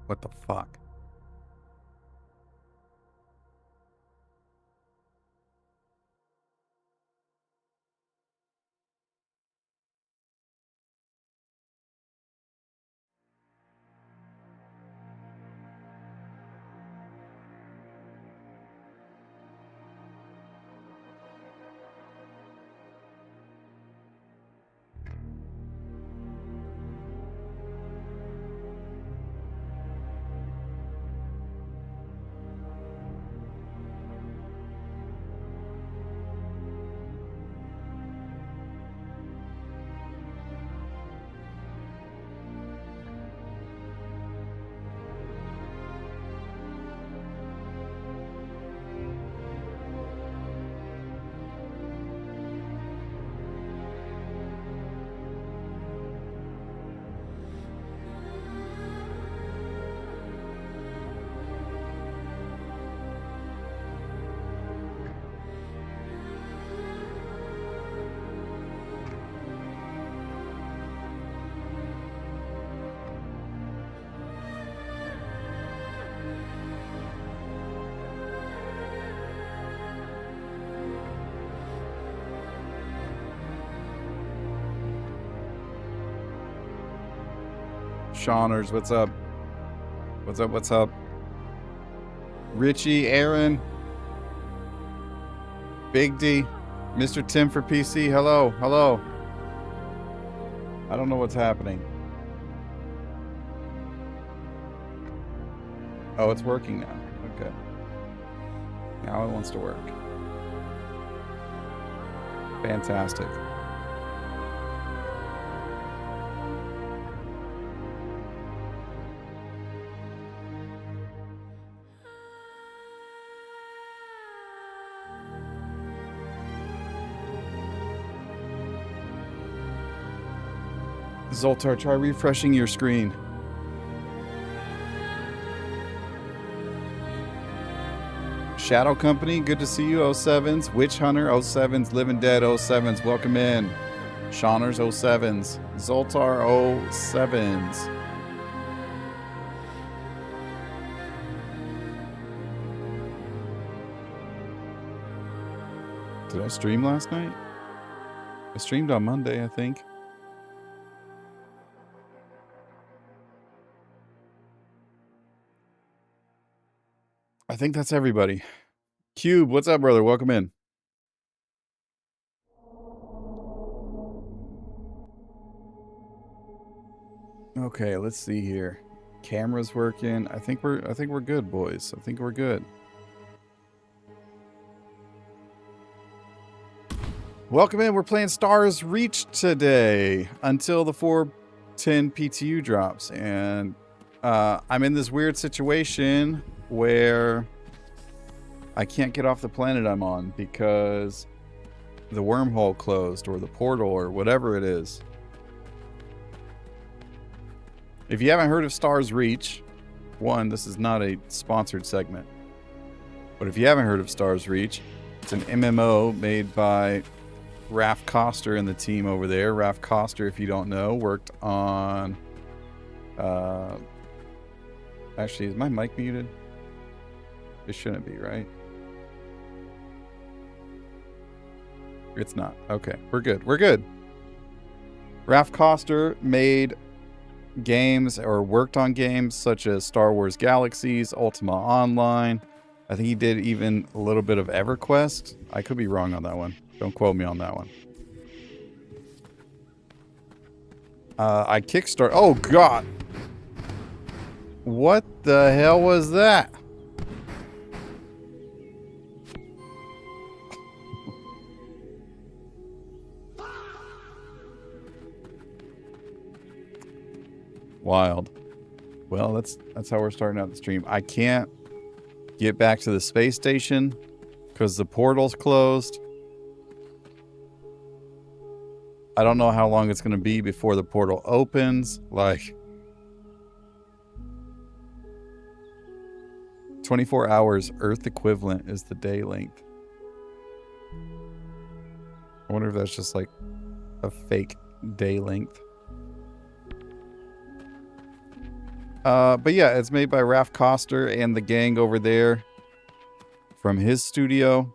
What the fuck? Shawners, what's up? What's up? What's up? Richie, Aaron, Big D, Mr. Tim for PC. Hello, hello. I don't know what's happening. Oh, it's working now. Okay. Now it wants to work. Fantastic. Zoltar, try refreshing your screen. Shadow Company, good to see you. 07s. Witch Hunter, 07s. Living Dead, 07s. Welcome in. Shawners, 07s. Zoltar, 07s. Did I stream last night? I streamed on Monday, I think. I think that's everybody. Cube, what's up, brother? Welcome in. Okay, let's see here. Camera's working. I think we're good, boys. I think we're good. Welcome in. We're playing Stars Reach today until the 410 PTU drops, and I'm in this weird situation where I can't get off the planet I'm on because the wormhole closed, or the portal, or whatever it is. If you haven't heard of Stars Reach, one, this is not a sponsored segment, but if you haven't heard of Stars Reach, it's an MMO made by Raph Koster and the team over there. Raph Koster, if you don't know, worked on... actually, is my mic muted? It shouldn't be, right? It's not. Okay, we're good. We're good. Raph Koster made games, or worked on games, such as Star Wars Galaxies, Ultima Online. I think he did even a little bit of EverQuest. I could be wrong on that one. Don't quote me on that one. I kickstart. Oh, God. What the hell was that? Wild. Well, that's how we're starting out the stream. I can't get back to the space station because the portal's closed. I don't know how long it's going to be before the portal opens. Like 24 hours Earth equivalent is the day length. I wonder if that's just like a fake day length. But yeah, it's made by Ralph Koster and the gang over there from his studio.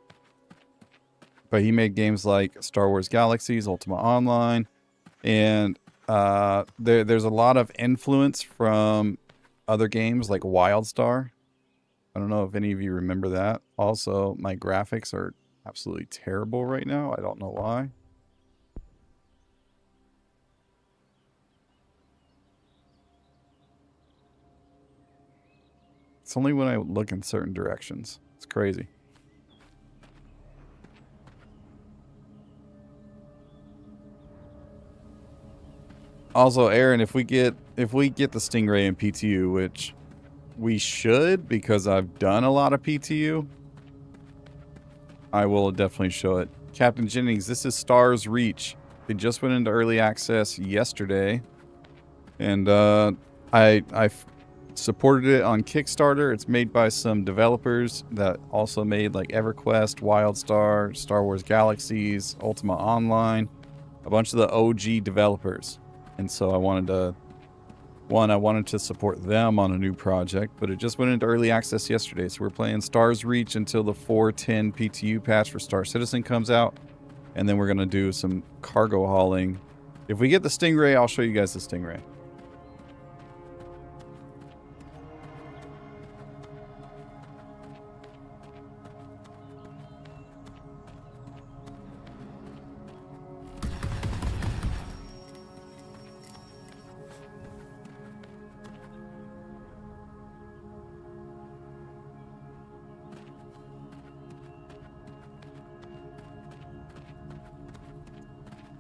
But he made games like Star Wars Galaxies, Ultima Online, and there's a lot of influence from other games like WildStar. I don't know if any of you remember that. Also, my graphics are absolutely terrible right now. I don't know why. It's only when I look in certain directions. It's crazy. Also, Aaron, if we get the Stingray in PTU, which we should because I've done a lot of PTU, I will definitely show it. Captain Jennings, this is Stars Reach. It just went into early access yesterday, and I supported it on Kickstarter. It's made by some developers that also made like EverQuest, WildStar, Star Wars Galaxies, Ultima Online, a bunch of the OG developers. And so I wanted to support them on a new project, but it just went into early access yesterday. So we're playing Stars Reach until the 4.10 PTU patch for Star Citizen comes out. And then we're going to do some cargo hauling. If we get the Stingray, I'll show you guys the Stingray.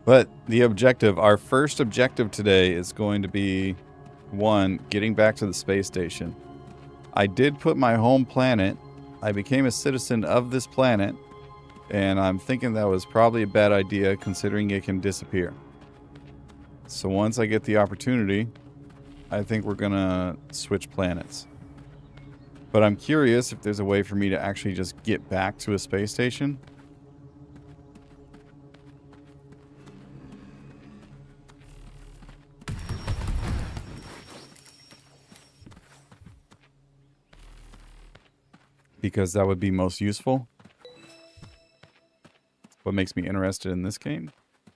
But the objective, our first objective today is going to be, one, getting back to the space station. I did put my home planet. I became a citizen of this planet, and I'm thinking that was probably a bad idea considering it can disappear. So once I get the opportunity, I think we're gonna switch planets. But I'm curious if there's a way for me to actually just get back to a space station. Because that would be most useful. What makes me interested in this game?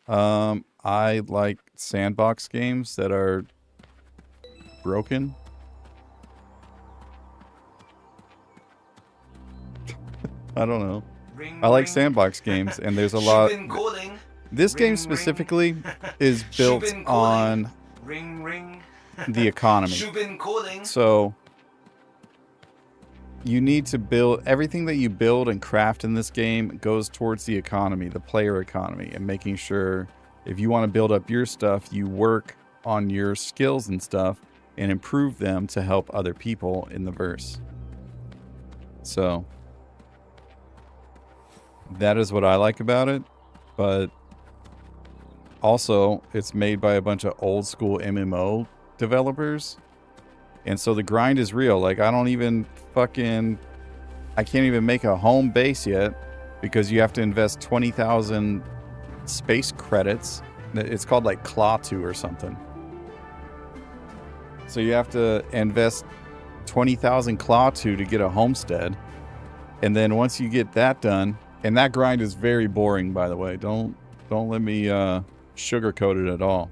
I like sandbox games that are broken. I don't know. I like sandbox games, and there's a lot. This game specifically is built on the economy. So you need to build everything that you build and craft in this game goes towards the economy, the player economy, and making sure if you want to build up your stuff, you work on your skills and stuff and improve them to help other people in the verse. So that is what I like about it, but also it's made by a bunch of old school MMO developers. And so the grind is real. Like, I can't even make a home base yet because you have to invest 20,000 space credits. It's called like Claw2 or something. So you have to invest 20,000 Claw2 to get a homestead. And then once you get that done, and that grind is very boring, by the way. Don't let me sugarcoat it at all.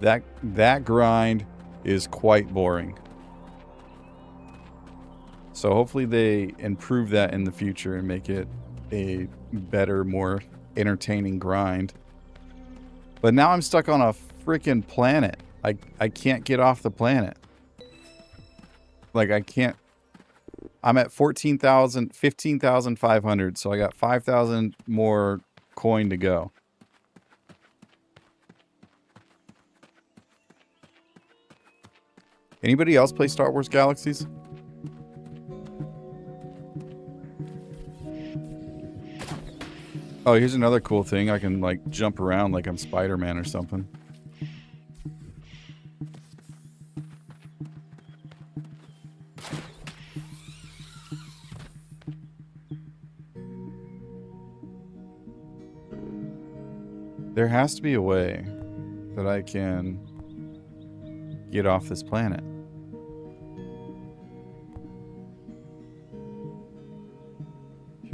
That grind is quite boring. So hopefully they improve that in the future and make it a better, more entertaining grind. But now I'm stuck on a freaking planet. I can't get off the planet. Like, I can't. I'm at 15,500, so I got 5,000 more coin to go. Anybody else play Star Wars Galaxies? Oh, here's another cool thing. I can, like, jump around like I'm Spider-Man or something. There has to be a way that I can get off this planet.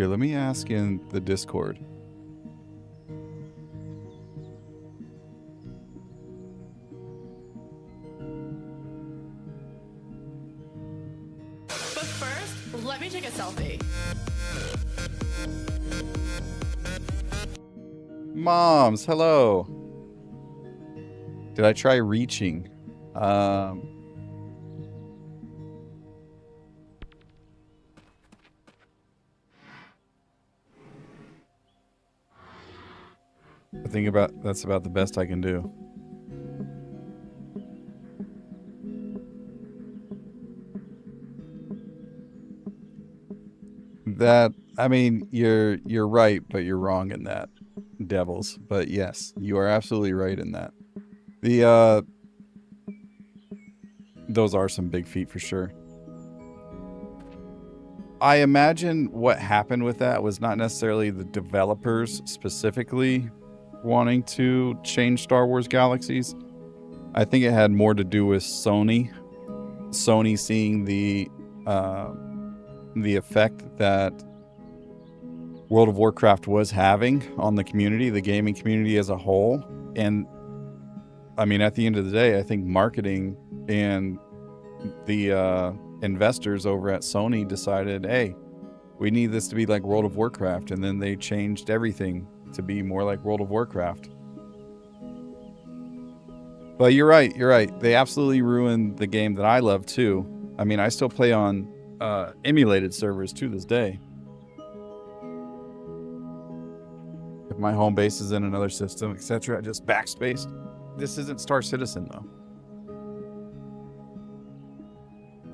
Here, let me ask in the Discord. But first, let me take a selfie. Moms, hello. Did I try reaching? I think that's about the best I can do. I mean, you're right, but you're wrong in that, Devils. But yes, you are absolutely right in that. Those are some big feet for sure. I imagine what happened with that was not necessarily the developers specifically wanting to change Star Wars Galaxies. I think it had more to do with Sony. Sony seeing the effect that World of Warcraft was having on the community, the gaming community as a whole. And I mean, at the end of the day, I think marketing and the investors over at Sony decided, hey, we need this to be like World of Warcraft. And then they changed everything to be more like World of Warcraft. But you're right. They absolutely ruined the game that I love too. I mean, I still play on emulated servers to this day. If my home base is in another system, etc., I just backspace. This isn't Star Citizen though.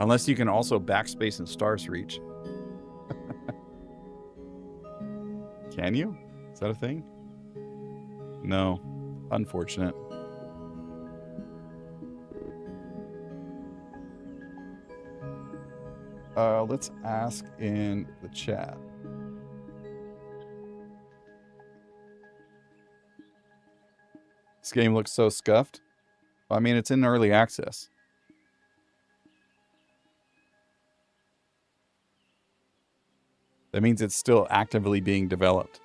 Unless you can also backspace in Stars Reach. Can you? Is that a thing? No. Unfortunate. Let's ask in the chat. This game looks so scuffed. I mean, it's in early access. That means it's still actively being developed.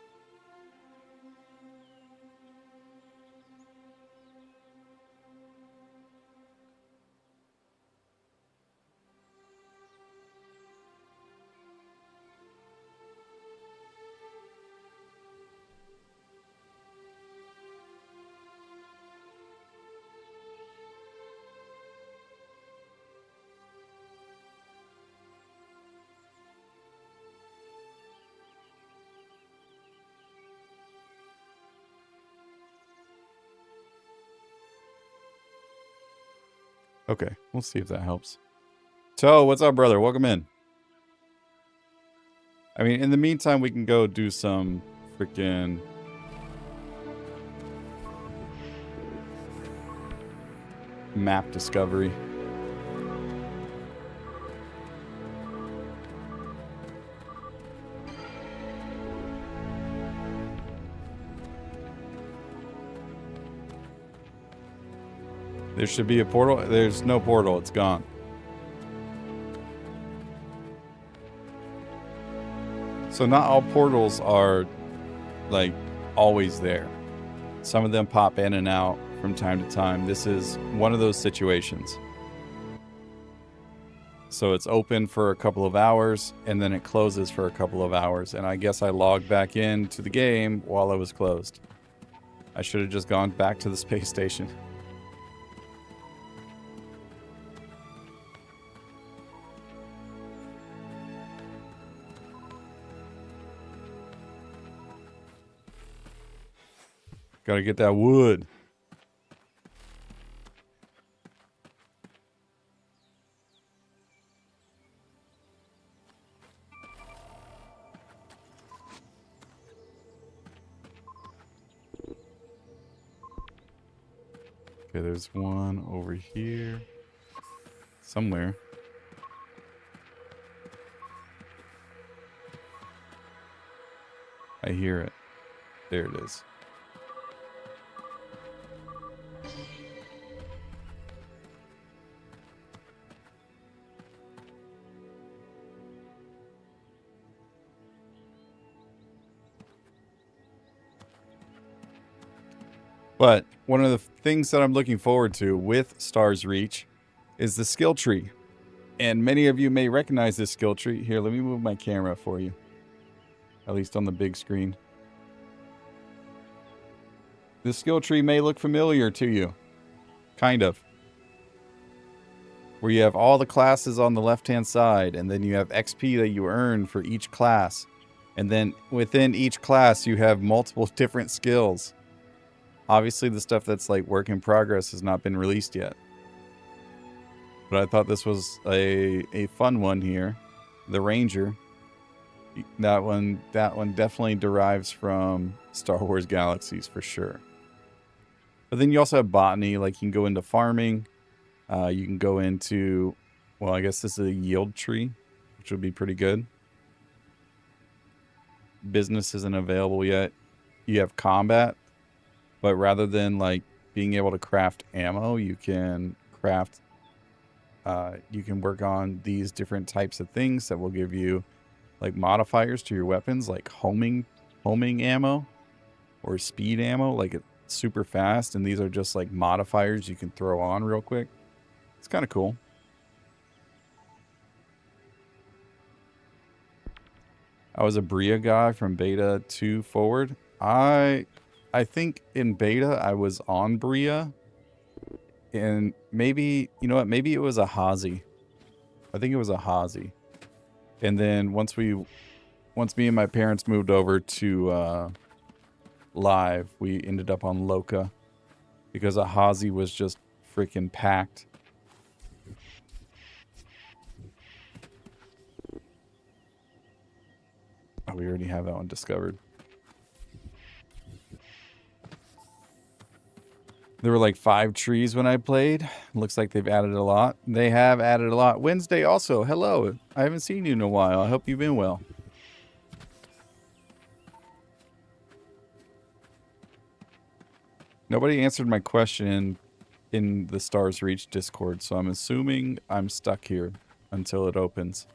Okay, we'll see if that helps. Toe, what's up, brother? Welcome in. I mean, in the meantime, we can go do some freaking map discovery. There should be a portal. There's no portal. It's gone. So not all portals are like always there. Some of them pop in and out from time to time. This is one of those situations. So it's open for a couple of hours and then it closes for a couple of hours. And I guess I logged back into the game while it was closed. I should have just gone back to the space station. Gotta get that wood. Okay, there's one over here. Somewhere. I hear it. There it is. But one of the things that I'm looking forward to with Stars Reach is the skill tree. And many of you may recognize this skill tree. Here, let me move my camera for you. At least on the big screen. This skill tree may look familiar to you. Kind of. Where you have all the classes on the left-hand side, and then you have XP that you earn for each class. And then within each class, you have multiple different skills. Obviously, the stuff that's like work in progress has not been released yet. But I thought this was a fun one here. The Ranger. That one definitely derives from Star Wars Galaxies for sure. But then you also have botany, like you can go into farming. You can go into, well, I guess this is a yield tree, which would be pretty good. Business isn't available yet. You have combat, but rather than like being able to craft ammo, you can craft, you can work on these different types of things that will give you like modifiers to your weapons, like homing ammo or speed ammo, like it's super fast. And these are just like modifiers you can throw on real quick. It's kind of cool. I was a Bria guy from beta 2 forward. I think in beta I was on Bria. And maybe, you know what, maybe it was a Hazi. I think it was a Hazi. And then once me and my parents moved over to live, we ended up on Loka. Because a Hazi was just freaking packed. Oh, we already have that one discovered. There were like 5 trees when I played. Looks like they've added a lot. They have added a lot. Wednesday also. Hello. I haven't seen you in a while. I hope you've been well. Nobody answered my question in the Stars Reach Discord, so I'm assuming I'm stuck here until it opens.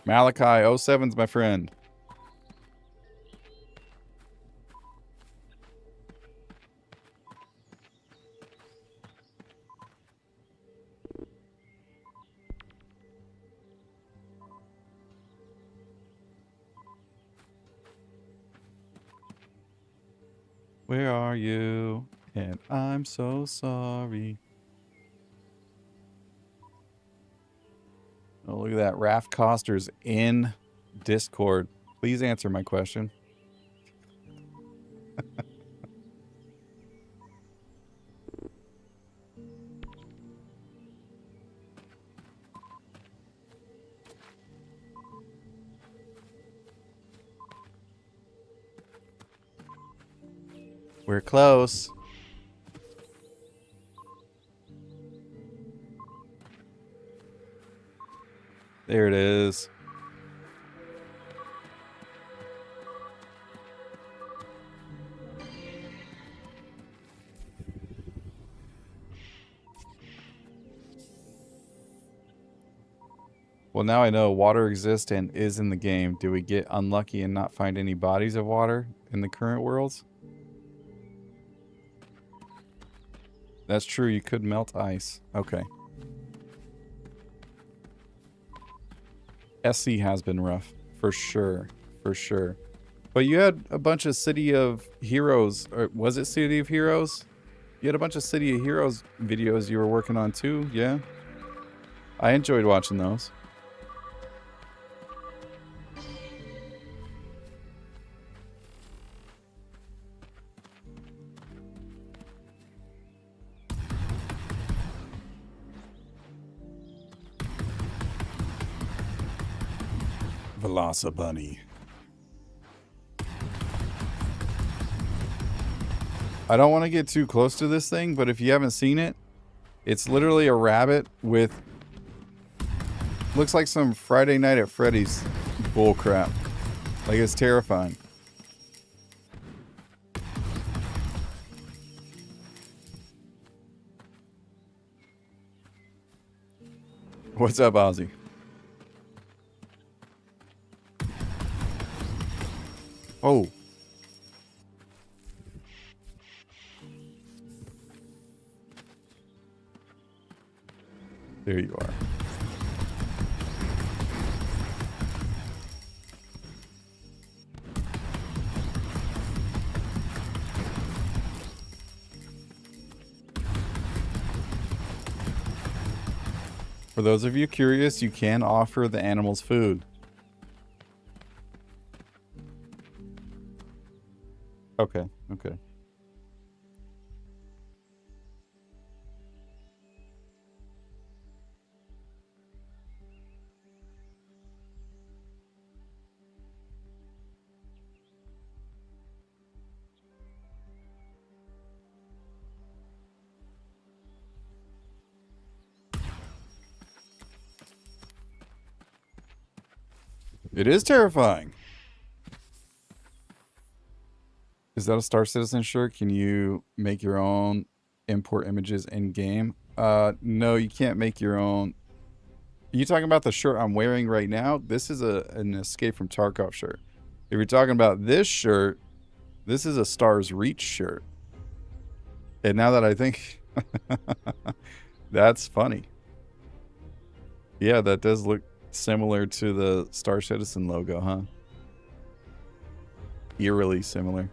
Malachi 07's my friend. Where are you? And I'm so sorry. Oh, look at that. Raph Coster's in Discord. Please answer my question. We're close. There it is. Well, now I know water exists and is in the game. Do we get unlucky and not find any bodies of water in the current worlds? That's true. You could melt ice. Okay. SC has been rough. For sure. For sure. But you had a bunch of City of Heroes. Or was it City of Heroes? You had a bunch of City of Heroes videos you were working on too. Yeah. I enjoyed watching those. Velasa Bunny. I don't want to get too close to this thing, but if you haven't seen it, it's literally a rabbit with... looks like some Friday Night at Freddy's bullcrap. Like, it's terrifying. What's up, Ozzy? Oh. There you are. For those of you curious, you can offer the animals food. Okay, okay. It is terrifying. Is that a Star Citizen shirt? Can you make your own import images in game? No, you can't make your own. Are you talking about the shirt I'm wearing right now? This is an Escape from Tarkov shirt. If you're talking about this shirt, this is a Stars Reach shirt. And now that I think, that's funny. Yeah, that does look similar to the Star Citizen logo, huh? Eerily similar.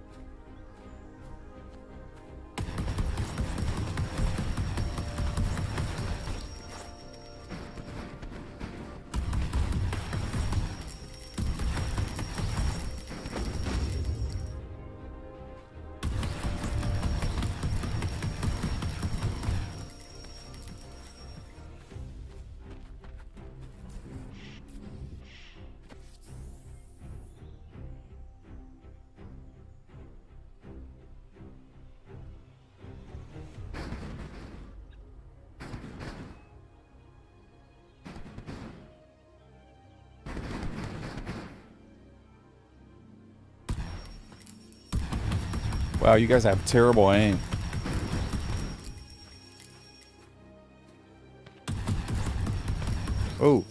Wow, you guys have terrible aim. Oh.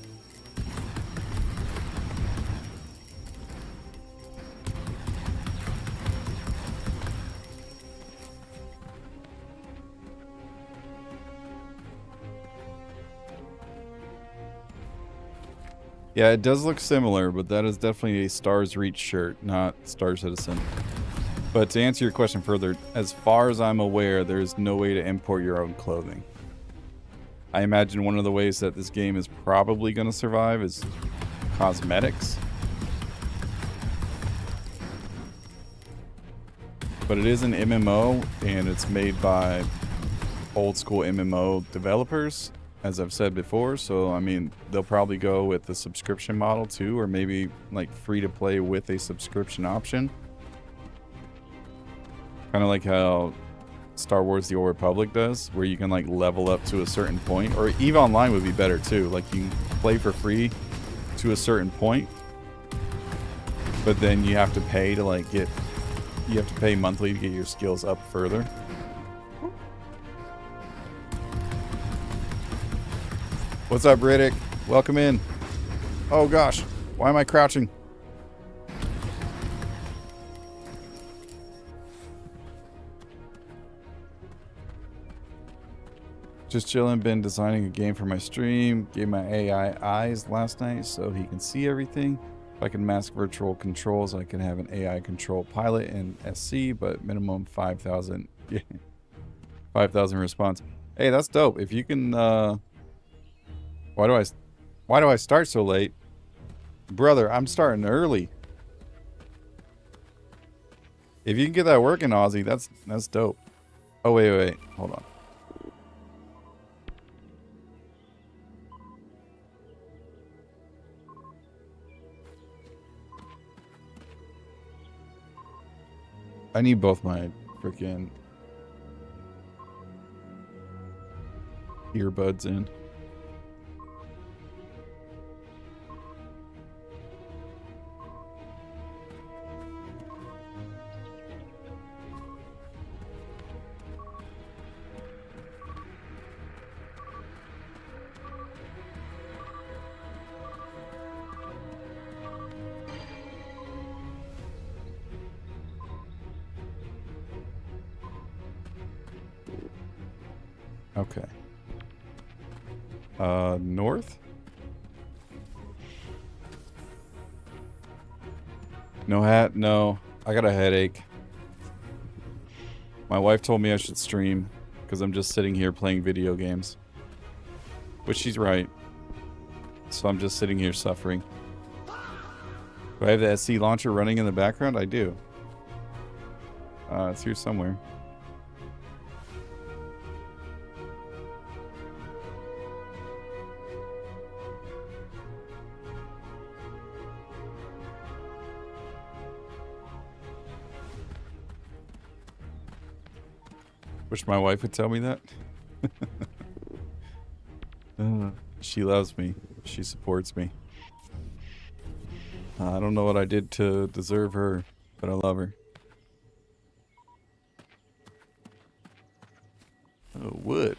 Yeah, it does look similar, but that is definitely a Stars Reach shirt, not Star Citizen. But to answer your question further, as far as I'm aware, there's no way to import your own clothing. I imagine one of the ways that this game is probably going to survive is cosmetics. But it is an MMO, and it's made by old school MMO developers, as I've said before. So, I mean, they'll probably go with the subscription model too, or maybe like free to play with a subscription option. Kind of like how Star Wars The Old Republic does, where you can like level up to a certain point. Or EVE Online would be better too. Like you can play for free to a certain point, but then you have to pay to like get, you have to pay monthly to get your skills up further. What's up, Riddick? Welcome in. Oh gosh, why am I crouching? Just chilling, been designing a game for my stream. Gave my AI eyes last night so he can see everything. If I can mask virtual controls, I can have an AI control pilot in SC, but minimum 5,000 5,000 response. Hey, that's dope. If you can why do I start so late? Brother, I'm starting early. If you can get that working, Aussie, that's dope. Oh wait, hold on. I need both my freaking earbuds in. Okay. North? No hat? No. I got a headache. My wife told me I should stream because I'm just sitting here playing video games. Which she's right. So I'm just sitting here suffering. Do I have the SC launcher running in the background? I do. It's here somewhere. Wish my wife would tell me that. She loves me. She supports me. I don't know what I did to deserve her, but I love her. Oh, wood.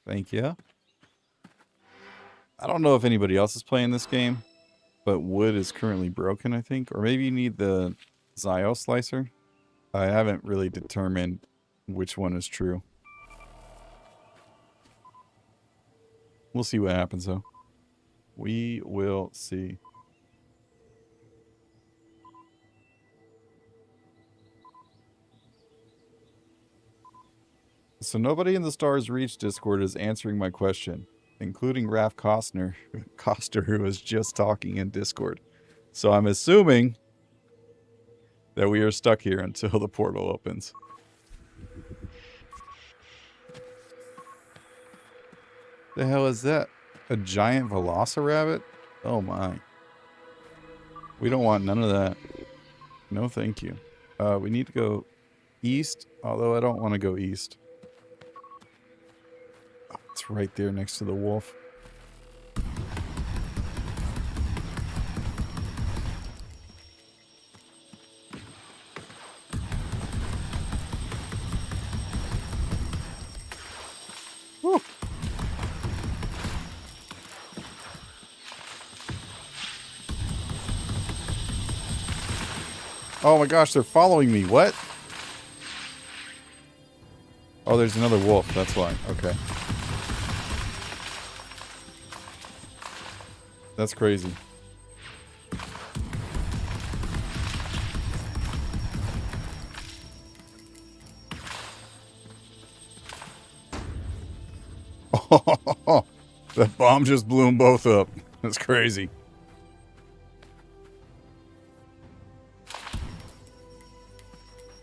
Thank you. I don't know if anybody else is playing this game, but wood is currently broken, I think. Or maybe you need the Zio slicer. I haven't really determined which one is true. We'll see what happens, though. We will see. So nobody in the Stars Reach Discord is answering my question, including Raph Coster, who was just talking in Discord. So I'm assuming that we are stuck here until the portal opens. The hell is that? A giant velociraptor? Oh my. We don't want none of that. No thank you. We need to go east, although I don't want to go east. Oh, it's right there next to the wolf. Woo. Oh my gosh, they're following me. What? Oh, there's another wolf. That's why. Okay. That's crazy. Oh, that bomb just blew them both up. That's crazy.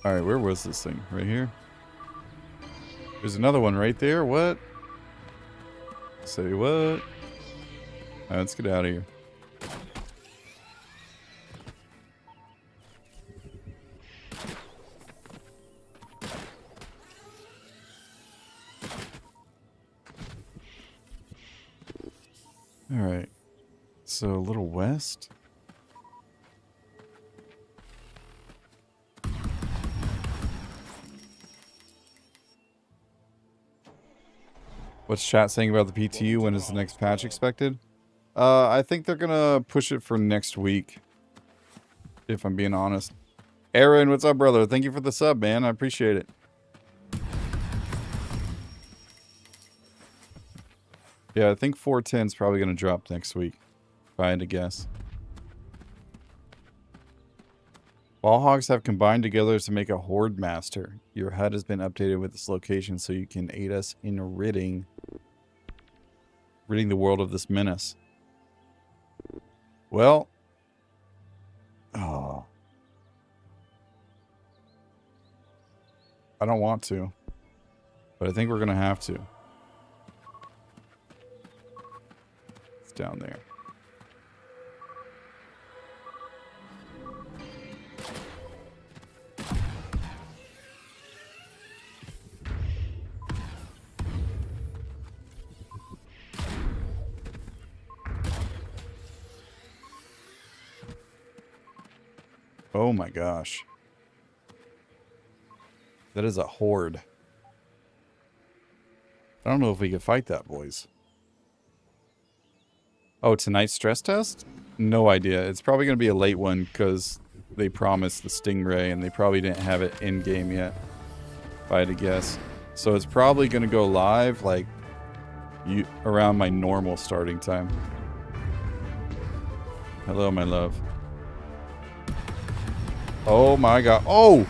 Alright, where was this thing? Right here? There's another one right there. What? Say what? Alright, let's get out of here. Alright. So, a little west? What's chat saying about the PTU? When is the next patch expected? I think they're gonna push it for next week. If I'm being honest. Aaron, what's up, brother? Thank you for the sub, man. I appreciate it. Yeah, I think 410 is probably gonna drop next week. If I had to guess. Ball hogs have combined together to make a horde master. Your HUD has been updated with this location so you can aid us in ridding the world of this menace. Well, oh, I don't want to, but I think we're gonna have to. It's down there. Oh my gosh. That is a horde. I don't know if we can fight that, boys. Oh, tonight's stress test? No idea. It's probably going to be a late one because they promised the Stingray and they probably didn't have it in game yet, if I had to guess. So it's probably going to go live like around my normal starting time. Hello, my love. Oh my god. Oh!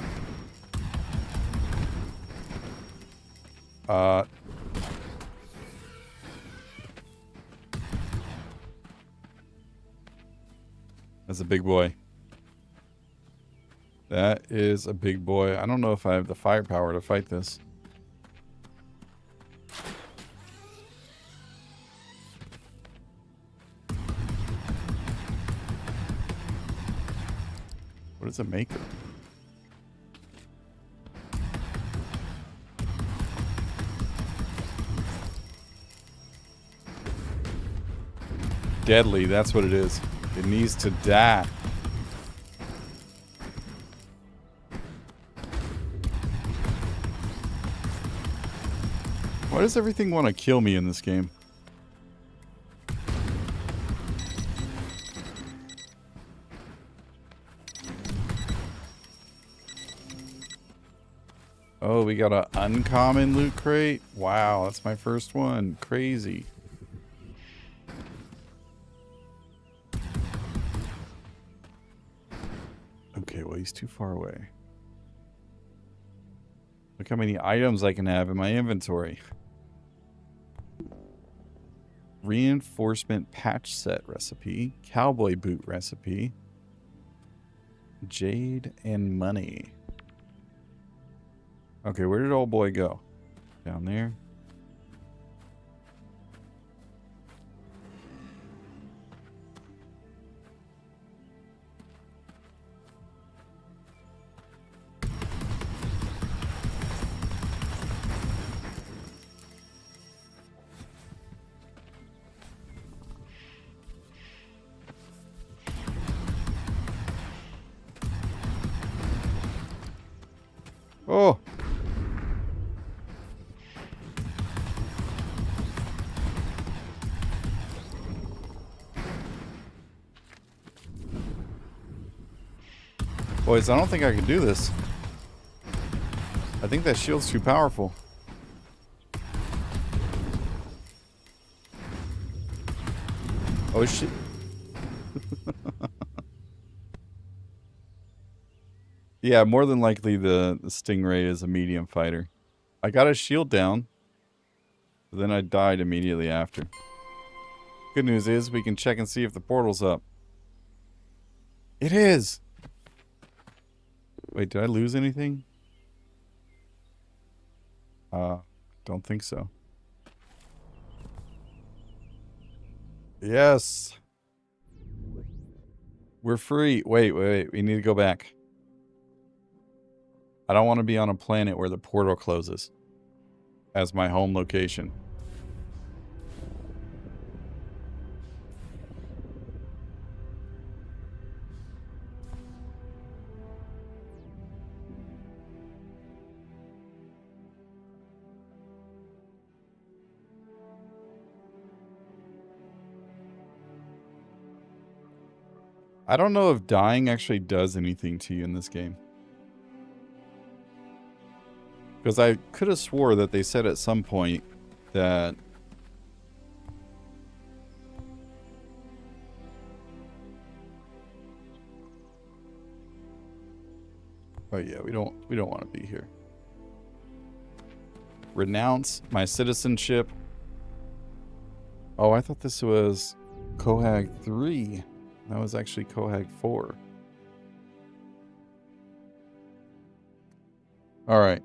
That's a big boy. That is a big boy. I don't know if I have the firepower to fight this. What does it make? Deadly, that's what it is. It needs to die. Why does everything want to kill me in this game? Oh, we got an uncommon loot crate? Wow, that's my first one. Crazy. Okay, well, he's too far away. Look how many items I can have in my inventory. Reinforcement patch set recipe. Cowboy boot recipe. Jade and money. Okay, where did old boy go? Down there. Oh! Boys, I don't think I can do this. I think that shield's too powerful. Oh shit. Yeah, more than likely the Stingray is a medium fighter. I got his shield down, but then I died immediately after. Good news is we can check and see if the portal's up. It is! Wait, did I lose anything? Don't think so. Yes! We're free. Wait, we need to go back. I don't want to be on a planet where the portal closes as my home location. I don't know if dying actually does anything to you in this game. Because I could have swore that they said at some point that... Oh yeah, we don't want to be here. Renounce my citizenship. Oh, I thought this was Cohag 3. That was actually Cohag 4. Alright.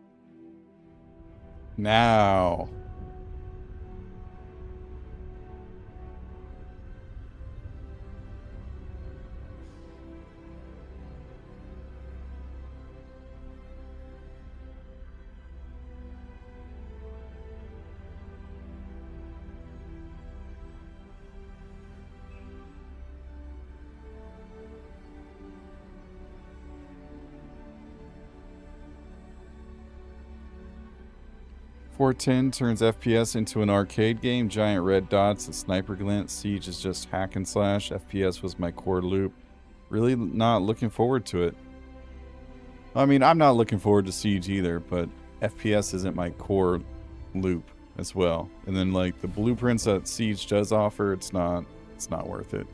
Now. .410 turns FPS into an arcade game. Giant red dots and sniper glint. Siege is just hack and slash. FPS was my core loop. Really not looking forward to it. I mean, I'm not looking forward to Siege either, but FPS isn't my core loop as well. And then like the blueprints that Siege does offer, it's not worth it.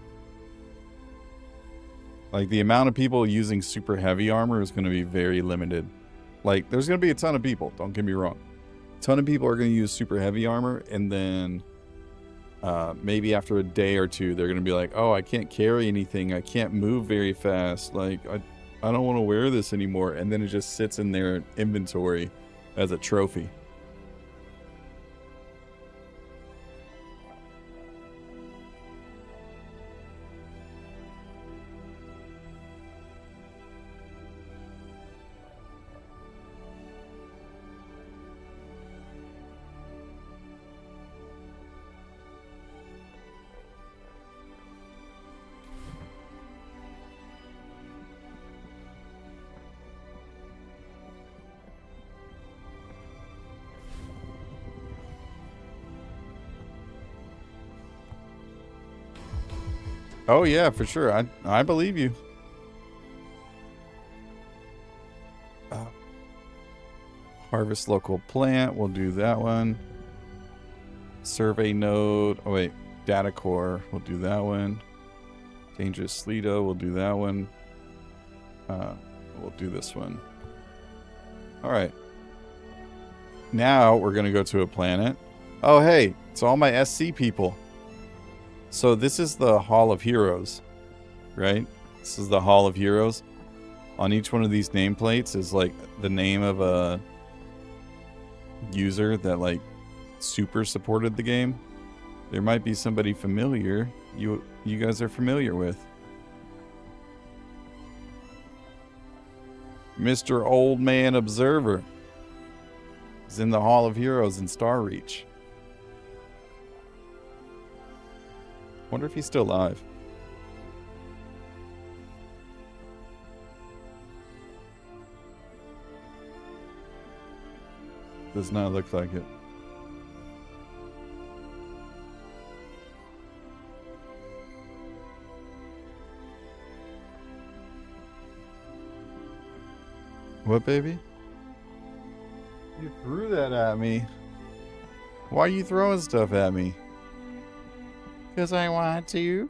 Like the amount of people using super heavy armor is going to be very limited. Like there's going to be a ton of people, don't get me wrong. A ton of people are going to use super heavy armor, and then maybe after a day or two they're going to be like, oh, I can't carry anything, I can't move very fast, like I don't want to wear this anymore, and then it just sits in their inventory as a trophy. Oh yeah, for sure. I believe you. Harvest local plant, we'll do that one. Survey node, oh wait, data core, we'll do that one. Dangerous Sleeto, we'll do that one. We'll do this one. All right. Now we're gonna go to a planet. Oh hey, it's all my SC people. So this is the Hall of Heroes, right? This is the Hall of Heroes. On each one of these nameplates is like the name of a user that like super supported the game. There might be somebody familiar you guys are familiar with. Mr. Old Man Observer is in the Hall of Heroes in Star Reach. Wonder if he's still alive. Does not look like it. What, baby? You threw that at me. Why are you throwing stuff at me? Because I want to.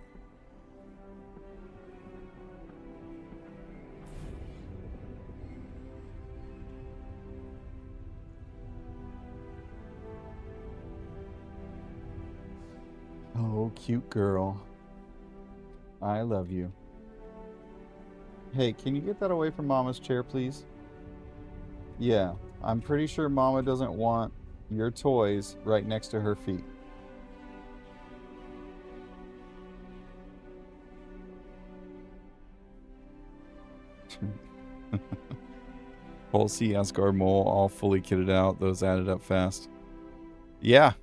Oh, cute girl. I love you. Hey, can you get that away from Mama's chair, please? Yeah, I'm pretty sure Mama doesn't want your toys right next to her feet. Whole sea Asgard mole all fully kitted out. Those added up fast. Yeah,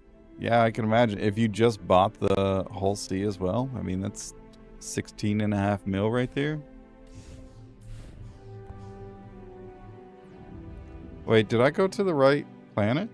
I can imagine. If you just bought the whole sea as well, I mean, that's 16.5 mil right there. Wait, did I go to the right planet?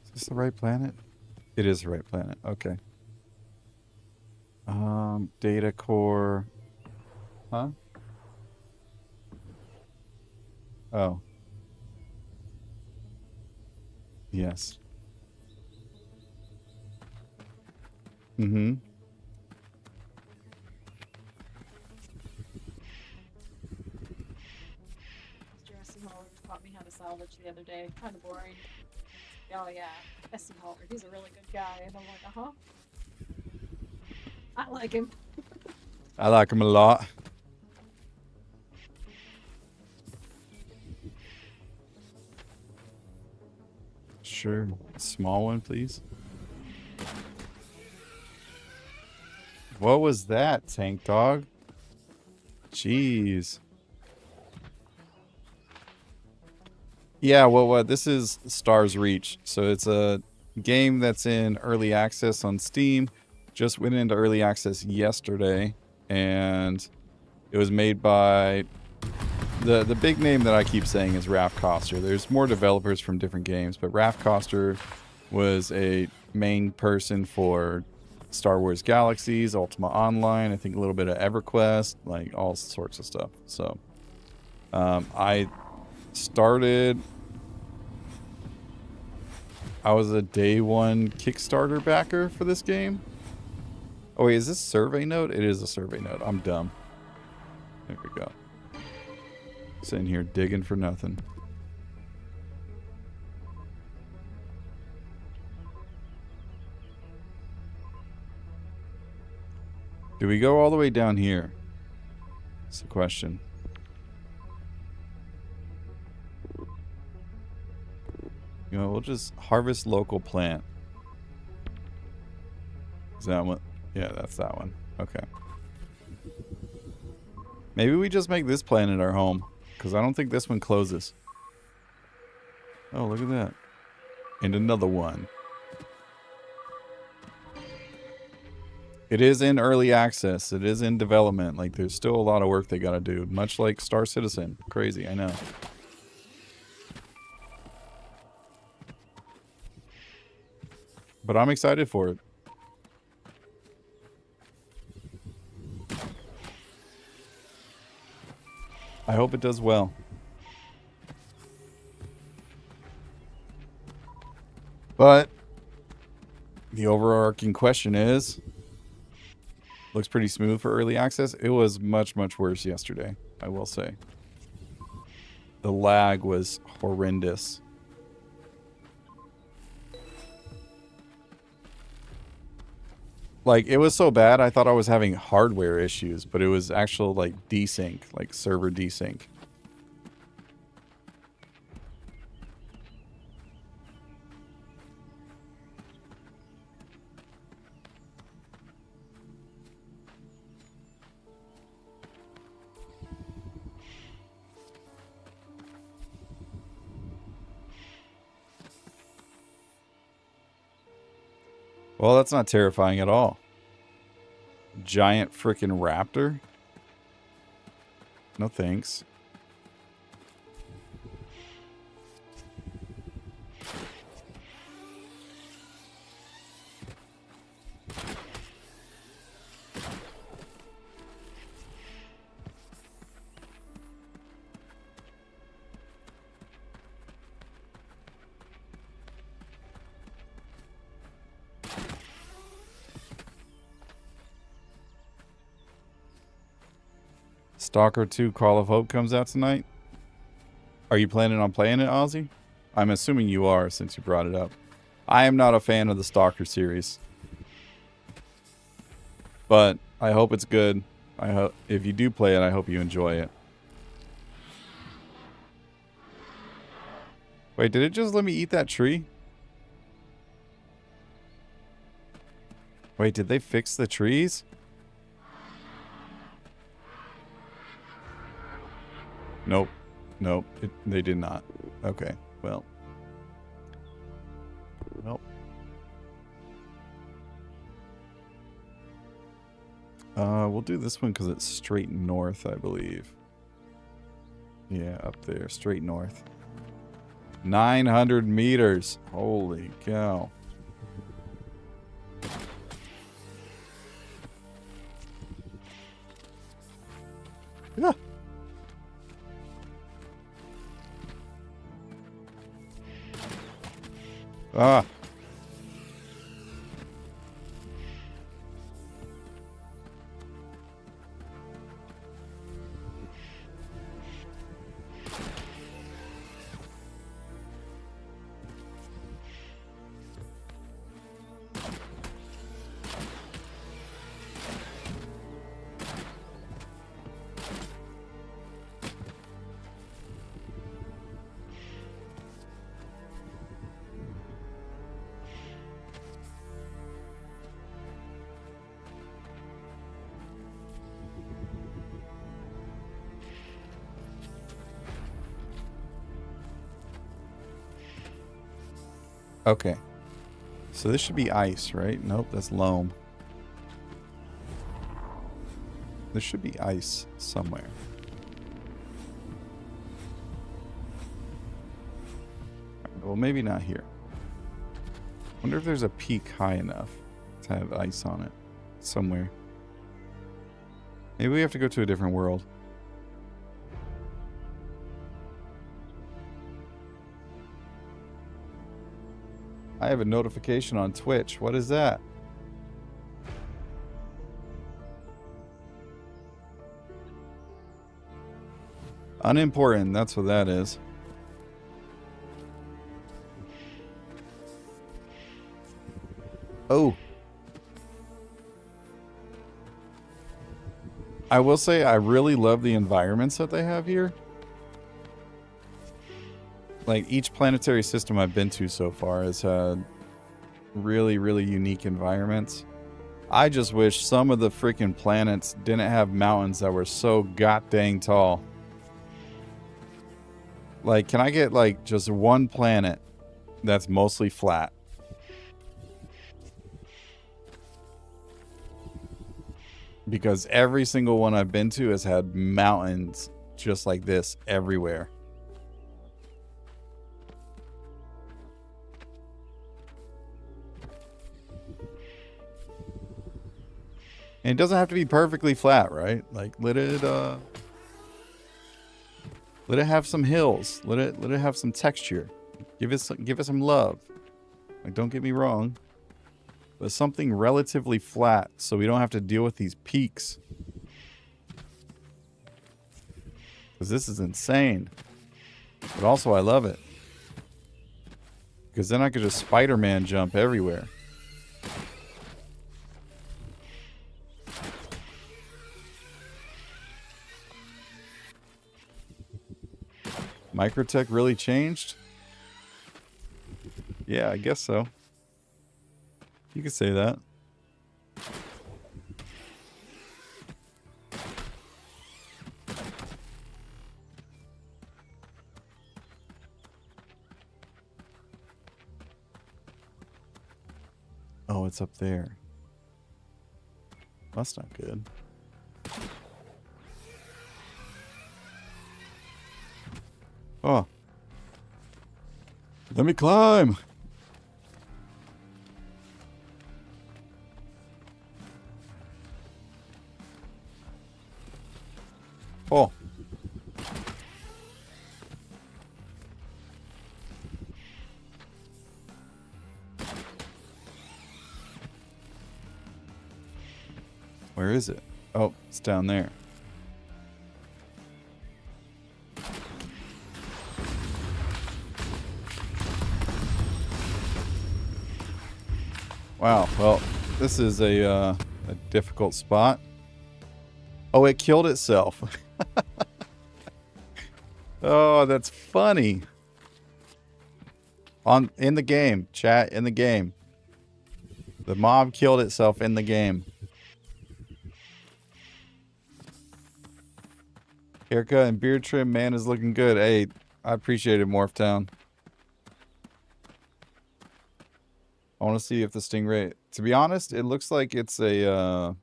Is this the right planet? It is the right planet. Okay. Data core. Huh? Oh. Yes. Mm-hmm. Jesse Holler taught me how to salvage the other day. Kind of boring. Oh yeah, S.C. Holler. He's a really good guy. And I'm like, uh-huh. I like him. I like him a lot. Sure. Small one, please. What was that, Tank Dog? Jeez. Yeah, well, this is Stars Reach. So it's a game that's in early access on Steam. just went into early access yesterday, and it was made by the big name that I keep saying is Raph Koster. There's more developers from different games, but Raph Koster was a main person for Star Wars Galaxies, Ultima Online, I think a little bit of EverQuest, like all sorts of stuff. So I was a day one Kickstarter backer for this game. Oh wait, is this survey node? It is a survey node. I'm dumb. There we go. Sitting here digging for nothing. Do we go all the way down here? That's the question. You know, we'll just harvest local plant. Is that one? Yeah, that's that one. Okay. Maybe we just make this planet our home, because I don't think this one closes. Oh, look at that. And another one. It is in early access. It is in development. Like, there's still a lot of work they gotta do. Much like Star Citizen. Crazy, I know. But I'm excited for it. I hope it does well. But the overarching question is, looks pretty smooth for early access. It was much, much worse yesterday, I will say. The lag was horrendous. Like, it was so bad, I thought I was having hardware issues, but it was actual, like, desync, like server desync. Well, that's not terrifying at all. Giant frickin' raptor? No thanks. Stalker 2 Call of Hope comes out tonight. Are you planning on playing it, Ozzy? I'm assuming you are, since you brought it up. I am not a fan of the Stalker series. But I hope it's good. I hope if you do play it, I hope you enjoy it. Wait, did it just let me eat that tree? Wait, did they fix the trees? Nope. Nope. They did not. Okay. Well. Nope. We'll do this one because it's straight north, I believe. Yeah, up there. Straight north. 900 meters. Holy cow. Yeah. Ah. Okay. So this should be ice, right? Nope, that's loam. There should be ice somewhere. Well, maybe not here. Wonder if there's a peak high enough to have ice on it somewhere. Maybe we have to go to a different world. I have a notification on Twitch. What is that? Unimportant, that's what that is. Oh. I will say I really love the environments that they have here. Like, each planetary system I've been to so far has had really, really unique environments. I just wish some of the freaking planets didn't have mountains that were so god dang tall. Like, can I get, like, just one planet that's mostly flat? Because every single one I've been to has had mountains just like this everywhere. And it doesn't have to be perfectly flat, right? Like, let it have some hills. Let it have some texture. Give it some love. Like, don't get me wrong. But something relatively flat so we don't have to deal with these peaks. Because this is insane. But also I love it. Because then I could just Spider-Man jump everywhere. Microtech really changed? Yeah, I guess so. You could say that. Oh, it's up there. That's not good. Oh. Let me climb. Oh. Where is it? Oh, it's down there. Wow, well, this is a difficult spot. Oh, it killed itself. Oh, that's funny. In the game, chat, in the game. The mob killed itself in the game. Haircut and beard trim, man, is looking good. Hey, I appreciate it, Morph Town. I want to see if the Stingray... To be honest, it looks like it's a...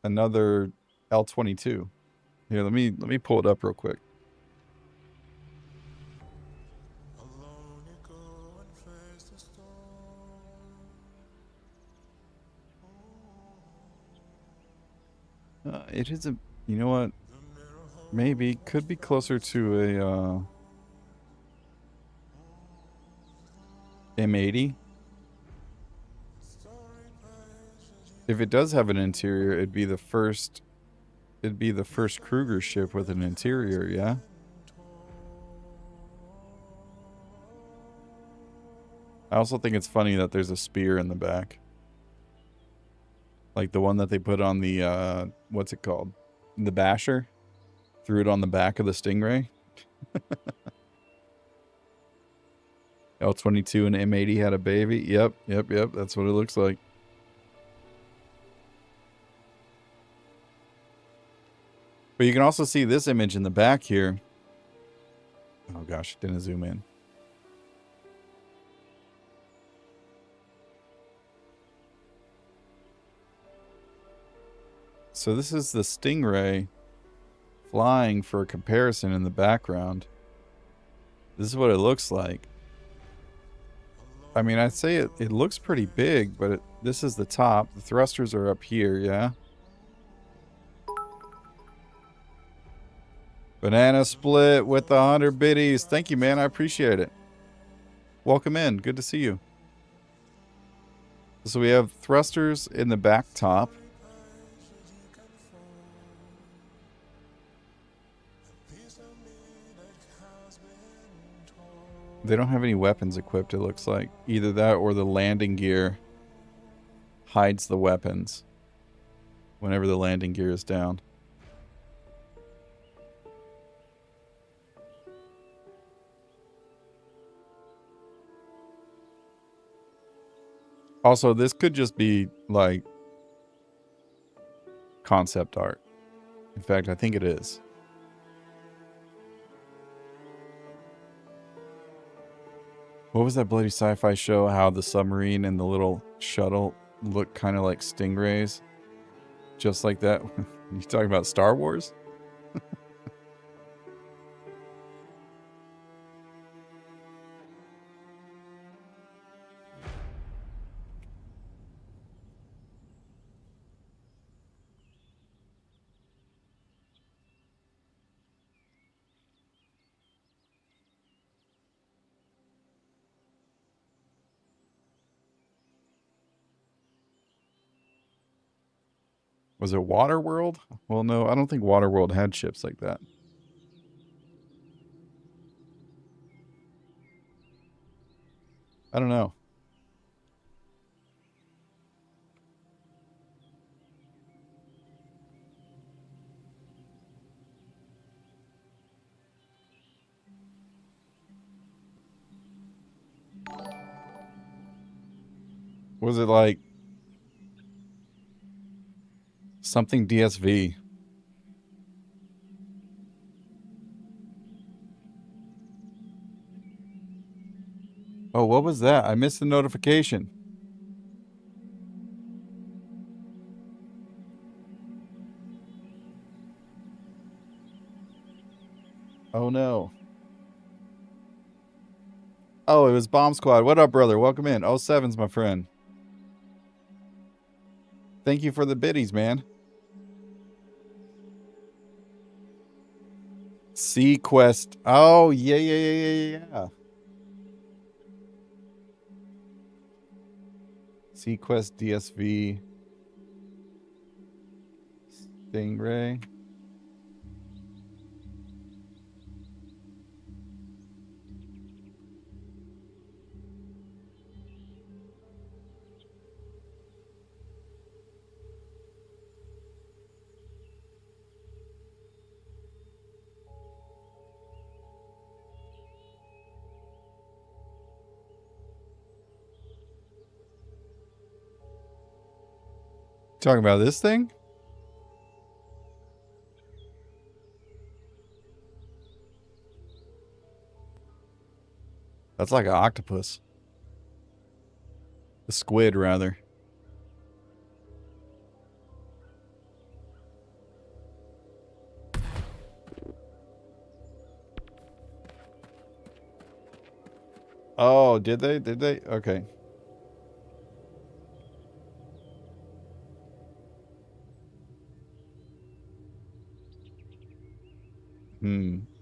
another L22. Here, let me pull it up real quick. It is a... You know what? Maybe. Could be closer to a... M80. If it does have an interior, it'd be the first Kruger ship with an interior, yeah? I also think it's funny that there's a spear in the back. Like the one that they put on the, what's it called? The Basher. Threw it on the back of the Stingray. L22 and M80 had a baby. Yep. That's what it looks like. But you can also see this image in the back here. Oh gosh, didn't zoom in. So this is the Stingray flying for comparison in the background. This is what it looks like. I mean, I'd say it looks pretty big, but this is the top. The thrusters are up here, yeah? Banana split with the 100 biddies. Thank you, man. I appreciate it. Welcome in. Good to see you. So we have thrusters in the back top. They don't have any weapons equipped, it looks like. Either that or the landing gear hides the weapons whenever the landing gear is down. Also, this could just be like concept art. In fact, I think it is. What was that bloody sci-fi show? How the submarine and the little shuttle look kind of like stingrays? Just like that. You talking about Star Wars? Was it Waterworld? Well, no, I don't think Waterworld had ships like that. I don't know. Was it like something DSV? Oh, what was that? I missed the notification. Oh no. Oh, it was Bomb Squad. What up, brother? Welcome in. 07's my friend. Thank you for the biddies, man. Sequest. Oh, yeah. Sequest DSV. Stingray. Talking about this thing? That's like an octopus. A squid, rather. Oh, did they? Did they? Okay.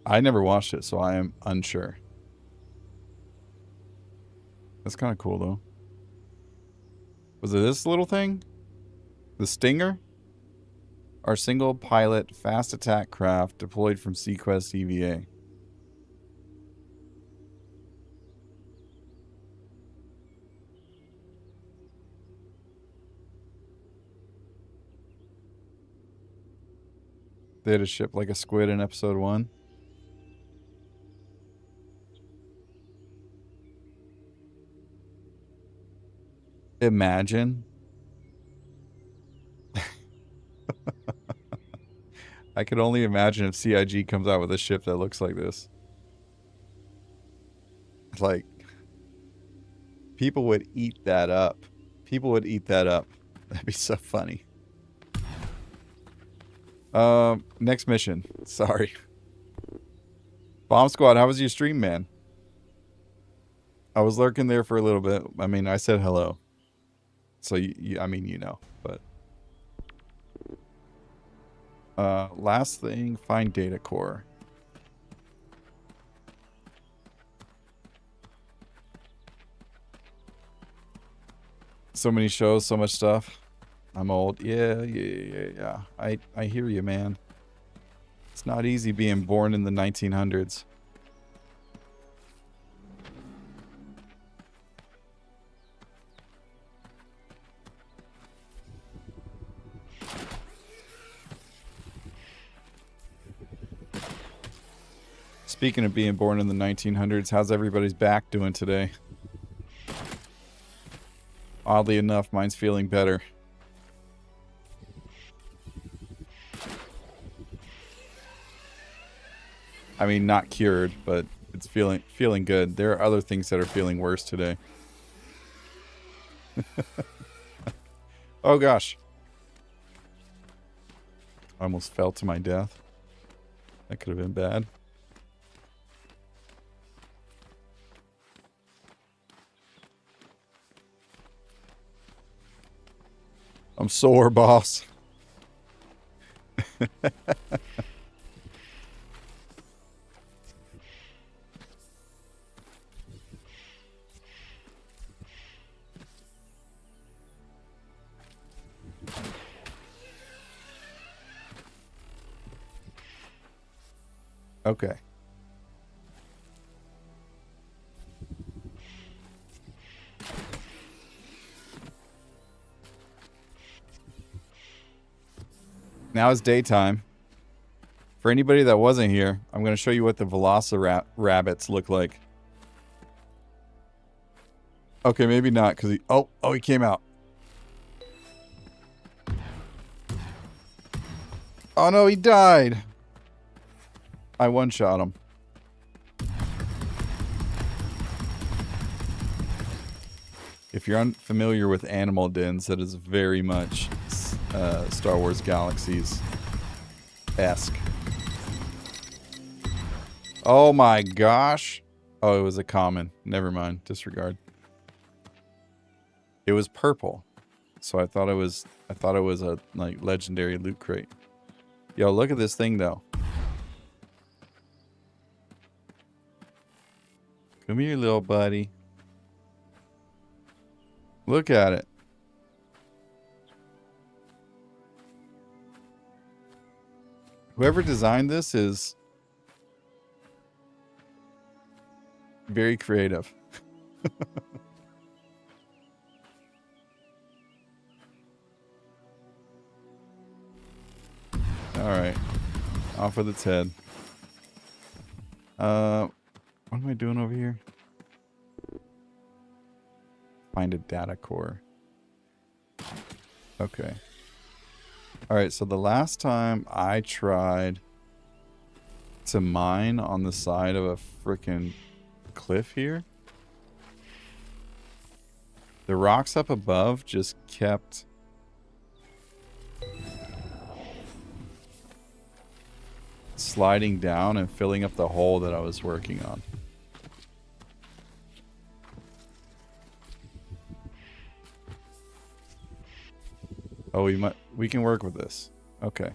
I never watched it, so I am unsure. That's kind of cool, though. Was it this little thing? The Stinger? Our single pilot fast attack craft deployed from Sequest EVA. They had a ship like a squid in episode 1. Imagine. I could only imagine if CIG comes out with a ship that looks like this. Like, people would eat that up. People would eat that up. That'd be so funny. Next mission. Sorry. Bomb Squad, how was your stream, man? I was lurking there for a little bit. I mean, I said hello. So, I mean, you know, but... last thing, find data core. So many shows, so much stuff. I'm old. Yeah. I hear you, man. It's not easy being born in the 1900s. Speaking of being born in the 1900s, how's everybody's back doing today? Oddly enough, mine's feeling better. I mean, not cured, but it's feeling good. There are other things that are feeling worse today. Oh gosh. I almost fell to my death. That could have been bad. I'm sore, boss. Okay. Now it's daytime. For anybody that wasn't here, I'm going to show you what the velocirabbits look like. Okay, maybe not, because he... Oh, he came out. Oh no, he died. I one-shot him. If you're unfamiliar with animal dens, that is very much Star Wars Galaxies-esque. Oh my gosh. Oh, it was a common. Never mind. Disregard. It was purple. So I thought it was a like legendary loot crate. Yo, look at this thing though. Come here, little buddy. Look at it. Whoever designed this is very creative. Alright. Off with its head. What am I doing over here? Find a data core. Okay. Alright, so the last time I tried to mine on the side of a frickin' cliff here, the rocks up above just kept sliding down and filling up the hole that I was working on. Oh, we can work with this. Okay.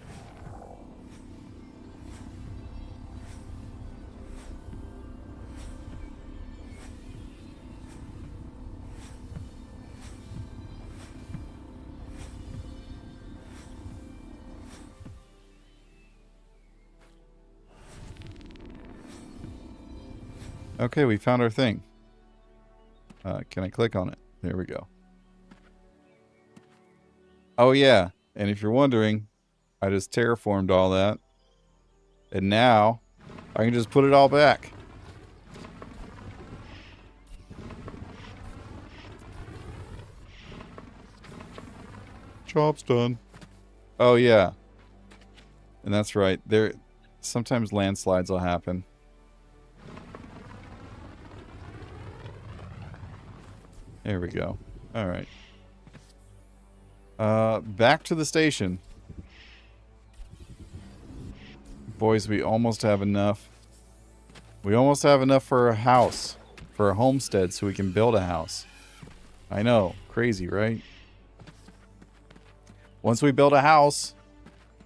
Okay, we found our thing. Can I click on it? There we go. Oh yeah, and if you're wondering, I just terraformed all that. And now, I can just put it all back. Job's done. Oh yeah. And that's right, sometimes landslides will happen. There we go. Alright. Back to the station. Boys, we almost have enough. We almost have enough for a house. For a homestead so we can build a house. I know. Crazy, right? Once we build a house,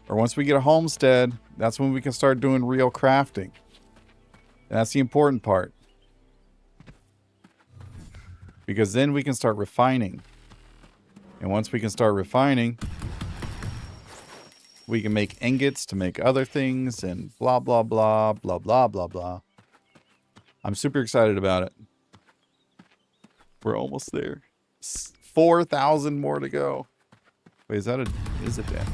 or once we get a homestead, that's when we can start doing real crafting. And that's the important part. Because then we can start refining. And once we can start refining, we can make ingots to make other things and blah, blah, blah, blah, blah, blah, blah. I'm super excited about it. We're almost there. 4,000 more to go. Wait, is that a... Is it that?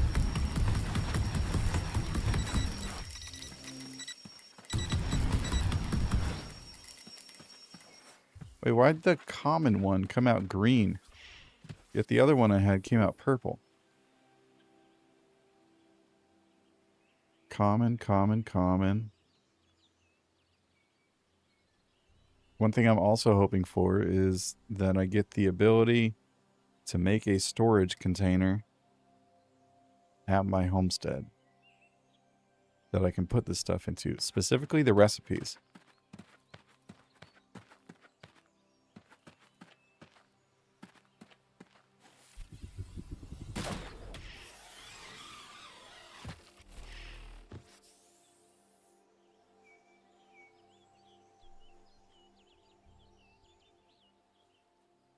Wait, why did the common one come out green? Yet the other one I had came out purple. Common, common, common. One thing I'm also hoping for is that I get the ability to make a storage container at my homestead that I can put this stuff into, specifically the recipes.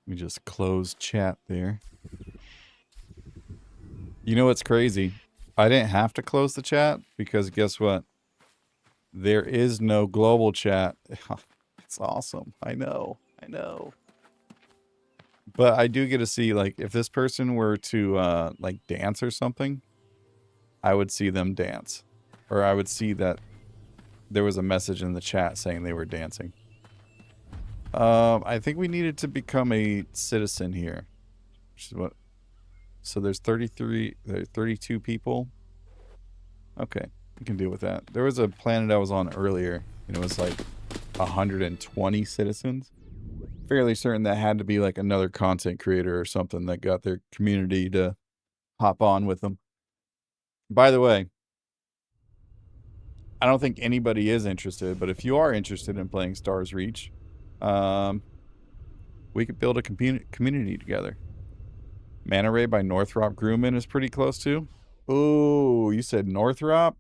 Let me just close chat there. You know what's crazy? I didn't have to close the chat because guess what? There is no global chat. It's awesome. I know. I know. But I do get to see, like, if this person were to, like, dance or something, I would see them dance. Or I would see that there was a message in the chat saying they were dancing. I think we needed to become a citizen here. Which is what... So there's 32 people. Okay, we can deal with that. There was a planet I was on earlier, and it was like 120 citizens. Fairly certain that had to be like another content creator or something that got their community to hop on with them. By the way, I don't think anybody is interested, but if you are interested in playing Stars Reach, we could build a community together. Manta Ray by Northrop Grumman is pretty close too. Ooh, you said Northrop?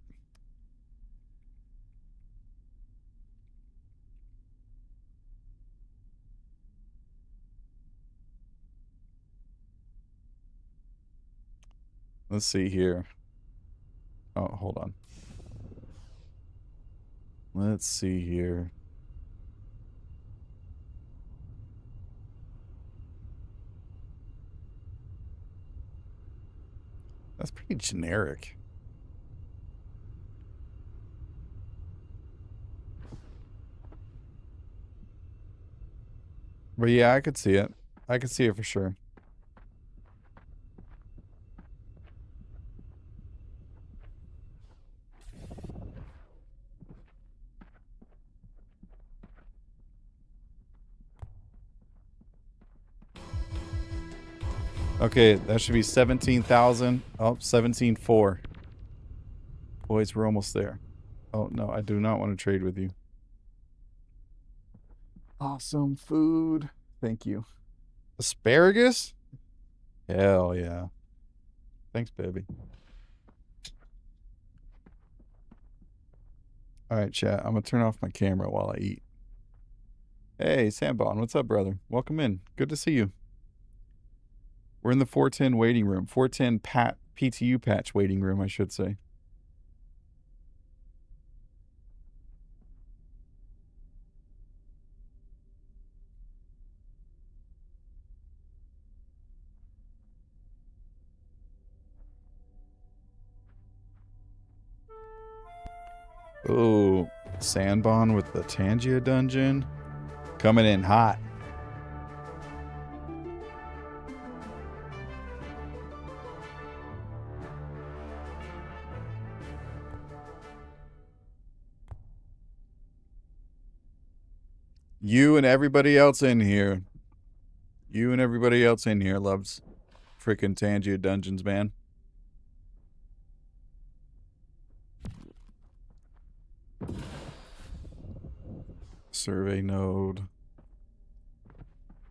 Let's see here. Oh, hold on. Let's see here. That's pretty generic. But yeah, I could see it. I could see it for sure. Okay, that should be 17,000. Oh, 17,400. Boys, we're almost there. Oh, no, I do not want to trade with you. Awesome food. Thank you. Asparagus? Hell yeah. Thanks, baby. Alright, chat. I'm going to turn off my camera while I eat. Hey, Sambon. What's up, brother? Welcome in. Good to see you. We're in the 410 waiting room. 410 PTU patch waiting room, I should say. Oh, Sandbon with the Tangia dungeon. Coming in hot. You and everybody else in here. You and everybody else in here loves freaking Tangia dungeons, man. Survey node.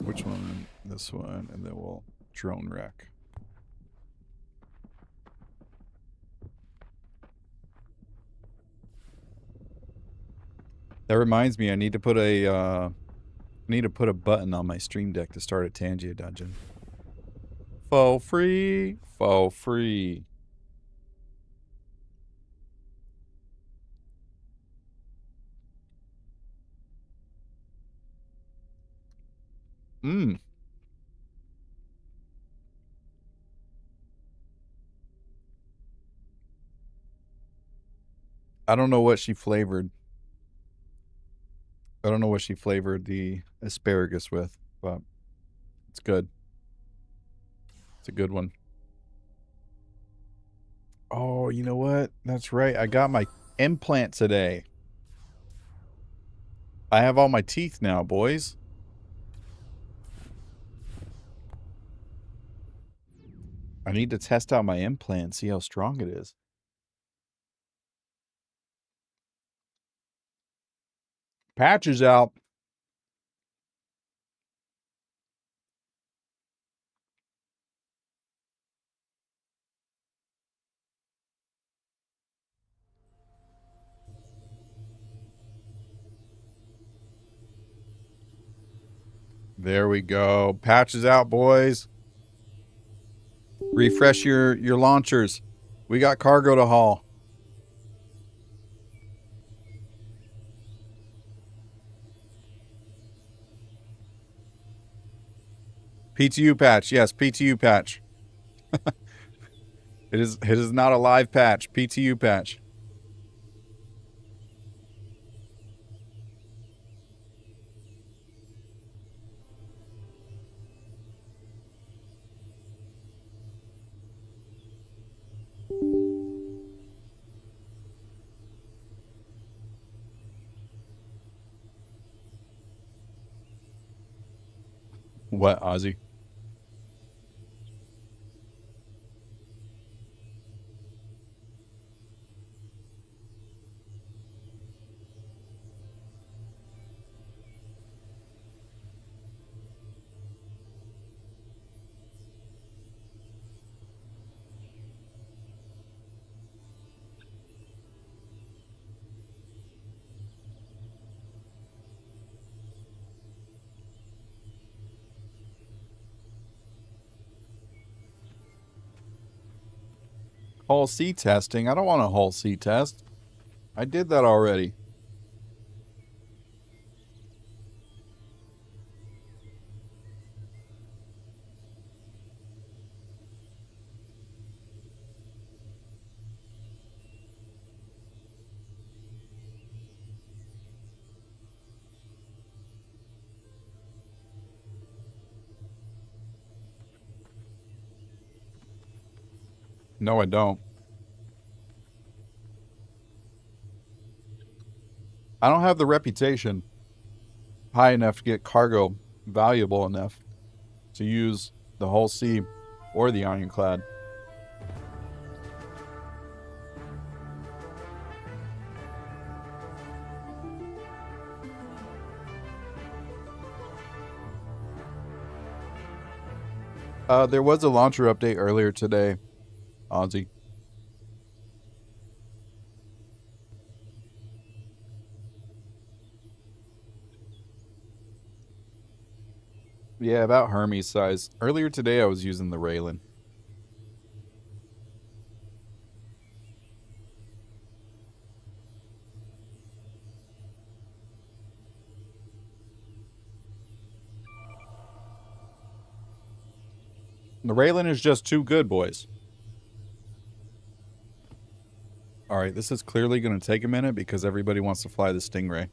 Which one? This one, and then we'll drone wreck. That reminds me, I need to put a button on my stream deck to start a Tangia dungeon. For free, for free. Mmm. I don't know what she flavored. I don't know what she flavored the asparagus with, but it's good. It's a good one. Oh, you know what? That's right. I got my implant today. I have all my teeth now, boys. I need to test out my implant, see how strong it is. Patch is out. There we go. Patch is out, boys. Refresh your launchers. We got cargo to haul. PTU patch. Yes, PTU patch. It is not a live patch. PTU patch. What, Ozzy? Hull C testing? I don't want a Hull C test. I did that already. No, I don't. I don't have the reputation high enough to get cargo valuable enough to use the Hull C or the Ironclad. There was a launcher update earlier today, Ozzy. Yeah, about Hermes size. Earlier today, I was using the Raylan. The Raylan is just too good, boys. All right, this is clearly going to take a minute because everybody wants to fly the Stingray.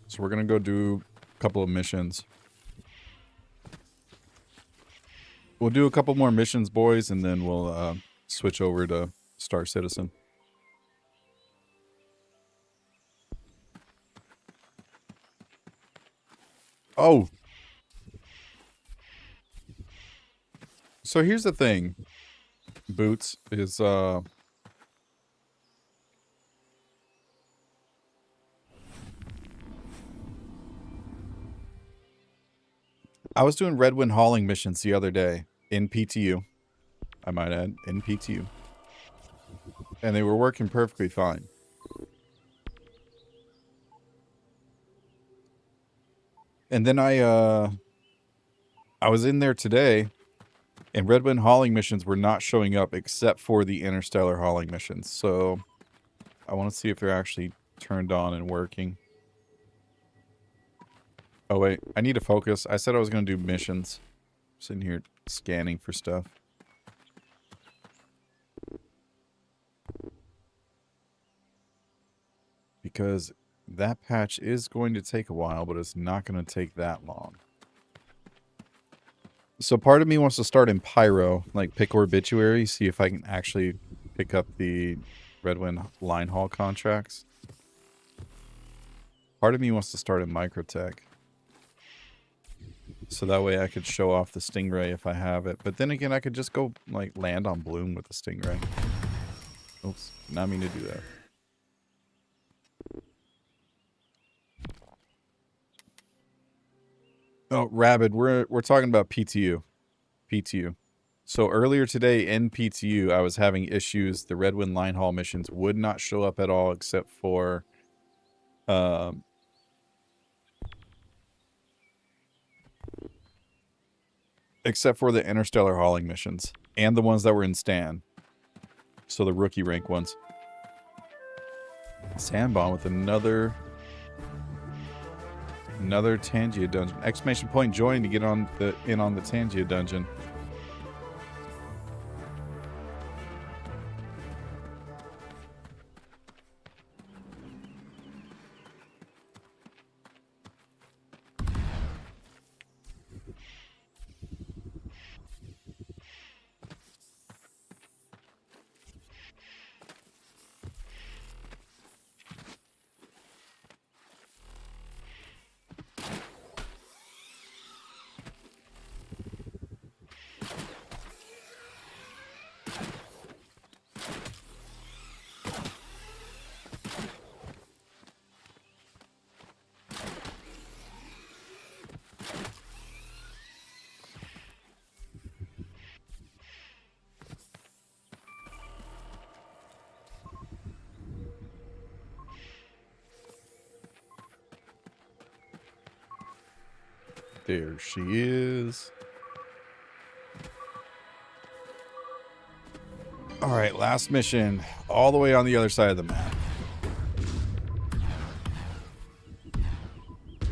So we're going to go do a couple of missions. We'll do a couple more missions, boys, and then we'll switch over to Star Citizen. Oh. So here's the thing, Boots, is I was doing Redwind hauling missions the other day in PTU. I might add, in PTU. And they were working perfectly fine. And then I was in there today, and Redwind hauling missions were not showing up except for the interstellar hauling missions. So I want to see if they're actually turned on and working. Oh wait, I need to focus. I said I was going to do missions. I'm sitting here scanning for stuff. Because that patch is going to take a while, but it's not going to take that long. So part of me wants to start in Pyro, like pick Obituary, see if I can actually pick up the Redwind line haul contracts. Part of me wants to start in Microtech. So that way I could show off the Stingray if I have it. But then again, I could just go like land on Bloom with the Stingray. Oops, not mean to do that. Oh, Rabid, we're talking about PTU. PTU. So earlier today in PTU, I was having issues. The Redwind line haul missions would not show up at all except for the interstellar hauling missions and the ones that were in Stan. So the rookie rank ones. Sandbomb with another Tangia dungeon. Exclamation point join to get on the Tangia dungeon. There she is. Alright, last mission. All the way on the other side of the map.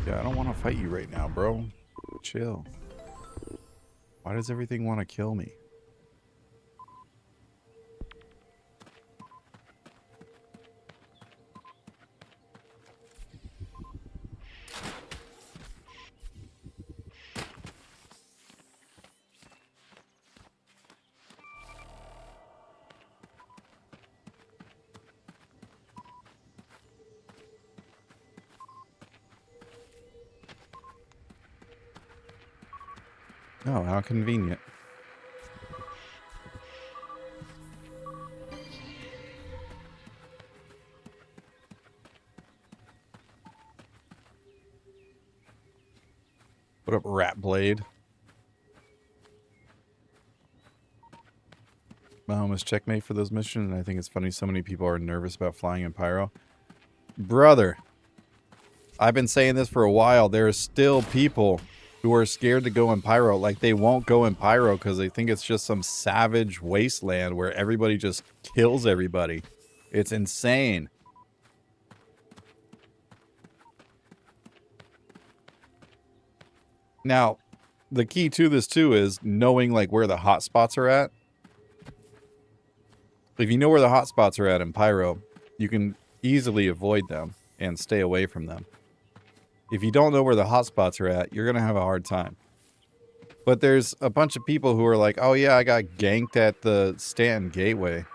Yeah, I don't want to fight you right now, bro. Chill. Why does everything want to kill me? Oh, how convenient. What up, Rat Blade? Mahomes checkmate for those missions, and I think it's funny so many people are nervous about flying in Pyro. Brother, I've been saying this for a while. There are still people who are scared to go in Pyro. Like, they won't go in Pyro because they think it's just some savage wasteland where everybody just kills everybody. It's insane. Now, the key to this, too, is knowing, like, where the hotspots are at. If you know where the hotspots are at in Pyro, you can easily avoid them and stay away from them. If you don't know where the hotspots are at, you're going to have a hard time. But there's a bunch of people who are like, oh yeah, I got ganked at the Stanton Gateway.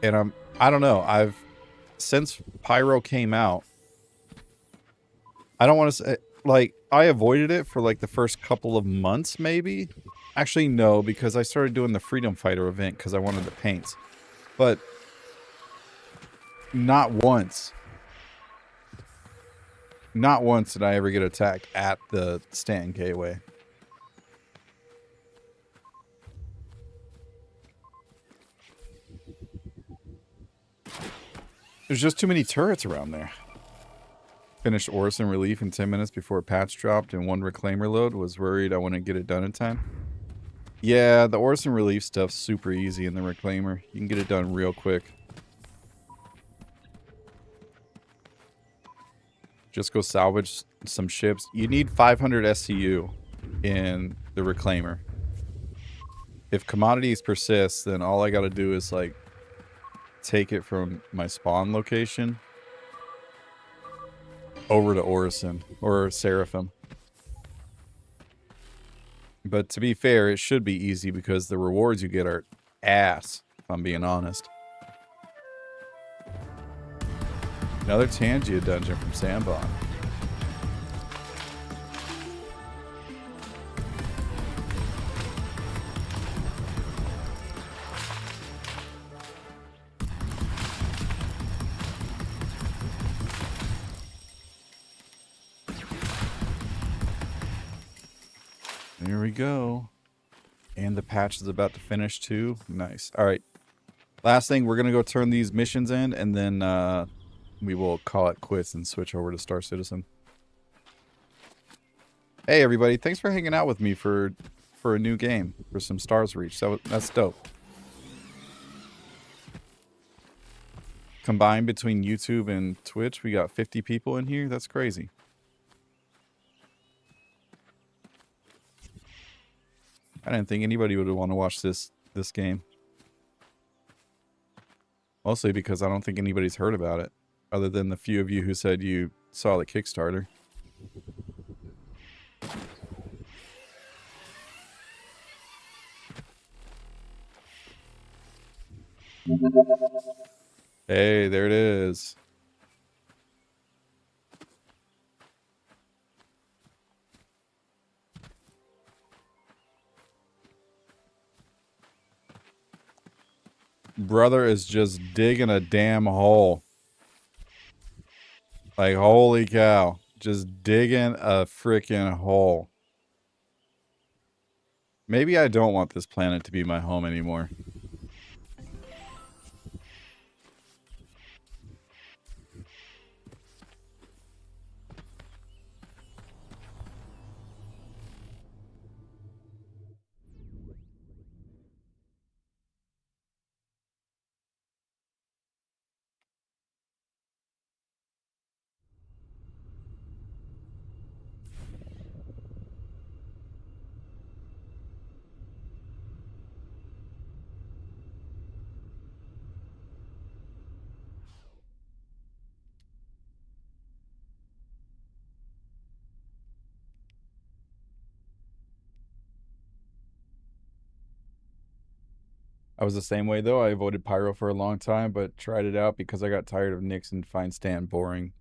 And I don't know, since Pyro came out, I don't want to say, like, I avoided it for like the first couple of months, maybe. Actually, no, because I started doing the Freedom Fighter event because I wanted the paints. But not once Not once did I ever get attacked at the Stanton Gateway. There's just too many turrets around there. Finished Orison Relief in 10 minutes before patch dropped and one Reclaimer load. Was worried I wouldn't get it done in time. Yeah, the Orison Relief stuff's super easy in the Reclaimer. You can get it done real quick. Just go salvage some ships. You need 500 SCU in the Reclaimer. If commodities persist, then all I gotta do is, like, take it from my spawn location over to Orison or Seraphim. But to be fair, it should be easy because the rewards you get are ass, if I'm being honest. Another Tangia dungeon from Sambon. There we go. And the patch is about to finish too. Nice. All right. Last thing, we're going to go turn these missions in, and then we will call it quits and switch over to Star Citizen. Hey, everybody. Thanks for hanging out with me for a new game, for some Stars Reach. That's dope. Combined between YouTube and Twitch, we got 50 people in here. That's crazy. I didn't think anybody would want to watch this game. Mostly because I don't think anybody's heard about it, other than the few of you who said you saw the Kickstarter. Hey, there it is. Brother is just digging a damn hole. Like, holy cow. Just digging a freaking hole. Maybe I don't want this planet to be my home anymore. I was the same way, though. I avoided Pyro for a long time, but tried it out because I got tired of Nyx and find Stanton boring.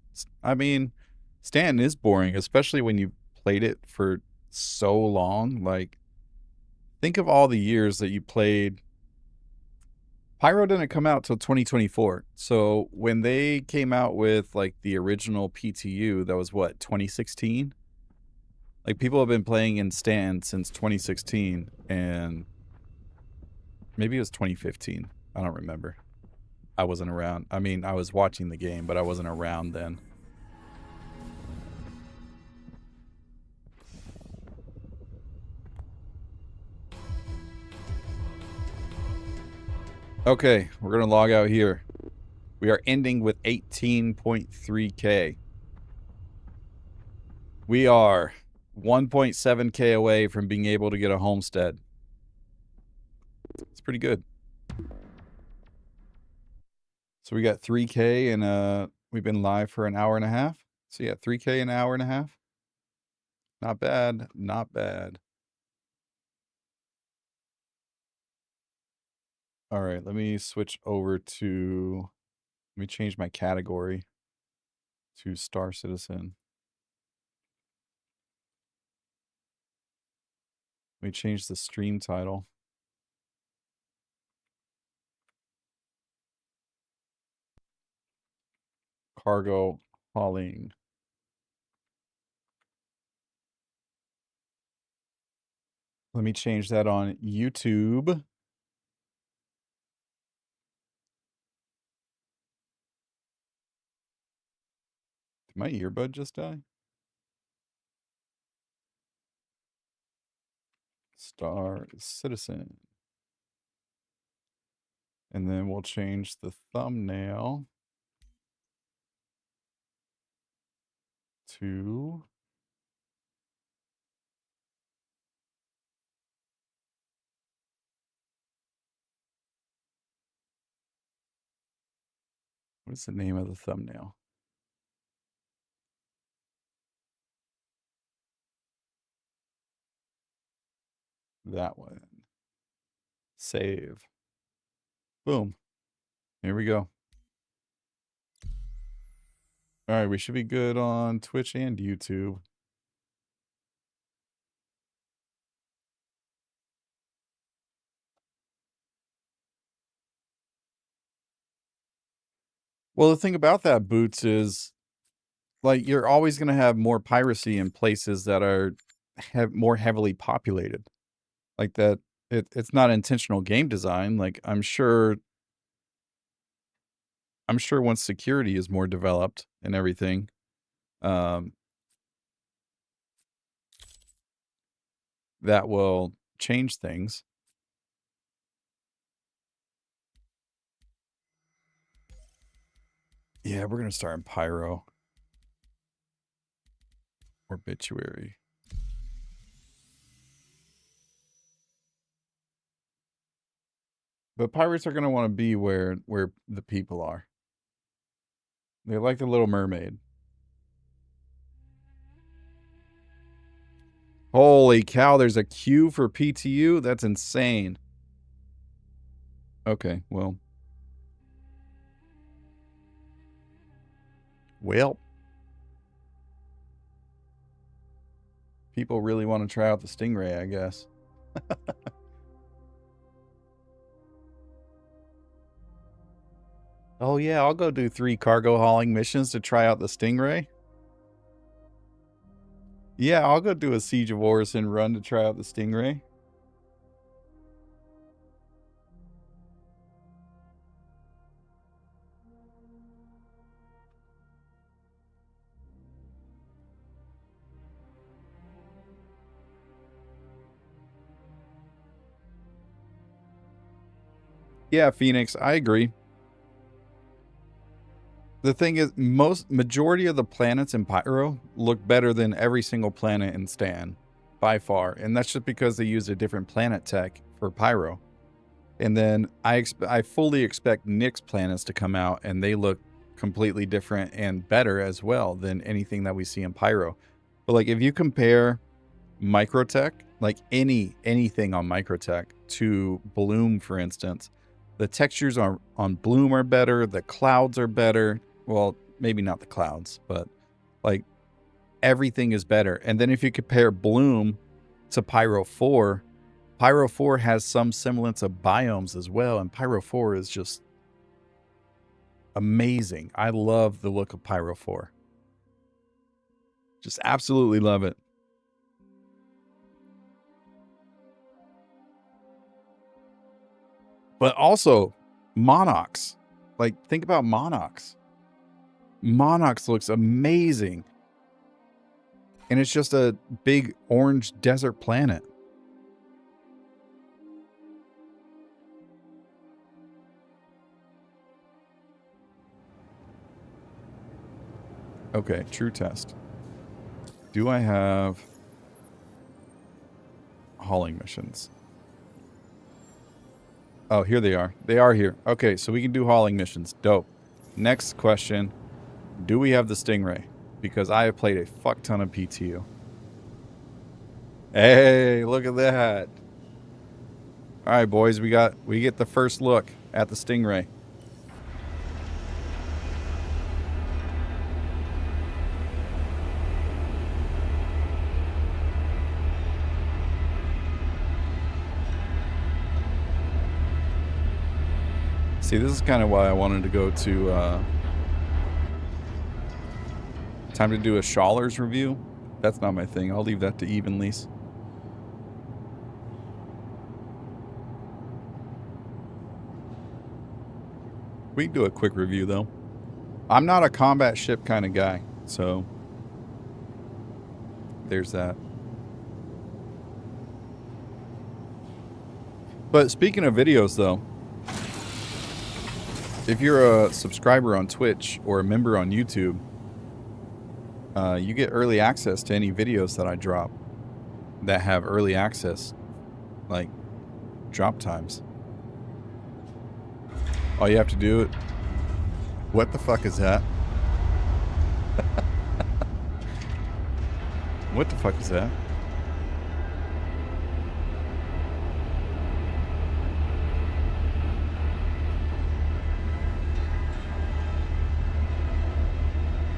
I mean, Stanton is boring, especially when you played it for so long. Like, think of all the years that you played. Pyro didn't come out till 2024. So when they came out with, like, the original PTU, that was what, 2016? Like, people have been playing in Stanton since 2016, and maybe it was 2015. I don't remember. I wasn't around. I mean, I was watching the game, but I wasn't around then. Okay, we're going to log out here. We are ending with 18.3K. We are 1.7K away from being able to get a homestead. It's pretty good. So we got 3K and we've been live for an hour and a half. So yeah, 3K an hour and a half. Not bad, not bad. All right, let me switch over to, let me change my category to Star Citizen. Let me change the stream title. Cargo hauling. Let me change that on YouTube. Did my earbud just die? Star Citizen. And then we'll change the thumbnail to what's the name of the thumbnail? That one. Save. Boom. Here we go. All right, we should be good on Twitch and YouTube. Well, the thing about that, Boots, is like you're always going to have more piracy in places that are more heavily populated. Like that, it's not intentional game design. Like I'm sure once security is more developed and everything, that will change things. Yeah, we're gonna start in Pyro. Obituary. But pirates are gonna want to be where the people are. They like the Little Mermaid. Holy cow, there's a queue for PTU? That's insane. Okay, well. Well. People really want to try out the Stingray, I guess. Oh yeah, I'll go do 3 cargo hauling missions to try out the Stingray. Yeah, I'll go do a Siege of Orison run to try out the Stingray. Yeah, Phoenix, I agree. The thing is, majority of the planets in Pyro look better than every single planet in Stan, by far. And that's just because they use a different planet tech for Pyro. And then I fully expect Nyx planets to come out, and they look completely different and better as well than anything that we see in Pyro. But like, if you compare Microtech, like anything on Microtech to Bloom, for instance, the textures on Bloom are better, the clouds are better. Well, maybe not the clouds, but like everything is better. And then if you compare Bloom to Pyro 4, Pyro 4 has some semblance of biomes as well, and Pyro 4 is just amazing. I love the look of Pyro 4. Just absolutely love it. But also, Monox. Like, think about Monox. Monox looks amazing. And it's just a big orange desert planet. Okay, true test. Do I have hauling missions? Oh, here they are. They are here. Okay, so we can do hauling missions. Dope. Next question. Do we have the Stingray? Because I have played a fuck ton of PTU. Hey, look at that. All right, boys, we get the first look at the Stingray. See, this is kind of why I wanted to go to time to do a Shawlers review. That's not my thing. I'll leave that to Evenlease. We can do a quick review, though. I'm not a combat ship kind of guy, so there's that. But speaking of videos, though, if you're a subscriber on Twitch or a member on YouTube, you get early access to any videos that I drop that have early access, like drop times. All you have to do... What the fuck is that? What the fuck is that?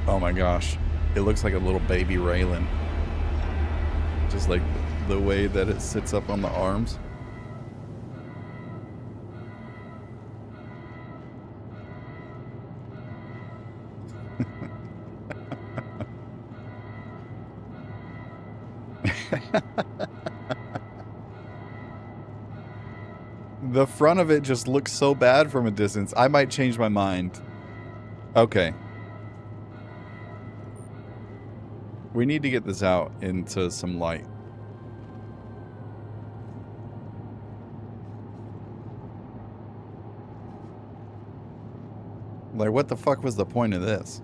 Oh my gosh. It looks like a little baby Raylan. Just like the way that it sits up on the arms. The front of it just looks so bad from a distance. I might change my mind. Okay. We need to get this out into some light. Like, what the fuck was the point of this?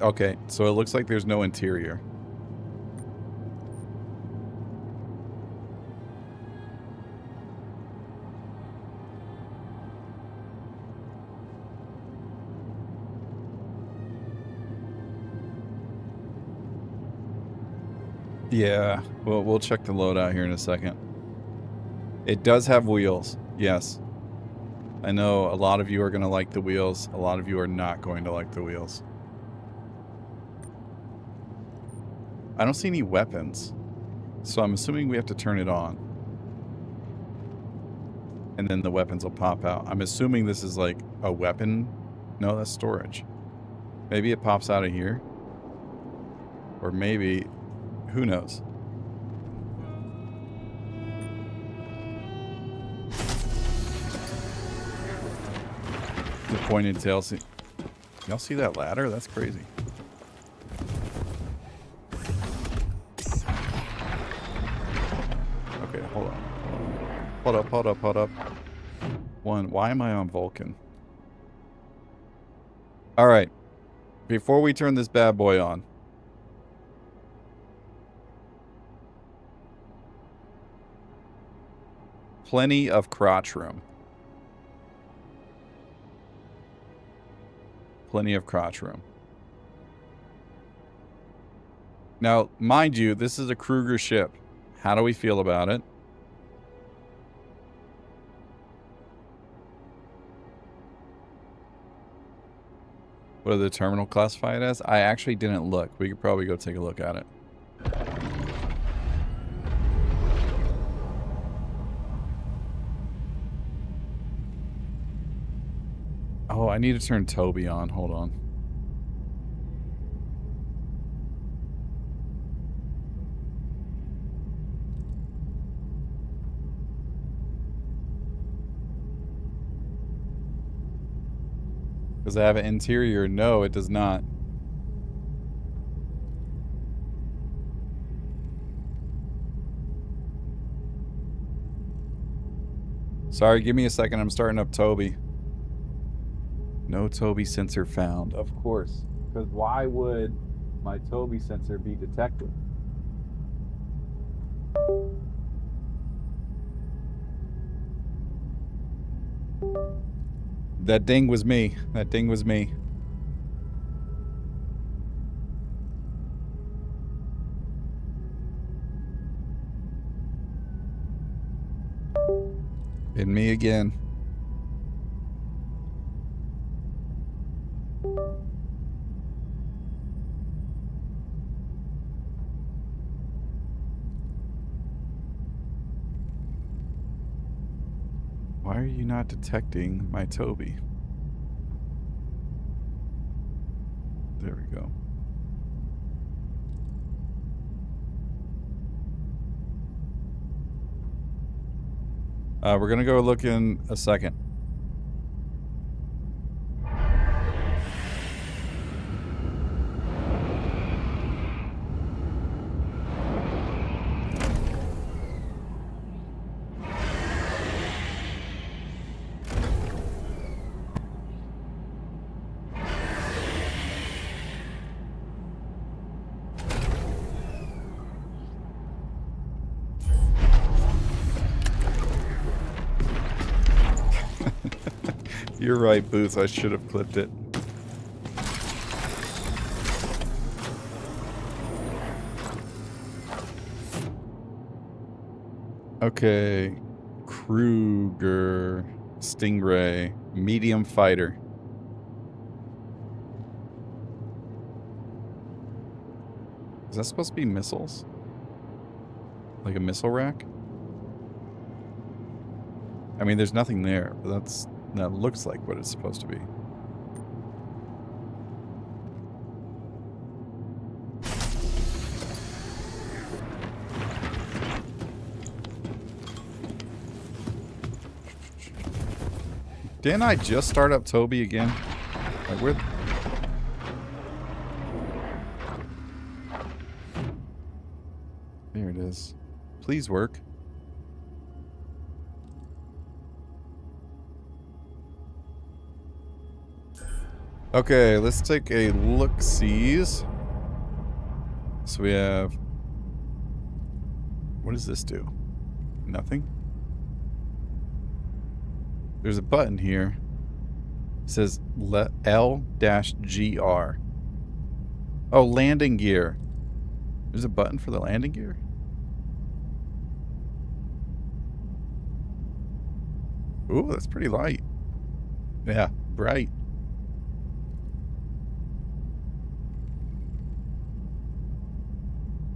Okay, so it looks like there's no interior. Yeah, well, we'll check the loadout here in a second. It does have wheels, yes. I know a lot of you are going to like the wheels. A lot of you are not going to like the wheels. I don't see any weapons, so I'm assuming we have to turn it on. And then the weapons will pop out. I'm assuming this is like a weapon. No, that's storage. Maybe it pops out of here. Or maybe... Who knows? The pointed tail. Y'all see that ladder? That's crazy. Okay, hold on. Hold up. One, why am I on Vulcan? Alright. Before we turn this bad boy on. Plenty of crotch room. Plenty of crotch room. Now, mind you, this is a Kruger ship. How do we feel about it? What did the terminal classify it as? I actually didn't look. We could probably go take a look at it. Oh, I need to turn Toby on. Hold on. Does it have an interior? No, it does not. Sorry, give me a second. I'm starting up Toby. No Toby sensor found. Of course. Because why would my Toby sensor be detected? That ding was me. That ding was me. And me again. Why are you not detecting my Toby? There we go. We're gonna go look in a second. You're right, Booth. I should have clipped it. Okay. Kruger. Stingray. Medium fighter. Is that supposed to be missiles? Like a missile rack? I mean, there's nothing there, but that looks like what it's supposed to be. Didn't I just start up Toby again? Like, where... There it is. Please work. Okay, let's take a look-sees. So we have... What does this do? Nothing? There's a button here. It says L-GR. Oh, landing gear. There's a button for the landing gear? Ooh, that's pretty light. Yeah, bright.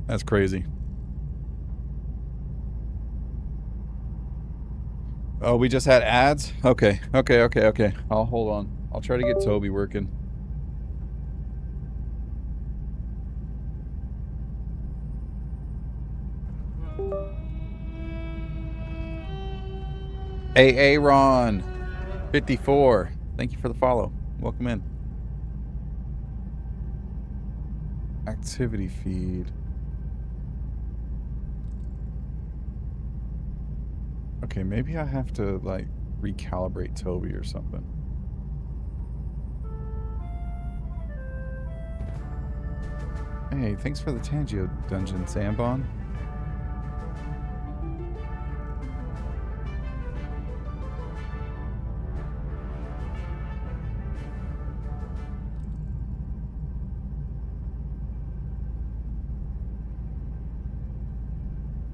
That's crazy. Oh, we just had ads? Okay. I'll hold on. I'll try to get Toby working. Hey, Aaron. 54. Thank you for the follow. Welcome in. Activity feed. Okay, maybe I have to, like, recalibrate Toby or something. Hey, thanks for the Tangio dungeon, Sambon.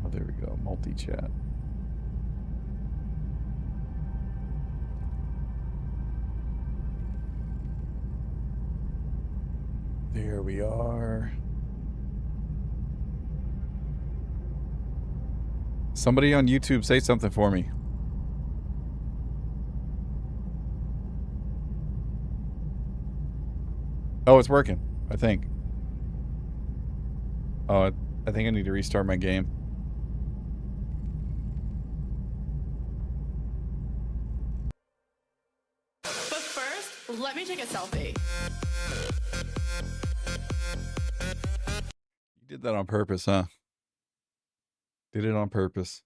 Oh, there we go. Multi-chat. There we are. Somebody on YouTube say something for me. Oh, it's working, I think. Oh, I think I need to restart my game. But first, let me take a selfie. You did that on purpose, huh? Did it on purpose.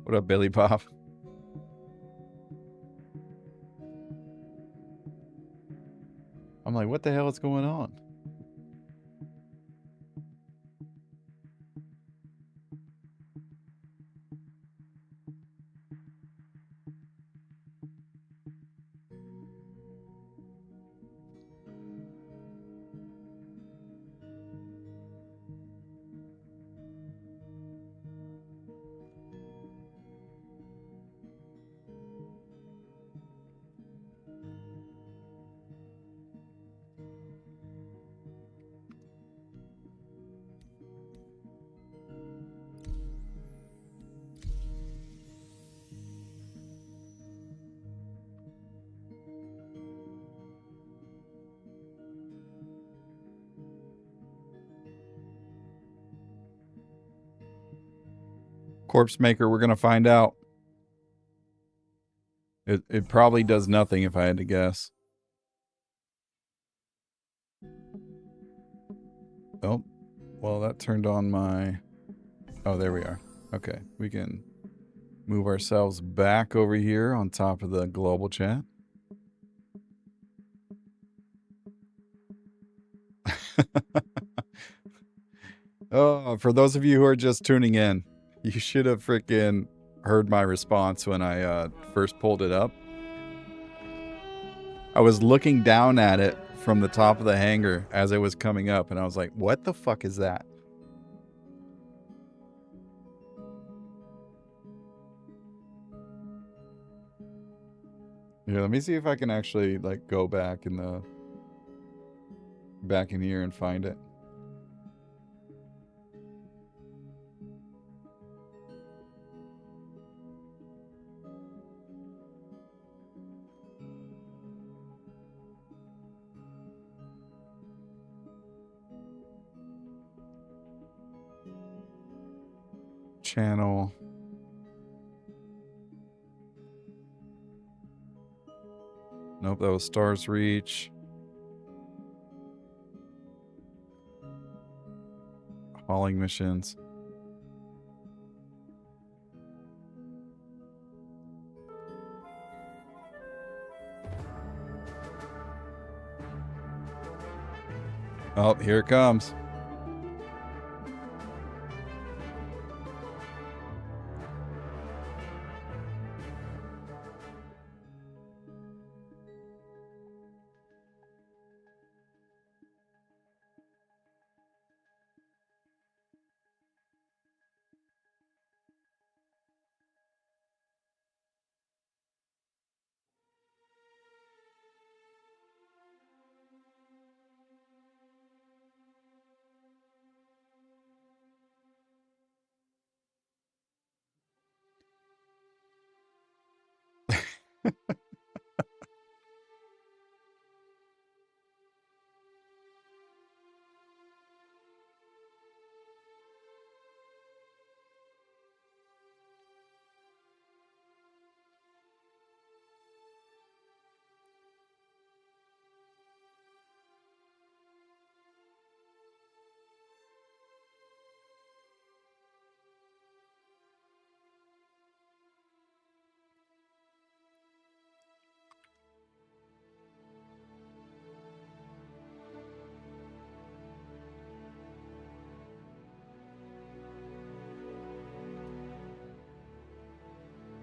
What up, Billy Pop? I'm like, what the hell is going on? Corpse Maker, we're gonna find out. It probably does nothing if I had to guess. Oh, well, that turned on my... Oh, there we are. Okay, we can move ourselves back over here on top of the global chat. Oh, for those of you who are just tuning in, you should have freaking heard my response when I first pulled it up. I was looking down at it from the top of the hangar as it was coming up, and I was like, what the fuck is that? Here, let me see if I can actually like go back in here and find it. Channel. Nope, that was Stars Reach. Hauling missions. Oh, here it comes.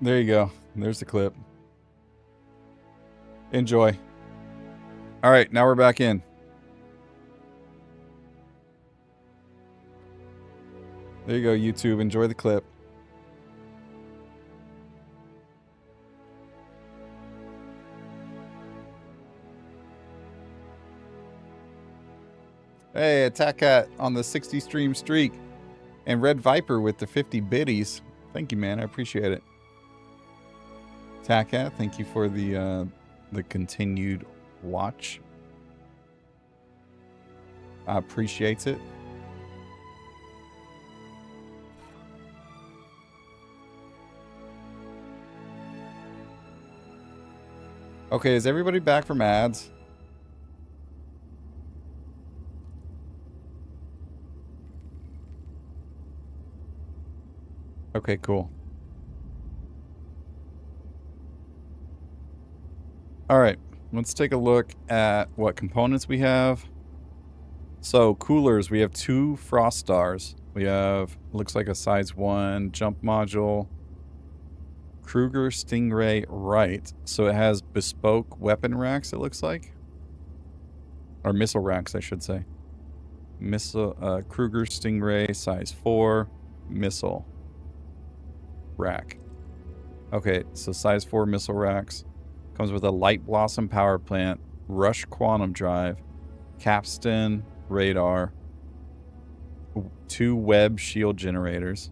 There you go. There's the clip. Enjoy. All right, now we're back in. There you go, YouTube. Enjoy the clip. Hey, Attack Cat on the 60 stream streak. And Red Viper with the 50 biddies. Thank you, man. I appreciate it. Attack Cat, thank you for the continued watch. I appreciate it. Okay, is everybody back from ads? Okay, cool. All right, let's take a look at what components we have. So coolers, we have 2 frost stars. We have, looks like a size 1 jump module. Kruger Stingray right. So it has bespoke weapon racks, it looks like. Or missile racks, I should say. Kruger Stingray size 4 missile rack. Okay, so size 4 missile racks. Comes with a Light Blossom power plant, Rush quantum drive, capstan radar, 2 web shield generators,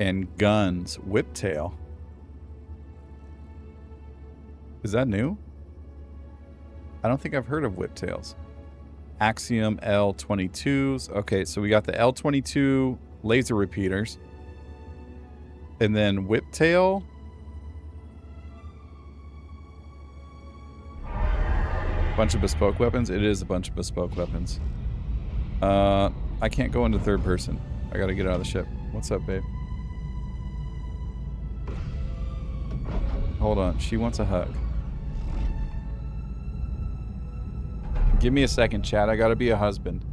and guns. Whiptail. Is that new? I don't think I've heard of whiptails. Axiom L22s. Okay, so we got the L22 laser repeaters. And then whiptail. Bunch of bespoke weapons? It is a bunch of bespoke weapons. I can't go into third person. I gotta get out of the ship. What's up, babe? Hold on. She wants a hug. Give me a second, chat. I gotta be a husband.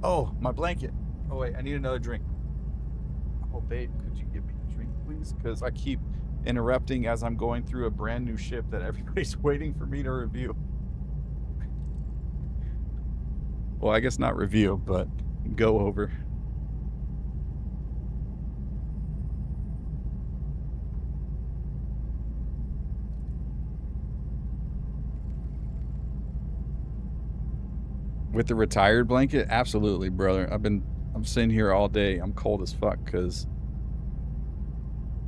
Oh, my blanket. Oh, wait, I need another drink. Oh, babe, could you give me a drink, please? Because I keep interrupting as I'm going through a brand new ship that everybody's waiting for me to review. Well, I guess not review, but go over. With the retired blanket? Absolutely, brother. I'm sitting here all day. I'm cold as fuck because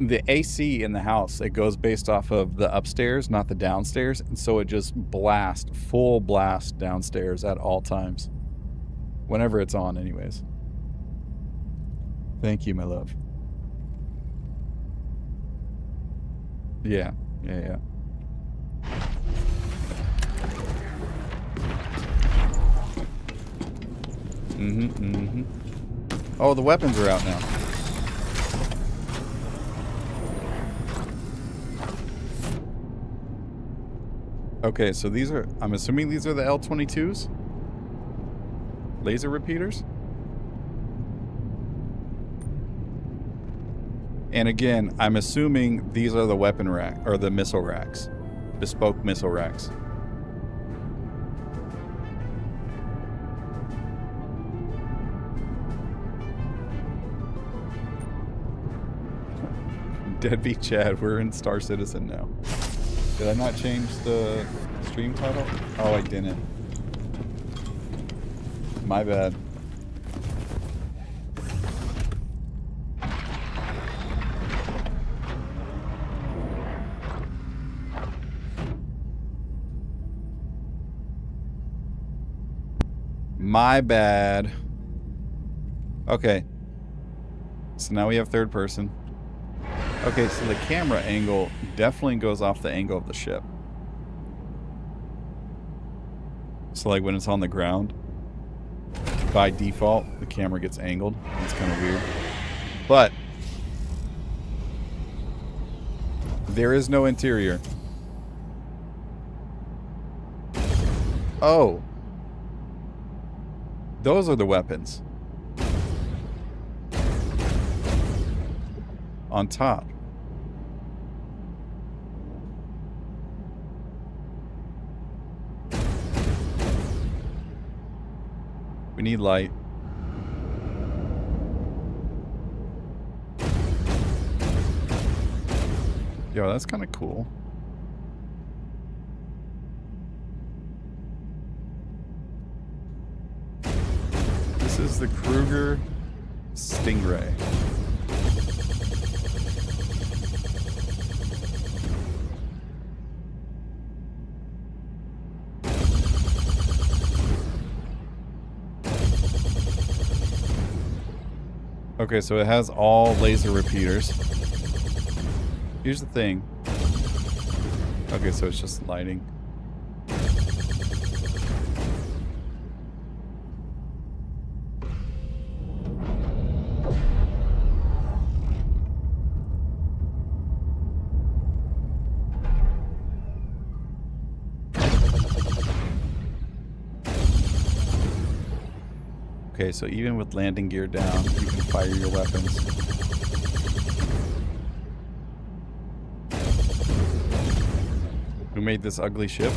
the AC in the house, it goes based off of the upstairs, not the downstairs. And so it just blasts, full blast downstairs at all times. Whenever it's on, anyways. Thank you, my love. Yeah. Oh, the weapons are out now. Okay, so these are, I'm assuming these are the L-22s? Laser repeaters? And again, I'm assuming these are the weapon rack, or the missile racks. Bespoke missile racks. Deadbeat Chad, we're in Star Citizen now. Did I not change the stream title? Oh, I didn't. My bad. My bad. Okay. So now we have third person. Okay, so the camera angle definitely goes off the angle of the ship. So like when it's on the ground, by default, the camera gets angled. It's kind of weird. But there is no interior. Oh. Those are the weapons. On top. We need light. Yo, that's kind of cool. This is the Kruger Stingray. Okay, so it has all laser repeaters. Here's the thing. Okay, so it's just lighting. Okay, so even with landing gear down, you can fire your weapons. Who made this ugly ship?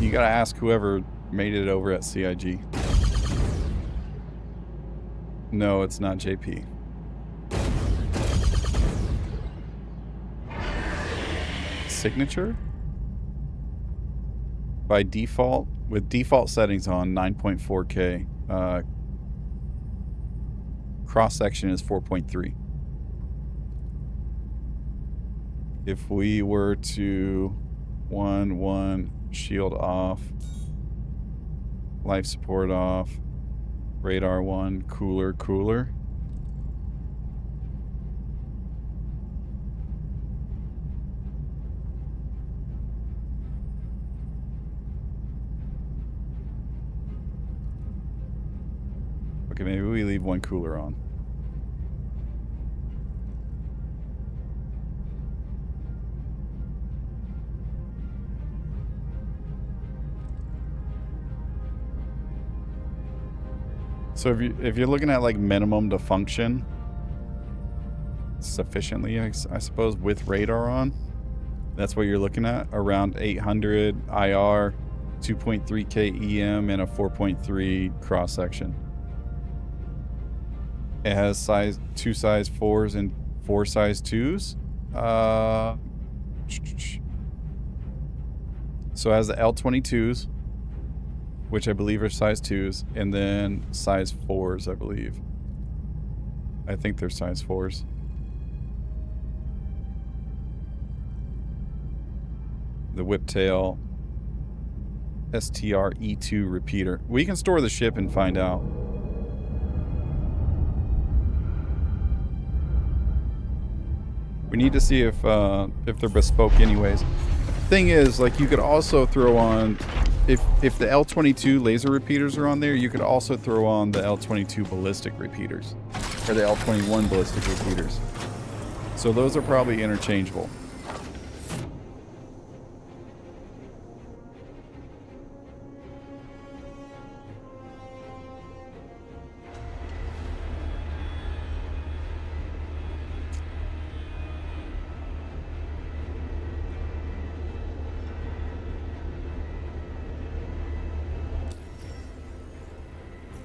You gotta ask whoever made it over at CIG. No, it's not JP. Signature? By default, with default settings on, 9.4K. Cross section is 4.3. If we were to 1 shield off, life support off, radar 1, cooler. Okay, maybe we leave 1 cooler on. So if you're looking at like minimum to function sufficiently, I suppose, with radar on, that's what you're looking at, around 800 IR, 2.3K EM, and a 4.3 cross section. It has 2 size 4s and 4 size 2s. So it has the L22s, which I believe are size 2s, and then size 4s, I believe. I think they're size 4s. The whiptail STR E2 repeater. We can store the ship and find out. We need to see if they're bespoke anyways. Thing is, like, you could also throw on, if the L22 laser repeaters are on there, you could also throw on the L22 ballistic repeaters, or the L21 ballistic repeaters. So those are probably interchangeable.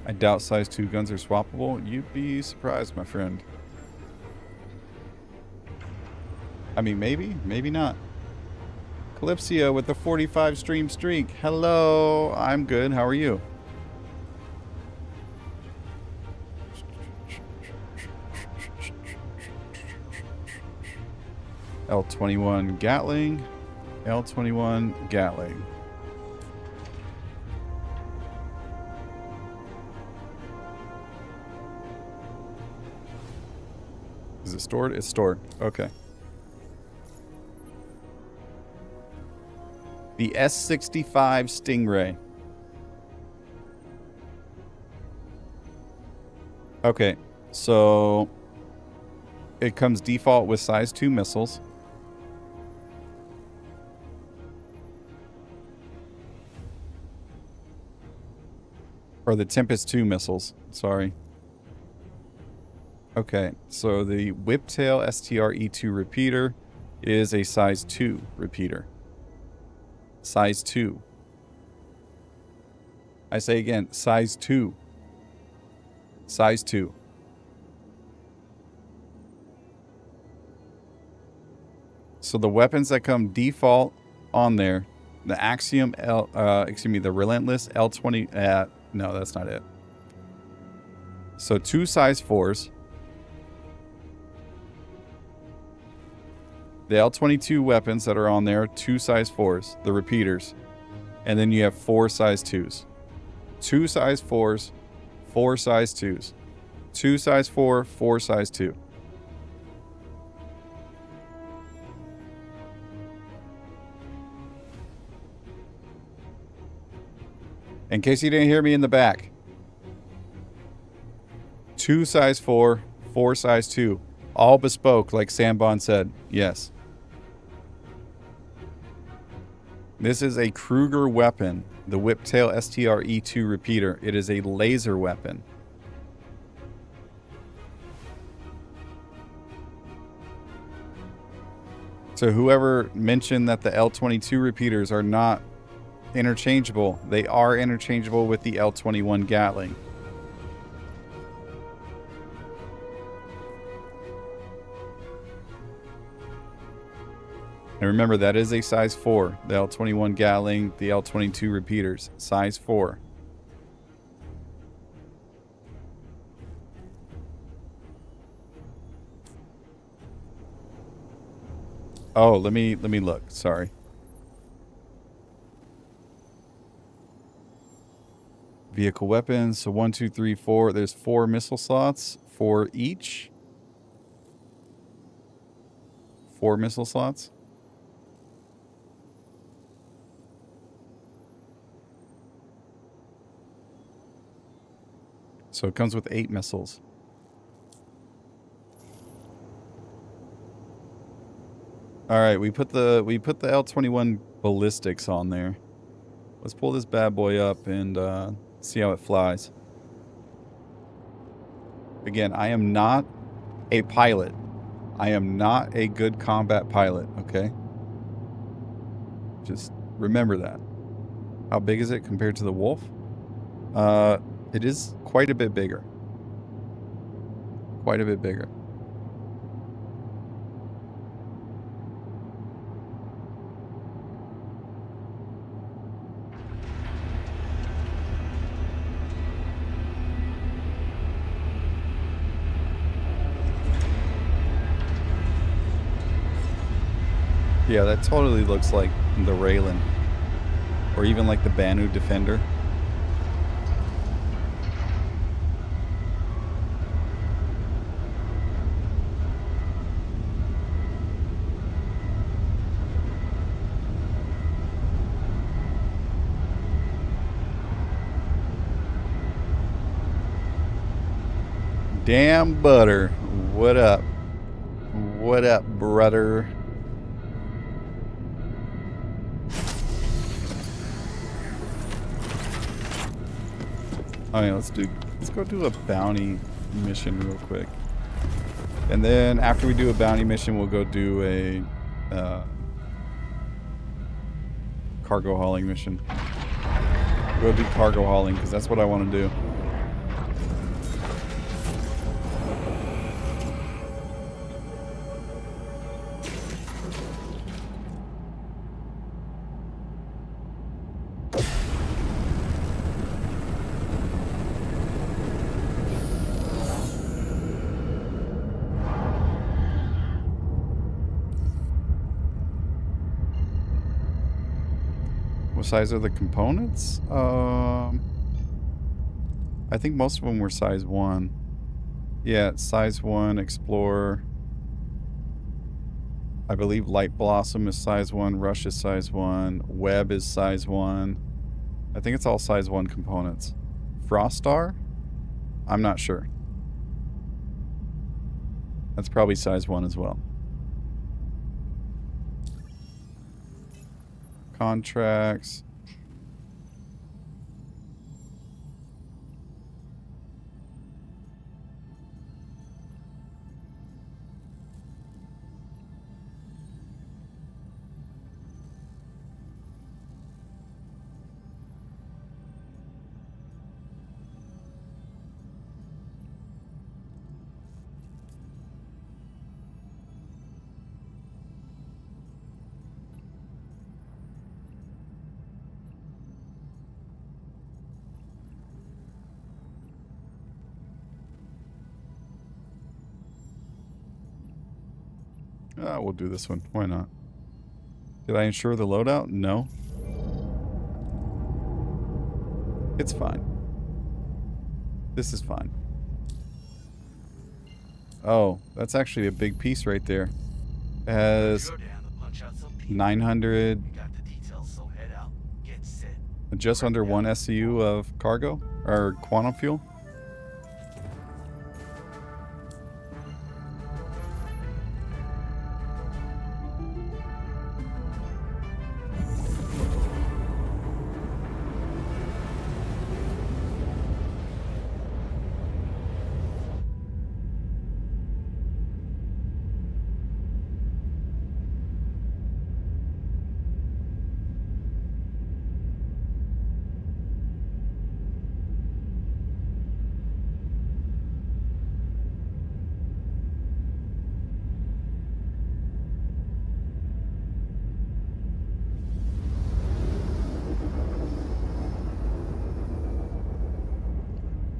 I doubt size 2 guns are swappable. You'd be surprised, my friend. I mean, maybe, maybe not. Calypsio with the 45 stream streak. Hello, I'm good. How are you? L21 Gatling. L21 Gatling. Is it stored? It's stored. Okay. The S65 Stingray. Okay, so it comes default with size 2 missiles. Or the Tempest 2 missiles, sorry. Okay, so the Whiptail STR E2 repeater is a size 2 repeater. Size 2. I say again, size 2. Size 2. So the weapons that come default on there, the Axiom the Relentless L20, no, that's not it. So 2 size 4s. The L22 weapons that are on there, 2 size 4s, the repeaters. And then you have 4 size 2s. 2 size 4s, 4 size 2s. 2 size 4, 4 size 2. In case you didn't hear me in the back. 2 size 4, 4 size 2. All bespoke, like Sambon said. Yes. This is a Kruger weapon The Whiptail STRE-2 repeater. It is a laser weapon. So whoever mentioned that the L-22 repeaters are not interchangeable, they are interchangeable with the L-21 Gatling. And remember, that is a size 4. The L-21 Gatling, the L-22 repeaters, size 4. Oh, let me look. Sorry. Vehicle weapons. So 1, 2, 3, 4. There's 4 missile slots for each. 4 missile slots. So it comes with 8 missiles. All right, we put the L-21 ballistics on there. Let's pull this bad boy up and see how it flies. Again, I am not a pilot. I am not a good combat pilot, okay? Just remember that. How big is it compared to the Wolf? It is quite a bit bigger. Quite a bit bigger. Yeah, that totally looks like the Raylan. Or even like the Banu Defender. Damn butter. What up? What up, brother? Oh yeah, let's go do a bounty mission real quick. And then after we do a bounty mission, we'll go do a cargo hauling mission. Go do cargo hauling because that's what I want to do. What size are the components? I think most of them were size 1. Yeah, size 1, Explorer. I believe Light Blossom is size 1, Rush is size 1, Web is size 1. I think it's all size 1 components. Frost Star? I'm not sure. That's probably size 1 as well. Contracts. We'll do this one. Why not? Did I ensure the loadout? No. It's fine. This is fine. Oh, that's actually a big piece right there. It has 900, just under 1 SCU of cargo, or quantum fuel.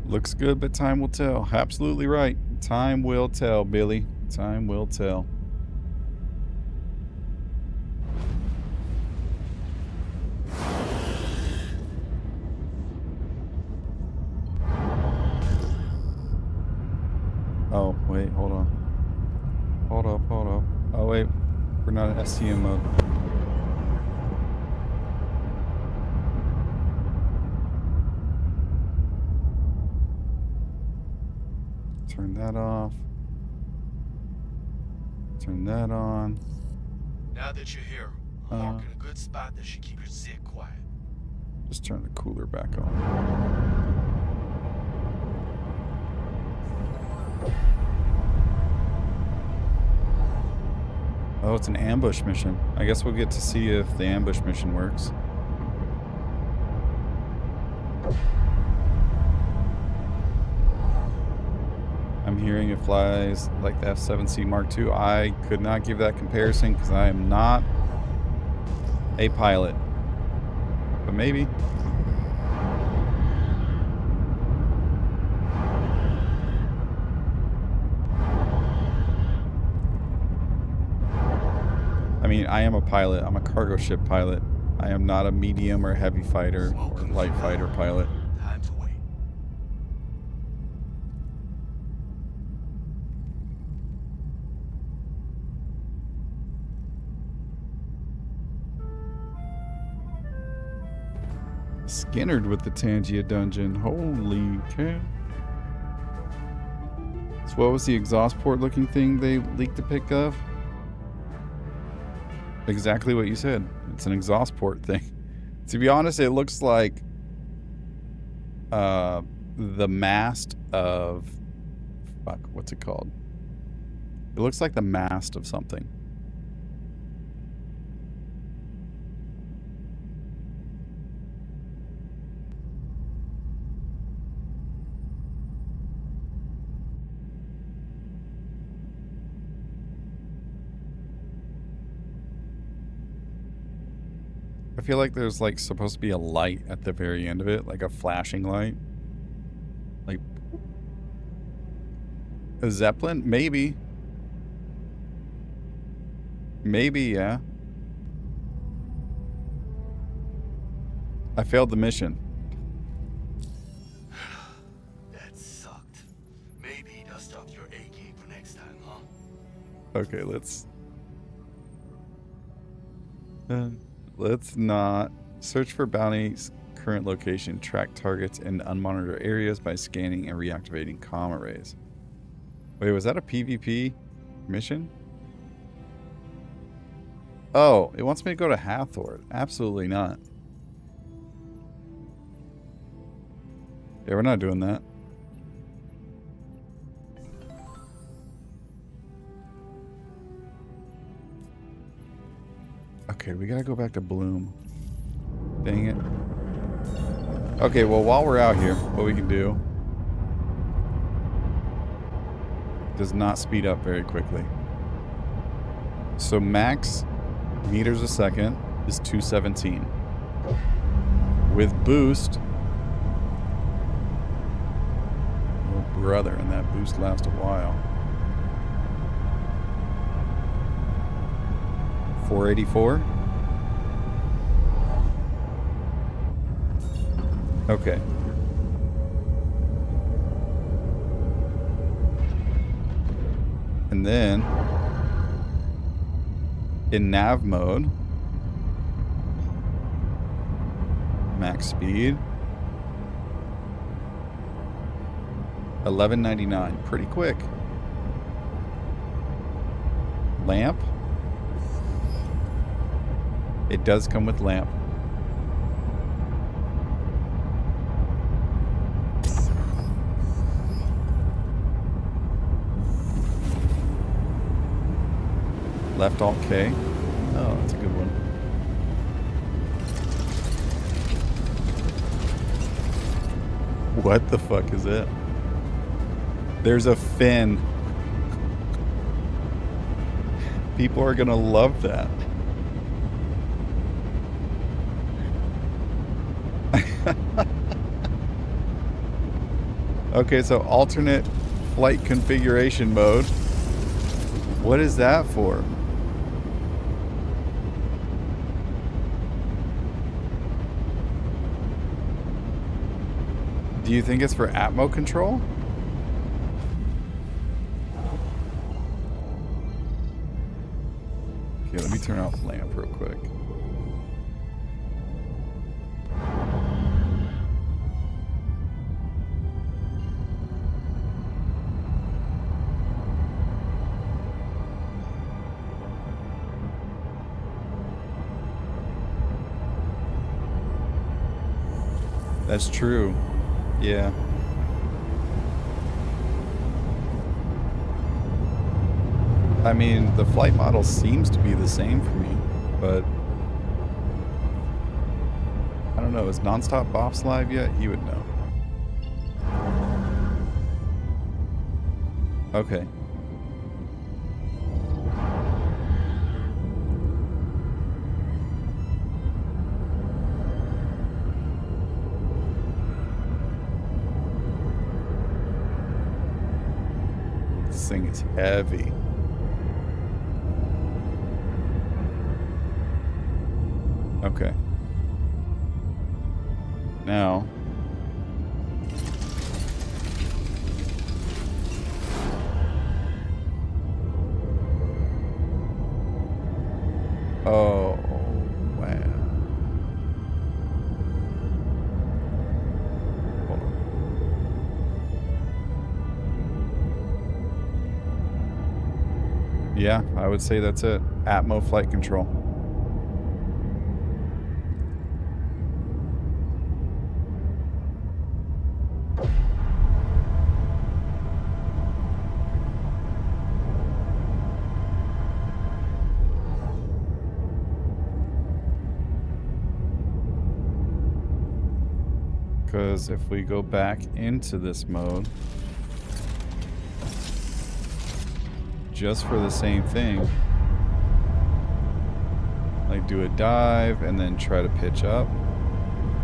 Looks good, but time will tell. Absolutely right. Time will tell, Billy. Time will tell. Oh, wait, hold on. Hold up. Oh, wait. We're not in STM mode. Turn that off. Turn that on. Now that you're here, I'm marking a good spot that should keep your zit quiet. Just turn the cooler back on. Oh, it's an ambush mission. I guess we'll get to see if the ambush mission works. I'm hearing it flies like the F-7C Mark II. I could not give that comparison because I am not a pilot. But maybe. I mean, I am a pilot. I'm a cargo ship pilot. I am not a medium or heavy fighter or light fighter pilot. Time to wait. Skinnered with the Tangia dungeon. Holy cow. So what was the exhaust port looking thing they leaked a pic of? Exactly what you said. It's an exhaust port thing. To be honest, it looks like the mast of... Fuck, what's it called? It looks like the mast of something. I feel like there's like supposed to be a light at the very end of it, like a flashing light. Like a Zeppelin? Maybe. Maybe, yeah. I failed the mission. That sucked. Maybe dust off your A game for next time, huh? Okay, let's not search for bounties, current location, track targets in unmonitored areas by scanning and reactivating comm arrays. Wait, was that a PvP mission? Oh, it wants me to go to Hathor. Absolutely not. Yeah, we're not doing that. Okay, we gotta go back to Bloom. Dang it. Okay, well, while we're out here, what we can do does not speed up very quickly. So max meters a second is 217. With boost, oh brother, and that boost lasts a while. 484. Okay. And then in nav mode, max speed 1199, pretty quick. Lamp, it does come with lamp. Left Alt K. Oh, that's a good one. What the fuck is it? There's a fin. People are gonna love that. Okay, so alternate flight configuration mode. What is that for? Do you think it's for Atmo control? Okay, let me turn off the lamp real quick. That's true. Yeah. I mean, the flight model seems to be the same for me, but I don't know. Is Nonstop Bops live yet? You would know. Okay. This thing is heavy. Okay. Now. Oh, wow. Hold on. Yeah, I would say that's it. Atmo flight control. Because if we go back into this mode, just for the same thing, like do a dive and then try to pitch up,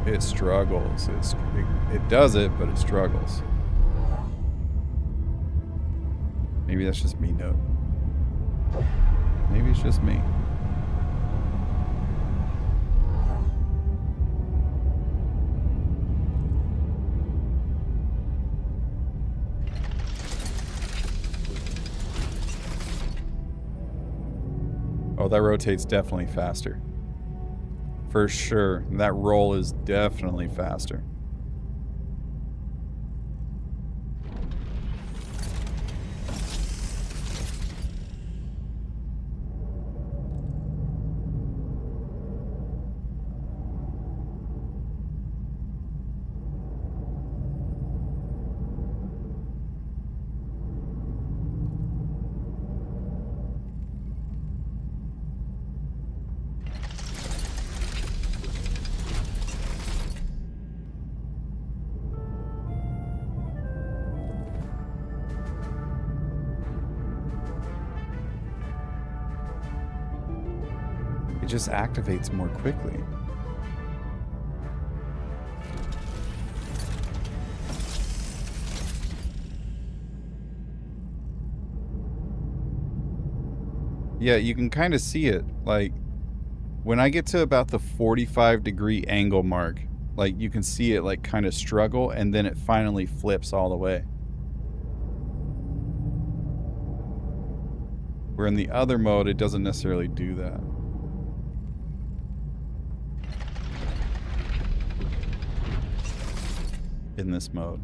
it struggles. It does it, but it struggles. Maybe that's just me, Note. Maybe it's just me. Oh, that rotates definitely faster. For sure. That roll is definitely faster. It just activates more quickly. Yeah, you can kind of see it. Like, when I get to about the 45-degree angle mark, like, you can see it, like, kind of struggle, and then it finally flips all the way. Where in the other mode, it doesn't necessarily do that. In this mode.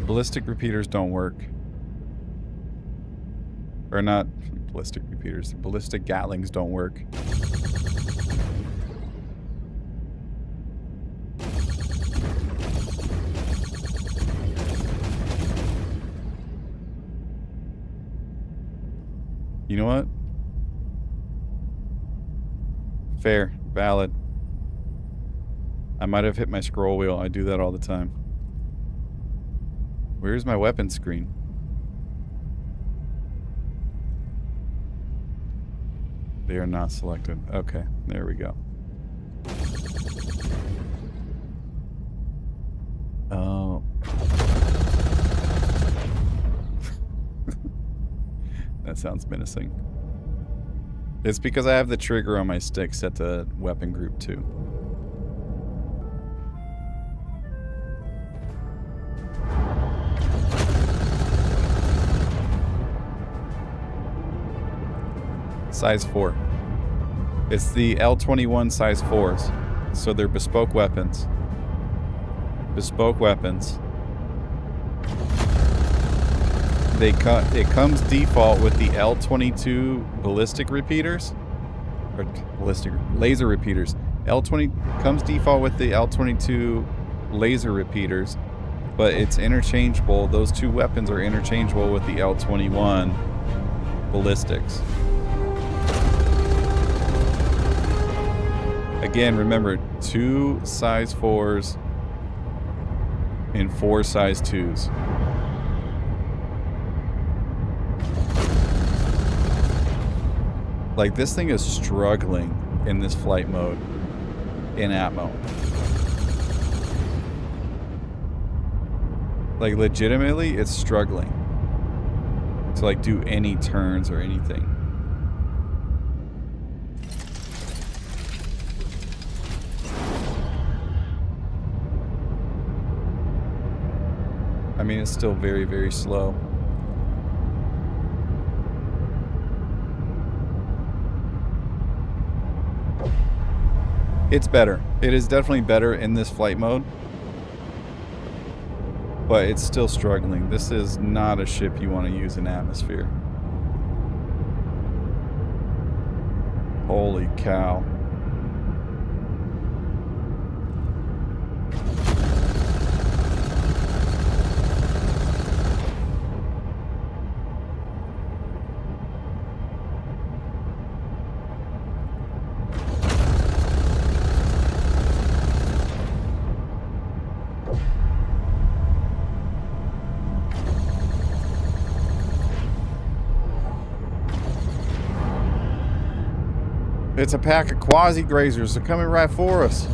Ballistic repeaters don't work. Or not ballistic repeaters. Ballistic Gatlings don't work. You know what? Fair. Valid. I might have hit my scroll wheel. I do that all the time. Where's my weapon screen? They are not selected. Okay, there we go. Oh. That sounds menacing. It's because I have the trigger on my stick set to weapon group 2. Size 4. It's the L21 size 4s. So they're bespoke weapons. Bespoke weapons. It comes default with the L22 ballistic repeaters. Or ballistic laser repeaters. L20 comes default with the L22 laser repeaters, but it's interchangeable. Those two weapons are interchangeable with the L21 ballistics. Again, remember, 2 size 4s and 4 size 2s. Like, this thing is struggling in this flight mode in Atmo. Like, legitimately, it's struggling to, like, do any turns or anything. I mean, it's still very, very slow. It's better. It is definitely better in this flight mode. But it's still struggling. This is not a ship you want to use in atmosphere. Holy cow. It's a pack of quasi-grazers. They're coming right for us.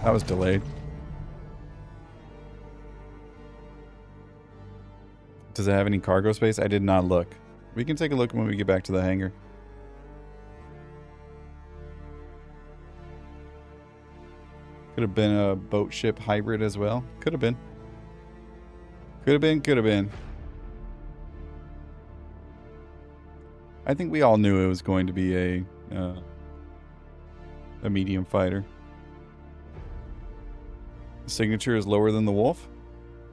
That was delayed. Does it have any cargo space? I did not look. We can take a look when we get back to the hangar. Could have been a boat ship hybrid as well. Could have been. Could have been, could have been. I think we all knew it was going to be a medium fighter. The signature is lower than the Wolf?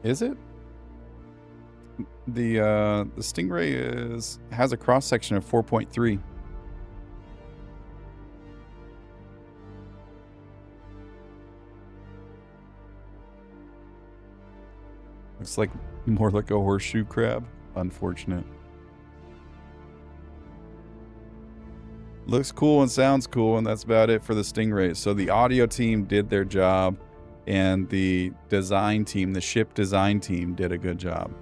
Is it? The Stingray has a cross section of 4.3. Looks like more like a horseshoe crab. Unfortunate. Looks cool and sounds cool, and that's about it for the Stingray. So the audio team did their job, and the design team, the ship design team, did a good job.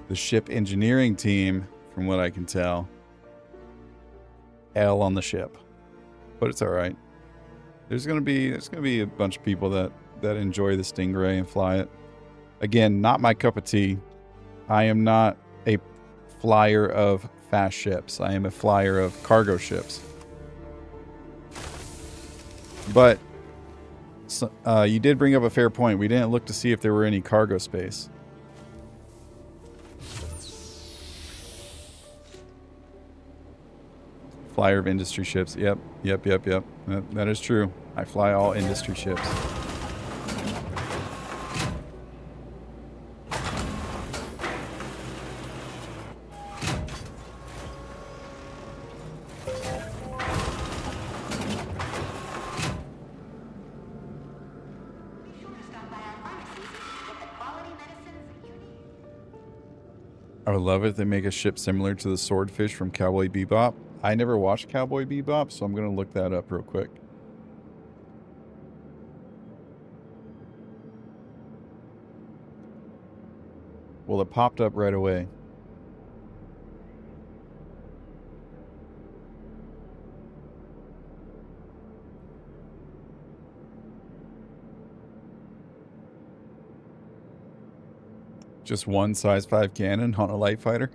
The ship engineering team, from what I can tell, L on the ship, but it's all right. There's gonna be a bunch of people that enjoy the Stingray and fly it. Again, not my cup of tea. I am not a flyer of fast ships. I am a flyer of cargo ships. But so, you did bring up a fair point. We didn't look to see if there were any cargo space. Flyer of industry ships. Yep. That is true. I fly all industry ships. I would love it if they make a ship similar to the swordfish from Cowboy Bebop. I never watched Cowboy Bebop, so I'm going to look that up real quick. Well, it popped up right away. Just one size 5 cannon on a light fighter?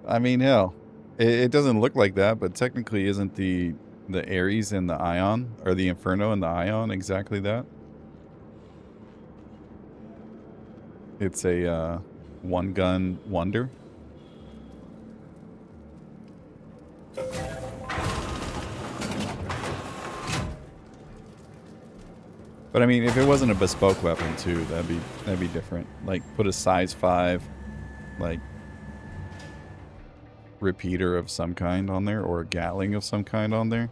I mean, hell, it doesn't look like that, but technically isn't the Ares and the Ion, or the Inferno and the Ion exactly that? It's a one-gun wonder. But I mean, if it wasn't a bespoke weapon too, that'd be different. Like, put a size 5, like, repeater of some kind on there, or a Gatling of some kind on there.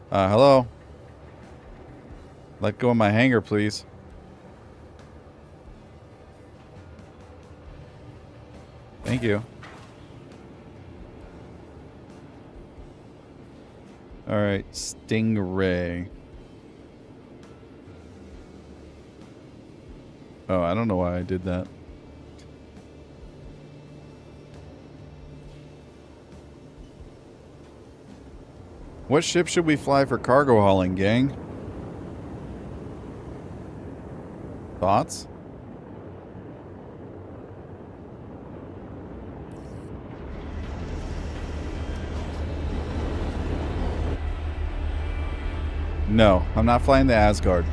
Hello? Let go of my hanger, please. Thank you. Alright, Stingray. Oh, I don't know why I did that. What ship should we fly for cargo hauling, gang? Thoughts? No, I'm not flying the Asgard.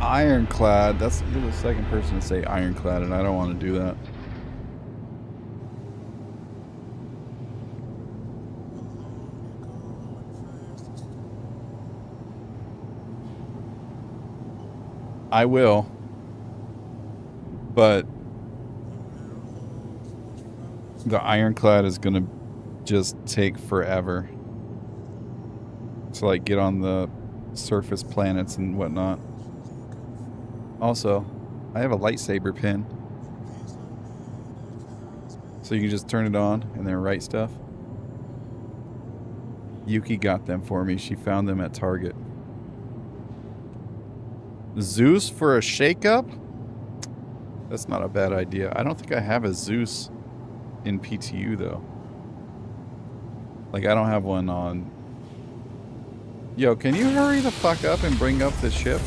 Ironclad. You're the second person to say ironclad, and I don't want to do that. I will. But the ironclad is gonna just take forever to like get on the surface planets and whatnot. Also, I have a lightsaber pin, so you can just turn it on and then write stuff. Yuki got them for me. She found them at Target. Zeus for a shakeup? That's not a bad idea. I don't think I have a Zeus in PTU though. Like, I don't have one on. Yo, can you hurry the fuck up and bring up the ship?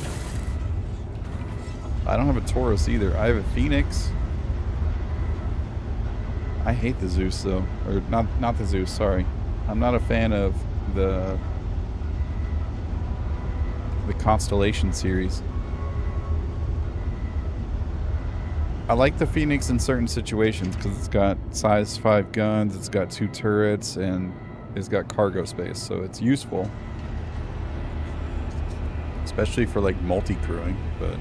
I don't have a Taurus either. I have a Phoenix. I hate the Zeus though. Or not the Zeus, sorry. I'm not a fan of the Constellation series. I like the Phoenix in certain situations because it's got size 5 guns, it's got 2 turrets, and it's got cargo space, so it's useful. Especially for like multi-crewing, but...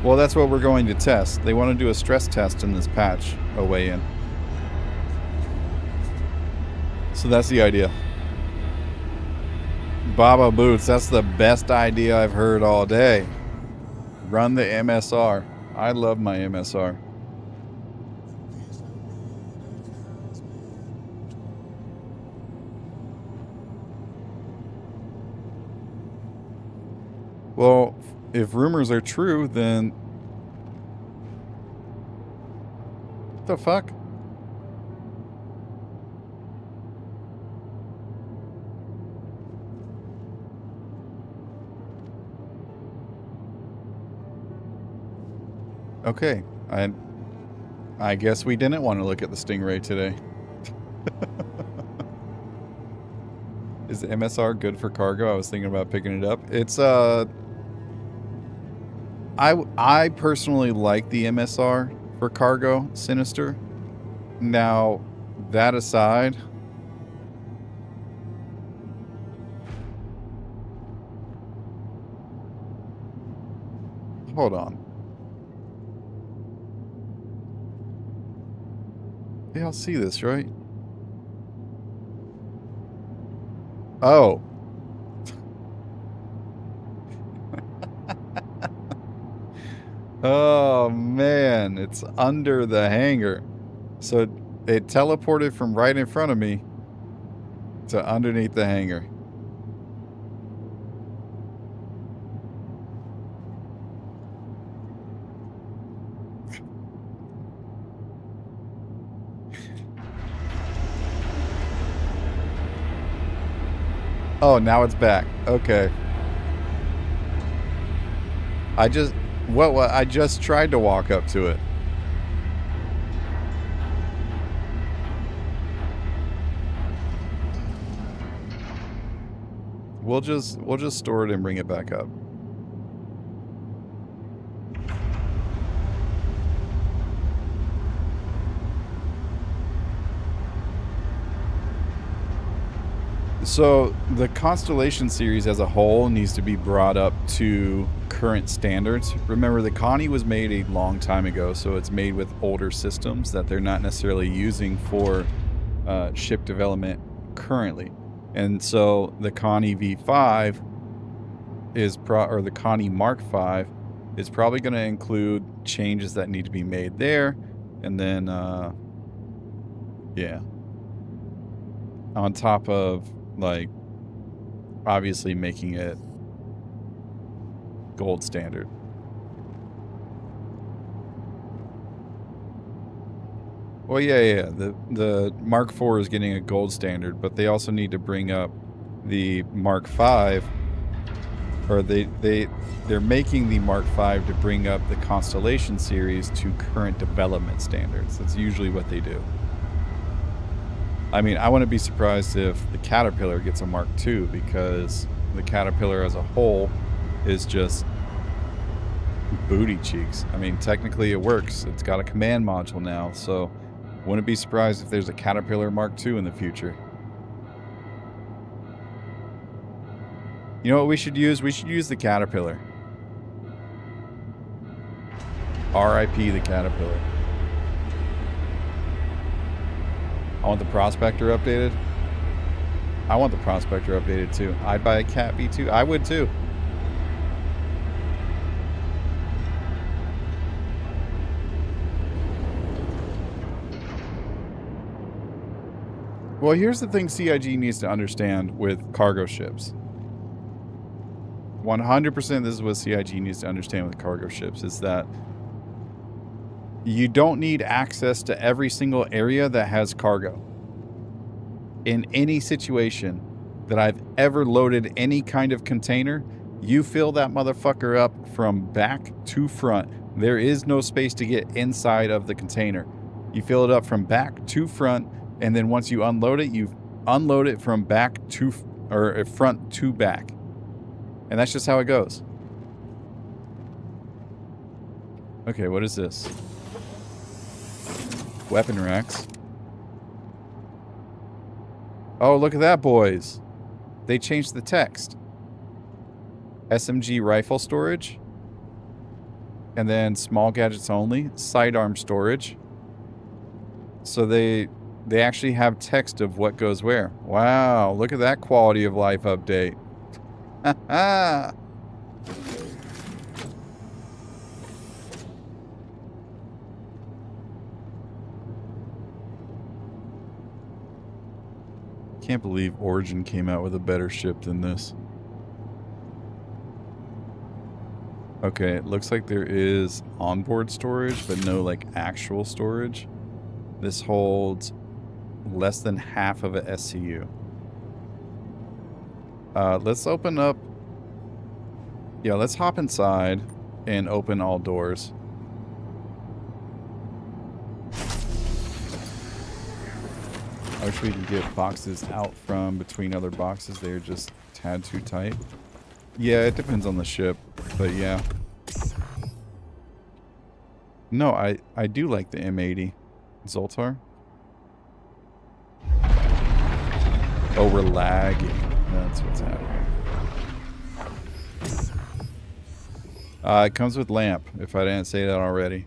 Well, that's what we're going to test. They want to do a stress test in this patch, a way in. So that's the idea. Baba Boots, that's the best idea I've heard all day. Run the MSR. I love my MSR. Well, if rumors are true, then... What the fuck? Okay. I guess we didn't want to look at the Stingray today. Is the MSR good for cargo? I was thinking about picking it up. It's I personally like the MSR for cargo, Sinister. Now, that aside, hold on. Yeah, I'll see this, right? Oh. Oh, man. It's under the hangar. So it teleported from right in front of me to underneath the hangar. Oh, now it's back. Okay. I just tried to walk up to it. We'll just store it and bring it back up. So the Constellation series as a whole needs to be brought up to current standards. Remember, the Connie was made a long time ago, so it's made with older systems that they're not necessarily using for ship development currently. And so the Connie V5 is or the Connie Mark V is probably going to include changes that need to be made there, and then yeah, on top of, like, obviously making it gold standard. Well, yeah. The Mark IV is getting a gold standard, but they also need to bring up the Mark V, or they're making the Mark V to bring up the Constellation series to current development standards. That's usually what they do. I mean, I wouldn't be surprised if the Caterpillar gets a Mark II, because the Caterpillar as a whole is just booty cheeks. I mean, technically it works. It's got a command module now, so wouldn't be surprised if there's a Caterpillar Mark II in the future. You know what we should use? We should use the Caterpillar. R.I.P. the Caterpillar. I want the Prospector updated. I want the Prospector updated too. I'd buy a Cat V2. I would too. Well, here's the thing CIG needs to understand with cargo ships. 100% this is what CIG needs to understand with cargo ships, is that you don't need access to every single area that has cargo. In any situation that I've ever loaded any kind of container, you fill that motherfucker up from back to front. There is no space to get inside of the container. You fill it up from back to front, and then once you unload it, you unload it from back to, or front to back. And that's just how it goes. Okay, what is this? Weapon racks. Oh, look at that, boys. They changed the text. SMG rifle storage. And then small gadgets only. Sidearm storage. So they actually have text of what goes where. Wow, look at that quality of life update. Ha Can't believe Origin came out with a better ship than this. Okay, it looks like there is onboard storage, but no, like, actual storage. This holds less than half of a SCU. Let's open up... Yeah, let's hop inside and open all doors. I wish we could get boxes out from between other boxes. They're just a tad too tight. Yeah, it depends on the ship, but yeah. No, I do like the M80. Zoltar. Oh, we're lagging. That's what's happening. It comes with lamp, if I didn't say that already.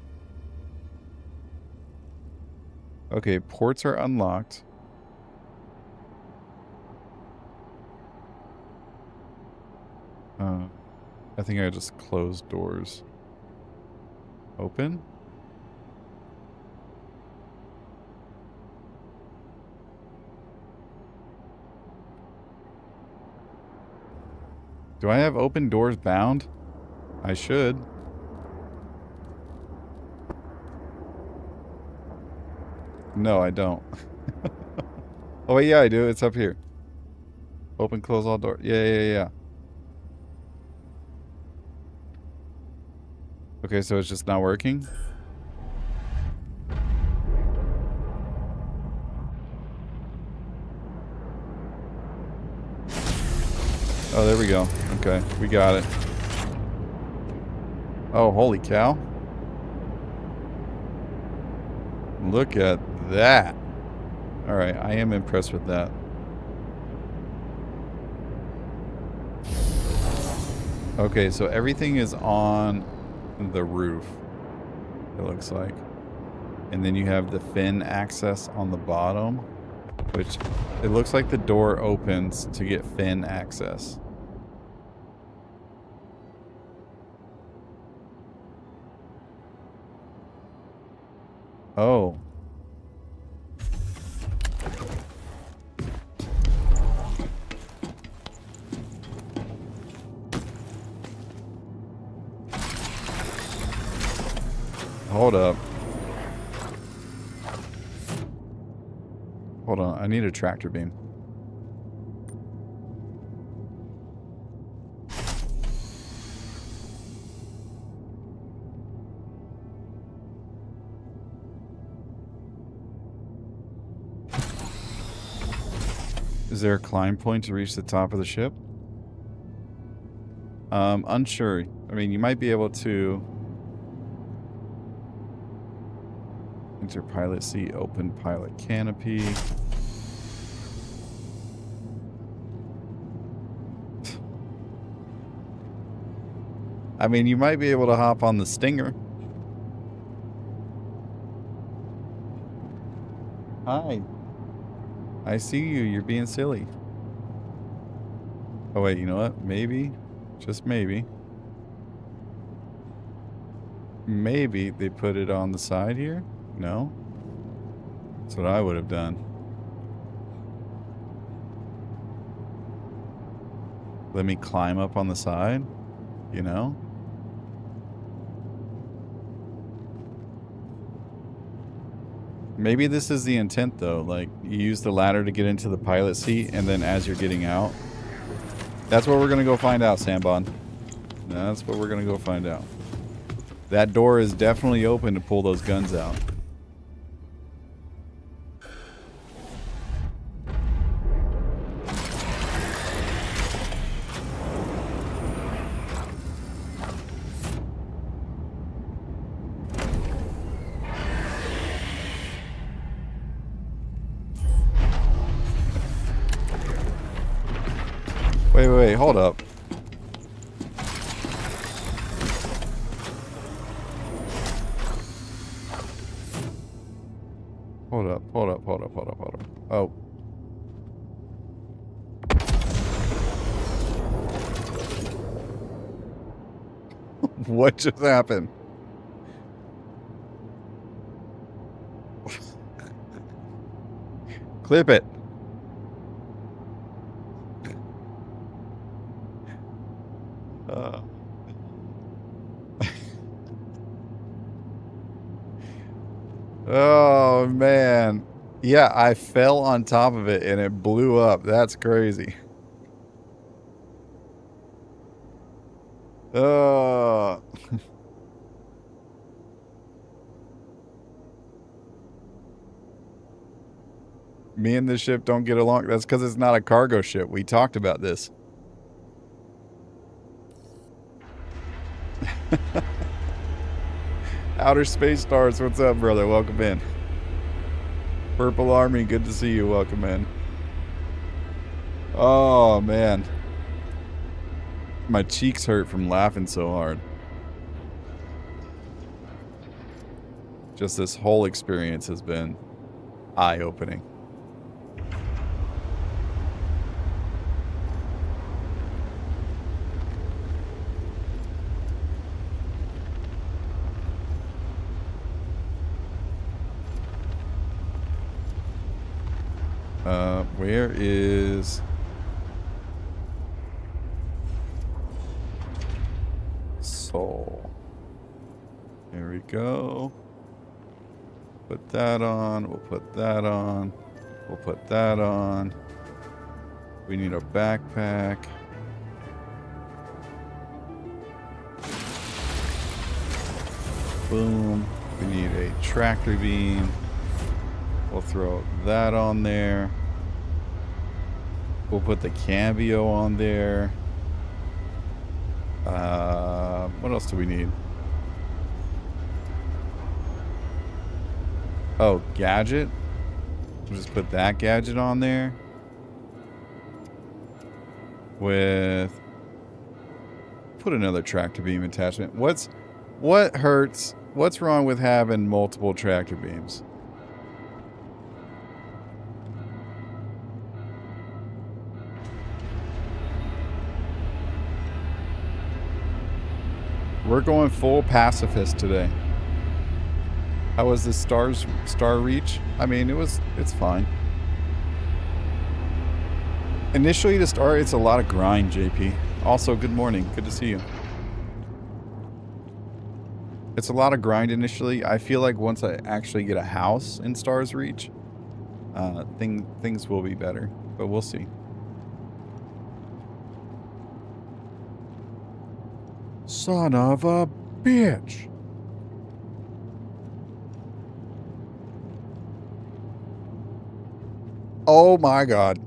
Okay, ports are unlocked. I think I just closed doors. Open? Do I have open doors bound? I should. No, I don't. Oh, wait, yeah, I do. It's up here. Open, close all doors. Yeah. Okay, so it's just not working? Oh, there we go. Okay, we got it. Oh, holy cow. Look at that. Alright, I am impressed with that. Okay, so everything is on the roof, it looks like. And then you have the fin access on the bottom, which it looks like the door opens to get fin access. Oh. Hold up. Hold on, I need a tractor beam. Is there a climb point to reach the top of the ship? Unsure. I mean, you might be able to enter pilot seat, open pilot canopy. I mean, you might be able to hop on the Stinger. Hi. I see you. You're being silly. Oh, wait. You know what? Maybe. Just maybe. Maybe they put it on the side here? No? That's what I would have done. Let me climb up on the side? You know? Maybe this is the intent, though. Like, you use the ladder to get into the pilot seat, and then as you're getting out... That's what we're going to go find out, Sambon. That's what we're going to go find out. That door is definitely open to pull those guns out. Wait, hold up. Hold up. Oh. What just happened? Clip it. Oh, man. Yeah, I fell on top of it and it blew up. That's crazy. Oh. Me and this ship don't get along. That's because it's not a cargo ship. We talked about this. Outer Space Stars, what's up, brother? Welcome in. Purple Army, good to see you. Welcome in. Oh, man. My cheeks hurt from laughing so hard. Just this whole experience has been eye-opening. Where is... Soul? There we go. Put that on. We'll put that on. We'll put that on. We need a backpack. Boom. We need a tractor beam. We'll throw that on there. We'll put the Cambio on there. What else do we need? Oh, gadget. We'll just put that gadget on there. With... Put another tractor beam attachment. What hurts? What's wrong with having multiple tractor beams? We're going full pacifist today. How was this star reach? I mean, it's fine. Initially to start, it's a lot of grind, JP. Also, good morning. Good to see you. It's a lot of grind initially. I feel like once I actually get a house in Stars Reach, things will be better. But we'll see. Son of a bitch. Oh my god.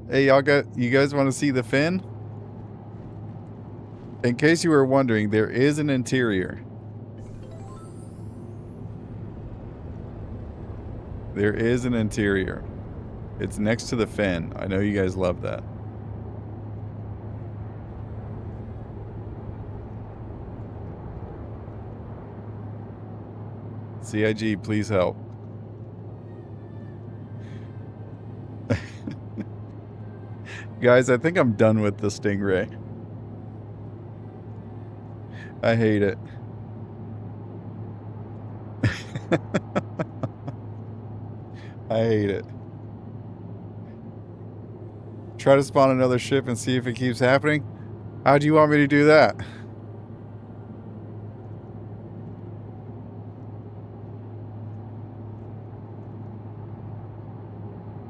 Hey, you guys want to see the fin? In case you were wondering, there is an interior. There is an interior. It's next to the fin. I know you guys love that. CIG, please help. Guys, I think I'm done with the Stingray. I hate it. I hate it. Try to spawn another ship and see if it keeps happening? How do you want me to do that?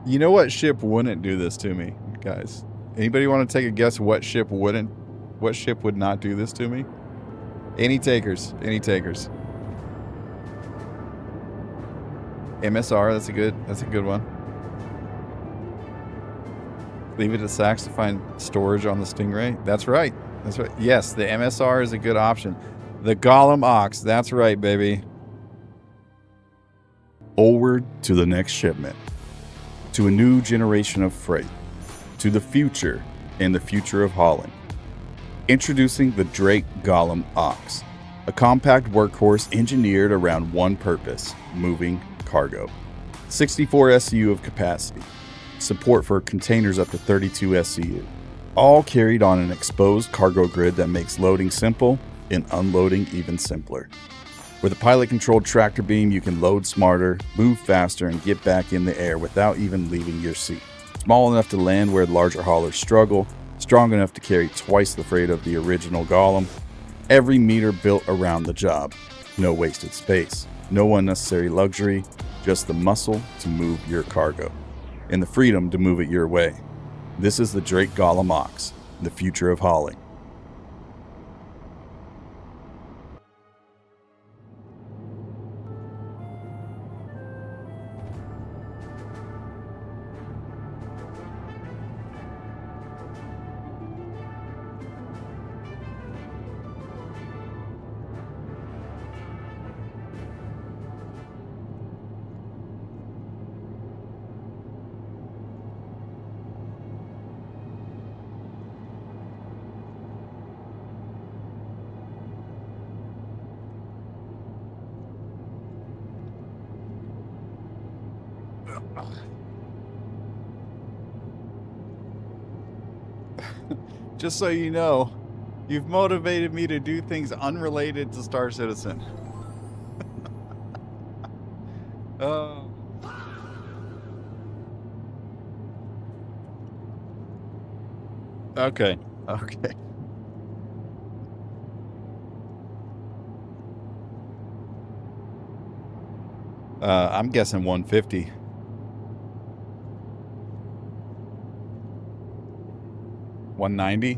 You know what ship wouldn't do this to me, guys? Anybody want to take a guess what ship would not do this to me? Any takers? Any takers? MSR, that's a good one. Leave it to Sax to find storage on the Stingray. That's right. That's right. Yes, the MSR is a good option. The Golem Ox, that's right, baby. Onward to the next shipment. To a new generation of freight. To the future and the future of hauling. Introducing the Drake Golem Ox, a compact workhorse engineered around one purpose, moving cargo. 64 SCU of capacity, support for containers up to 32 SCU, all carried on an exposed cargo grid that makes loading simple and unloading even simpler. With a pilot-controlled tractor beam, you can load smarter, move faster, and get back in the air without even leaving your seat. Small enough to land where larger haulers struggle, strong enough to carry twice the freight of the original Golem, Every meter built around the job. No wasted space. No unnecessary luxury. Just the muscle to move your cargo. And the freedom to move it your way. This is the Drake Gollum Ox, the future of hauling. Just so you know, you've motivated me to do things unrelated to Star Citizen. Oh. Okay. Okay. I'm guessing 150. $190?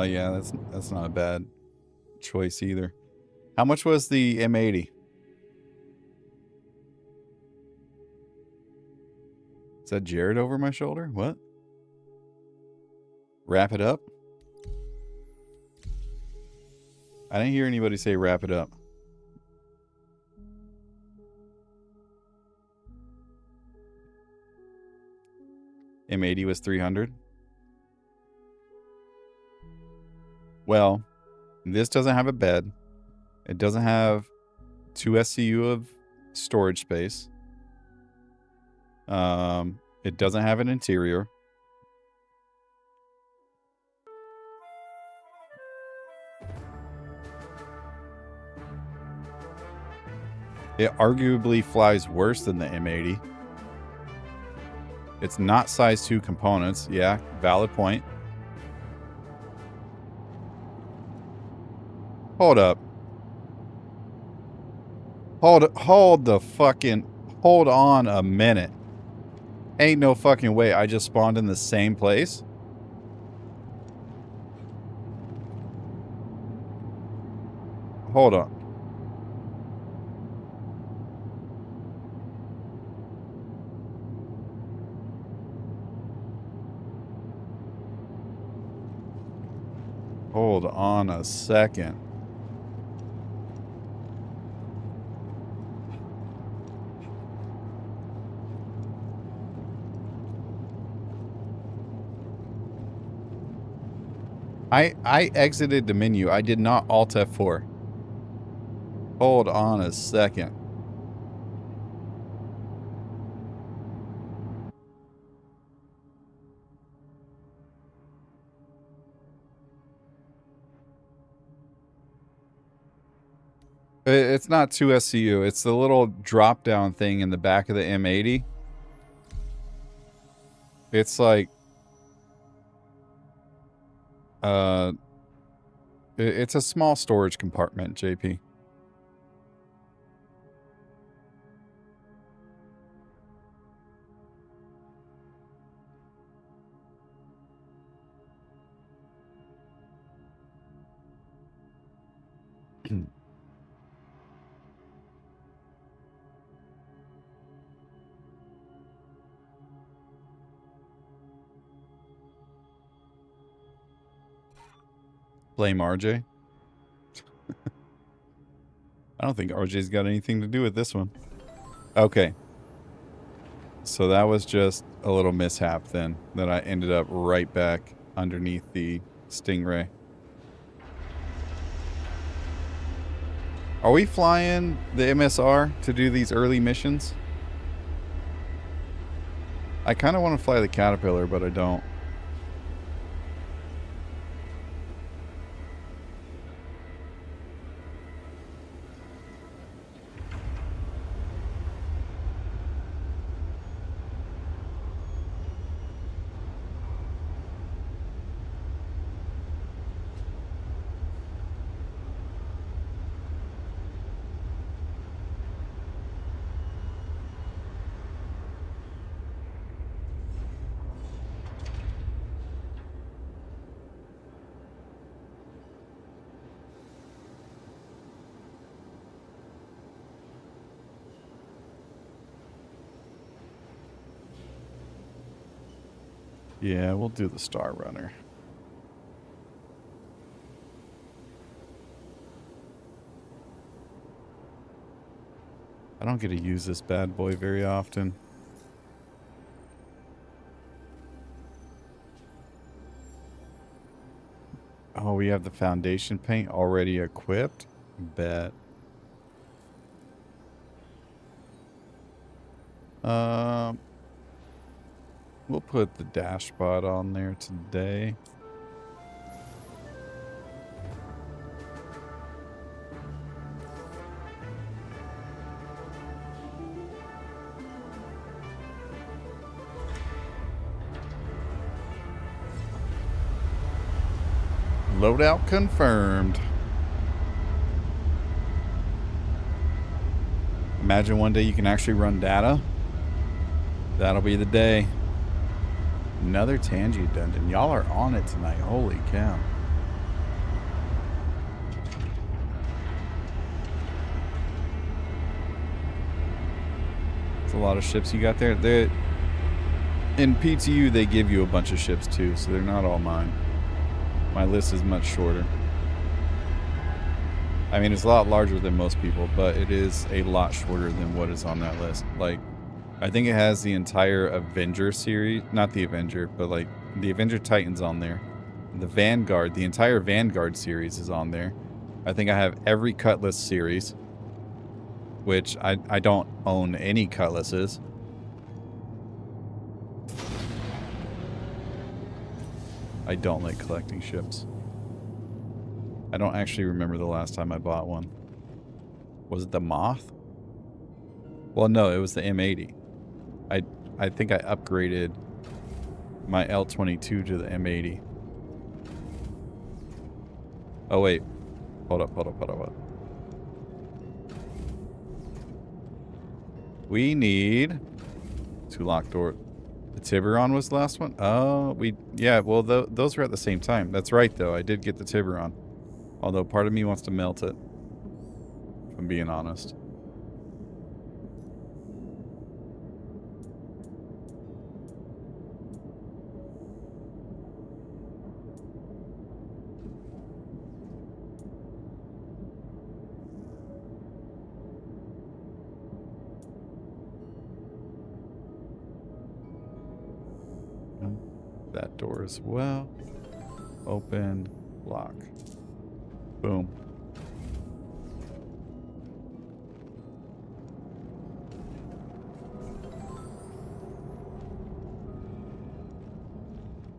Yeah, that's not a bad choice either. How much was the M80? Is that Jared over my shoulder? What? Wrap it up? I didn't hear anybody say wrap it up. M80 was 300. Well, this doesn't have a bed. It doesn't have 2 SCU of storage space. It doesn't have an interior. It arguably flies worse than the M80. It's not size 2 components. Yeah, valid point. Hold up. Hold on a minute. Ain't no fucking way I just spawned in the same place. Hold on. Hold on a second. I exited the menu. I did not Alt F4. Hold on a second. It's not 2 SCU. It's the little drop down thing in the back of the M80. It's like it's a small storage compartment, JP. Blame RJ. I don't think RJ's got anything to do with this one. Okay. So that was just a little mishap then, that I ended up right back underneath the Stingray. Are we flying the MSR to do these early missions? I kind of want to fly the Caterpillar, but I don't. Yeah, we'll do the Star Runner. I don't get to use this bad boy very often. Oh, we have the foundation paint already equipped? Bet. We'll put the dash spot on there today. Loadout confirmed. Imagine one day you can actually run data. That'll be the day. Another Tangi dungeon. Y'all are on it tonight. Holy cow. It's a lot of ships you got there. In PTU, they give you a bunch of ships too, so they're not all mine. My list is much shorter. I mean, it's a lot larger than most people, but it is a lot shorter than what is on that list. Like, I think it has the entire Avenger series. Not the Avenger, but like the Avenger Titan's on there. The Vanguard, the entire Vanguard series is on there. I think I have every Cutlass series, which I don't own any Cutlasses. I don't like collecting ships. I don't actually remember the last time I bought one. Was it the Moth? Well, no, it was the M80. I think I upgraded my L22 to the M80. Oh, wait. Hold up. We need to lock door. The Tiburon was the last one? Oh, yeah, well, those were at the same time. That's right, though. I did get the Tiburon. Although part of me wants to melt it, if I'm being honest. That door as well. Open, lock. Boom.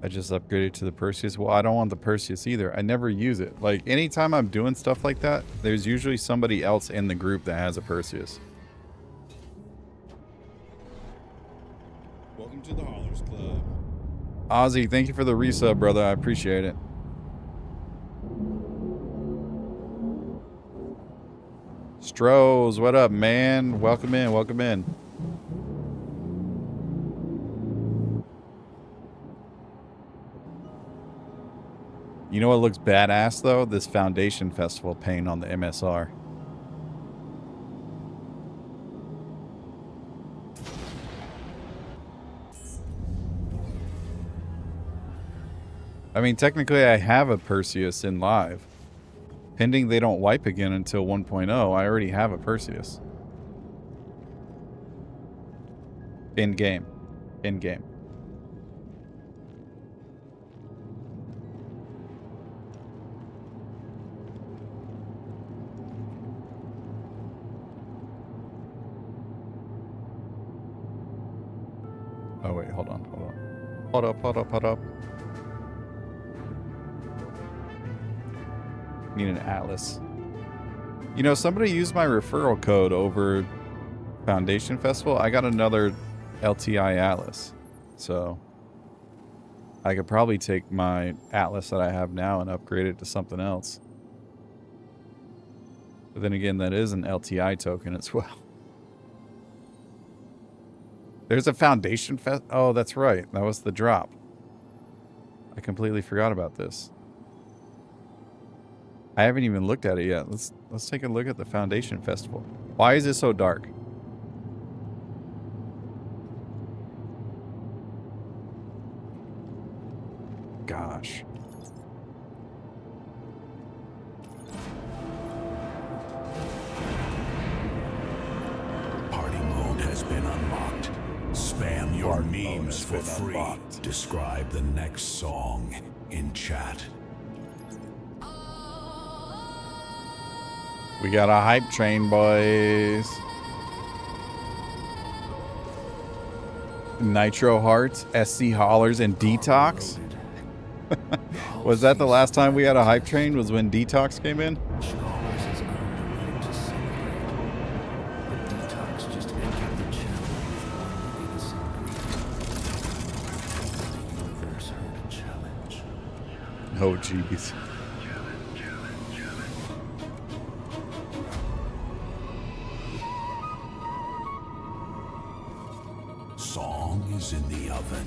I just upgraded to the Perseus. Well, I don't want the Perseus either. I never use it. Like, anytime I'm doing stuff like that, there's usually somebody else in the group that has a Perseus. Welcome to the Haulers Club. Ozzy, thank you for the resub, brother. I appreciate it. Strohs, what up, man? Welcome in, welcome in. You know what looks badass, though? This Foundation Festival paint on the MSR. I mean, technically, I have a Perseus in live. Pending they don't wipe again until 1.0, I already have a Perseus. In-game. In-game. Oh, wait, hold on. Hold up. Need an Atlas. You know, somebody used my referral code over Foundation Festival. I got another LTI Atlas. So I could probably take my Atlas that I have now and upgrade it to something else. But then again, that is an LTI token as well. There's a Foundation Fest. Oh, that's right. That was the drop. I completely forgot about this. I haven't even looked at it yet. Let's take a look at the Foundation Festival. Why is it so dark? gosh. Party mode has been unlocked. Spam your Party mode memes has for been free. unlocked. Describe the next song in chat. We got a hype train, boys. Nitro Hearts, SC Hollers, and Detox. Was that the last time we had a hype train? Was when Detox came in? Oh, jeez. Song is in the oven.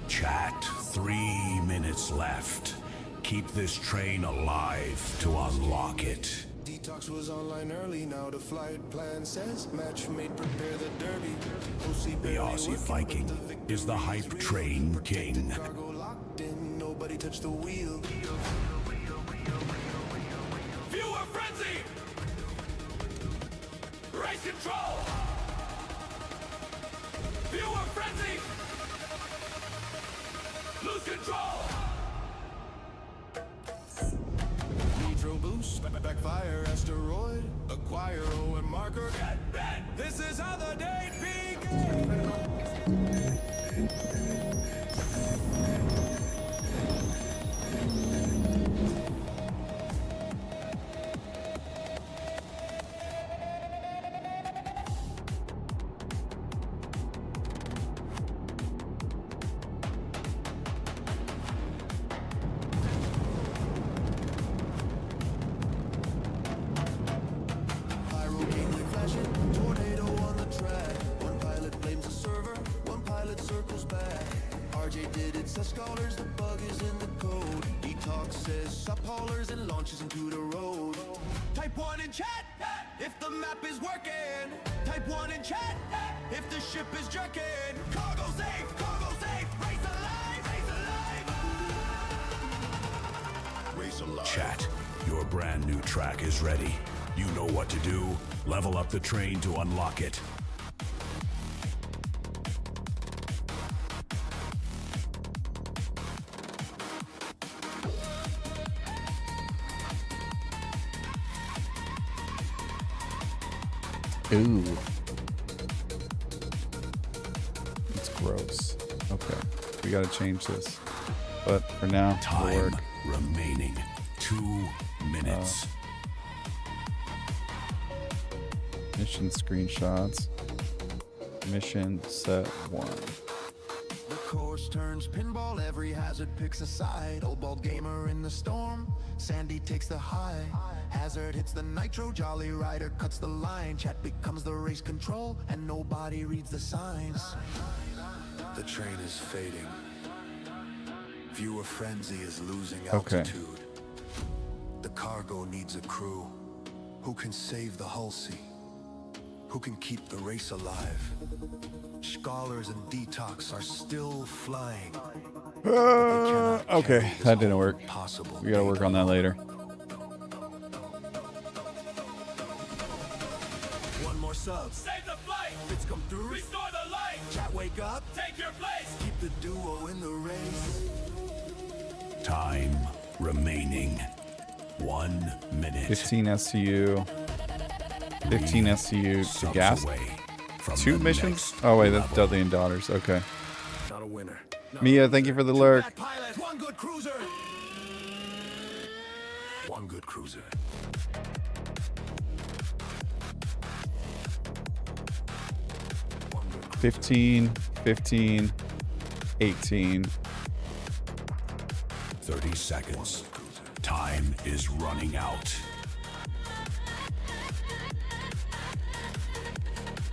Chat, 3 minutes left. Keep this train alive to unlock it. Detox was online early, now the flight plan says match made, prepare the derby. The Aussie Viking is the hype train king. Cargo locked in, nobody touched the wheel. Viewer frenzy! Race control! Viewer frenzy! Lose control! Nitro boost, backfire, asteroid, acquire, O and marker. Get bent! This is how the day begins. Pyro gateway flashing, tornado on the track. One pilot blames the server, one pilot circles back. RJ did it, says scholars, the bug is in the code. Detox says sup haulers and launches into the road. Type 1 in chat, if the map is working. Type 1 in chat, if the ship is jerking. Cargo safe, race alive, race alive. Chat, your brand new track is ready. You know what to do. Level up the train to unlock it. Ooh. It's gross. Okay. We gotta change this. But for now, it'll Time work. remaining 2 minutes. Mission screenshots. Mission set 1. The course turns pinball, every hazard picks a side. Old bald gamer in the storm, Sandy takes the high. Hazard hits the nitro, jolly rider cuts the line. Chat becomes the race control, and nobody reads the signs. The train is fading. Viewer frenzy is losing Okay. altitude. The cargo needs a crew. Who can save the Hulsey? Who can keep the race alive? Scholars and Detox are still flying. Okay, that didn't work. Possible. We gotta work on that later. One more sub. Save the flight! Bits come through. Restore the light! Chat, wake up. Take your place! Keep the duo in the race. Time remaining 1 minute. 15 SCU. 15 SCU to Subs gas. away from 2 the missions? next Oh wait, that's level. Dudley and Daughters. Okay. Not a winner. Mia, thank you for the lurk. Bad pilot, one good cruiser. One good cruiser. One good cruiser. 15, 15, 18. 30 seconds. Time is running out.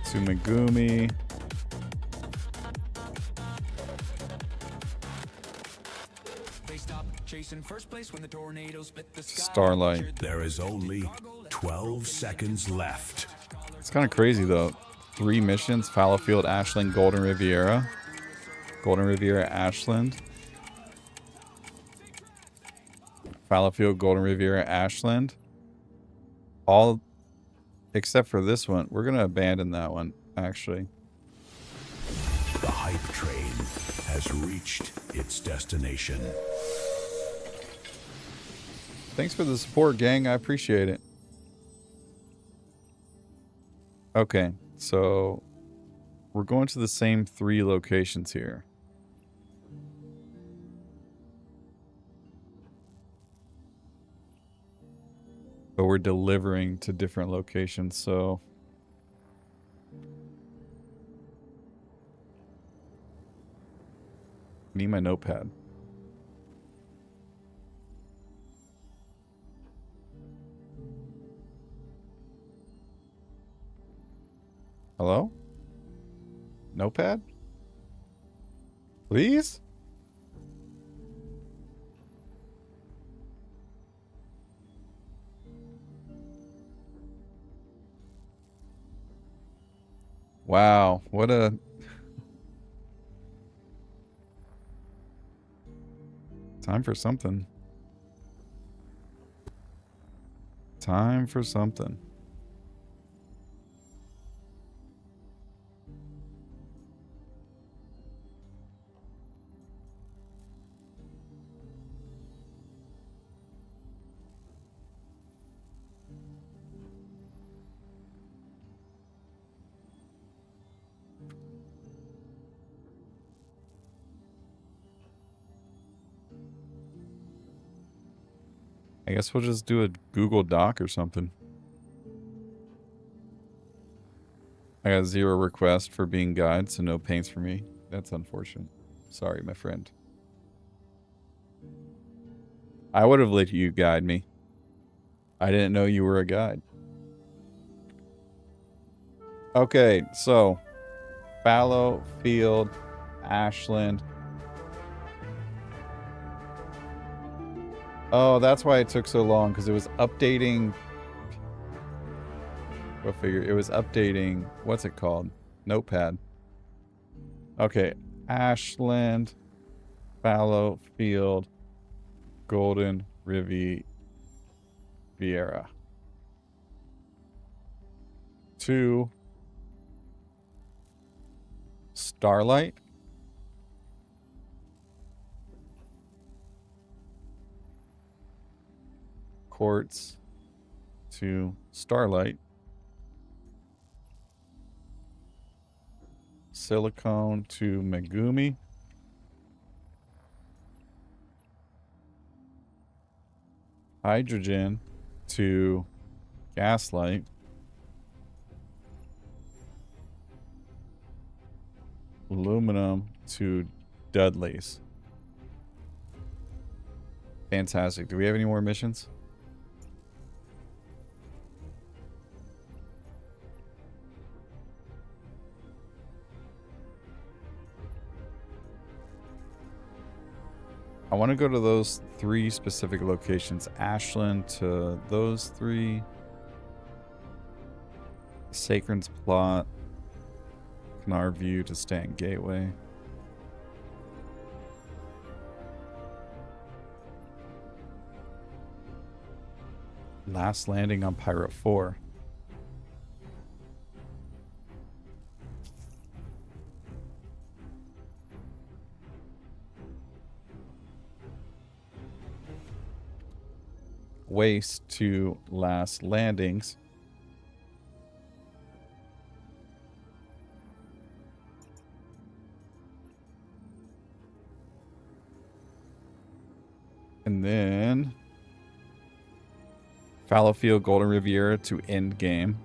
Sumigumi. They stop chasing first place when the tornado split the sky. Starlight. There is only 12 seconds left. It's kind of crazy though. 3 missions: Fallowfield, Ashland, Golden Riviera. Golden Riviera, Ashland. Fallowfield, Golden Riviera, Ashland. All except for this one. We're going to abandon that one, actually. The hype train has reached its destination. Thanks for the support, gang. I appreciate it. Okay, so we're going to the same 3 locations here. But we're delivering to different locations, so... I need my notepad. Hello? Notepad? Please? Wow, what a... Time for something. Time for something. I guess we'll just do a Google Doc or something. I got 0 requests for being guide, so no paints for me. That's unfortunate. Sorry, my friend. I would have let you guide me. I didn't know you were a guide. Okay, so Fallowfield, Ashland. Oh, that's why it took so long, because it was updating. Go figure. It was updating. What's it called? Notepad. Okay. Ashland, Fallowfield, Golden Riviera. 2. Starlight. Quartz to Starlight. Silicone to Megumi. Hydrogen to Gaslight. Aluminum to Dudley's. Fantastic. Do we have any more missions? I want to go to those 3 specific locations. Ashland to those 3. Sacred's Plot. Canard View to Stanton Gateway. Last landing on Pirate 4. Waste to last landings. And then Fallowfield, Golden Riviera to end game.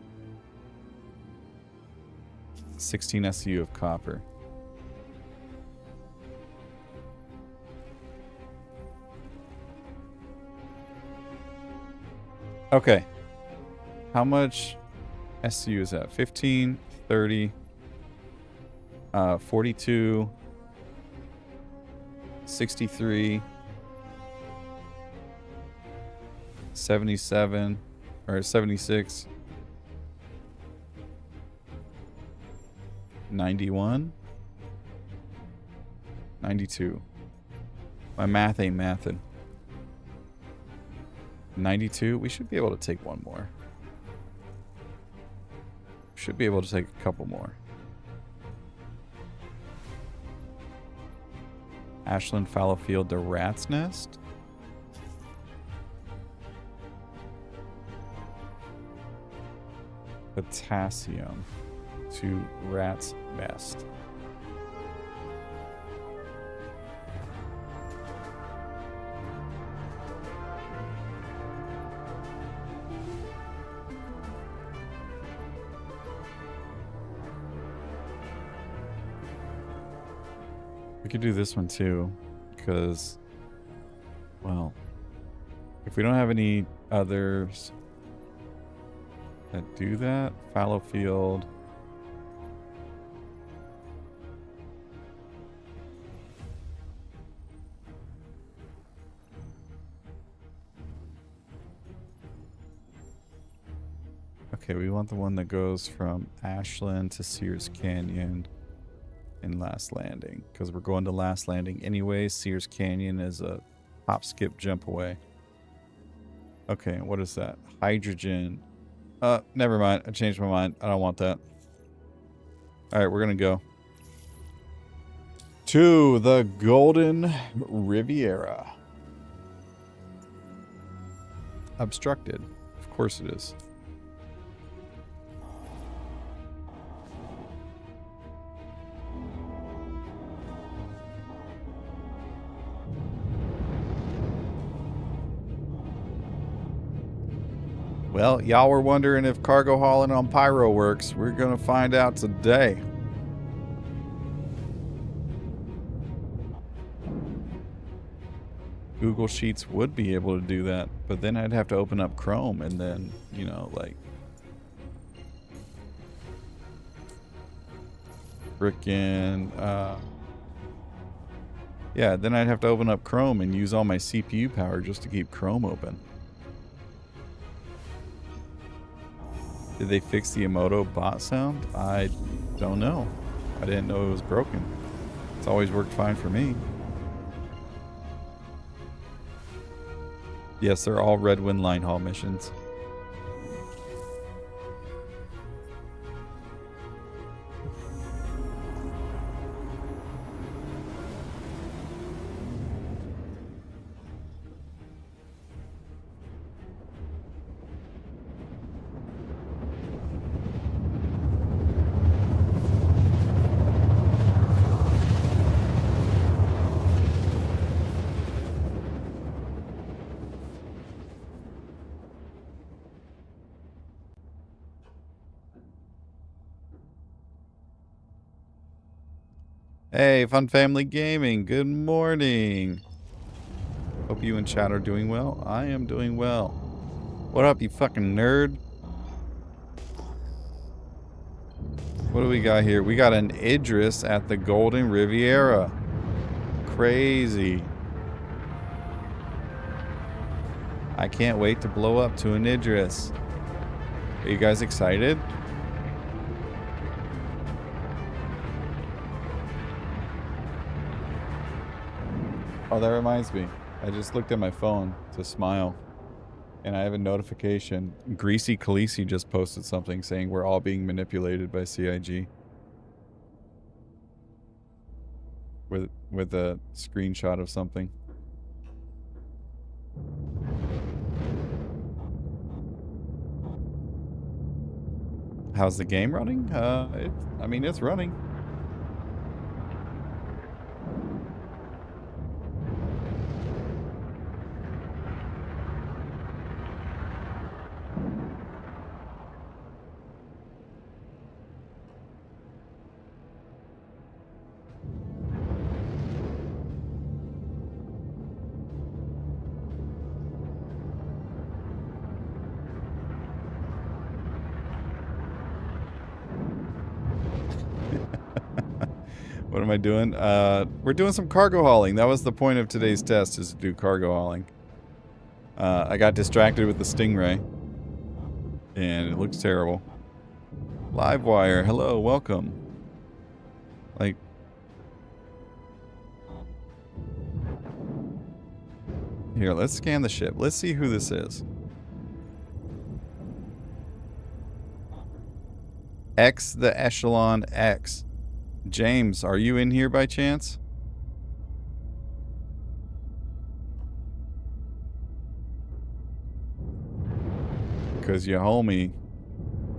16 SU of copper. Okay. How much SU is that? 15, 30, 42, 63, 77, or 76, 91, 92. My math ain't mathin'. 92. We should be able to take one more. Should be able to take a couple more. Ashland Fallowfield to Rat's Nest. Potassium to Rat's Nest. We could do this one too, because, well, if we don't have any others that do that, Fallowfield. Okay, we want the one that goes from Ashland to Sears Canyon in Last Landing, because we're going to Last Landing anyway. Sears Canyon is a hop, skip, jump away. Okay, what is that? Hydrogen. Never mind. I changed my mind. I don't want that. Alright, we're gonna go to the Golden Riviera. Obstructed. Of course it is. Well, y'all were wondering if cargo hauling on Pyro works. We're going to find out today. Google Sheets would be able to do that, but then I'd have to open up Chrome and then, you know, like, frickin', yeah, then I'd have to open up Chrome and use all my CPU power just to keep Chrome open. Did they fix the Emoto bot sound? I don't know. I didn't know it was broken. It's always worked fine for me. Yes, they're all Red Wind line haul missions. Hey, Fun Family Gaming, good morning. Hope you and chat are doing well. I am doing well. What up, you fucking nerd? What do we got here? We got an Idris at the Golden Riviera. Crazy. I can't wait to blow up to an Idris. Are you guys excited? Oh, that reminds me. I just looked at my phone to smile. And I have a notification. Greasy Khaleesi just posted something saying we're all being manipulated by CIG. With a screenshot of something. How's the game running? I mean, it's running. What am I doing? We're doing some cargo hauling. That was the point of today's test, is to do cargo hauling. I got distracted with the Stingray. And it looks terrible. Livewire, hello, welcome. Like... Here, let's scan the ship. Let's see who this is. X the Echelon X. James, are you in here by chance? Because your homie,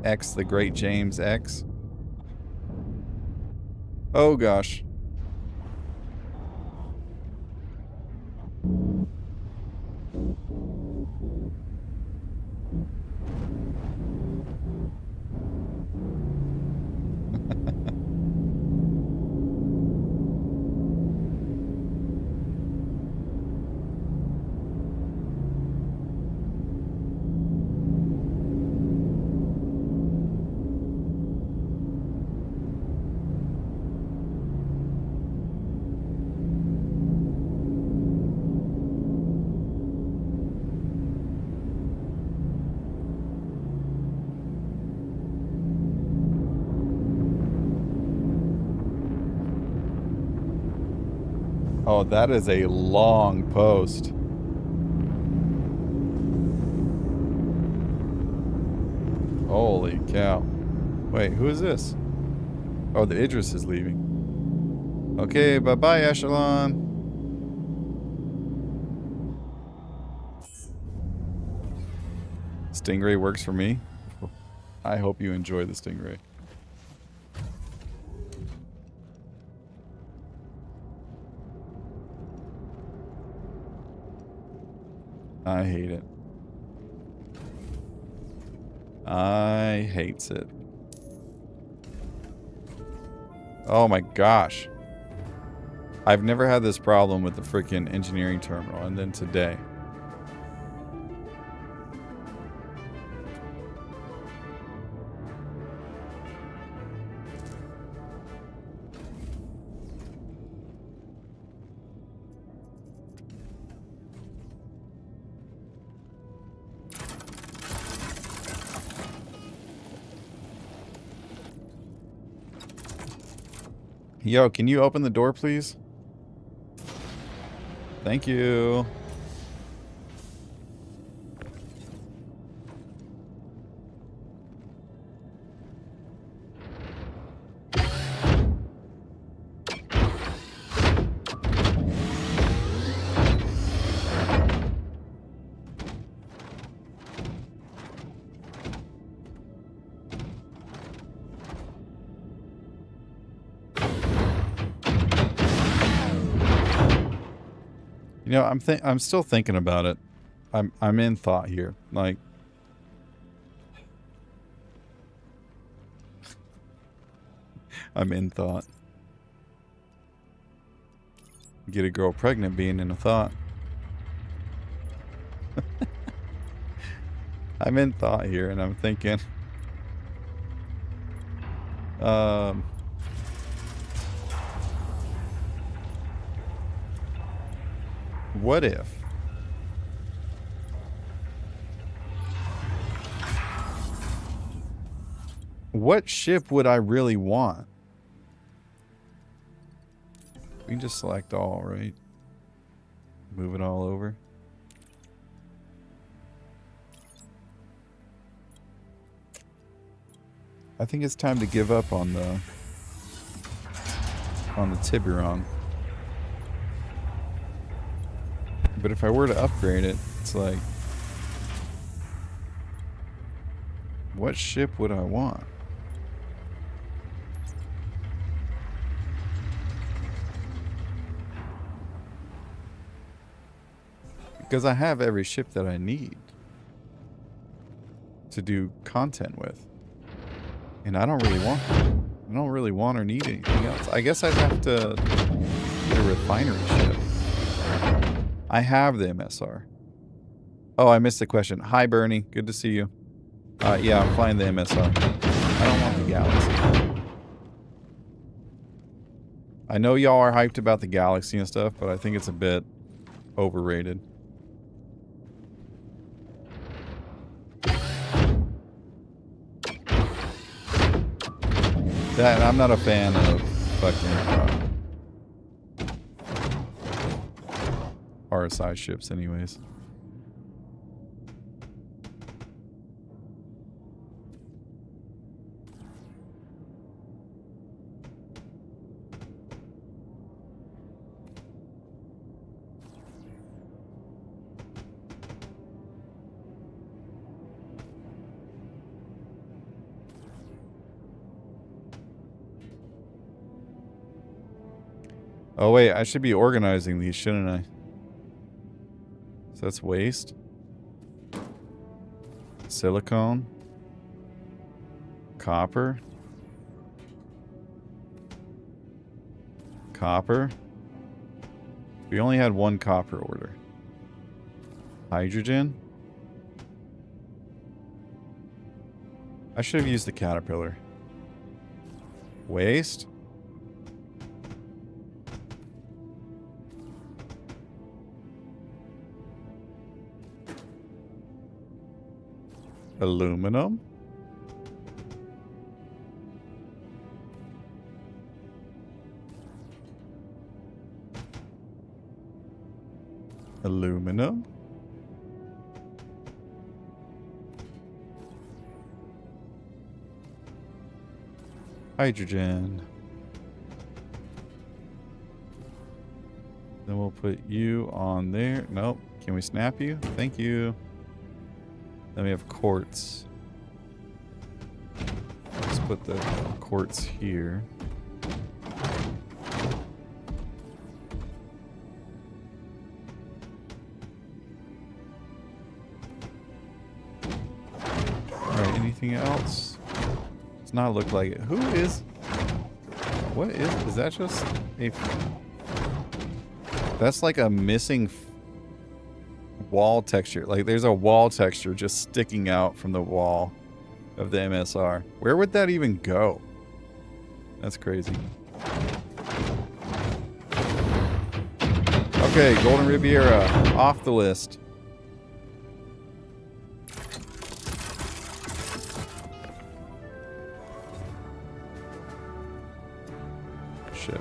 X the Great James X. Oh gosh. Oh, that is a long post. Holy cow. Wait, who is this? Oh, the Idris is leaving. Okay, bye-bye, Echelon. Stingray works for me. I hope you enjoy the Stingray. I hate it. I hates it. Oh my gosh. I've never had this problem with the freaking engineering terminal, and then today. Yo, can you open the door, please? Thank you. You know, I'm still thinking about it. I'm in thought here. Like, I'm in thought. Get a girl pregnant being in a thought. I'm in thought here, and I'm thinking. What if? What ship would I really want? We can just select all, right? Move it all over. I think it's time to give up on the Tiburon. But if I were to upgrade it, it's like, what ship would I want? Because I have every ship that I need to do content with. And I don't really want or need anything else. I guess I'd have to get a refinery ship. I have the MSR. Oh, I missed the question. Hi, Bernie. Good to see you. Yeah, I'm flying the MSR. I don't want the Galaxy. I know y'all are hyped about the Galaxy and stuff, but I think it's a bit overrated. That, I'm not a fan of fucking RSI ships anyways. Oh wait, I should be organizing these, shouldn't I? So that's waste. Silicone. Copper. Copper. We only had one copper order. Hydrogen. I should have used the caterpillar. Waste. Aluminum. Aluminum. Hydrogen. Then we'll put you on there. Nope. Can we snap you? Thank you. Then we have quartz. Let's put the quartz here. Alright, anything else? Does not look like it. Who is... What is that just a... That's like a missing wall texture. Like there's a wall texture just sticking out from the wall of the MSR. Where would that even go? That's crazy. Okay, Golden Riviera off the list. Shit.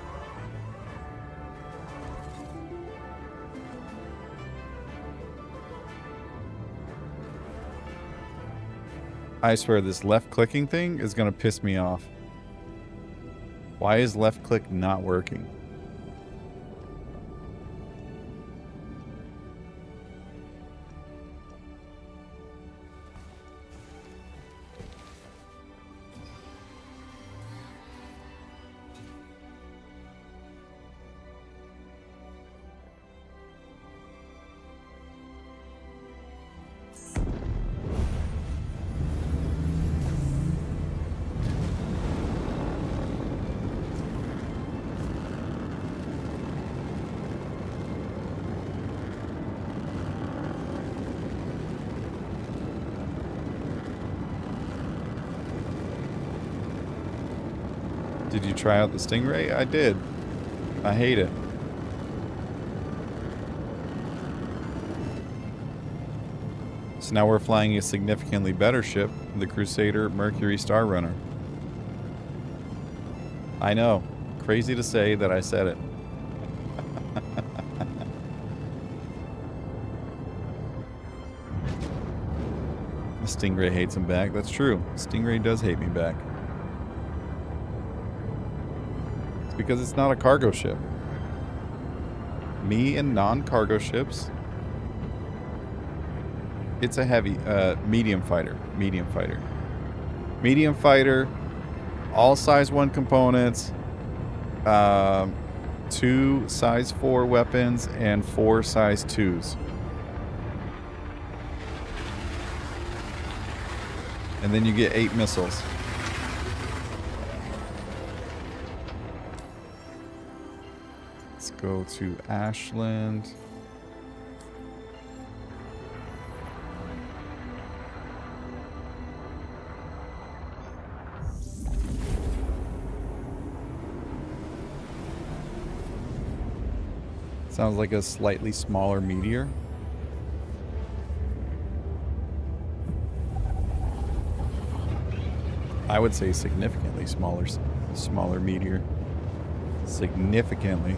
I swear this left clicking thing is gonna piss me off. Why is left click not working? Did you try out the Stingray? I did. I hate it. So now we're flying a significantly better ship, the Crusader Mercury Star Runner. I know. Crazy to say that I said it. The Stingray hates him back. That's true. Stingray does hate me back. Because it's not a cargo ship. Me and non-cargo ships. It's a heavy, medium fighter. Medium fighter. Medium fighter. All size 1 components. 2 size 4 weapons and 4 size 2s. And then you get 8 missiles. Go to Ashland. Sounds like a slightly smaller meteor. I would say significantly smaller meteor. Significantly.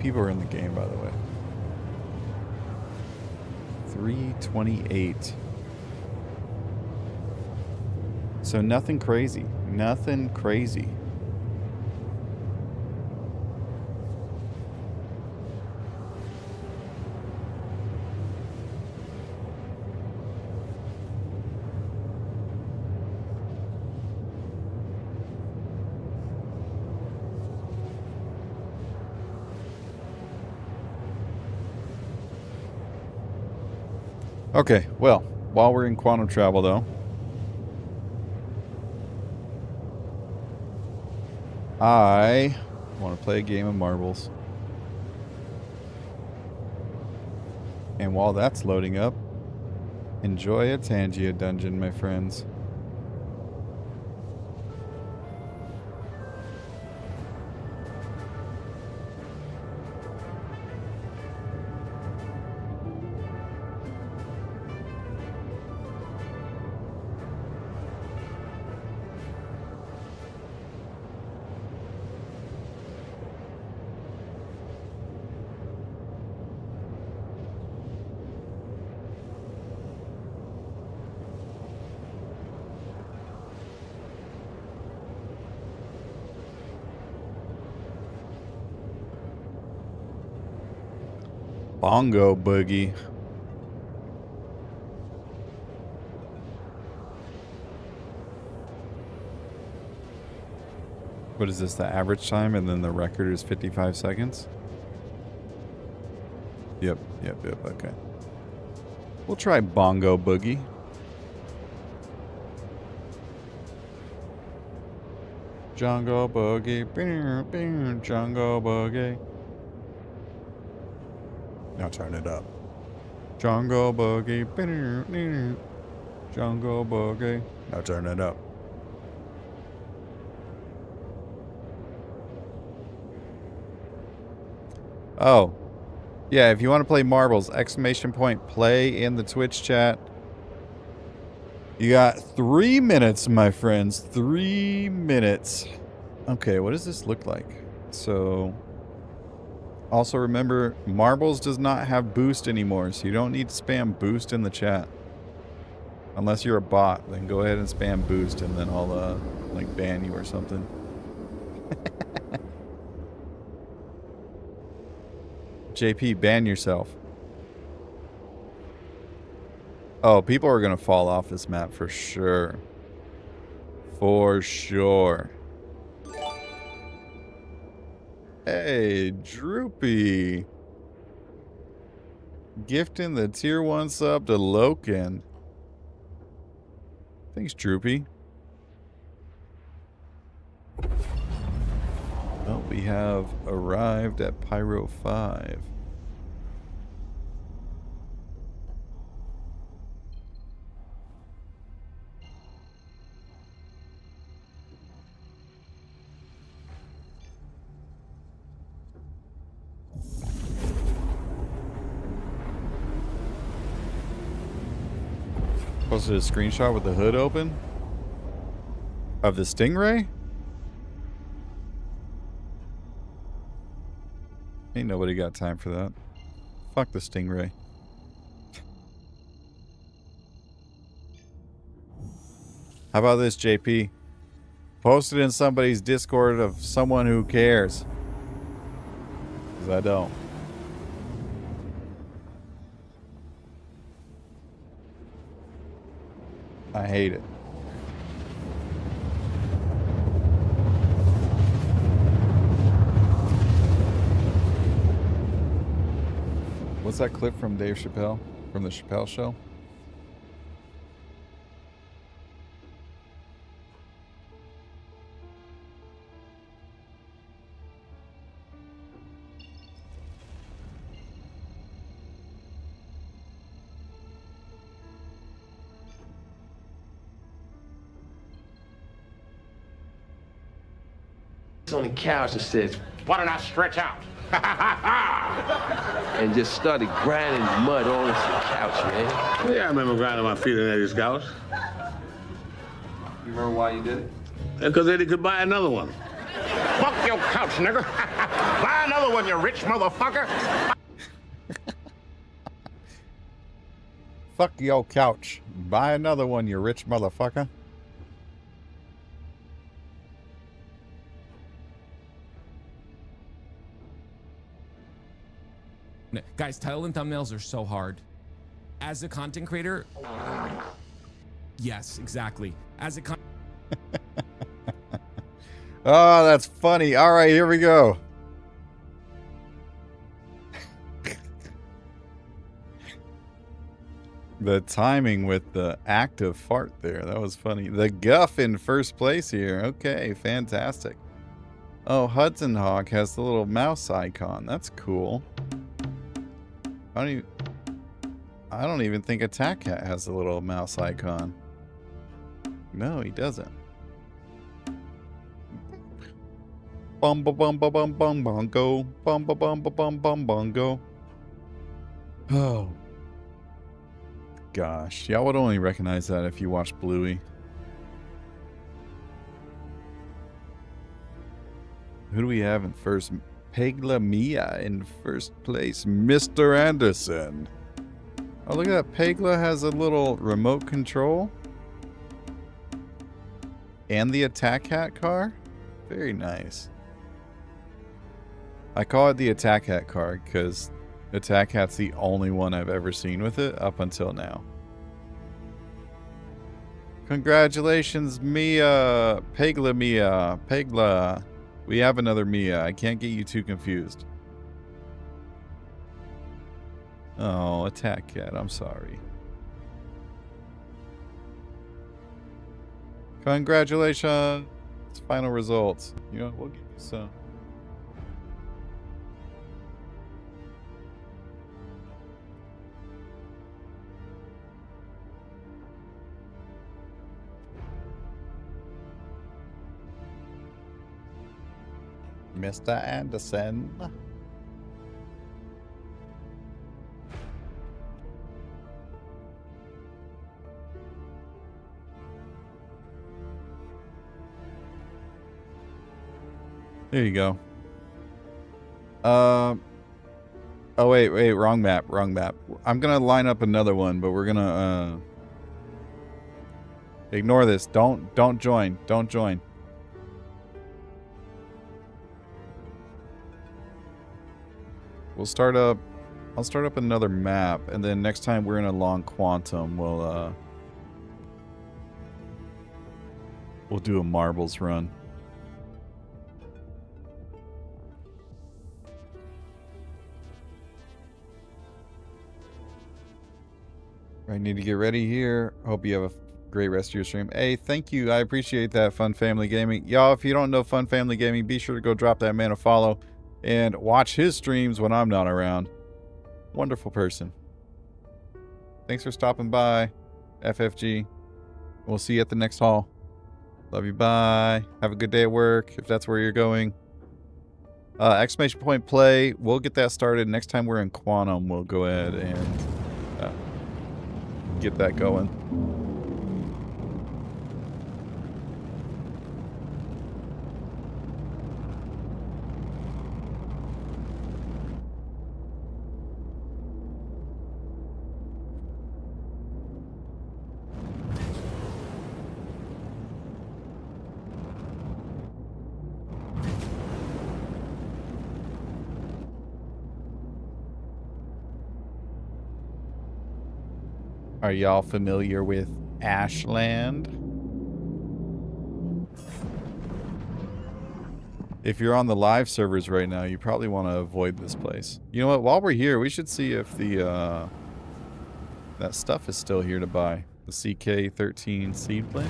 People are in the game, by the way. 328. So nothing crazy. Nothing crazy. Okay, well, while we're in quantum travel, though, I want to play a game of marbles. And while that's loading up, enjoy a Tangia dungeon, my friends. Bongo boogie. What is this, the average time, and then the record is 55 seconds? Yep, okay. We'll try Bongo Boogie. Jungle Boogie, Jungle Boogie. Now turn it up. Jungle Boogie, Jungle Boogie. Now turn it up. Oh, yeah, if you want to play marbles, exclamation point play in the Twitch chat. You got 3 minutes, my friends. 3 minutes. Okay, what does this look like? So, also remember, marbles does not have boost anymore, so you don't need to spam boost in the chat. Unless you're a bot, then go ahead and spam boost, and then I'll, like, ban you or something. JP, ban yourself. Oh, people are going to fall off this map for sure. For sure. Hey, Droopy. Gifting the tier 1 sub to Loken. Thanks, Droopy. Well, we have arrived at Pyro 5. Posted a screenshot with the hood open of the Stingray. Ain't nobody got time for that. Fuck the Stingray. How about this, JP? Post it in somebody's Discord of someone who cares. Because I don't. I hate it. What's that clip from Dave Chappelle? From the Chappelle Show? On the couch and says, Why don't I stretch out? and just started grinding mud on the couch, man. Yeah, I remember grinding my feet in Eddie's couch. You remember why you did it? Because Eddie could buy another one. Fuck your couch, nigga. Buy another one, you rich motherfucker. Fuck your couch. Buy another one, you rich motherfucker. Guys, title and thumbnails are so hard. As a content creator, yes, exactly. As a Oh, that's funny. All right, here we go. The timing with the active fart there. That was funny. The Guff in first place here. Okay, fantastic. Oh, Hudson Hawk has the little mouse icon. That's cool. I don't even think Attack Cat has the little mouse icon. No, he doesn't. Bum ba bum ba bum bum bongo. Bum ba bum ba bum bum bongo. Oh. Gosh, y'all would only recognize that if you watched Bluey. Who do we have in first? Pegla Mia in first place. Mr. Anderson. Oh, look at that. Pegla has a little remote control. And the Attack Hat car. Very nice. I call it the Attack Hat car because Attack Hat's the only one I've ever seen with it up until now. Congratulations, Mia. Pegla Mia. Pegla. We have another Mia. I can't get you too confused. Oh, Attack Cat. I'm sorry. Congratulations. Final results. You know, we'll give you some. Mr. Anderson. There you go. Oh wait, wrong map. I'm gonna line up another one, but we're gonna ignore this. Don't join. Don't join. I'll start up another map, and then next time we're in a long quantum, we'll do a marbles run. I need to get ready here. Hope you have a great rest of your stream. Hey, thank you. I appreciate that, Fun Family Gaming. Y'all, if you don't know Fun Family Gaming, be sure to go drop that man a follow and watch his streams when I'm not around. Wonderful person. Thanks for stopping by, FFG. We'll see you at the next haul. Love you. Bye. Have a good day at work, if that's where you're going. Exclamation point play. We'll get that started. Next time we're in Quantum, we'll go ahead and get that going. Are y'all familiar with Ashland? If you're on the live servers right now, you probably want to avoid this place. You know what? While we're here, we should see if the that stuff is still here to buy. The CK13 seedling.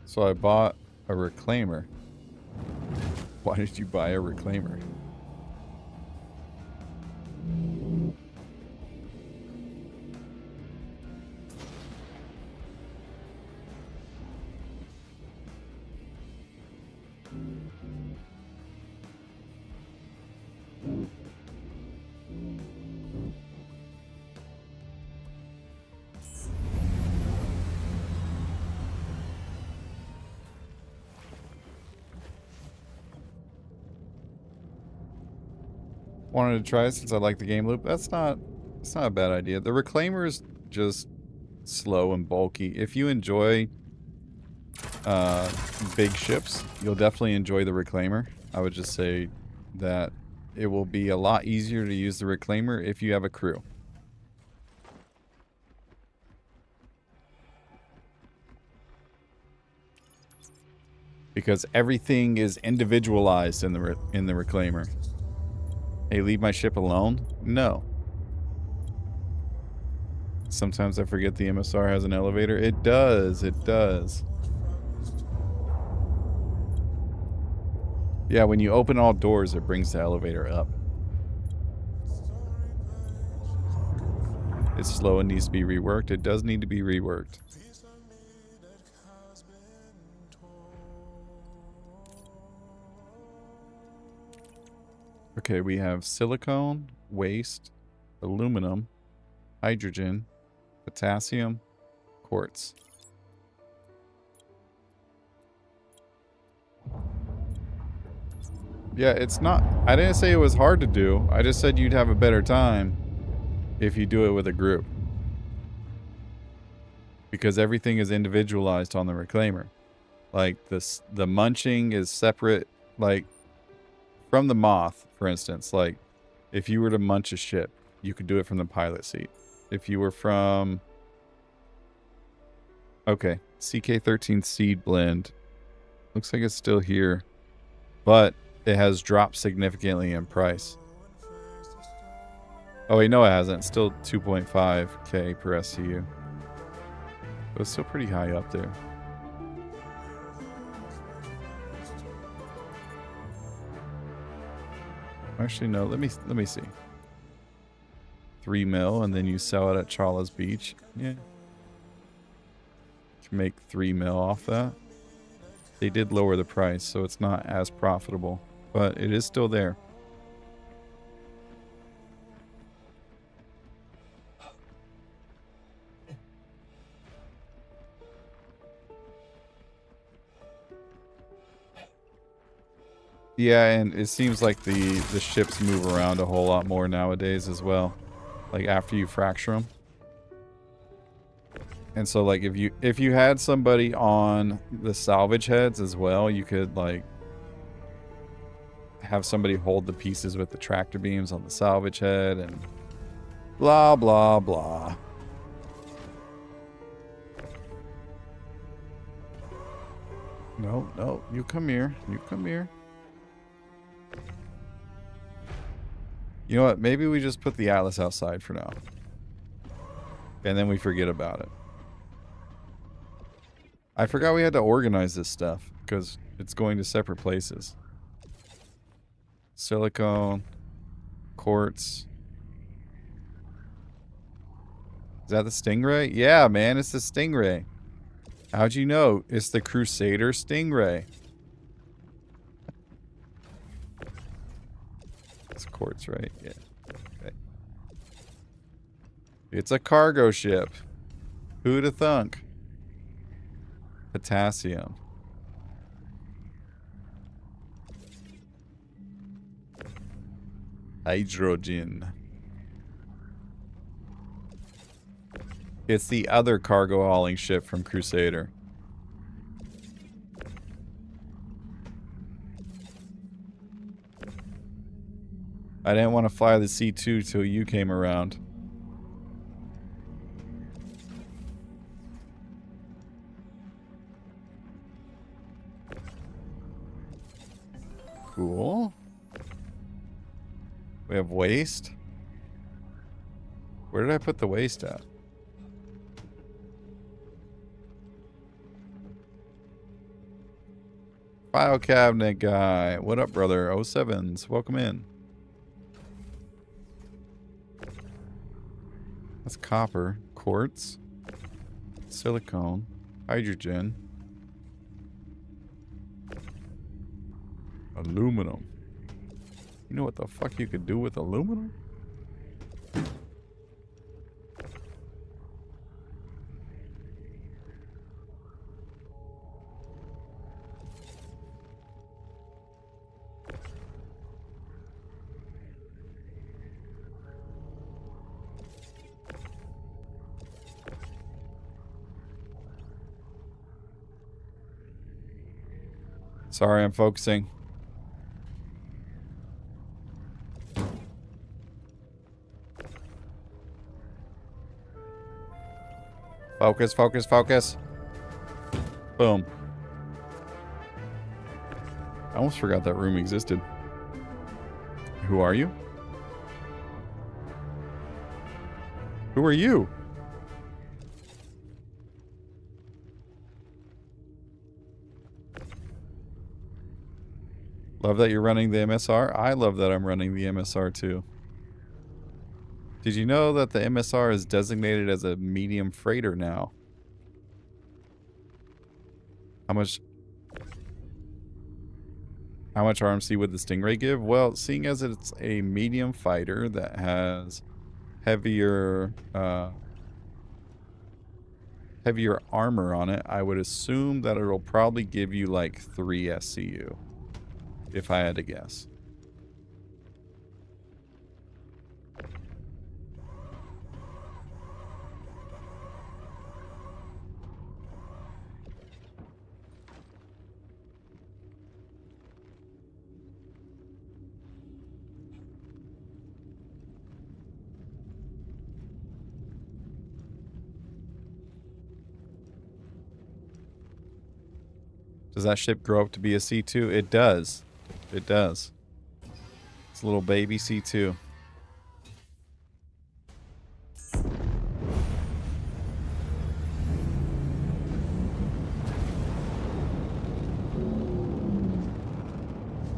So I bought a reclaimer. Why did you buy a reclaimer? Wanted to try it since I like the game loop. It's not a bad idea. The reclaimer is just slow and bulky. If you enjoy big ships, you'll definitely enjoy the reclaimer. I would just say that it will be a lot easier to use the reclaimer if you have a crew. because everything is individualized in the reclaimer. Hey, leave my ship alone? No. Sometimes I forget the MSR has an elevator. It does. It does. Yeah, when you open all doors, it brings the elevator up. It's slow and needs to be reworked. It does need to be reworked. Okay, we have silicone, waste, aluminum, hydrogen, potassium, quartz. Yeah, it's not... I didn't say it was hard to do. I just said you'd have a better time if you do it with a group. Because everything is individualized on the reclaimer. Like, the munching is separate, like, from the moth, for instance. Like, if you were to munch a ship, you could do it from the pilot seat. If you were from... Okay, CK13 seed blend. Looks like it's still here. But it has dropped significantly in price. Oh wait, no it hasn't. It's still 2.5k per SCU. But it's still pretty high up there. Actually, no. Let me see. 3 mil, and then you sell it at Chala's Beach. Yeah. You can make 3 mil off that. They did lower the price, so it's not as profitable, but it is still there. Yeah, and it seems like the ships move around a whole lot more nowadays as well. Like after you fracture them. And so like if you had somebody on the salvage heads as well, you could like have somebody hold the pieces with the tractor beams on the salvage head and blah blah blah. No, you come here. You come here. You know what? Maybe we just put the Atlas outside for now. And then we forget about it. I forgot we had to organize this stuff because it's going to separate places. Silicone. Quartz. Is that the Stingray? Yeah, man, it's the Stingray. How'd you know? It's the Crusader Stingray. It's quartz, right? Yeah. Okay. It's a cargo ship. Who'd have thunk? Potassium. Hydrogen. It's the other cargo hauling ship from Crusader. I didn't want to fly the C2 till you came around. Cool. We have waste. Where did I put the waste at? File cabinet guy. What up, brother? 07s. Welcome in. That's copper, quartz, silicone, hydrogen, aluminum. You know what the fuck you could do with aluminum? Sorry, I'm focusing. Focus, focus, focus. Boom. almost forgot that room existed. Who are you? Who are you? Love that you're running the MSR. I love that I'm running the MSR too. Did you know that the MSR is designated as a medium freighter now? How much RMC would the Stingray give? Well, seeing as it's a medium fighter that has heavier heavier armor on it, I would assume that it'll probably give you like 3 SCU, if I had to guess. Does that ship grow up to be a C2? It does. It does. It's a little baby C2.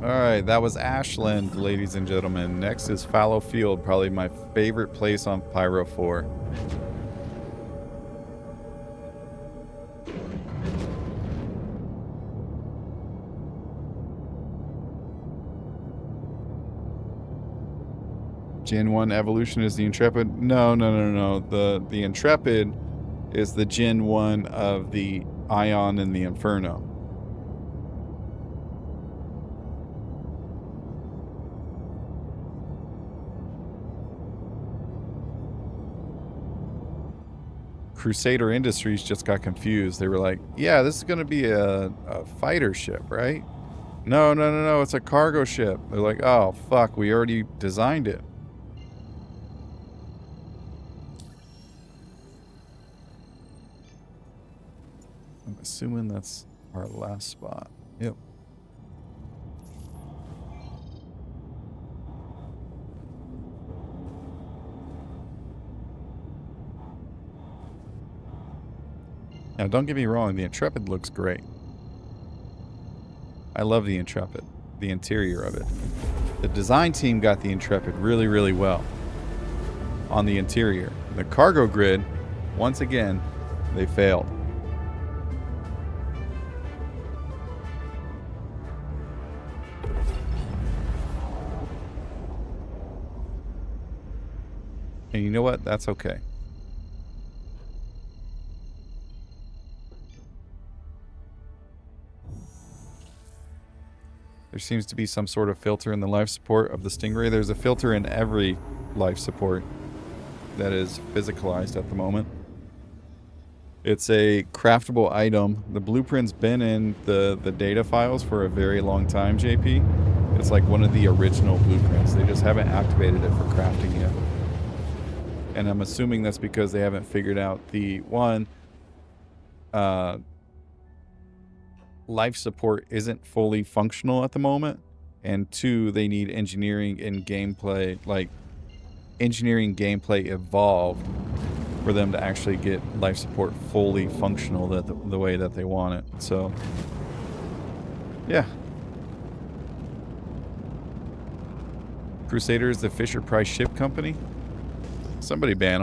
Alright, that was Ashland, ladies and gentlemen. Next is Fallow Field, probably my favorite place on Pyro 4. Gen 1 evolution is the Intrepid? No. The Intrepid is the Gen 1 of the Ion and the Inferno. Crusader Industries just got confused. They were like, yeah, this is going to be a fighter ship, right? No, it's a cargo ship. They're like, oh, fuck, we already designed it. I'm assuming that's our last spot. Yep. Now, don't get me wrong, the Intrepid looks great. I love the Intrepid, the interior of it. The design team got the Intrepid really, really well on the interior. The cargo grid, once again, they failed. And you know what? That's okay. There seems to be some sort of filter in the life support of the Stingray. There's a filter in every life support that is physicalized at the moment. It's a craftable item. The blueprint's been in the data files for a very long time, JP. It's like one of the original blueprints. They just haven't activated it for crafting yet. And I'm assuming that's because they haven't figured out the life support isn't fully functional at the moment, and 2, they need engineering and gameplay, like engineering gameplay evolved for them to actually get life support fully functional the way that they want it. So yeah, Crusader is the Fisher Price ship company. Somebody ban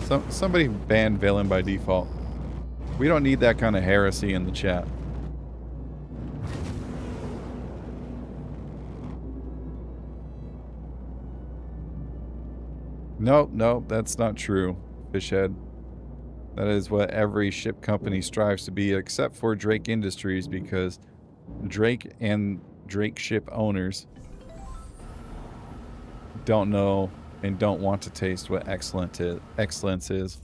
them. Somebody ban Valen by default. We don't need that kind of heresy in the chat. Nope, that's not true, Fishhead. That is what every ship company strives to be, except for Drake Industries, because Drake and Drake ship owners don't know and don't want to taste what excellence is.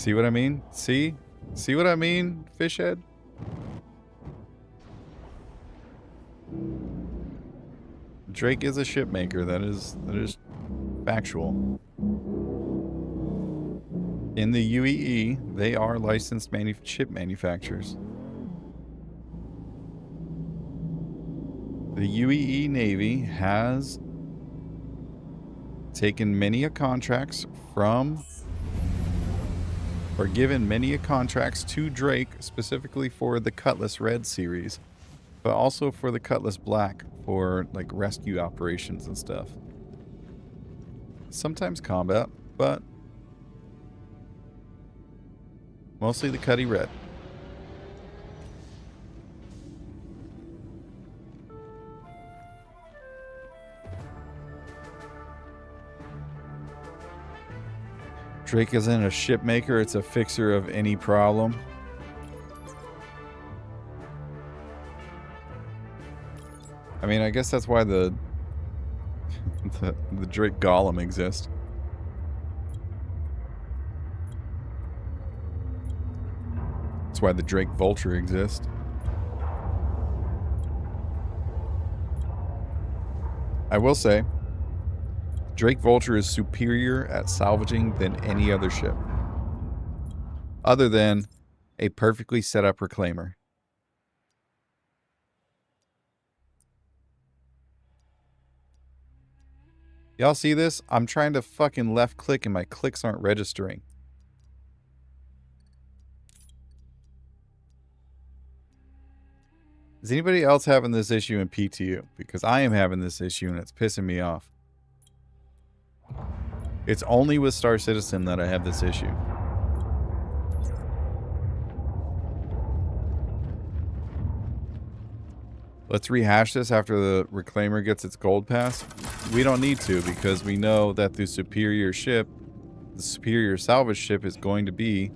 See what I mean? See? See what I mean, Fishhead? Drake is a ship maker. That is factual. In the UEE, they are licensed ship manufacturers. The UEE Navy has taken many contracts from, or given many contracts to Drake specifically for the Cutlass Red series, but also for the Cutlass Black for like rescue operations and stuff. Sometimes combat, but mostly the Cutty Red. Drake isn't a ship maker, it's a fixer of any problem. I mean, I guess that's why the Drake Golem exists. That's why the Drake Vulture exists. I will say, Drake Vulture is superior at salvaging than any other ship, other than a perfectly set up reclaimer. Y'all see this? I'm trying to fucking left click and my clicks aren't registering. Is anybody else having this issue in PTU? Because I am having this issue and it's pissing me off. It's only with Star Citizen that I have this issue. Let's rehash this after the Reclaimer gets its gold pass. We don't need to, because we know that the superior ship, the superior salvage ship, is going to be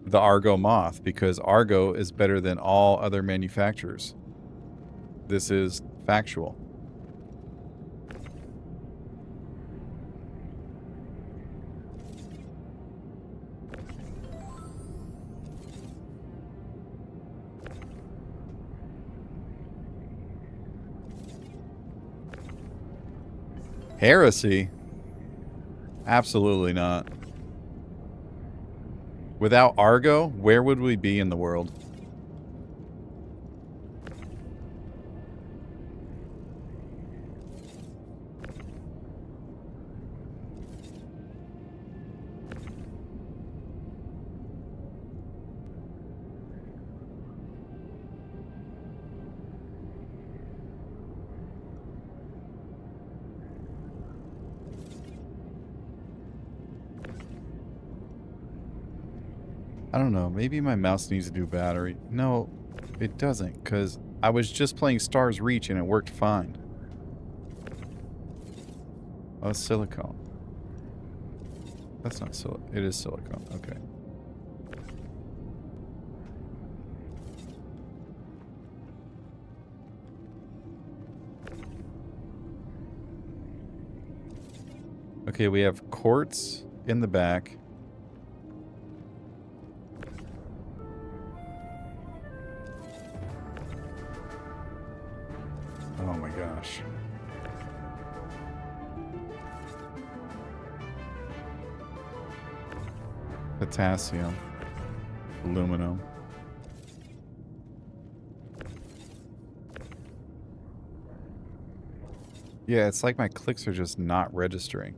the Argo Moth, because Argo is better than all other manufacturers. This is factual. Heresy? Absolutely not. Without Argo, where would we be in the world? I don't know. Maybe my mouse needs a new battery. No, it doesn't, because I was just playing Stars Reach and it worked fine. Oh, it's silicone. That's not silicone. It is silicone. Okay. Okay, we have quartz in the back. Oh my gosh. Potassium. Aluminum. Yeah, it's like my clicks are just not registering.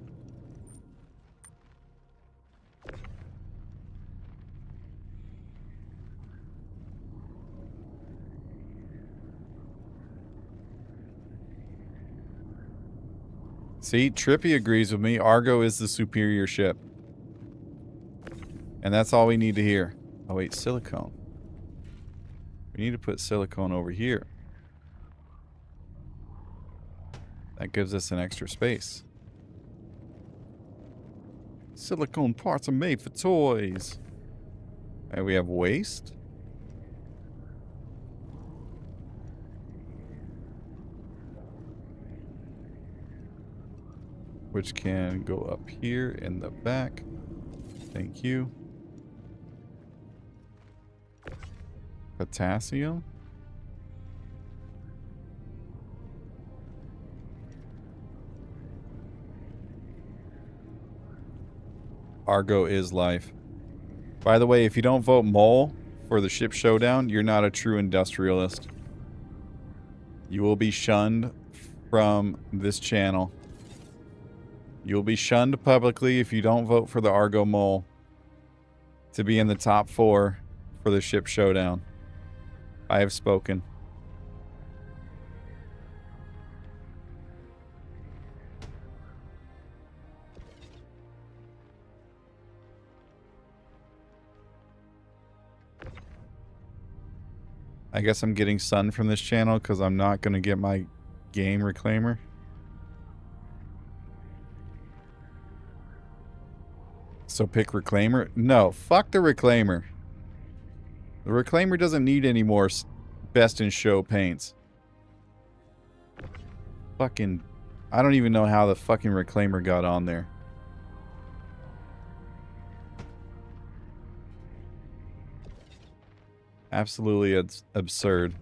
See, Trippy agrees with me. Argo is the superior ship. And that's all we need to hear. Oh wait, silicone. We need to put silicone over here. That gives us an extra space. Silicone parts are made for toys. And we have waste. Which can go up here in the back. Thank you. Potassium? Argo is life. By the way, if you don't vote mole for the ship showdown, you're not a true industrialist. You will be shunned from this channel. You'll be shunned publicly if you don't vote for the Argo mole to be in the top 4 for the ship showdown. I have spoken. I guess I'm getting sun from this channel because I'm not going to get my game reclaimer. So pick reclaimer? No, fuck the reclaimer. The reclaimer doesn't need any more best in show paints. Fucking... I don't even know how the fucking reclaimer got on there. Absolutely absurd.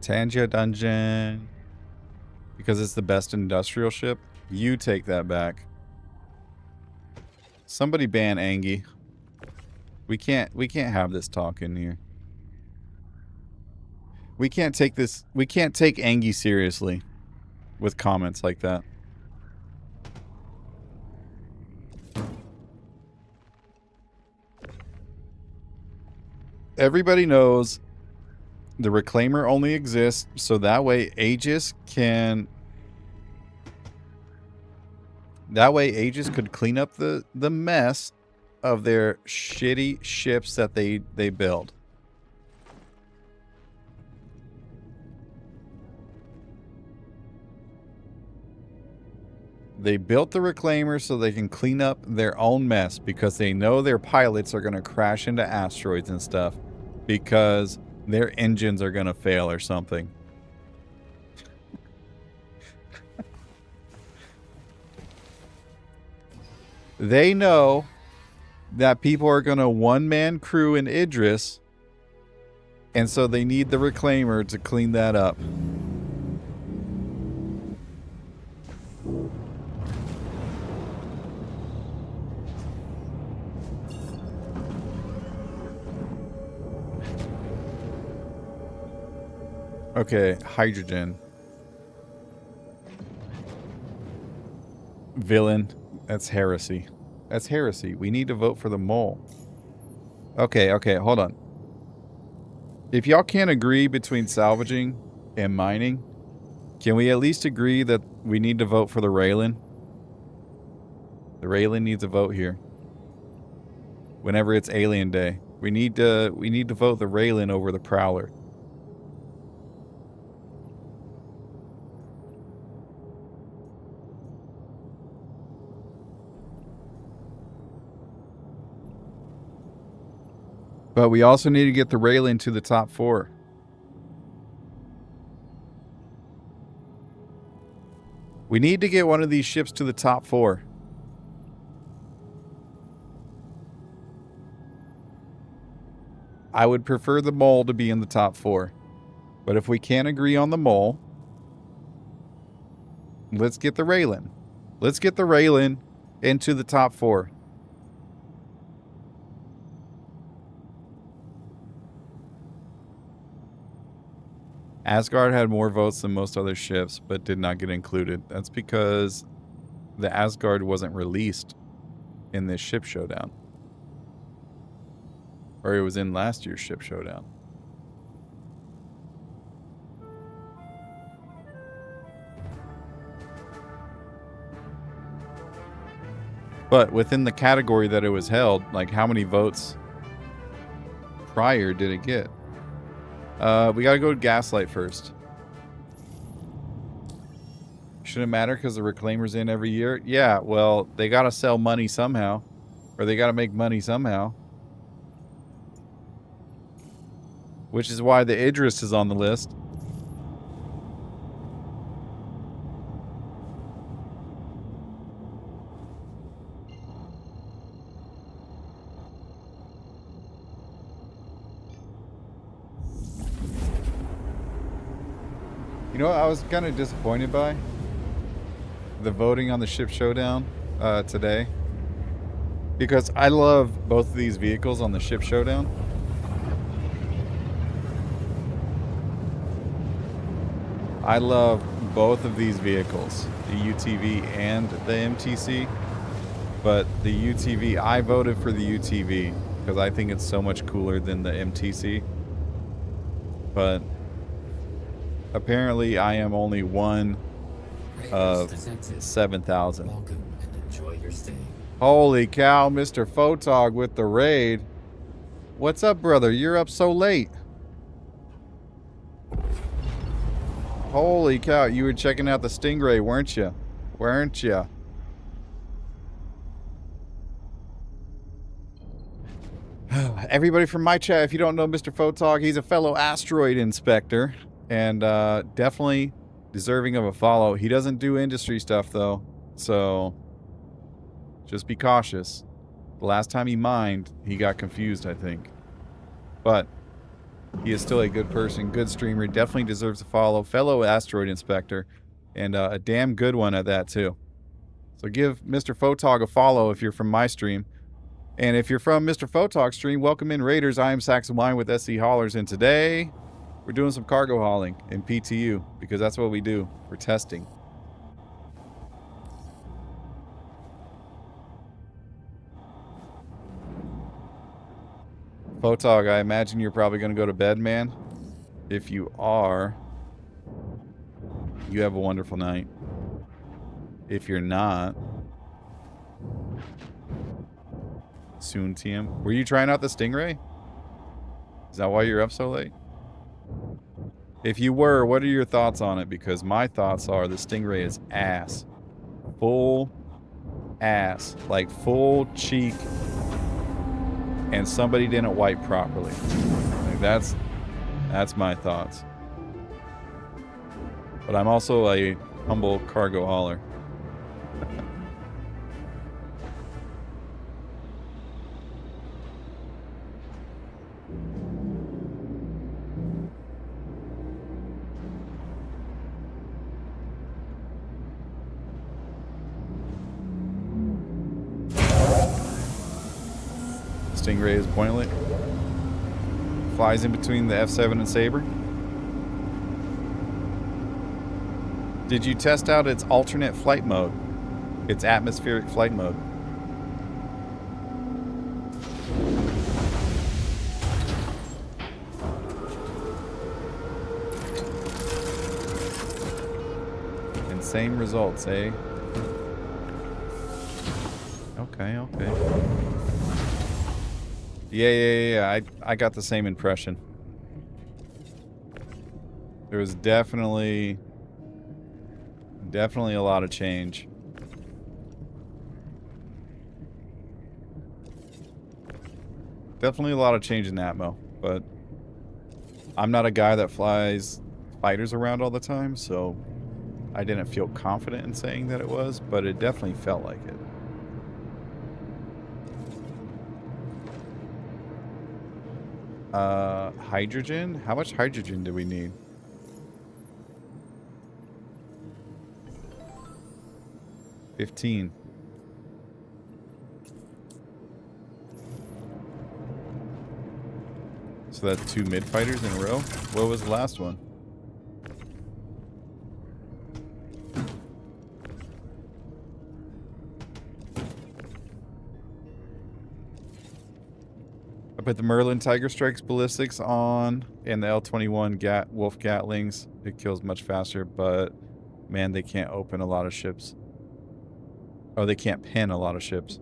Tangia dungeon. Because it's the best industrial ship? You take that back. Somebody ban Angie. We can't have this talk in here. We can't take Angie seriously with comments like that. Everybody knows the reclaimer only exists so that way Aegis can... That way Aegis could clean up the mess of their shitty ships that they build. They built the reclaimer so they can clean up their own mess because they know their pilots are going to crash into asteroids and stuff because their engines are going to fail or something. They know that people are going to one-man crew in Idris, and so they need the reclaimer to clean that up. Okay, hydrogen. Villain. That's heresy. That's heresy. We need to vote for the mole. Okay, hold on. If y'all can't agree between salvaging and mining, can we at least agree that we need to vote for the Raylan? The Raylan needs a vote here. Whenever it's Alien Day. We need to vote the Raylan over the Prowler. But we also need to get the Raylan to the top 4. We need to get one of these ships to the top 4. I would prefer the mole to be in the top 4. But if we can't agree on the mole, let's get the Raylan. Let's get the Raylan into the top 4. Asgard had more votes than most other ships, but did not get included. That's because the Asgard wasn't released in this ship showdown. Or it was in last year's ship showdown. But within the category that it was held, like how many votes prior did it get? We gotta go to Gaslight first. Shouldn't matter because the Reclaimer's in every year. Yeah, well, they gotta sell money somehow. Or they gotta make money somehow. Which is why the Idris is on the list. You know what I was kind of disappointed by? The voting on the Ship Showdown today. Because I love both of these vehicles on the Ship Showdown. I love both of these vehicles, the UTV and the MTC. But the UTV, I voted for the UTV because I think it's so much cooler than the MTC. But apparently I am only one of 7,000. Welcome and enjoy your stay. Holy cow, Mr. Photog with the raid. What's up, brother? You're up so late. Holy cow, you were checking out the Stingray, weren't you? Weren't you? Everybody from my chat, if you don't know Mr. Photog, he's a fellow asteroid inspector. And definitely deserving of a follow. He doesn't do industry stuff, though. So just be cautious. The last time he mined, he got confused, I think. But he is still a good person, good streamer. Definitely deserves a follow. Fellow asteroid inspector. And a damn good one at that, too. So give Mr. Photog a follow if you're from my stream. And if you're from Mr. Photog's stream, welcome in, Raiders. I am Saxon Wine with SC Haulers. And today, we're doing some cargo hauling in PTU. Because that's what we do. We're testing. Photog, I imagine you're probably going to go to bed, man. If you are, you have a wonderful night. If you're not, soon, TM. Were you trying out the Stingray? Is that why you're up so late? If you were, what are your thoughts on it? Because my thoughts are the Stingray is ass. Full ass. Like full cheek. And somebody didn't wipe properly. Like that's my thoughts. But I'm also a humble cargo hauler. Stingray is pointless. Flies in between the F7 and Sabre. Did you test out its alternate flight mode? Its atmospheric flight mode. And same results, eh? Okay. Yeah. I got the same impression. There was definitely a lot of change. Definitely a lot of change in Atmo, but I'm not a guy that flies fighters around all the time, so I didn't feel confident in saying that it was, but it definitely felt like it. Hydrogen? How much hydrogen do we need? $15. So that's 2 mid fighters in a row? What was the last one? I put the Merlin Tiger Strikes ballistics on and the L21 Wolf Gatlings. It kills much faster, but man, they can't open a lot of ships. Oh, they can't pin a lot of ships.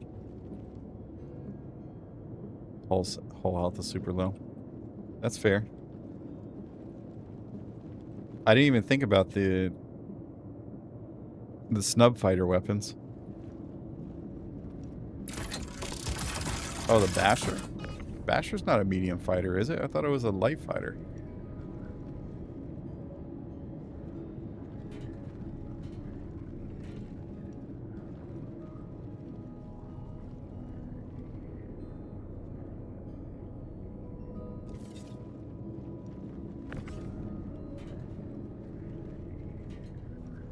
Hull health is super low. That's fair. I didn't even think about the snub fighter weapons. Oh, the Basher. Basher's not a medium fighter, is it? I thought it was a light fighter.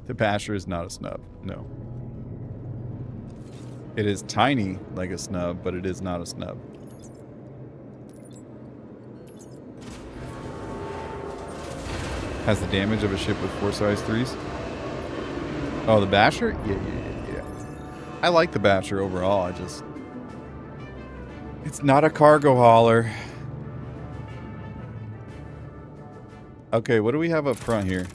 The Basher is not a snub, no. It is tiny like a snub, but it is not a snub. Has the damage of a ship with 4 size 3s. Oh, the Basher? Yeah. I like the Basher overall, it's not a cargo hauler. Okay, what do we have up front here?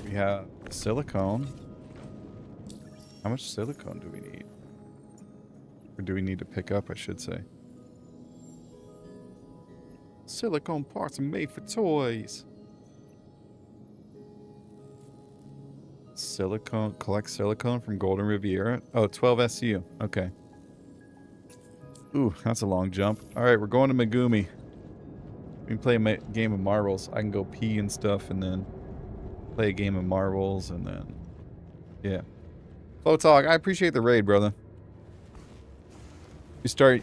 We have silicone. How much silicone do we need? Or do we need to pick up, I should say? Silicone parts are made for toys. Silicone, collect silicone from Golden Riviera. Oh, 12 SCU. Okay. Ooh, that's a long jump. Alright, we're going to Megumi. We can play a game of marbles. I can go pee and stuff and then play a game of marbles and then... Yeah. Photog, I appreciate the raid, brother.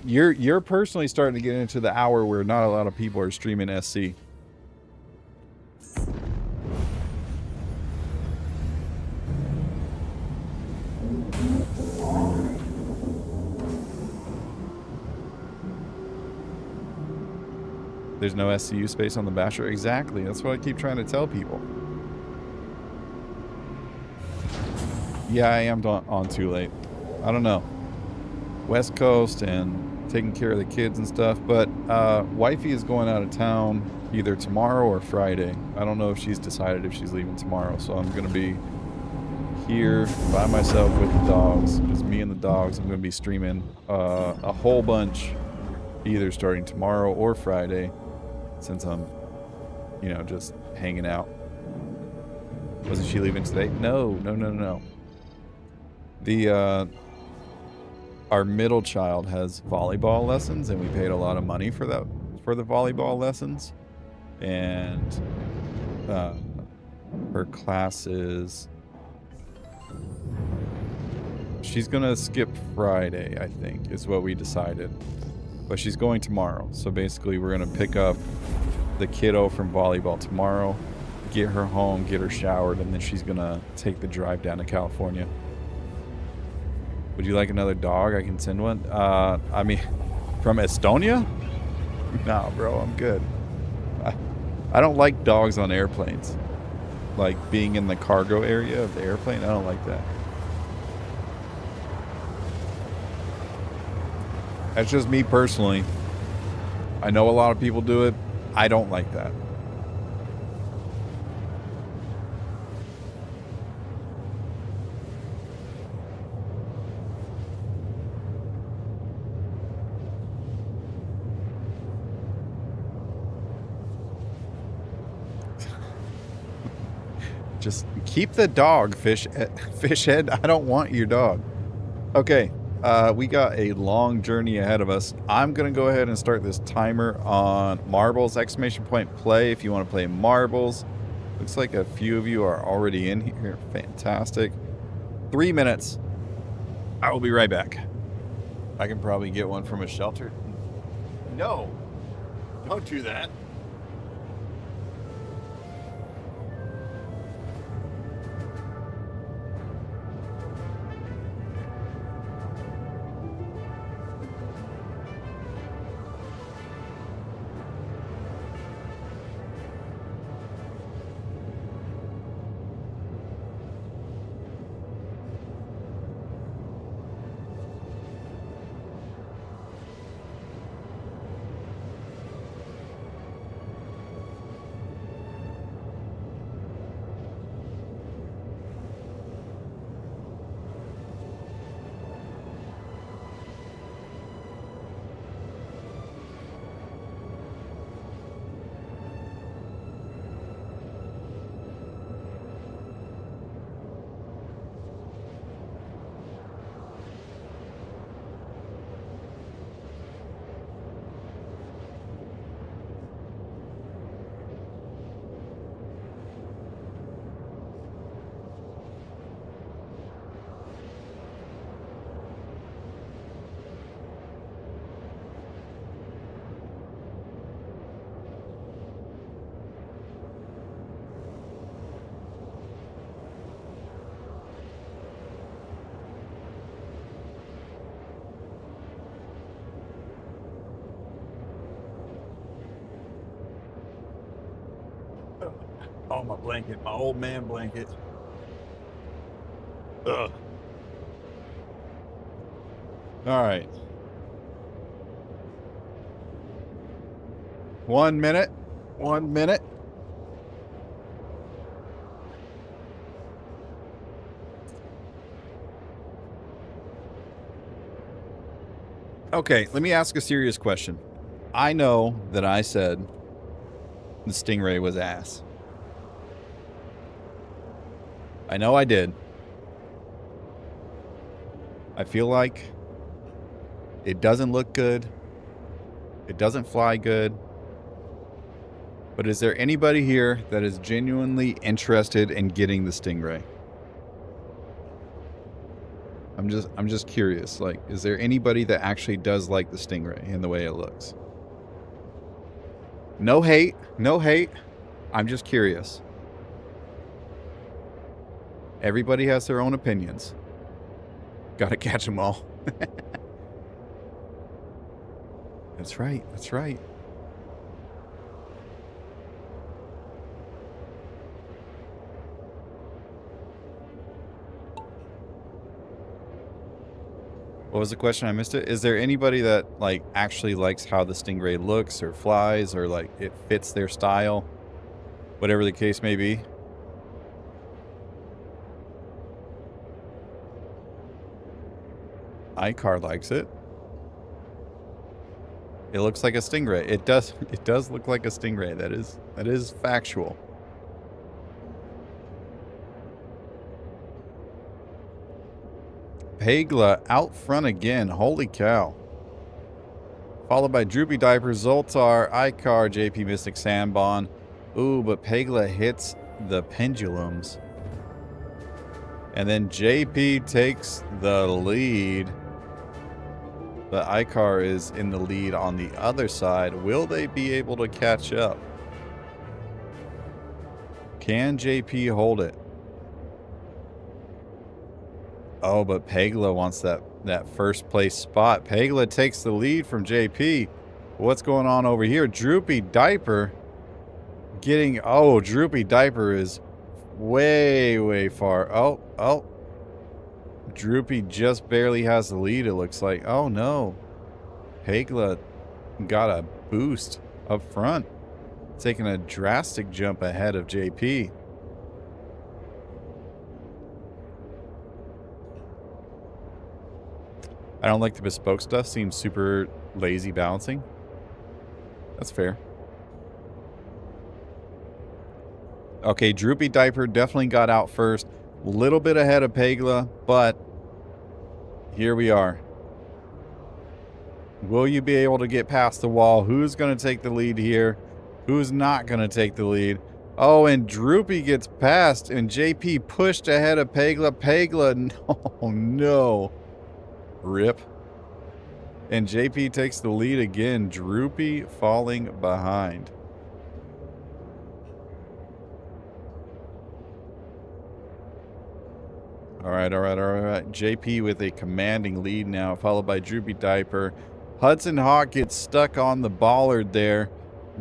You're personally starting to get into the hour where not a lot of people are streaming SC. There's no SCU space on the Basher. Exactly. That's what I keep trying to tell people. Yeah, I am on too late. I don't know. West Coast and taking care of the kids and stuff, but wifey is going out of town either tomorrow or Friday. I don't know if she's decided if she's leaving tomorrow, so I'm gonna be here by myself with the dogs, just me and the dogs. I'm gonna be streaming a whole bunch either starting tomorrow or Friday since I'm, you know, just hanging out. Wasn't she leaving today? No. The our middle child has volleyball lessons, and we paid a lot of money for the volleyball lessons. And her classes, she's gonna skip Friday, I think, is what we decided. But she's going tomorrow, so basically we're gonna pick up the kiddo from volleyball tomorrow, get her home, get her showered, and then she's gonna take the drive down to California. Would you like another dog? I can send one. I mean, from Estonia? Nah, bro, I'm good. I don't like dogs on airplanes. Like being in the cargo area of the airplane, I don't like that. That's just me personally. I know a lot of people do it. I don't like that. Just keep the dog, fish head. I don't want your dog. Okay, we got a long journey ahead of us. I'm gonna go ahead and start this timer on marbles, exclamation point play if you want to play marbles. Looks like a few of you are already in here. Fantastic. 3 minutes. I will be right back. I can probably get one from a shelter. No, don't do that. Oh, my blanket. My old man blanket. Ugh. All right. 1 minute. 1 minute. Okay, let me ask a serious question. I know that I said the Stingray was ass. I know I did. I feel like it doesn't look good. It doesn't fly good. But is there anybody here that is genuinely interested in getting the Stingray? I'm just curious. Like, is there anybody that actually does like the Stingray and the way it looks? No hate. No hate. I'm just curious. Everybody has their own opinions. Gotta catch them all. That's right. That's right. What was the question? I missed it. Is there anybody that like actually likes how the Stingray looks or flies or like it fits their style? Whatever the case may be. iCar likes it. It looks like a Stingray. It does look like a Stingray. That is factual. Pagla out front again. Holy cow. Followed by Droopy Diaper, Zoltar, iCar, JP Mystic, Sandbon. Ooh, but Pagla hits the pendulums. And then JP takes the lead. But iCar is in the lead on the other side. Will they be able to catch up? Can JP hold it? Oh, but Pagla wants that first place spot. Pagla takes the lead from JP. What's going on over here? Droopy Diaper getting... Oh, Droopy Diaper is way, way far. Oh. Droopy just barely has the lead, it looks like. Oh, no. Pagla got a boost up front. Taking a drastic jump ahead of JP. I don't like the bespoke stuff. Seems super lazy balancing. That's fair. Okay, Droopy Diaper definitely got out first. A little bit ahead of Pagla, but here we are. Will you be able to get past the wall? Who's going to take the lead here? Who's not going to take the lead? Oh, and Droopy gets past, and JP pushed ahead of Pagla. Pagla, no. Rip. And JP takes the lead again. Droopy falling behind. All right. JP with a commanding lead now, followed by Droopy Diaper. Hudson Hawk gets stuck on the bollard there.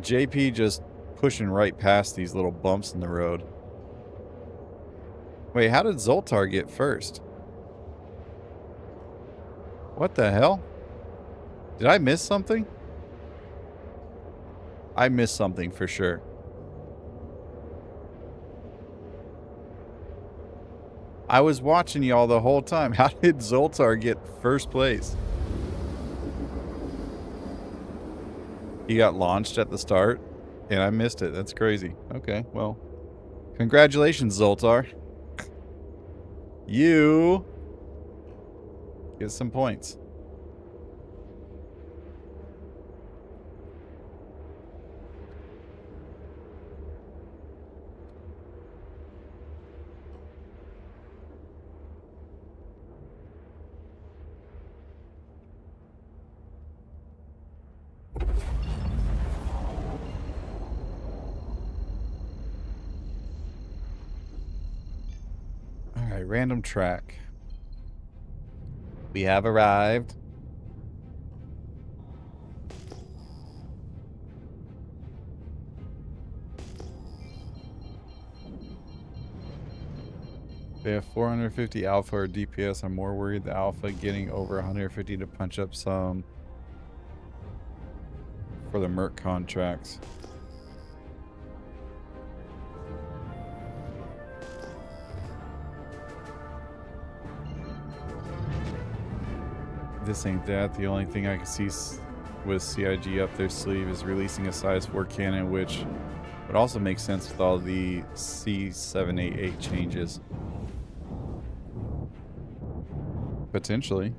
JP just pushing right past these little bumps in the road. Wait, how did Zoltar get first? What the hell? Did I miss something? I missed something for sure. I was watching y'all the whole time. How did Zoltar get first place? He got launched at the start and I missed it. That's crazy. Okay, well. Congratulations, Zoltar. You get some points. All right, random track. We have arrived. They have 450 alpha or DPS. I'm more worried the alpha getting over 150 to punch up some for the merc contracts. This ain't that. The only thing I can see with CIG up their sleeve is releasing a size 4 cannon, which would also make sense with all the C788 changes. Potentially.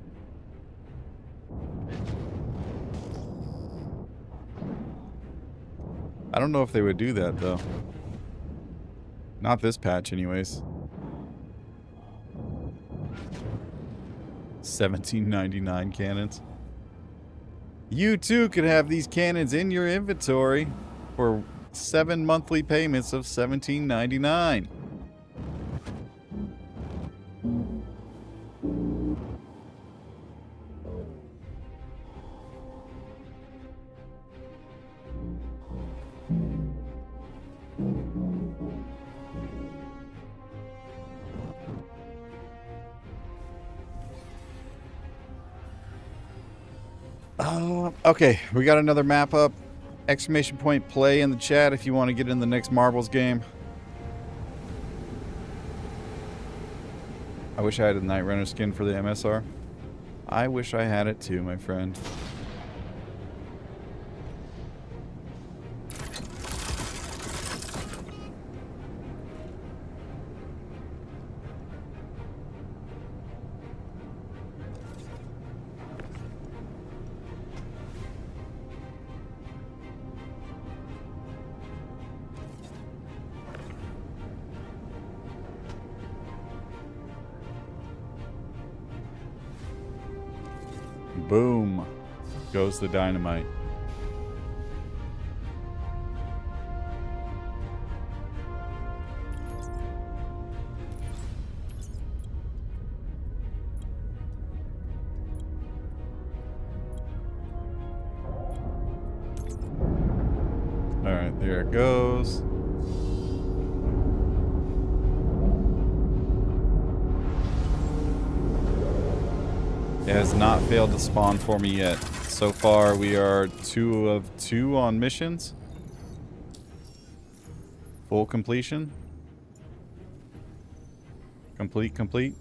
I don't know if they would do that though. Not this patch anyways. 1799 cannons. You too could have these cannons in your inventory for 7 monthly payments of $17.99. Okay, we got another map up. Exclamation point play in the chat if you want to get in the next Marbles game. I wish I had a Night Runner skin for the MSR. I wish I had it too, my friend. Boom goes the dynamite. All right, there it goes. It has not failed to spawn for me yet. So far, we are 2 of 2 on missions. Full completion. Complete.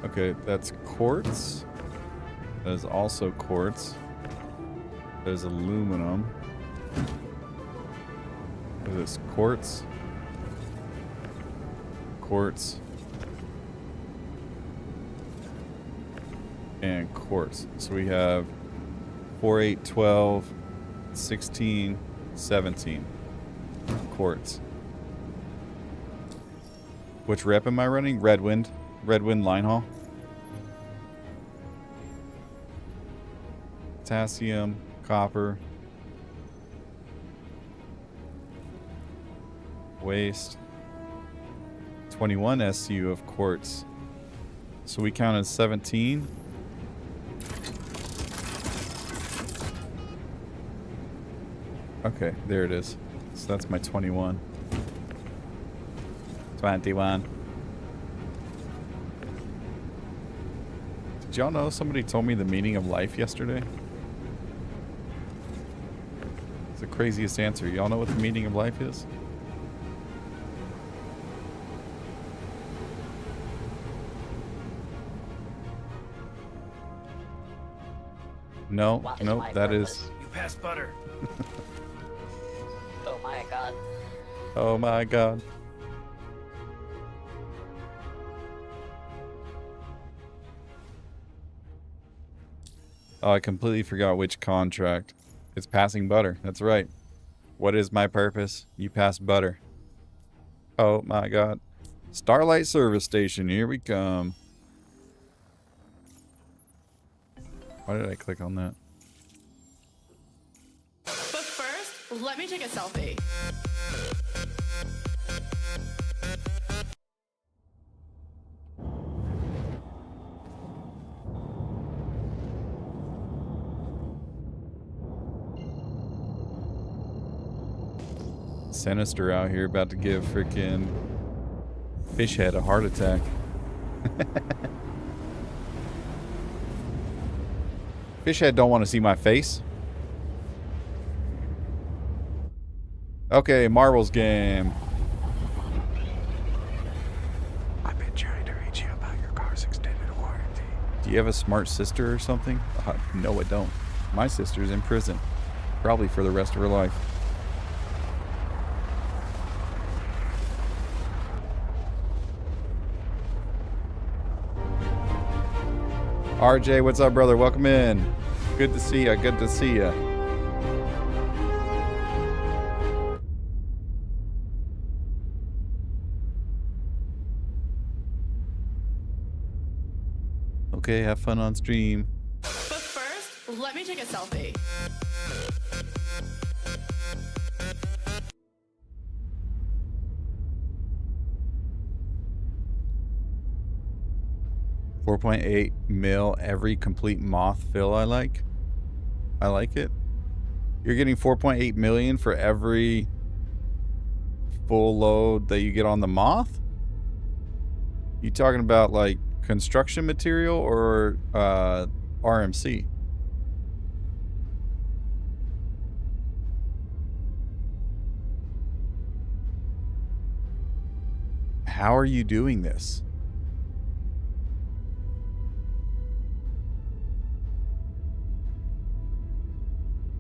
Okay, that's quartz. That is also quartz. That is aluminum. What is this? Quartz. Quartz and quartz. So we have 4, 8, 12, 16, 17 quartz. Which rep am I running? Redwind line haul. Potassium, copper, waste. 21 SU of quartz. So we counted 17. Okay, there it is. So that's my 21. 21. Did y'all know somebody told me the meaning of life yesterday? It's the craziest answer. Y'all know what the meaning of life is? No, nope, that is... You passed butter. Oh my god. Oh my god. Oh, I completely forgot which contract. It's passing butter. That's right. What is my purpose? You pass butter. Oh my god. Starlight Service Station. Here we come. Why did I click on that? But first, let me take a selfie. Sinister out here about to give freaking Fishhead a heart attack. Fishhead don't want to see my face. Okay, Marvel's game. I've been trying to reach you about your car's extended warranty. Do you have a smart sister or something? No, I don't. My sister's in prison. Probably for the rest of her life. RJ, what's up, brother? Welcome in. Good to see ya. Good to see ya. Okay, have fun on stream. But first, let me take a selfie. $4.8 mil every complete moth fill. I like it. You're getting 4.8 million for every full load that you get on the moth? You talking about like construction material or RMC? How are you doing this?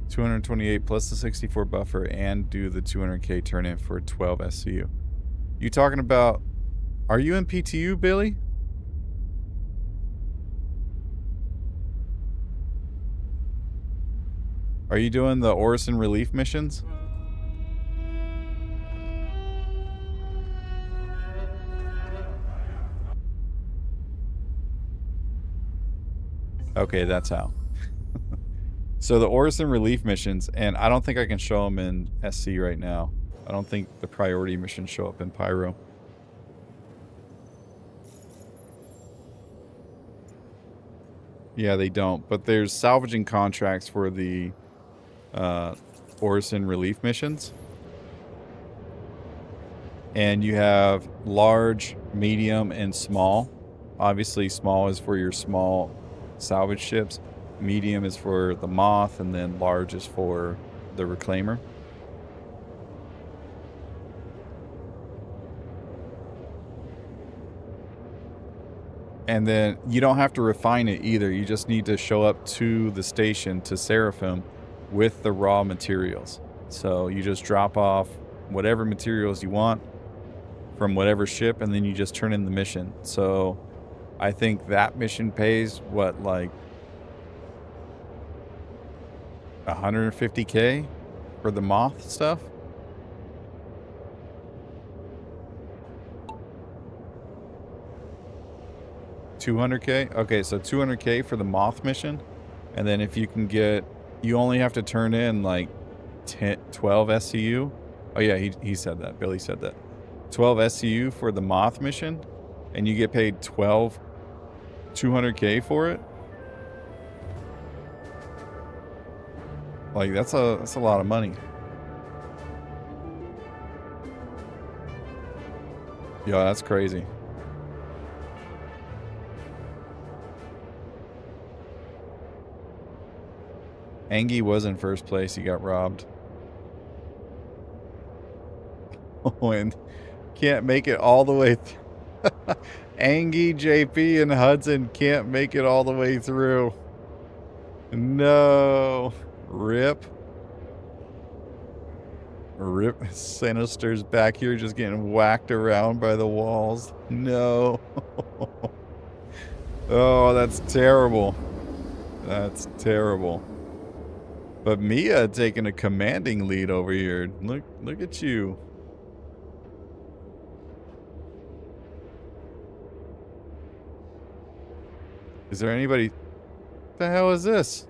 $228 plus the 64 buffer and do the 200k turn in for 12 SCU. You talking about, are you in PTU, Billy? Are you doing the Orison relief missions? Okay, that's how. So the Orison relief missions, and I don't think I can show them in SC right now. I don't think the priority missions show up in Pyro. Yeah, they don't. But there's salvaging contracts for the Orison relief missions. And you have large, medium, and small. Obviously, small is for your small salvage ships. Medium is for the Moth, and then large is for the Reclaimer. And then you don't have to refine it either. You just need to show up to the station, to Seraphim, with the raw materials. So you just drop off whatever materials you want from whatever ship, and then you just turn in the mission. So I think that mission pays, what, like 150k for the Moth stuff? $200k? Okay, so $200k for the Moth mission. And then if you can get, you only have to turn in like 12 SCU. Oh yeah, he said that. Billy said that. 12 SCU for the Moth mission, and you get paid 200k for it. Like that's a lot of money. Yo, that's crazy. Angie was in first place. He got robbed. Oh, and can't make it all the way. Angie, JP, and Hudson can't make it all the way through. No. Rip. Rip. Sinister's back here just getting whacked around by the walls. No. Oh, that's terrible. That's terrible. But Mia taking a commanding lead over here. Look at you. Is there anybody? What the hell is this?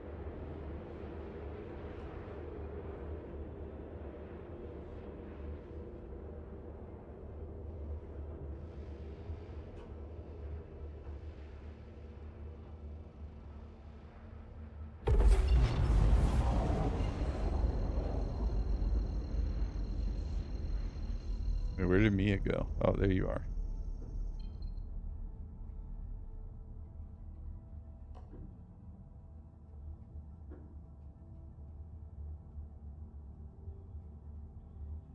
Wait, where did Mia go? Oh, there you are.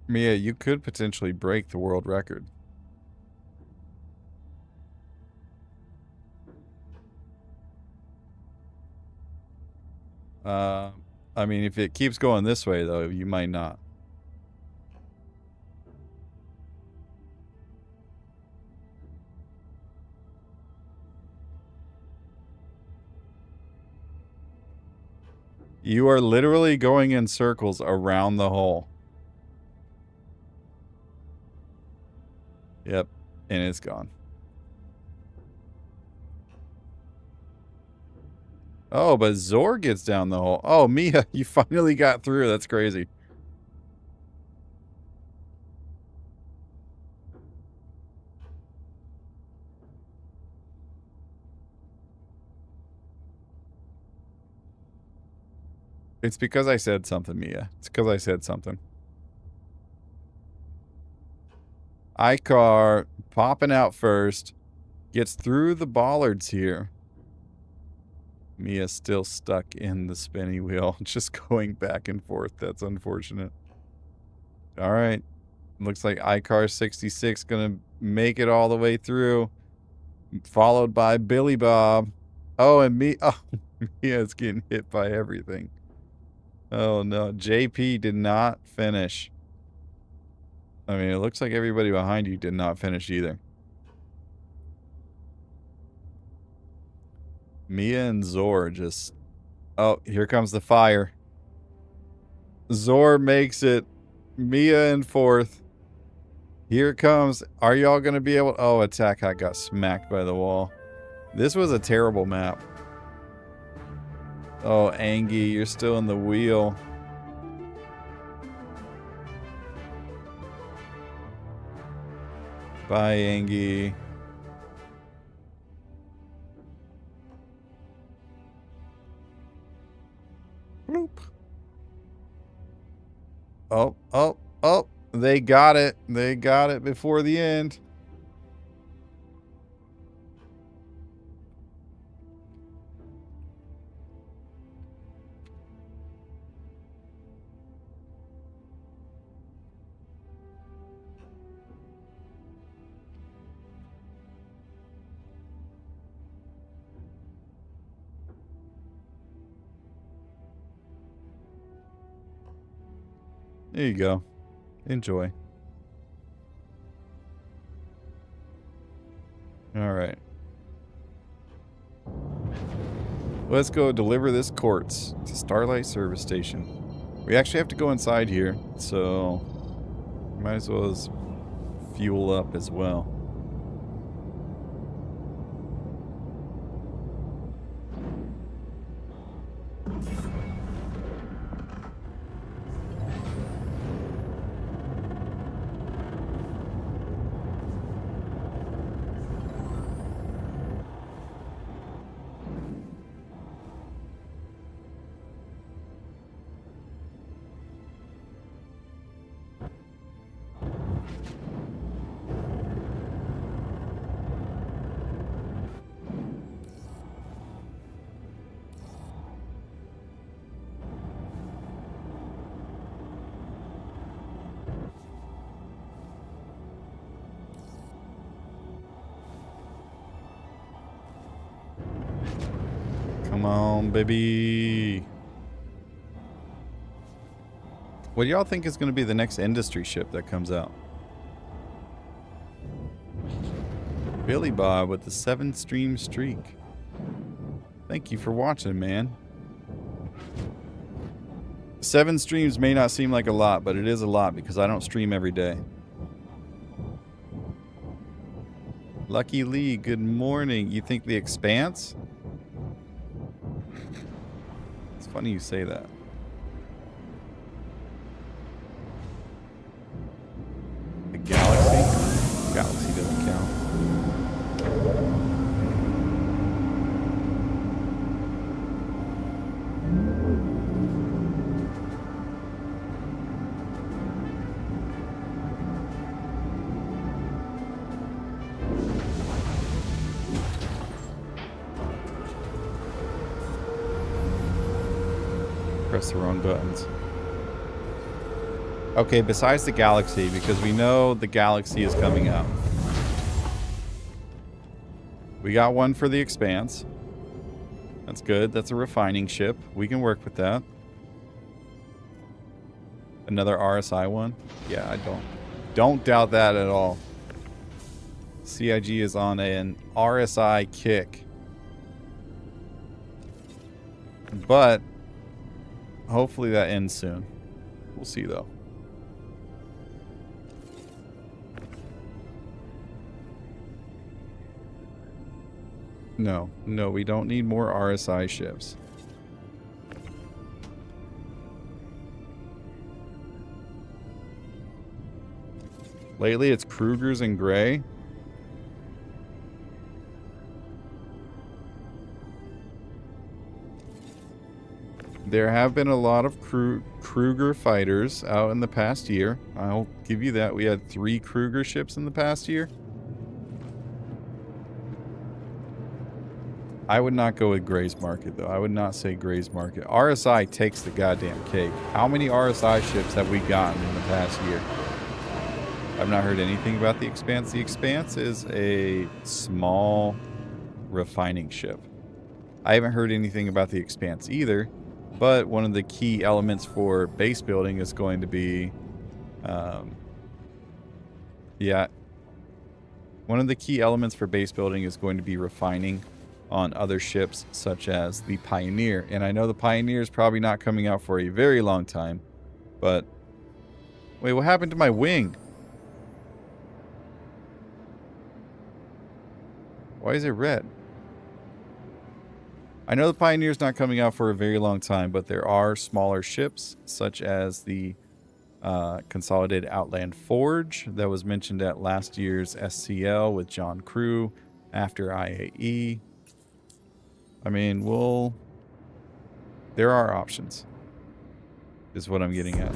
Mia, you could potentially break the world record. I mean, if it keeps going this way, though, you might not. You are literally going in circles around the hole. Yep, and it's gone. Oh, but Zor gets down the hole. Oh, Mia, you finally got through. That's crazy. It's because I said something, Mia. It's because I said something. Icar popping out first. Gets through the bollards here. Mia's still stuck in the spinny wheel. Just going back and forth. That's unfortunate. Alright. Looks like Icar 66 gonna make it all the way through. Followed by Billy Bob. Oh, and Mia's getting hit by everything. Oh no, JP did not finish. I mean, it looks like everybody behind you did not finish either. Mia and Zor just... Oh, here comes the fire. Zor makes it. Mia in fourth. Here it comes. Are y'all going to be able... Oh, Attack Hot got smacked by the wall. This was a terrible map. Oh, Angie, you're still in the wheel. Bye, Angie. Bloop. Oh, oh, oh. They got it. They got it before the end. There you go. Enjoy. All right. Let's go deliver this quartz to Starlight Service Station. We actually have to go inside here, so might as well as fuel up as well. Come on, baby. What do y'all think is going to be the next industry ship that comes out? Billy Bob with the 7-stream streak. Thank you for watching, man. 7 streams may not seem like a lot, but it is a lot because I don't stream every day. Lucky Lee, good morning. You think The Expanse? It's funny you say that. The Galaxy? Galaxy doesn't count. Press the wrong buttons. Okay, besides the Galaxy, because we know the Galaxy is coming up. We got one for the Expanse. That's good. That's a refining ship. We can work with that. Another RSI one? Yeah, I don't doubt that at all. CIG is on an RSI kick. But hopefully that ends soon. We'll see though. No, we don't need more RSI ships. Lately it's Krugers and Gray. There have been a lot of Kruger fighters out in the past year. I'll give you that. We had 3 Kruger ships in the past year. I would not go with Gray's Market, though. I would not say Gray's Market. RSI takes the goddamn cake. How many RSI ships have we gotten in the past year? I've not heard anything about the Expanse. The Expanse is a small refining ship. I haven't heard anything about the Expanse either, but one of the key elements for base building is going to be... one of the key elements for base building is going to be refining on other ships such as the Pioneer. And I know the Pioneer is probably not coming out for a very long time, but... Wait, what happened to my wing? Why is it red? I know the Pioneer's not coming out for a very long time, but there are smaller ships such as the Consolidated Outland Forge that was mentioned at last year's SCL with John Crew after IAE. I mean, there are options, is what I'm getting at.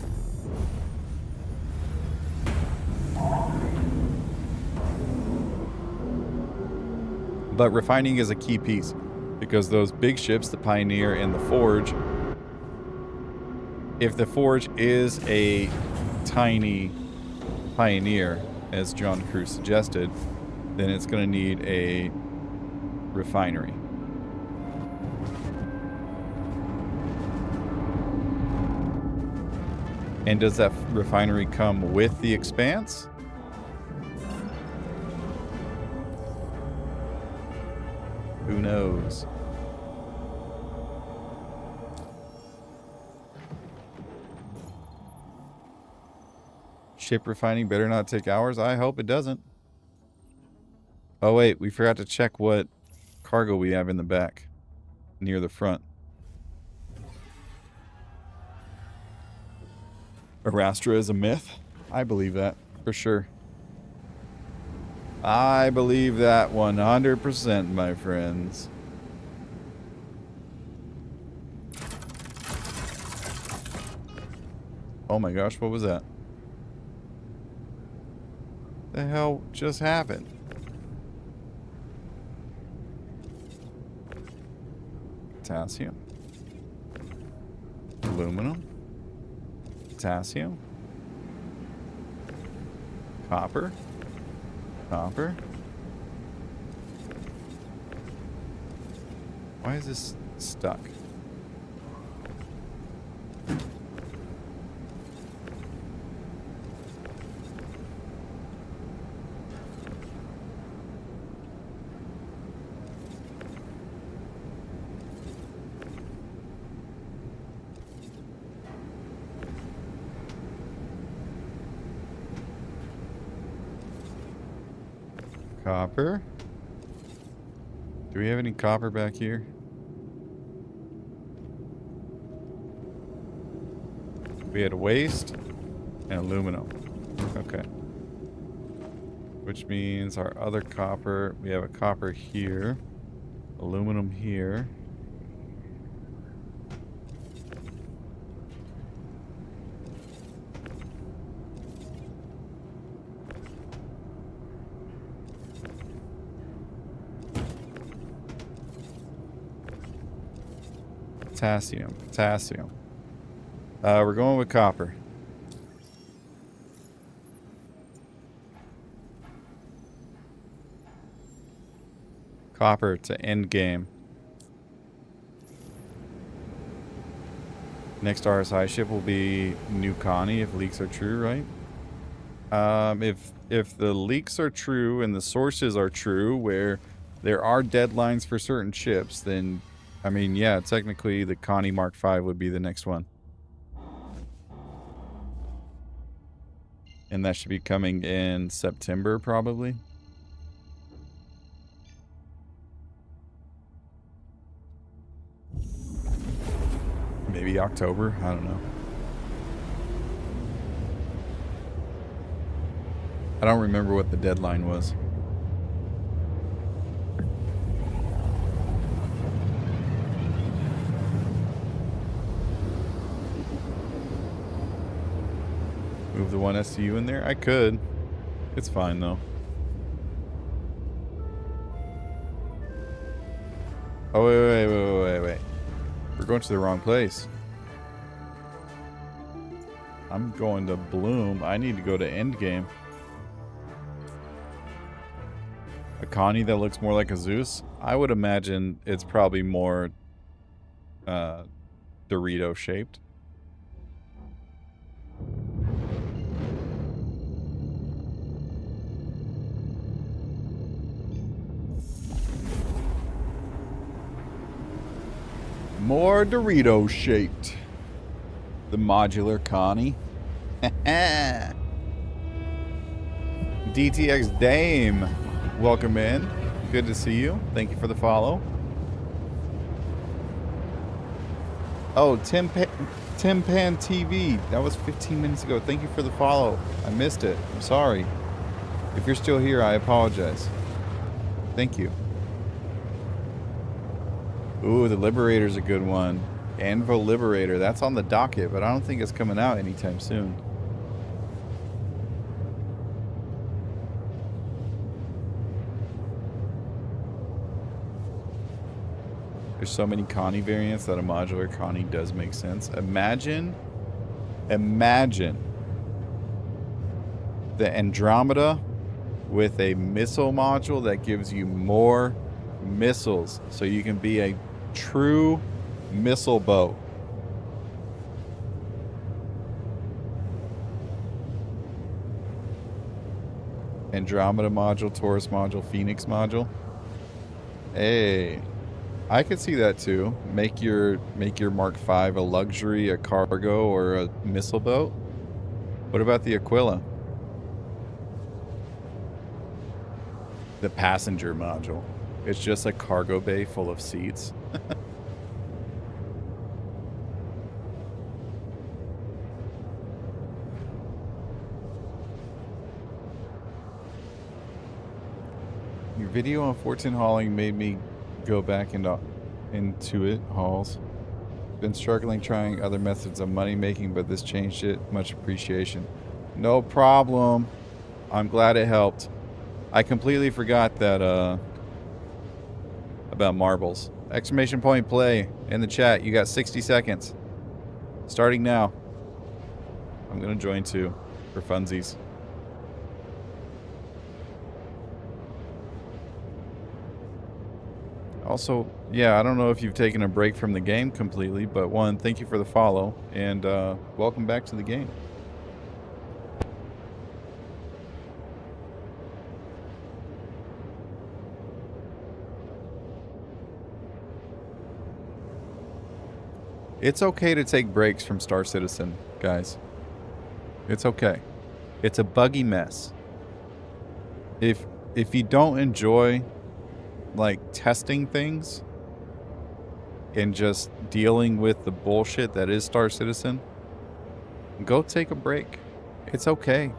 But refining is a key piece because those big ships, the Pioneer and the Forge, if the Forge is a tiny Pioneer, as John Crew suggested, then it's going to need a refinery. And does that refinery come with the Expanse? Who knows? Ship refining better not take hours. I hope it doesn't. Oh wait, we forgot to check what cargo we have in the back, near the front. Arastra is a myth? I believe that, for sure. I believe that 100%, my friends. Oh my gosh, what was that? The hell just happened? Potassium. Aluminum. Potassium. Copper. Copper. Why is this stuck? Copper. Do we have any copper back here? We had waste and aluminum. Okay. Which means our other copper, we have a copper here, aluminum here. Potassium, potassium. We're going with copper. Copper to end game. Next RSI ship will be New Connie if leaks are true, right? If the leaks are true and the sources are true, where there are deadlines for certain ships, then I mean, yeah, technically the Connie Mark V would be the next one. And that should be coming in September, probably. Maybe October. I don't know. I don't remember what the deadline was. Move the one STU in there? I could. It's fine, though. Oh, wait. We're going to the wrong place. I'm going to Bloom. I need to go to Endgame. A Connie that looks more like a Zeus? I would imagine it's probably more Dorito shaped. More Dorito shaped. The modular Connie. DTX Dame. Welcome in. Good to see you. Thank you for the follow. Oh, Tim Pan TV. That was 15 minutes ago. Thank you for the follow. I missed it. I'm sorry. If you're still here, I apologize. Thank you. Ooh, the Liberator's a good one. Anvil Liberator. That's on the docket, but I don't think it's coming out anytime soon. There's so many Connie variants that a modular Connie does make sense. Imagine the Andromeda with a missile module that gives you more missiles, so you can be a true missile boat. Andromeda module, Taurus module, Phoenix module. Hey, I could see that too. Make your Mark V a luxury, a cargo, or a missile boat. What about the Aquila? The passenger module. It's just a cargo bay full of seats. Your video on 14 hauling made me go back into it, hauls. Been struggling trying other methods of money making, but this changed it. Much appreciation. No problem. I'm glad it helped. I completely forgot that about marbles. Exclamation point play in the chat. You got 60 seconds. Starting now. I'm gonna join too for funsies. Also, yeah, I don't know if you've taken a break from the game completely, but one, thank you for the follow, and welcome back to the game. It's okay to take breaks from Star Citizen, guys. It's okay. It's a buggy mess. If you don't enjoy like testing things and just dealing with the bullshit that is Star Citizen, go take a break. It's okay.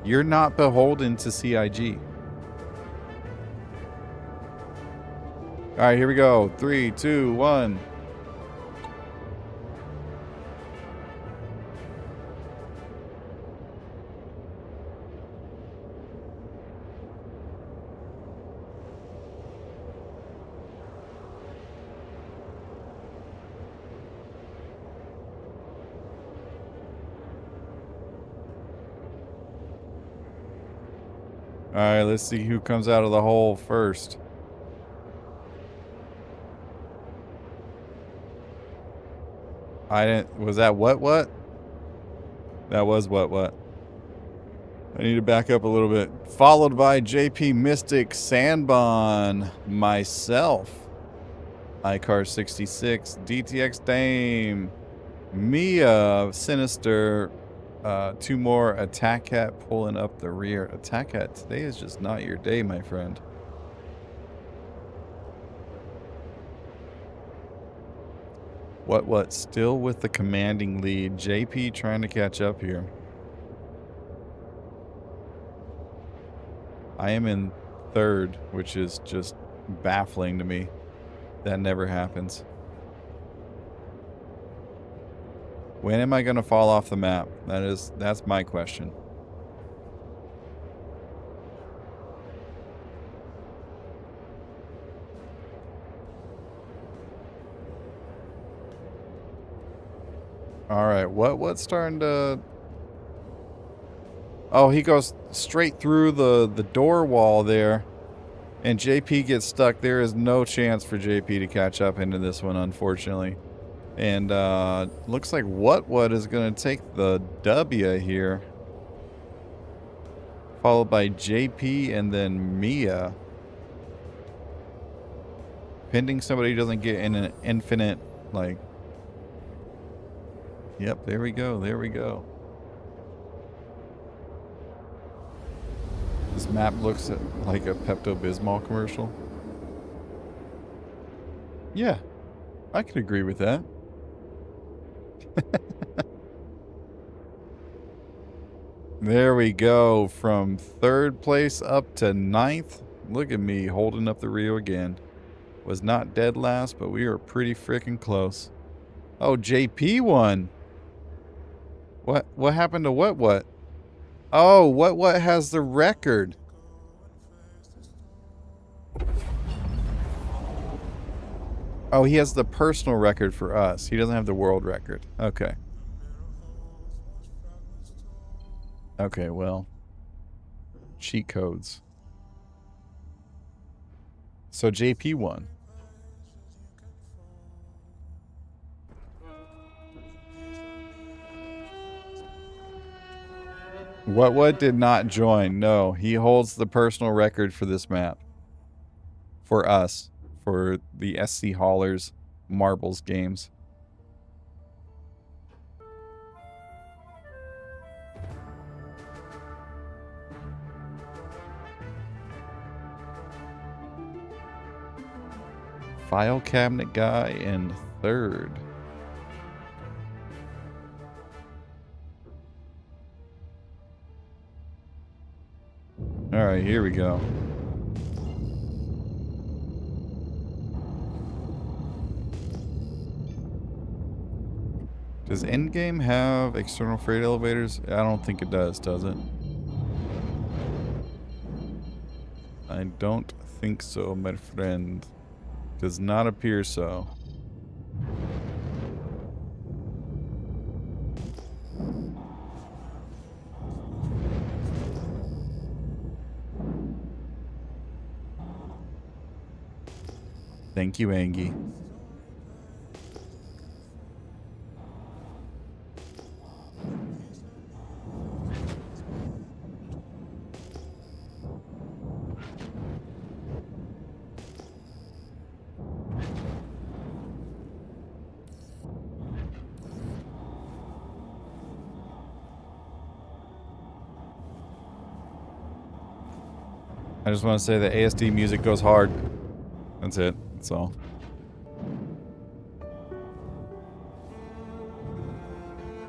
You're not beholden to CIG. All right, here we go. 3, 2, 1. All right, let's see who comes out of the hole first. I didn't. Was that what? That was what? I need to back up a little bit. Followed by JP Mystic, Sandbon, myself, Icar 66, DTX Dame, Mia, Sinister, 2 more, Attack Cat pulling up the rear. Attack Cat, today is just not your day, my friend. What? Still with the commanding lead. JP trying to catch up here. I am in 3rd, which is just baffling to me. That never happens. When am I going to fall off the map? That's my question. All right, what's starting to... Oh, he goes straight through the door wall there, and JP gets stuck. There is no chance for JP to catch up into this one, unfortunately. And looks like what is going to take the W here, followed by JP and then Mia. Pending somebody doesn't get in an infinite, like... Yep, there we go. There we go. This map looks like a Pepto-Bismol commercial. Yeah, I could agree with that. There we go. From 3rd place up to 9th. Look at me holding up the Rio again. Was not dead last, but we were pretty freaking close. Oh, JP won. What happened to what? Oh, what has the record? Oh, he has the personal record for us. He doesn't have the world record. Okay. Okay, well. Cheat codes. So JP won. What did not join? No, he holds the personal record for this map. For us. For the SC Haulers Marbles games. File cabinet guy in 3rd. All right, here we go. Does Endgame have external freight elevators? I don't think it does it? I don't think so, my friend. Does not appear so. Thank you, Angie. I just want to say that ASD music goes hard. That's it. That's all.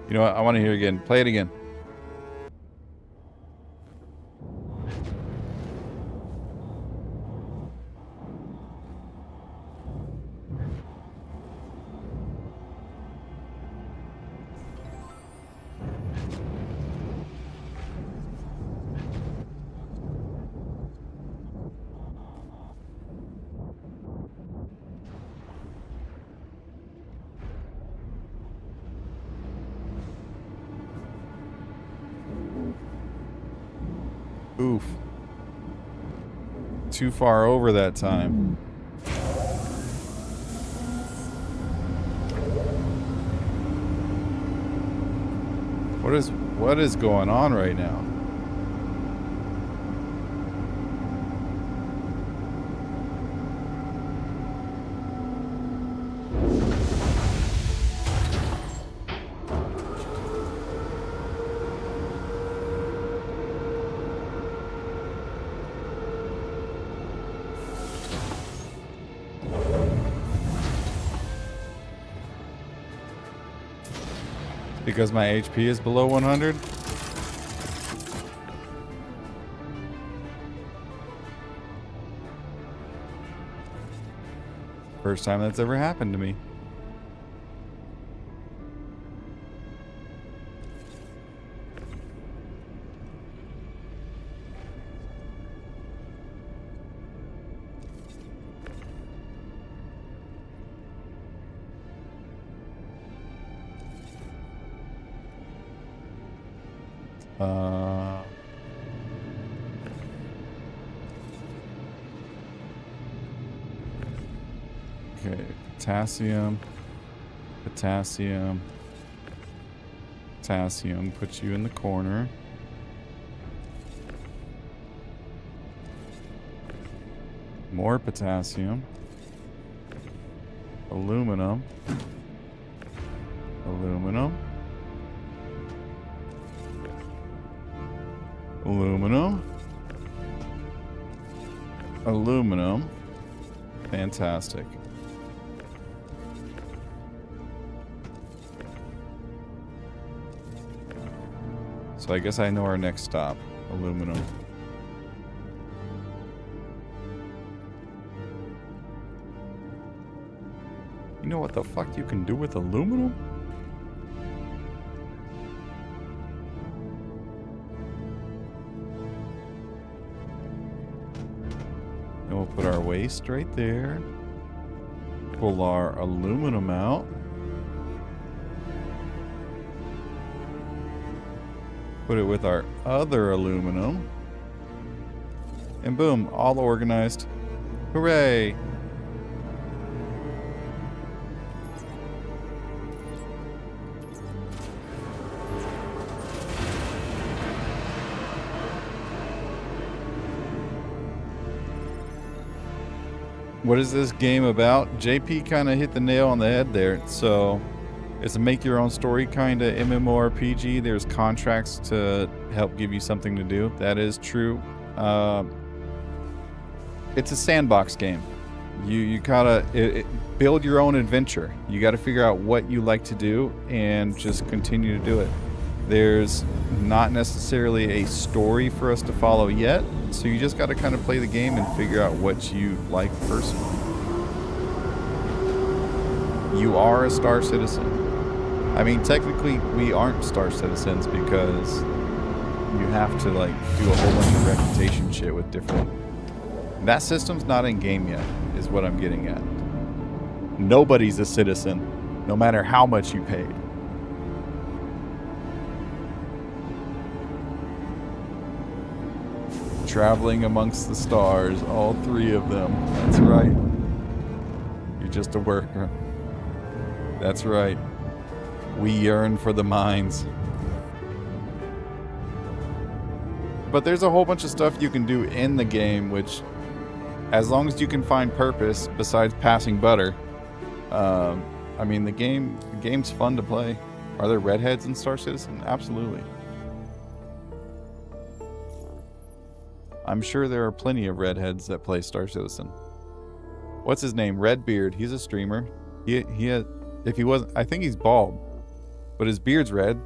You know what? I want to hear it again. Play it again. Oof. too far over that time. What is going on right now? Because my HP is below 100? First time that's ever happened to me. Okay, potassium, potassium, potassium puts you in the corner. More potassium, aluminum, aluminum, aluminum, aluminum. Fantastic. So I guess I know our next stop. Aluminum. You know what the fuck you can do with aluminum? And we'll put our waste right there. Pull our aluminum out. Put it with our other aluminum. And boom, all organized. Hooray! What is this game about? JP kind of hit the nail on the head there. So it's a make your own story kind of MMORPG. There's contracts to help give you something to do. That is true. It's a sandbox game. You gotta build your own adventure. You gotta figure out what you like to do and just continue to do it. There's not necessarily a story for us to follow yet, so you just gotta kind of play the game and figure out what you like personally. You are a Star Citizen. I mean, technically, we aren't Star Citizens because you have to, like, do a whole bunch of reputation shit with different... That system's not in game yet, is what I'm getting at. Nobody's a citizen, no matter how much you paid. Traveling amongst the stars, all three of them. That's right. You're just a worker. That's right. We yearn for the mines. But there's a whole bunch of stuff you can do in the game, which, as long as you can find purpose besides passing butter, I mean, the game's fun to play. Are there redheads in Star Citizen? Absolutely. I'm sure there are plenty of redheads that play Star Citizen. What's his name? Redbeard. He's a streamer. He had, if he wasn't, I think he's bald, but his beard's red.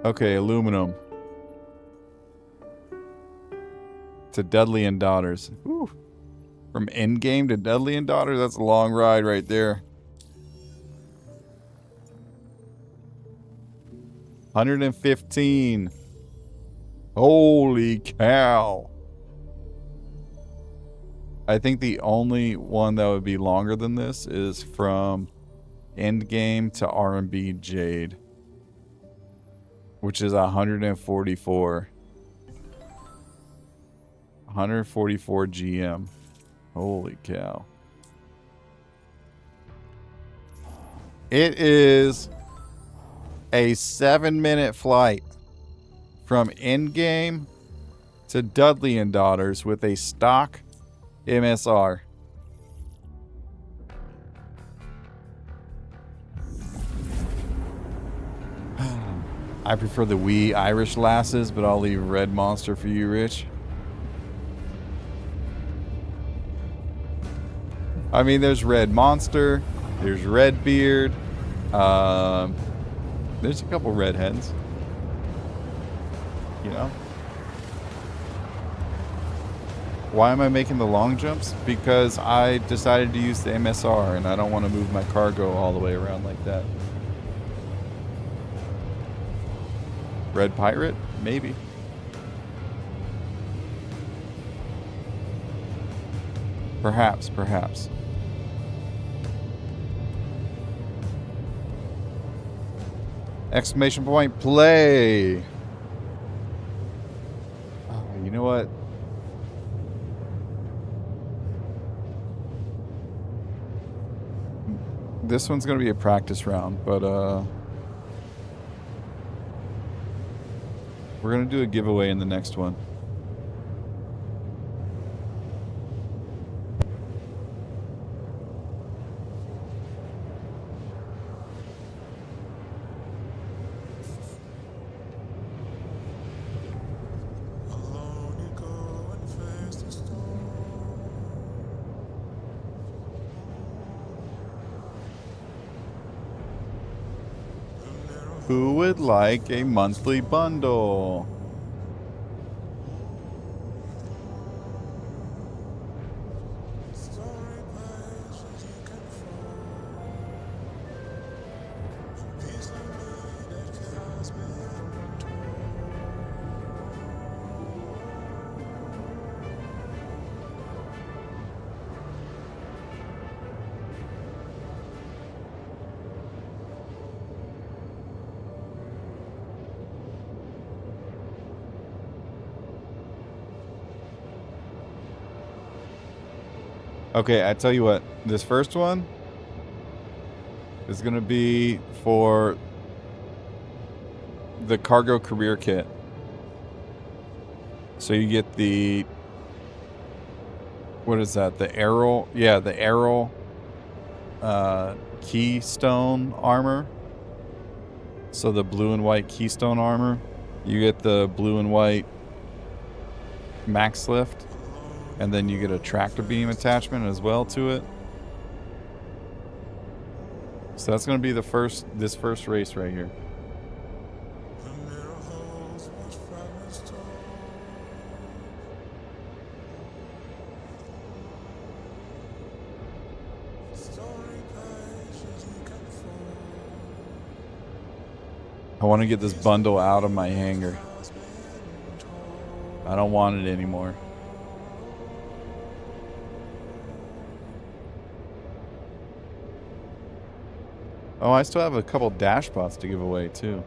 Okay, aluminum. To Dudley and Daughters. Whew. From Endgame to Dudley and Daughters, that's a long ride right there. 115. Holy cow. I think the only one that would be longer than this is from Endgame to R&B Jade, which is 144. 144 GM. Holy cow. It is a 7-minute flight from Endgame to Dudley and Daughters with a stock MSR. I prefer the wee Irish lasses, but I'll leave Red Monster for you, Rich. I mean, there's Red Monster, there's Redbeard, there's a couple redheads, you know? Why am I making the long jumps? Because I decided to use the MSR and I don't want to move my cargo all the way around like that. Red Pirate? Maybe. Perhaps, perhaps. Exclamation point, play! Oh, you know what? This one's gonna be a practice round, but we're gonna do a giveaway in the next one. Who would like a monthly bundle? Okay, I tell you what, this first one is going to be for the cargo career kit. So you get the, what is that? The Arrow, yeah, the Arrow Keystone armor. So the blue and white Keystone armor. You get the blue and white max lift. And then you get a tractor beam attachment as well to it. So that's going to be the this first race right here. I want to get this bundle out of my hangar. I don't want it anymore. Oh, I still have a couple dash bots to give away too.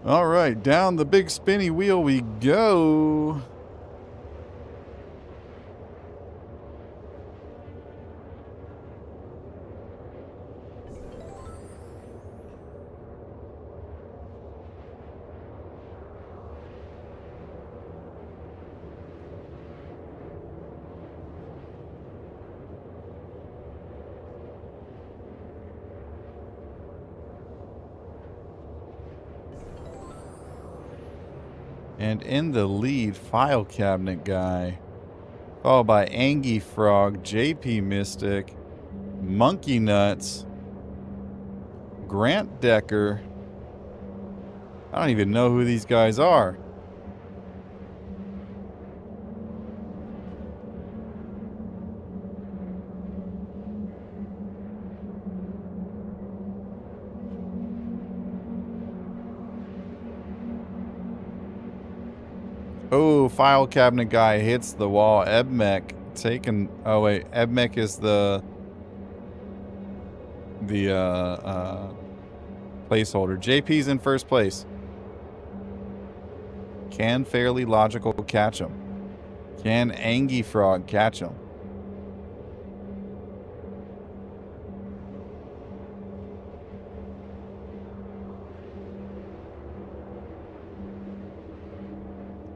All right, down the big spinny wheel we go. And in the lead, File Cabinet Guy. Followed by Angie Frog, JP Mystic, Monkey Nuts, Grant Decker. I don't even know who these guys are. Oh, File Cabinet Guy hits the wall. Ebmec taken. Oh wait, Ebmec is the placeholder. JP's in first place. Can Fairly Logical catch him? Can Angie Frog catch him?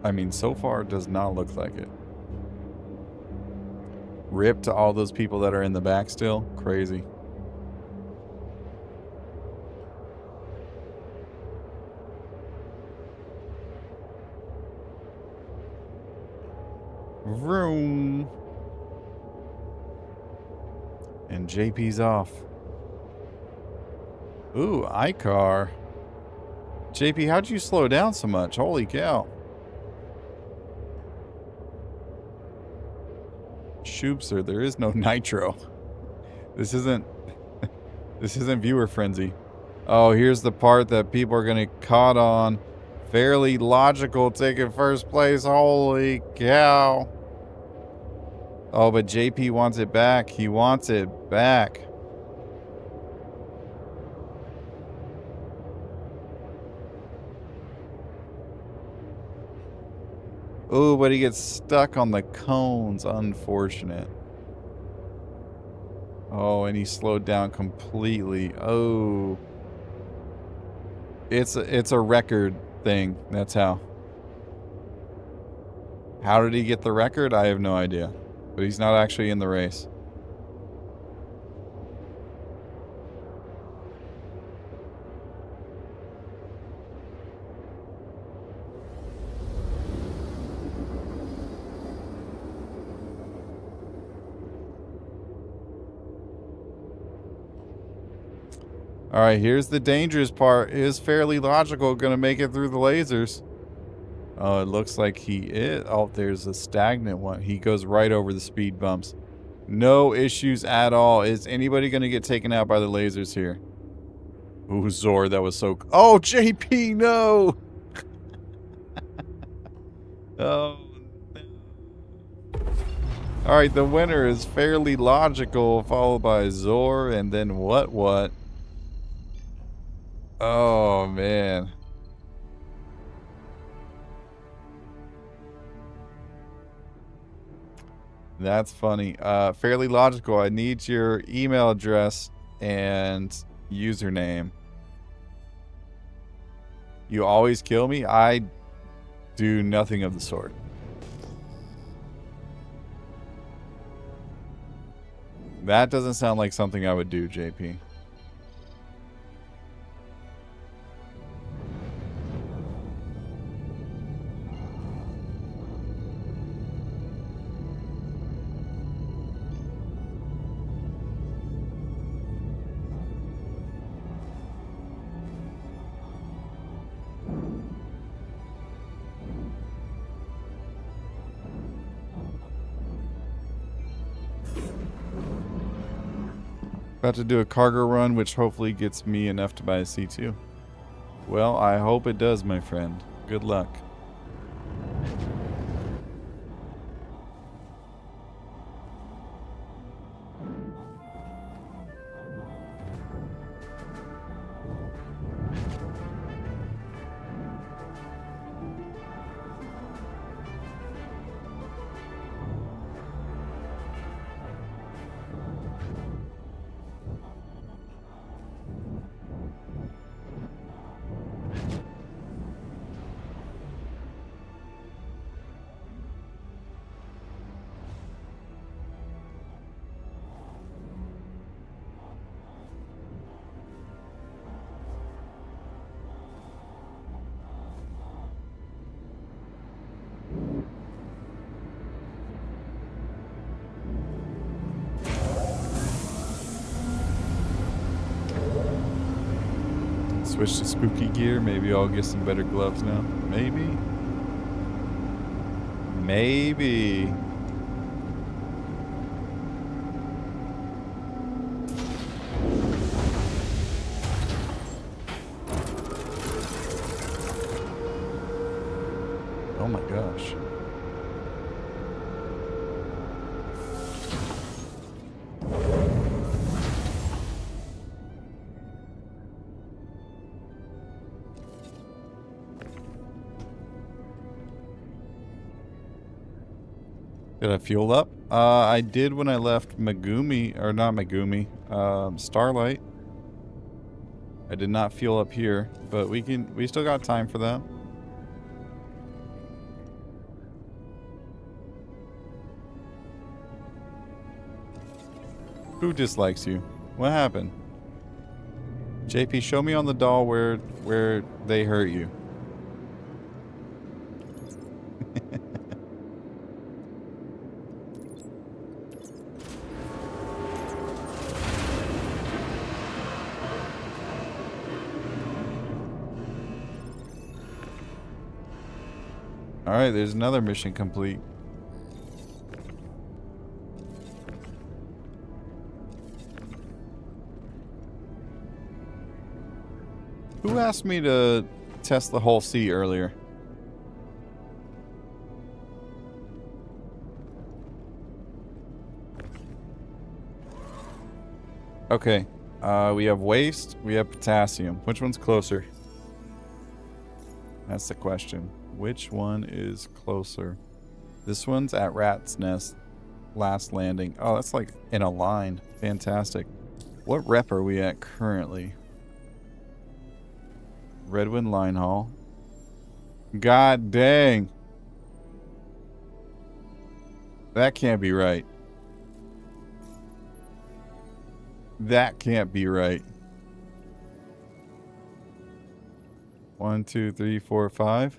I mean, so far it does not look like it. Rip to all those people that are in the back still. Crazy. Vroom. And JP's off. Ooh, iCar. JP, how'd you slow down so much? Holy cow. Shoopser, there is no nitro. This isn't viewer frenzy. Oh, here's the part that people are gonna caught on. Fairly Logical taking first place. Holy cow. Oh, but JP wants it back. He wants it back. Oh, but he gets stuck on the cones. Unfortunate. Oh, and he slowed down completely. Oh. It's a record thing. That's how. How did he get the record? I have no idea. But he's not actually in the race. All right, here's the dangerous part. Is Fairly Logical going to make it through the lasers? Oh, it looks like he is. Oh, there's a stagnant one. He goes right over the speed bumps. No issues at all. Is anybody going to get taken out by the lasers here? Ooh, Zor, that was so... Oh, JP, no! Oh, no. All right, the winner is Fairly Logical, followed by Zor, and then what? Oh, man. That's funny. Fairly Logical, I need your email address and username. You always kill me? I do nothing of the sort. That doesn't sound like something I would do, JP. About to do a cargo run, which hopefully gets me enough to buy a C2. Well, I hope it does, my friend. Good luck. Switch to spooky gear. Maybe I'll get some better gloves now. Maybe. Maybe. Oh my gosh. Did I fuel up? I did when I left Megumi, or not Megumi, Starlight. I did not fuel up here, but we still got time for that. Who dislikes you? What happened? JP, show me on the doll where they hurt you. Alright, there's another mission complete. Who asked me to test the whole sea earlier? Okay. We have waste, we have potassium. Which one's closer? That's the question. Which one is closer? This one's at Rat's Nest. Last landing. Oh, that's like in a line. Fantastic. What rep are we at currently? Redwind Line Haul. God dang. That can't be right. That can't be right. 1, 2, 3, 4, 5.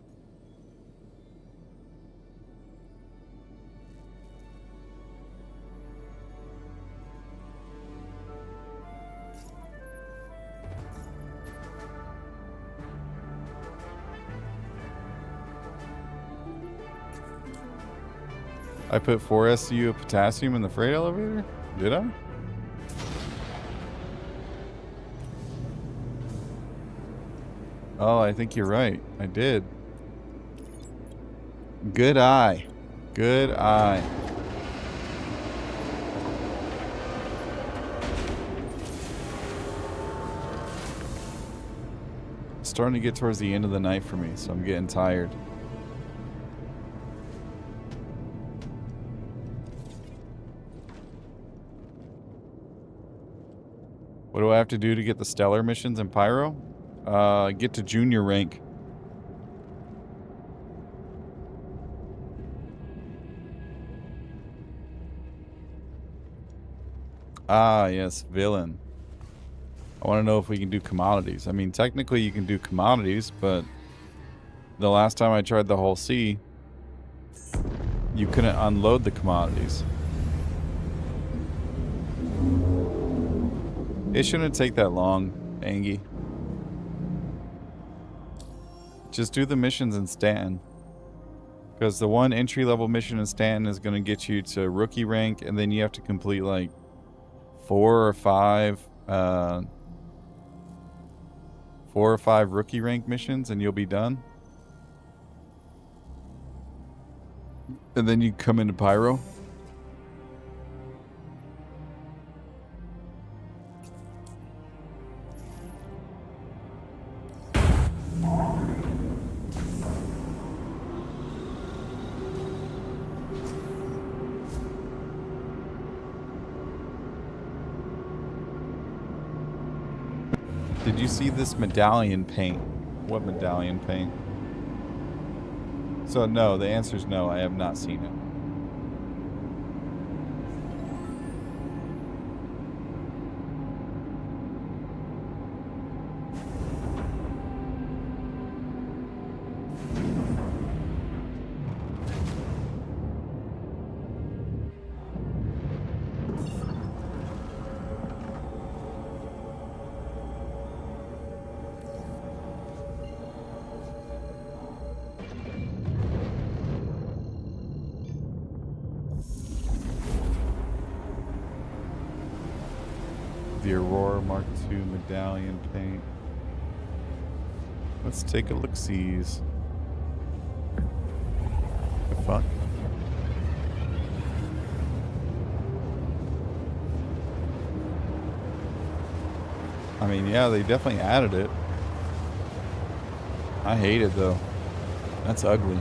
I put 4 SCU of potassium in the freight elevator? Did I? Oh, I think you're right. I did. Good eye. Good eye. It's starting to get towards the end of the night for me, so I'm getting tired. What do I have to do to get the stellar missions in Pyro? Get to junior rank. Ah, yes, villain. I want to know if we can do commodities. I mean, technically you can do commodities, but the last time I tried the whole sea, you couldn't unload the commodities. It shouldn't take that long, Angie. Just do the missions in Stanton. Because the one entry-level mission in Stanton is going to get you to rookie rank, and then you have to complete like 4 or 5 rookie rank missions, and you'll be done. And then you come into Pyro. Did you see this medallion paint? What medallion paint? So no, the answer is no, I have not seen it. the Aurora Mark II medallion paint. Let's take a look-sees. The fuck? I mean, yeah, they definitely added it. I hate it, though. That's ugly.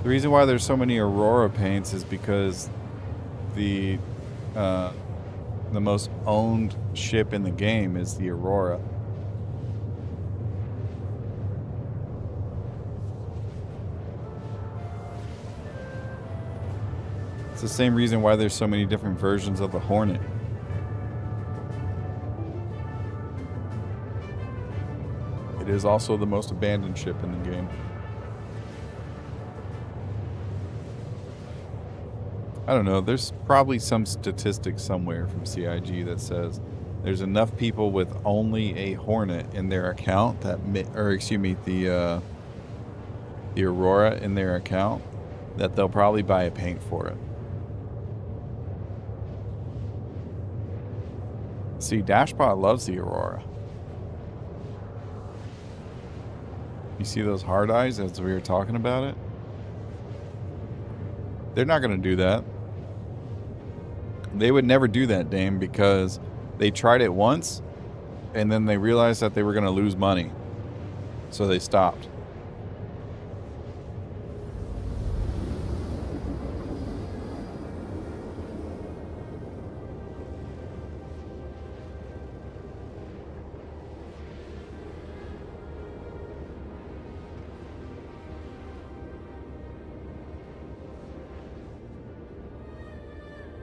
The reason why there's so many Aurora paints is because the most owned ship in the game is the Aurora. It's the same reason why there's so many different versions of the Hornet. It is also the most abandoned ship in the game. I don't know, there's probably some statistic somewhere from CIG that says there's enough people with only a Hornet in their account that, or excuse me, the Aurora in their account, that they'll probably buy a paint for it. See, Dashbot loves the Aurora. You see those hard eyes as we were talking about it? They're not going to do that. They would never do that, Dame, because they tried it once and then they realized that they were going to lose money. So they stopped.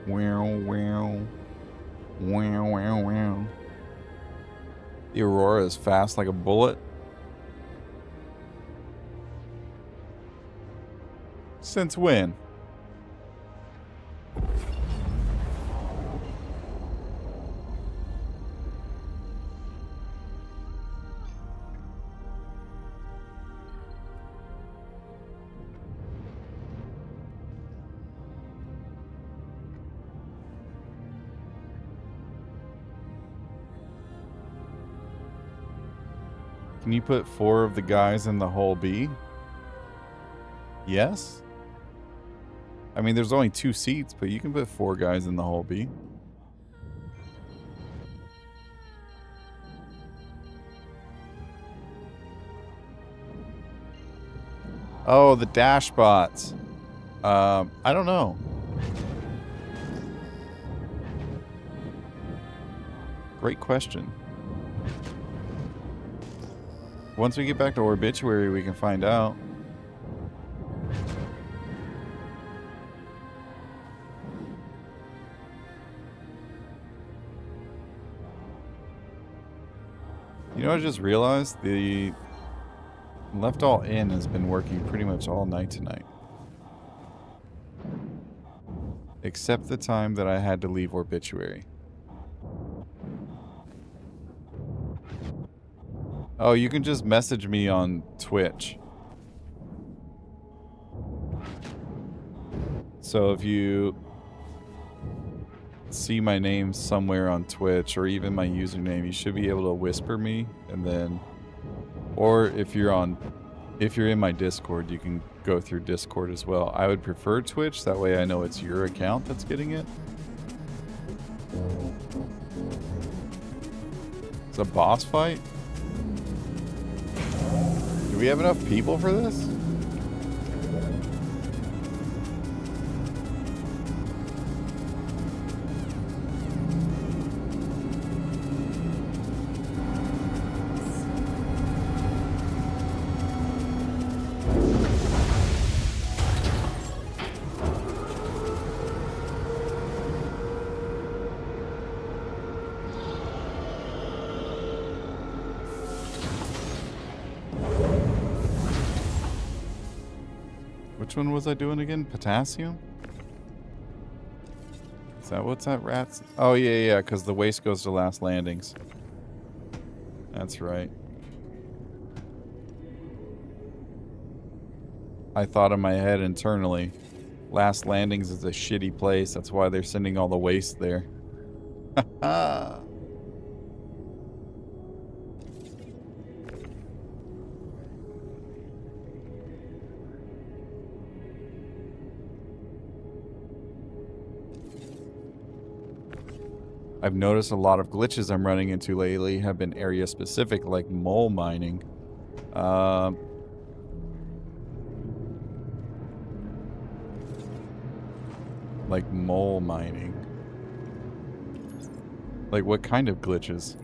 Wow, wow. Wow, wow, wow. The Aurora is fast like a bullet. Since when? Can you put 4 of the guys in the hull B? Yes? I mean, there's only 2 seats, but you can put 4 guys in the hull B. Oh, the dash bots. I don't know. Great question. Once we get back to Obituary, we can find out. You know, I just realized the Left All In has been working pretty much all night tonight. Except the time that I had to leave Obituary. Oh, you can just message me on Twitch. So if you see my name somewhere on Twitch or even my username, you should be able to whisper me, and then, or if you're in my Discord, you can go through Discord as well. I would prefer Twitch, that way I know it's your account that's getting it. It's a boss fight? Do we have enough people for this? Which one was I doing again? Potassium? Is that what's that rat's? Oh, yeah, because the waste goes to last landings. That's right. I thought in my head internally, Last Landings is a shitty place. That's why they're sending all the waste there. I've noticed a lot of glitches I'm running into lately have been area specific, like mole mining. Like mole mining. Like what kind of glitches?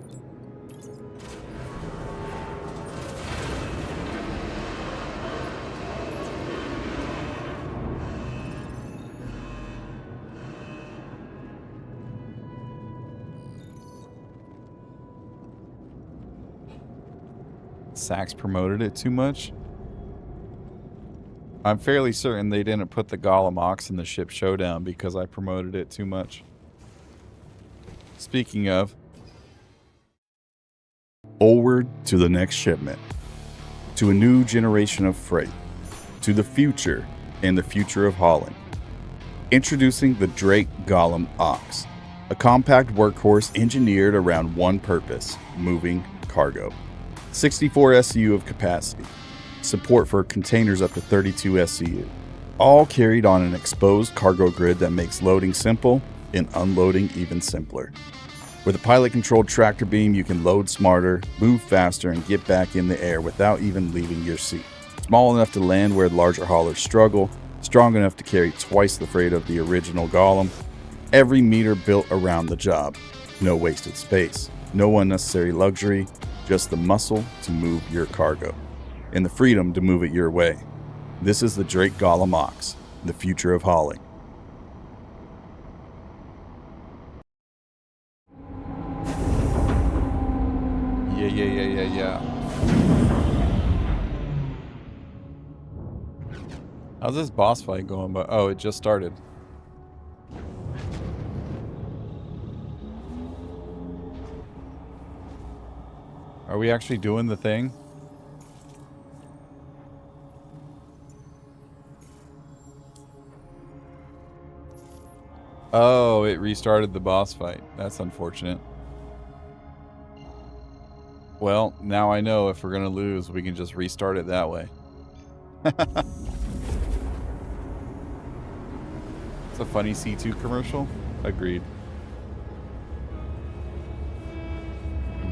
Sax promoted it too much? I'm fairly certain they didn't put the Golem Ox in the ship showdown because I promoted it too much. Speaking of, onward to the next shipment, to a new generation of freight, to the future and the future of hauling. Introducing the Drake Golem Ox, a compact workhorse engineered around one purpose, moving cargo. 64 SCU of capacity, support for containers up to 32 SCU, all carried on an exposed cargo grid that makes loading simple and unloading even simpler. With a pilot-controlled tractor beam, you can load smarter, move faster, and get back in the air without even leaving your seat. Small enough to land where larger haulers struggle, strong enough to carry twice the freight of the original Golem. Every meter built around the job. No wasted space, no unnecessary luxury, just the muscle to move your cargo, and the freedom to move it your way. This is the Drake Golem Ox, the future of hauling. Yeah. How's this boss fight going? But oh, it just started. Are we actually doing the thing? Oh, it restarted the boss fight. That's unfortunate. Well, now I know if we're gonna lose, we can just restart it that way. It's a funny C2 commercial. Agreed.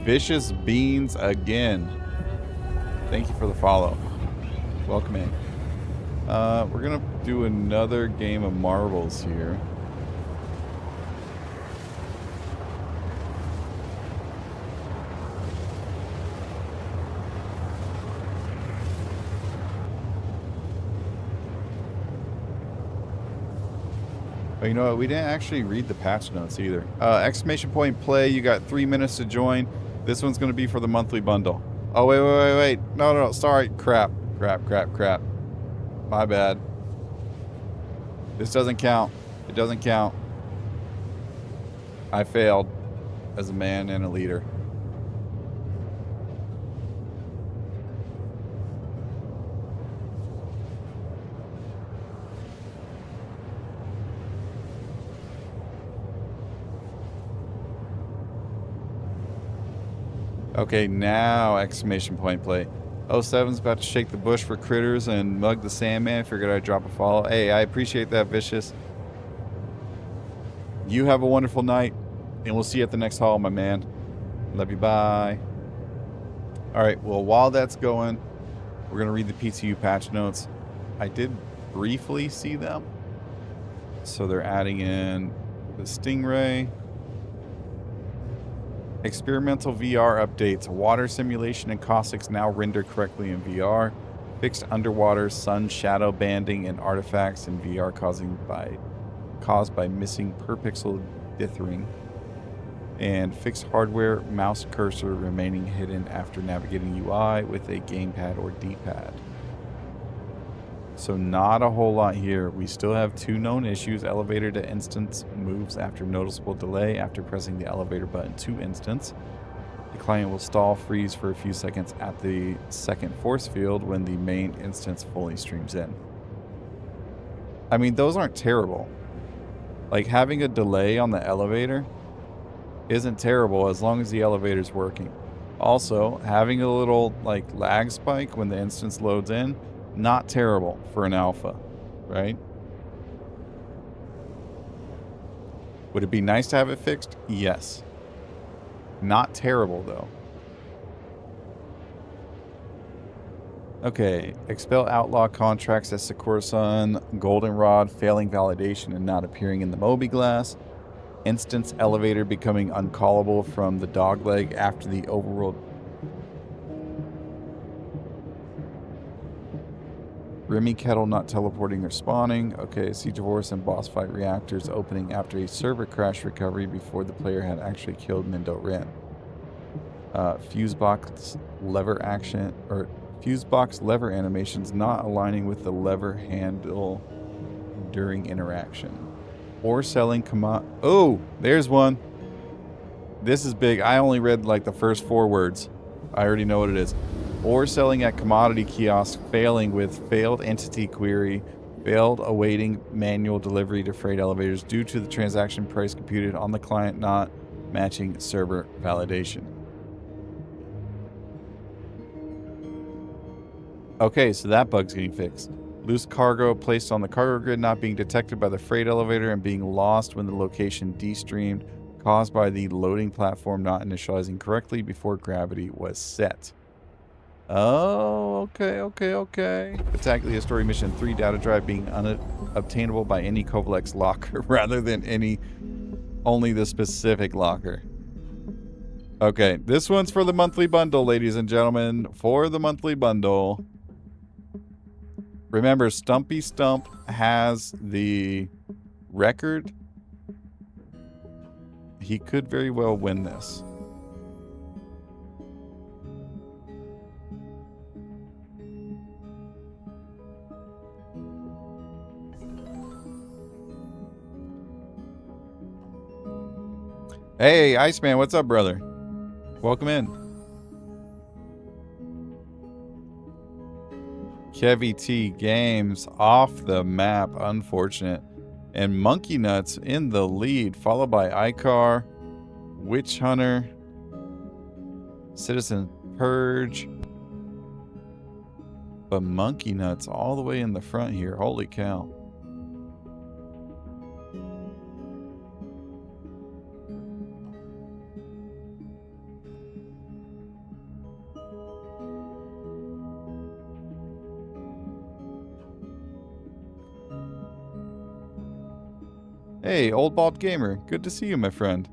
Vicious Beans again. Thank you for the follow. Welcome in. We're gonna do another game of marbles here. But you know what? We didn't actually read the patch notes either. Exclamation point play. You got 3 minutes to join. This one's going to be for the monthly bundle. Oh, wait. No. Sorry. Crap. My bad. This doesn't count. It doesn't count. I failed as a man and a leader. Okay, now exclamation point play. 07's about to shake the bush for critters and mug the Sandman. Figured I'd drop a follow. Hey, I appreciate that, Vicious. You have a wonderful night, and we'll see you at the next haul, my man. Love you, bye. Alright, well, while that's going, we're going to read the PTU patch notes. I did briefly see them. So they're adding in the Stingray. Experimental VR updates. Water simulation and caustics now render correctly in VR. Fixed underwater sun shadow banding and artifacts in VR caused by missing per pixel dithering. And fixed hardware mouse cursor remaining hidden after navigating UI with a gamepad or D-pad. So not a whole lot here. We still have 2 known issues. Elevator to instance moves after noticeable delay after pressing the elevator button to instance. The client will stall freeze for a few seconds at the second force field when the main instance fully streams in. I mean, those aren't terrible. Like, having a delay on the elevator isn't terrible as long as the elevator's working. Also, having a little, like, lag spike when the instance loads in, not terrible for an alpha, right? Would it be nice to have it fixed? Yes. Not terrible, though. Okay, expel outlaw contracts at Sakura Sun, Goldenrod failing validation and not appearing in the Moby Glass, instance elevator becoming uncallable from the dogleg after the overworld. Remy Kettle not teleporting or spawning. Okay, Siege of Horus and boss fight reactors opening after a server crash recovery before the player had actually killed Mindo Ren. Fusebox lever action, or Fusebox lever animations not aligning with the lever handle during interaction. Or selling oh, there's one. This is big. I only read like the first 4 words. I already know what it is. Or selling at commodity kiosk, failing with failed entity query, failed awaiting manual delivery to freight elevators due to the transaction price computed on the client not matching server validation. Okay, so that bug's getting fixed. Loose cargo placed on the cargo grid not being detected by the freight elevator and being lost when the location destreamed, caused by the loading platform not initializing correctly before gravity was set. Oh, okay. Attack the story mission 3 data drive being unobtainable by any Kovalex locker rather than only the specific locker. Okay, this one's for the monthly bundle, ladies and gentlemen. For the monthly bundle. Remember, Stumpy Stump has the record. He could very well win this. Hey, Iceman, what's up, brother? Welcome in. Kevy T Games off the map, unfortunate. And Monkey Nuts in the lead, followed by Icar, Witch Hunter, Citizen Purge. But Monkey Nuts all the way in the front here. Holy cow. Hey, Old Bald Gamer. Good to see you, my friend.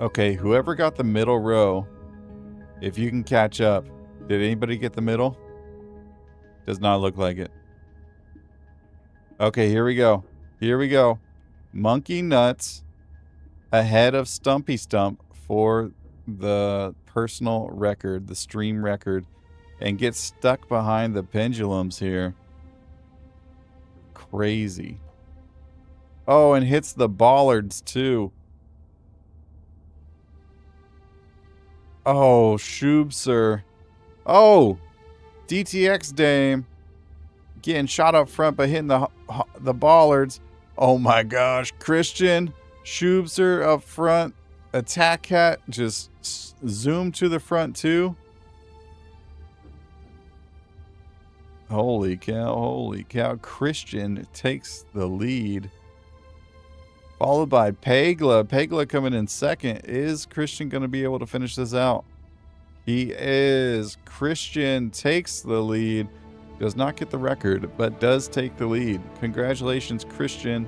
Okay, whoever got the middle row, if you can catch up. Did anybody get the middle? Does not look like it. Okay, here we go. Here we go. Monkey Nuts ahead of Stumpy Stump for the personal record, the stream record, and gets stuck behind the pendulums here. Crazy. Oh, and hits the bollards too. Oh, Shoobser. Oh, DTX Dame getting shot up front by hitting the bollards. Oh my gosh, Christian, Shoobser up front, Attack Cat just zoom to the front too. Holy cow, Christian takes the lead. Followed by Pegla. Pegla coming in second. Is Christian going to be able to finish this out? He is. Christian takes the lead. Does not get the record, but does take the lead. Congratulations, Christian.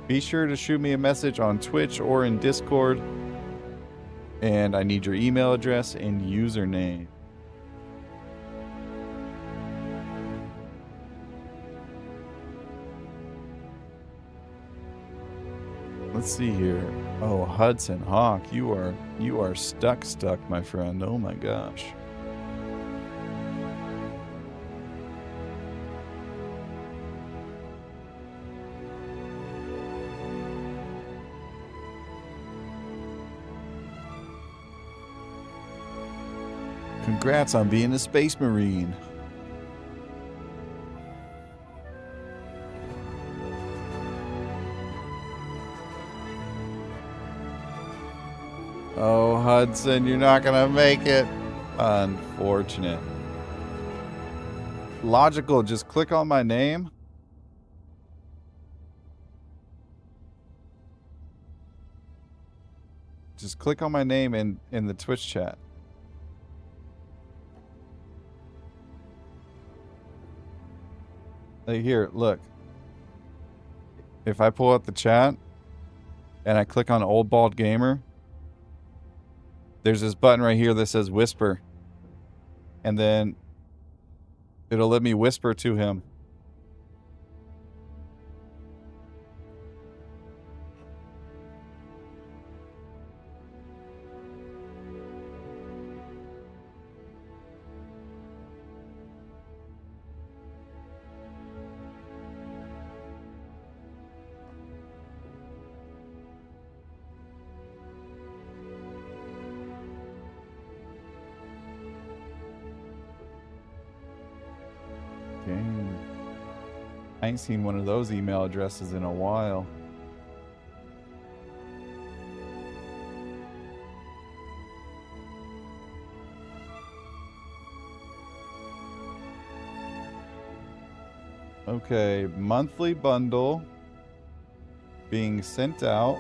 Be sure to shoot me a message on Twitch or in Discord. And I need your email address and username. Let's see here. Oh, Hudson Hawk, you are stuck, my friend. Oh my gosh. Congrats on being a Space Marine. Oh, Hudson, you're not gonna make it. Unfortunate. Logical, just click on my name. Just click on my name in the Twitch chat. Hey, here, look. If I pull up the chat and I click on Old Bald Gamer, there's this button right here that says whisper. And then it'll let me whisper to him. Dang. I ain't seen one of those email addresses in a while. Okay, monthly bundle being sent out.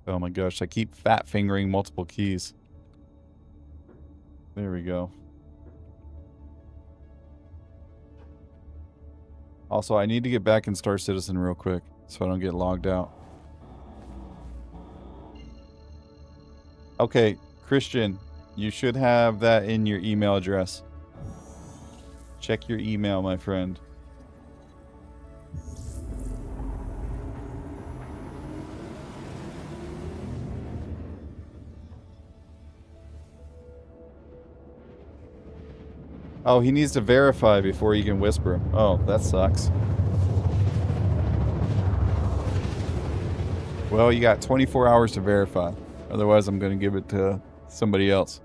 Oh my gosh, I keep fat fingering multiple keys. There we go. Also, I need to get back in Star Citizen real quick so I don't get logged out. Okay, Christian, you should have that in your email address. Check your email, my friend. Oh, he needs to verify before he can whisper. Oh, that sucks. Well, you got 24 hours to verify. Otherwise, I'm going to give it to somebody else.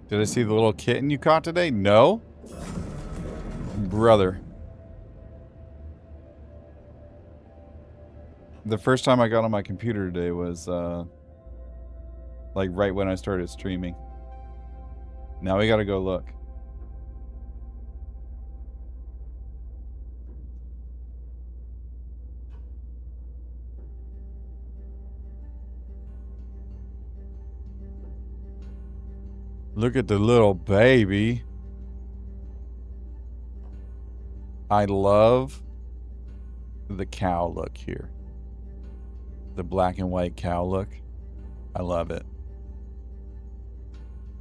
Did I see the little kitten you caught today? No? Brother. The first time I got on my computer today was, like, right when I started streaming. Now we gotta go look. Look at the little baby. I love the cow look here. The black and white cow look. I love it.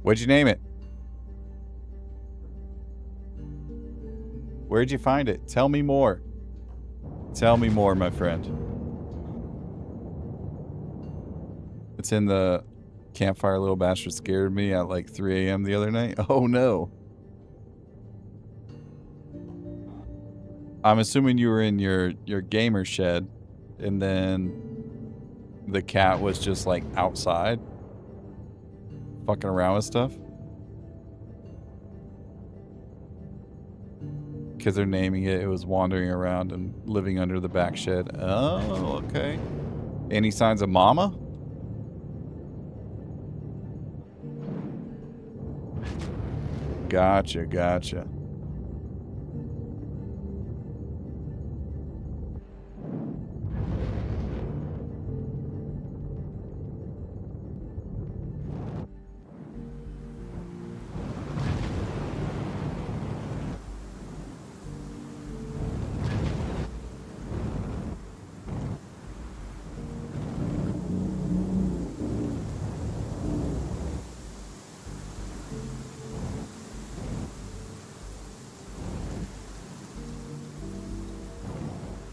What'd you name it? Where'd you find it? Tell me more. Tell me more, my friend. It's in the Campfire Little Bastard Scared Me at like 3 a.m. the other night. Oh no. I'm assuming you were in your gamer shed and then the cat was just like outside fucking around with stuff. Because they're naming it, it was wandering around and living under the back shed. Oh, okay. Any signs of mama? Gotcha, gotcha.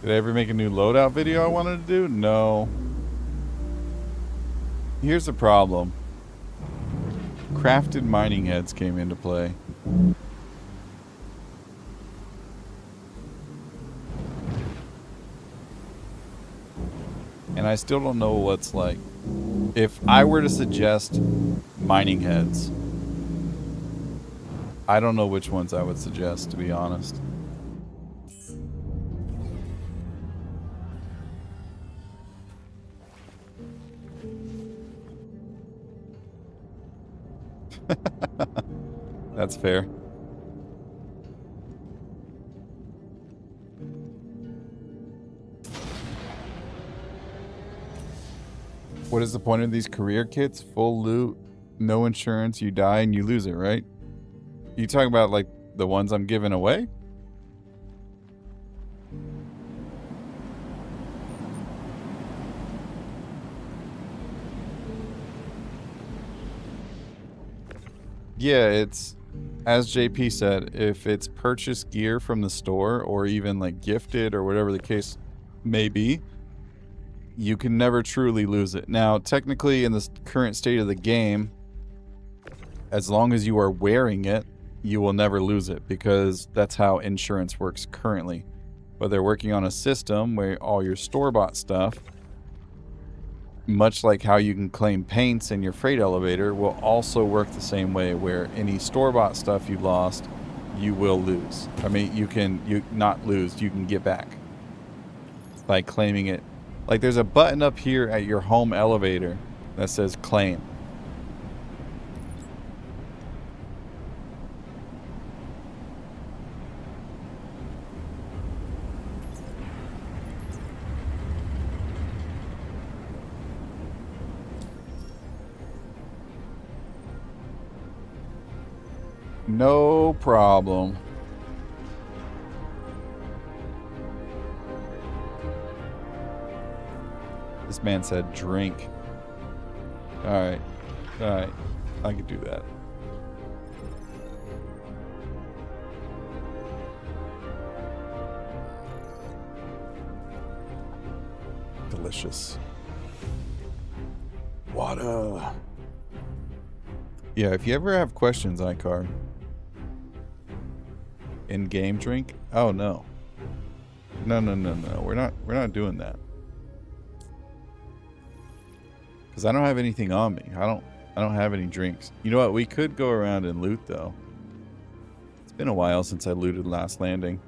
Did I ever make a new loadout video I wanted to do? No. Here's the problem. Crafted mining heads came into play. And I still don't know what's like. If I were to suggest mining heads, I don't know which ones I would suggest, to be honest. That's fair. What is the point of these career kits? Full loot, no insurance, you die and you lose it, right? You talking about like the ones I'm giving away? Yeah, it's, as JP said, if it's purchased gear from the store or even like gifted or whatever the case may be, you can never truly lose it. Now, technically in the current state of the game, as long as you are wearing it, you will never lose it because that's how insurance works currently. But they're working on a system where all your store-bought stuff, much like how you can claim paints in your freight elevator, will also work the same way, where any store-bought stuff you lost, you will lose. I mean, you not lose, you can get back by claiming it. Like there's a button up here at your home elevator that says claim. No problem. This man said drink. Alright. Alright. I could do that. Delicious. Water. Yeah, if you ever have questions, iCar. In-game drink? Oh no. No. We're not doing that. Because I don't have anything on me. I don't have any drinks. You know what? We could go around and loot though. It's been a while since I looted Last Landing.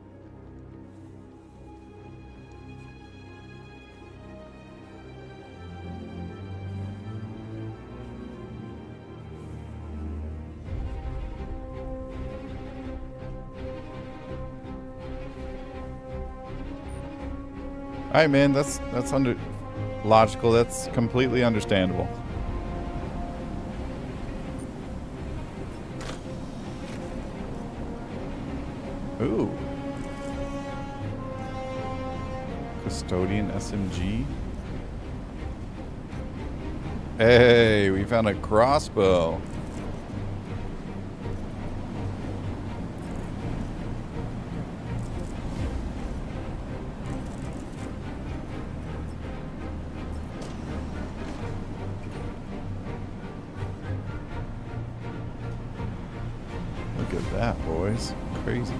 Alright, man, that's logical. That's completely understandable. Ooh. Custodian SMG. Hey, we found a crossbow. Look at that, boys. Crazy.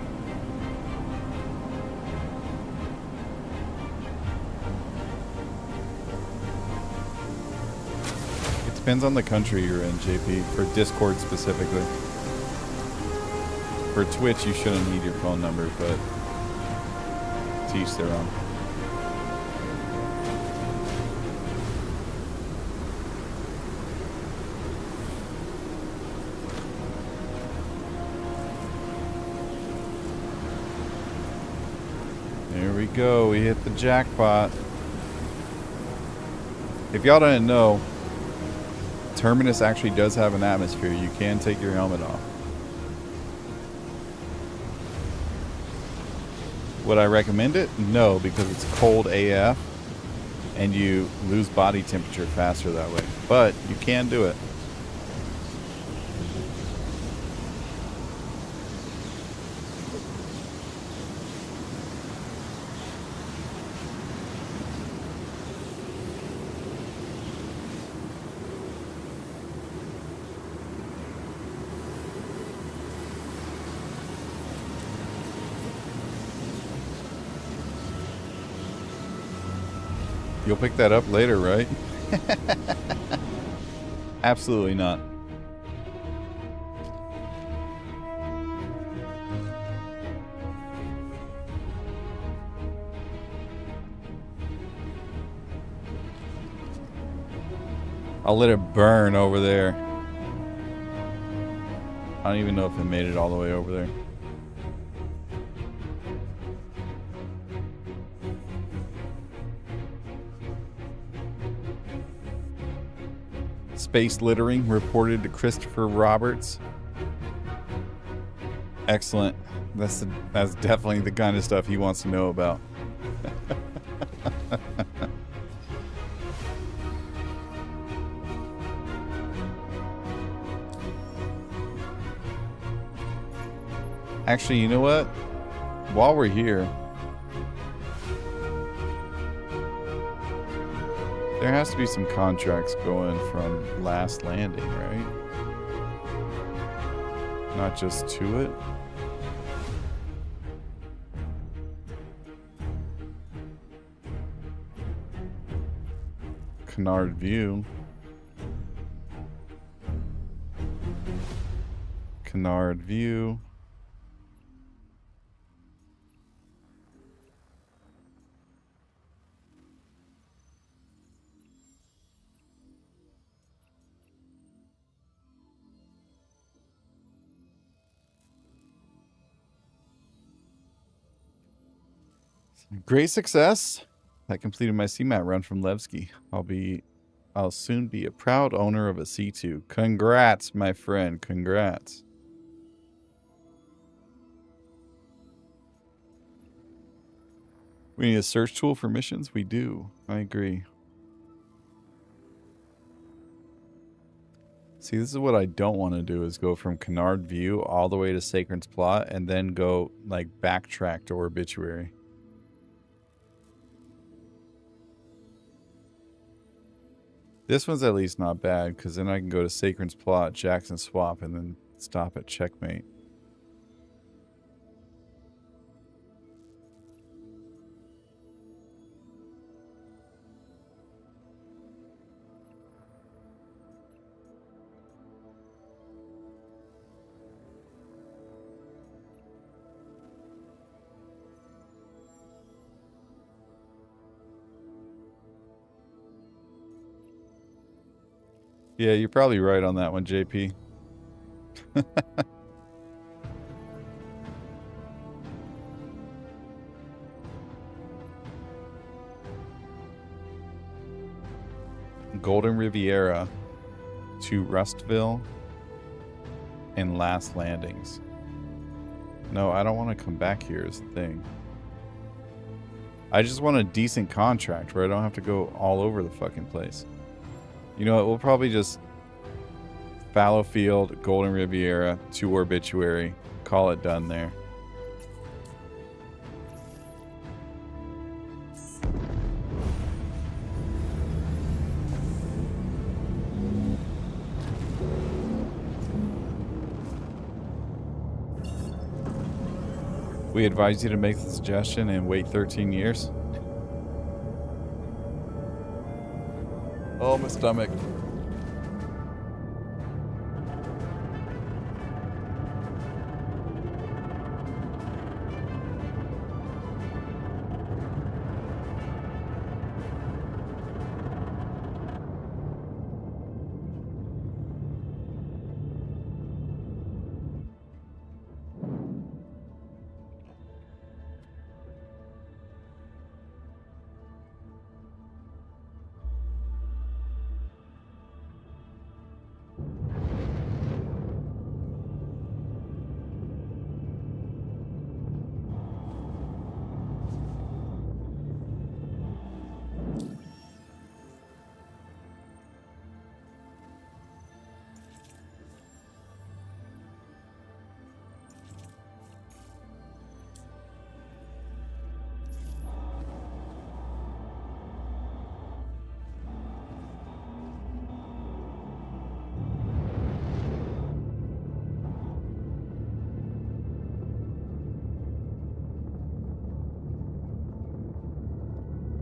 It depends on the country you're in, JP, for Discord specifically. For Twitch, you shouldn't need your phone number, but to each their own. There we go. We hit the jackpot. If y'all didn't know, Terminus actually does have an atmosphere. You can take your helmet off. Would I recommend it? No, because it's cold AF and you lose body temperature faster that way. But you can do it. You'll pick that up later, right? Absolutely not. I'll let it burn over there. I don't even know if it made it all the way over there. Space littering reported to Christopher Roberts. Excellent. That's definitely the kind of stuff he wants to know about. Actually, you know what? While we're here, there has to be some contracts going from Last Landing, right? Not just to it. Canard View. Canard View. Great success. I completed my CMAT run from Levski. I'll soon be a proud owner of a C2. Congrats, my friend. Congrats. We need a search tool for missions? We do. I agree. See, this is what I don't want to do, is go from Canard View all the way to Sacred's Plot and then go, like, backtrack to Obituary. This one's at least not bad, because then I can go to Sacred's Plot, Jackson Swap, and then stop at Checkmate. Yeah, you're probably right on that one, JP. Golden Riviera to Rustville and Last Landings. No, I don't want to come back here is the thing. I just want a decent contract where I don't have to go all over the fucking place. You know what? We'll probably just Fallowfield, Golden Riviera to Obituary. Call it done there. We advise you to make the suggestion and wait 13 years. Oh, my stomach.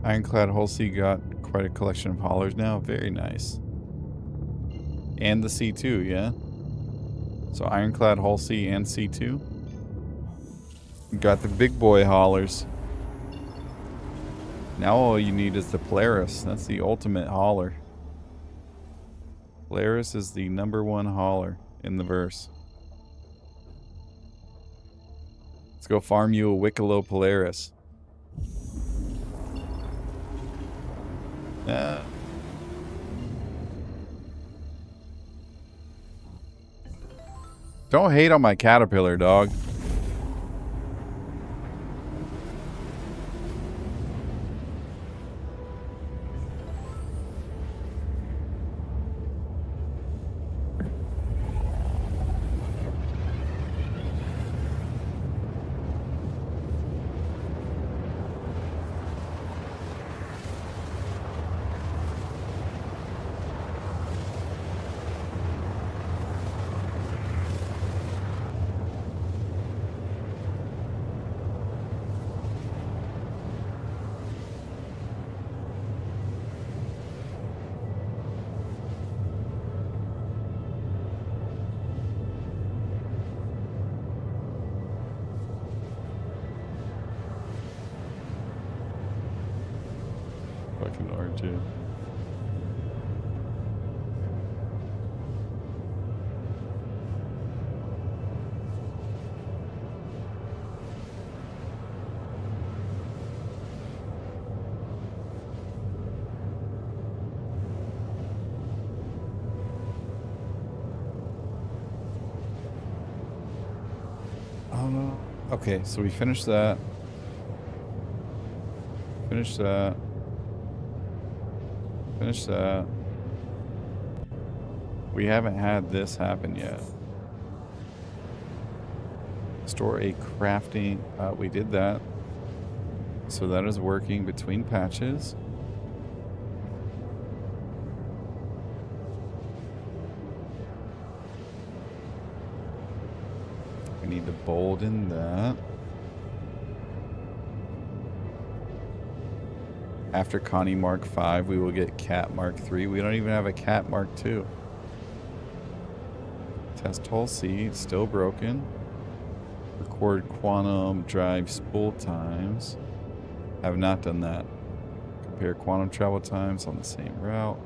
Ironclad Halsey got quite a collection of haulers now. Very nice. And the C2, yeah? So Ironclad Halsey and C2. Got the big boy haulers. Now all you need is the Polaris. That's the ultimate hauler. Polaris is the #1 hauler in the verse. Let's go farm you a Wicklow Polaris. Don't hate on my Caterpillar, dog. Fucking RJ. Okay, so we finished that. Finish that. Finish that. We haven't had this happen yet. Store a crafting. We did that. So that is working between patches. We need to bolden that. After Connie Mark 5, we will get Cat Mark 3. We don't even have a Cat Mark 2. Test Hull C, still broken. Record quantum drive spool times. Have not done that. Compare quantum travel times on the same route.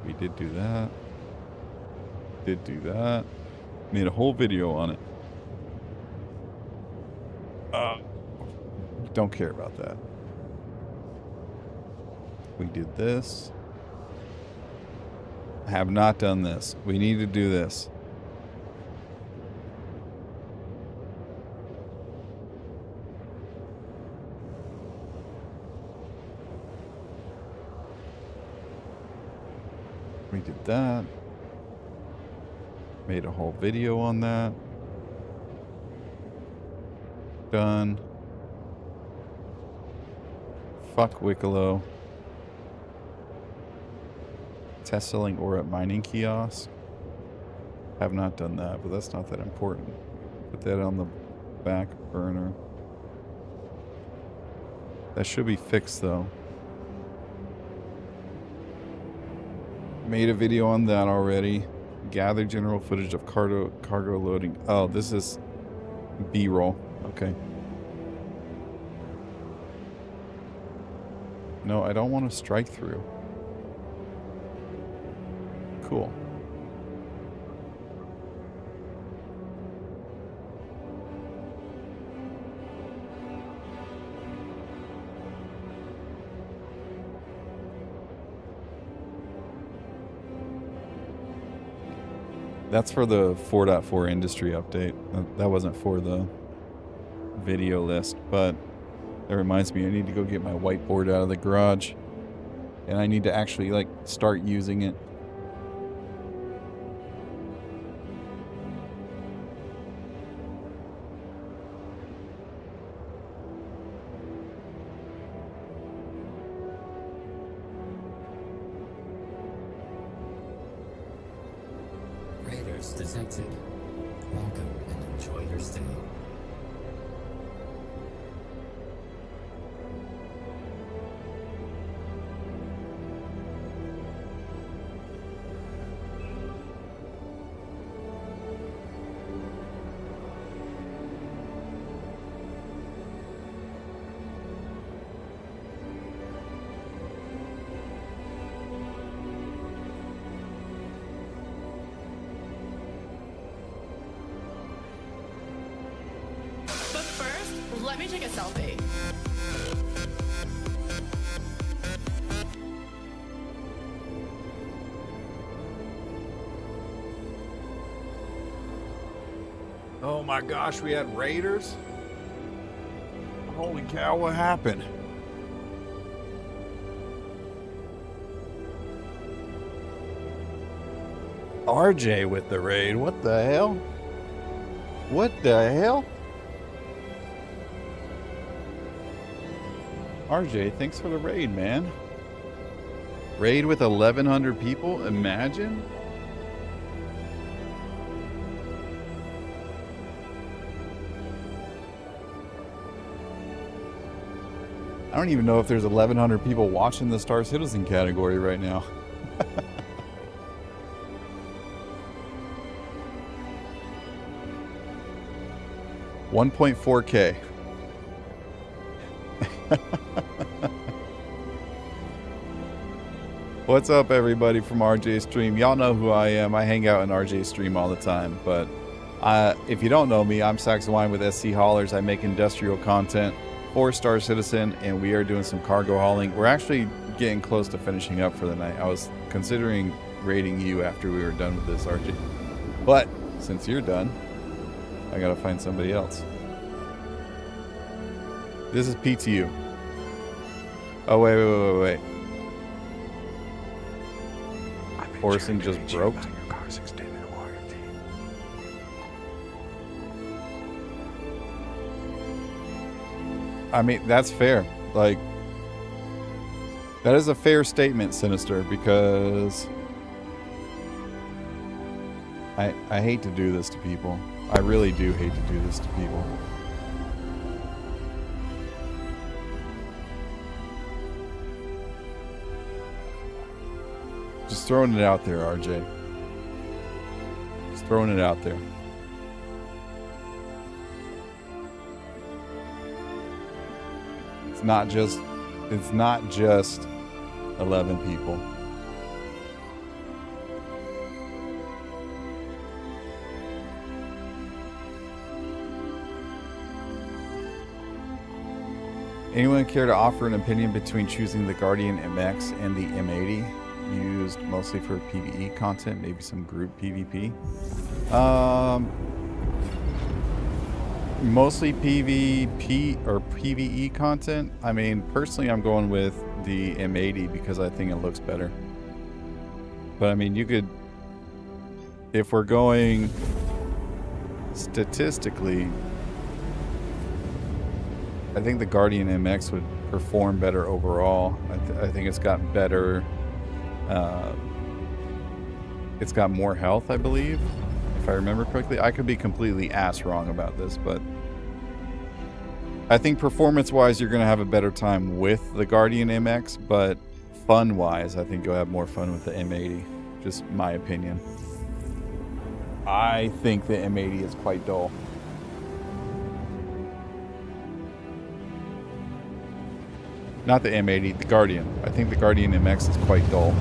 We did do that. Did do that. Made a whole video on it. Don't care about that. We did this. Have not done this. We need to do this. We did that. Made a whole video on that. Done. Fuck Wicklow. Test selling ore at mining kiosk. Have not done that, but that's not that important. Put that on the back burner. That should be fixed though. Made a video on that already. Gather general footage of cargo loading. Oh, this is B-roll. Okay. No, I don't want to strike through. Cool. That's for the 4.4 industry update. That wasn't for the video list, but that reminds me I need to go get my whiteboard out of the garage. And I need to actually like start using it. Raiders detected. Welcome and enjoy your stay. Let me take a selfie. Oh my gosh, we had raiders? Holy cow, what happened? RJ with the raid, what the hell? What the hell? RJ, thanks for the raid, man. Raid with 1,100 people, imagine? I don't even know if there's 1,100 people watching the Star Citizen category right now. 1.4K. What's up, everybody from RJ Stream? Y'all know who I am. I hang out in RJ Stream all the time. But if you don't know me, I'm Saxon Wine with SC Haulers. I make industrial content for Star Citizen, and we are doing some cargo hauling. We're actually getting close to finishing up for the night. I was considering raiding you after we were done with this, RJ. But since you're done, I gotta find somebody else. This is PTU. Oh, wait. Orson just broke. Your car's extended warranty. I mean, that's fair. Like, that is a fair statement, Sinister, because I hate to do this to people. I really do hate to do this to people. Just throwing it out there, RJ. Just throwing it out there. It's not just 11 people. Anyone care to offer an opinion between choosing the Guardian MX and the M80? Used mostly for PvE content, maybe some group PvP. Mostly PvP or PvE content. I mean, personally, I'm going with the M80 because I think it looks better. But I mean, you could, if we're going statistically, I think the Guardian MX would perform better overall. I think it's got better. It's got more health, I believe, if I remember correctly. I could be completely ass wrong about this, but I think performance-wise, you're going to have a better time with the Guardian MX, but fun-wise, I think you'll have more fun with the M80. Just my opinion. I think the M80 is quite dull. Not the M80, the Guardian. I think the Guardian MX is quite dull.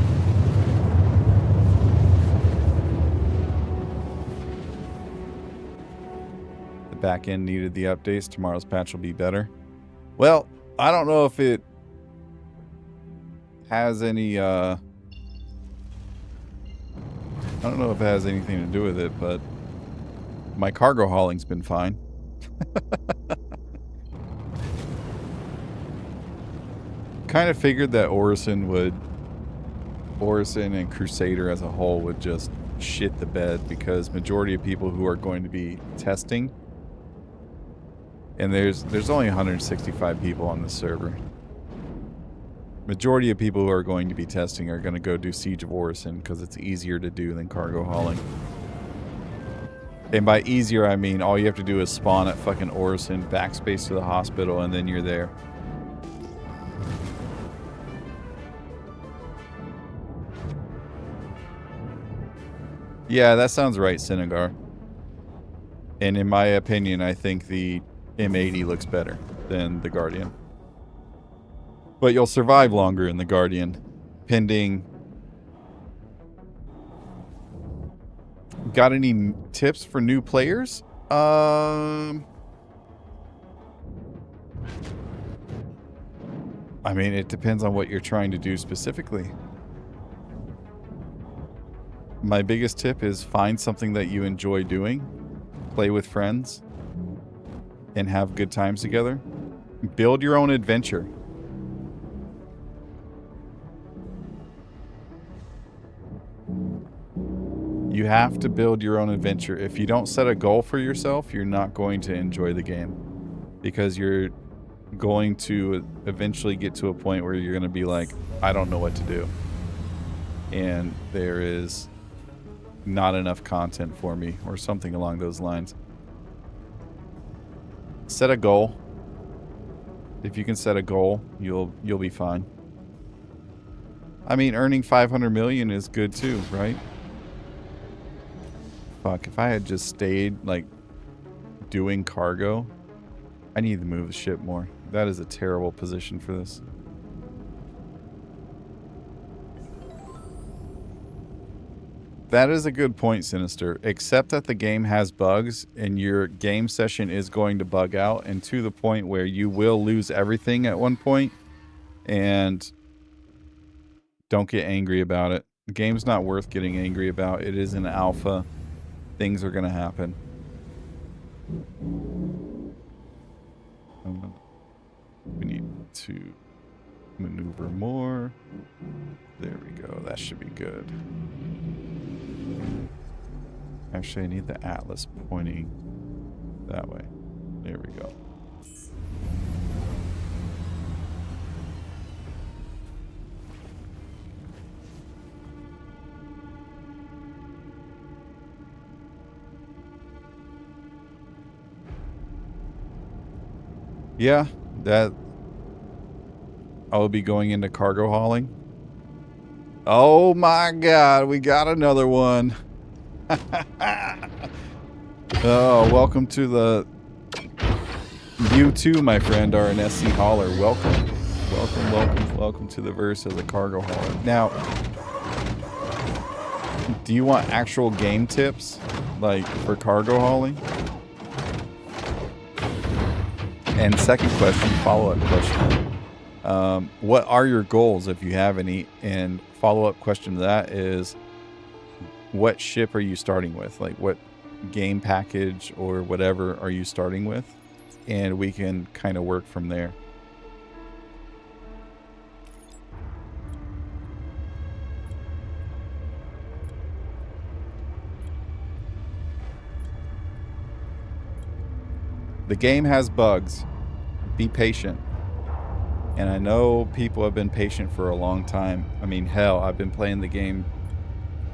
The back end needed the updates. Tomorrow's patch will be better. Well, I don't know if it has any, I don't know if it has anything to do with it, but my cargo hauling's been fine. Kind of figured that Orison and Crusader as a whole would just shit the bed, because majority of people who are going to be testing, and there's only 165 people on the server. Majority of people who are going to be testing are going to go do Siege of Orison because it's easier to do than cargo hauling. And by easier, I mean all you have to do is spawn at fucking Orison, backspace to the hospital, and then you're there. Yeah, that sounds right, Sinegar. And in my opinion, I think the M80 looks better than the Guardian. But you'll survive longer in the Guardian, pending... Got any tips for new players? I mean, it depends on what you're trying to do specifically. My biggest tip is find something that you enjoy doing, play with friends, and have good times together. Build your own adventure. You have to build your own adventure. If you don't set a goal for yourself, you're not going to enjoy the game, because you're going to eventually get to a point where you're going to be like, I don't know what to do. And there is not enough content for me, or something along those lines. Set a goal. If you can set a goal, you'll be fine. I mean, earning 500 million is good too, right? Fuck, if I had just stayed like doing cargo, I need to move the ship more. That is a terrible position for this. That is a good point, Sinister. Except that the game has bugs, and your game session is going to bug out, and to the point where you will lose everything at one point, and don't get angry about it. The game's not worth getting angry about. It is an alpha. Things are going to happen. We need to maneuver more. There we go. That should be good. Actually, I need the atlas pointing that way. There we go. Yeah, that I will be going into cargo hauling. Oh my god, we got another one. Oh, welcome to the... You too, my friend, are an SC hauler. Welcome. Welcome to the verse as a cargo hauler. Now, do you want actual game tips, like, for cargo hauling? And second question, follow-up question. What are your goals, if you have any? And follow-up question to that is, what ship are you starting with? Like, what game package or whatever are you starting with? And we can kind of work from there. The game has bugs. Be patient. And I know people have been patient for a long time. I mean, hell, I've been playing the game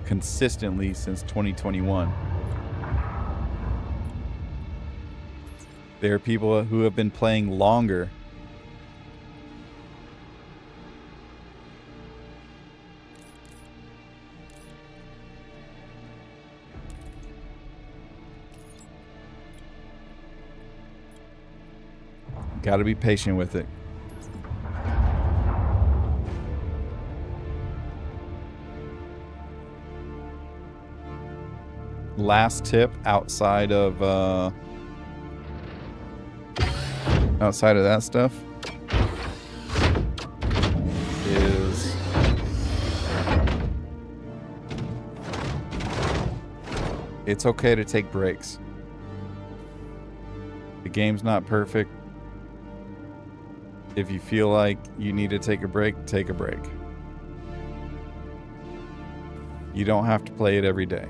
consistently since 2021. There are people who have been playing longer. Got to be patient with it. Last tip outside of that stuff is it's okay to take breaks. The game's not perfect. If you feel like you need to take a break, take a break. You don't have to play it every day.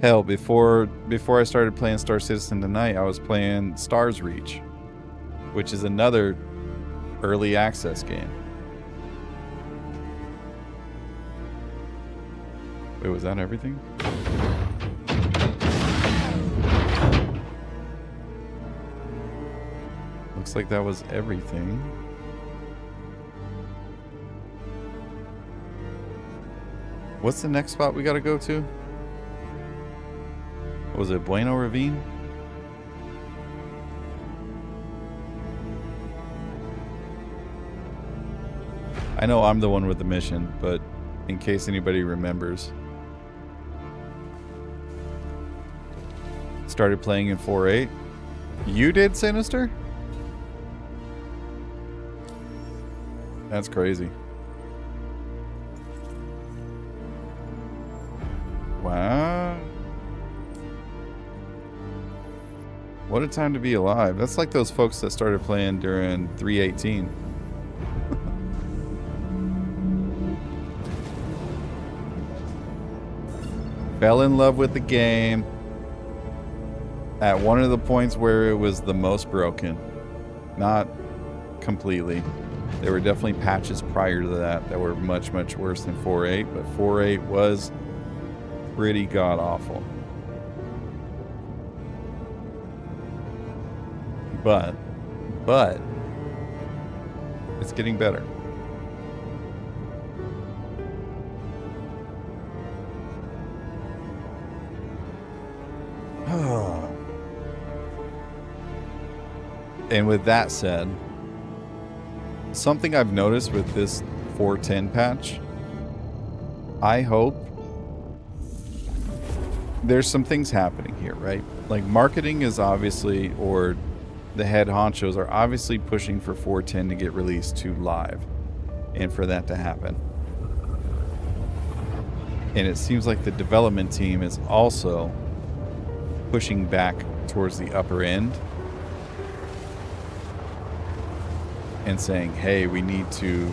Hell, before I started playing Star Citizen tonight, I was playing Stars Reach, which is another early access game. Wait, was that everything? Looks like that was everything. What's the next spot we gotta go to? Was it Bueno Ravine? I know I'm the one with the mission, but in case anybody remembers. Started playing in 4.8. You did, Sinister? That's crazy. Wow. What a time to be alive. That's like those folks that started playing during 318. Fell in love with the game at one of the points where it was the most broken. Not completely. There were definitely patches prior to that that were much, much worse than 4.8, but 4.8 was pretty god-awful. But it's getting better. And with that said, something I've noticed with this 4.10 patch, I hope there's some things happening here, right? Like marketing is obviously, or the head honchos are obviously pushing for 4.10 to get released to live and for that to happen. And it seems like the development team is also pushing back towards the upper end and saying, hey, we need to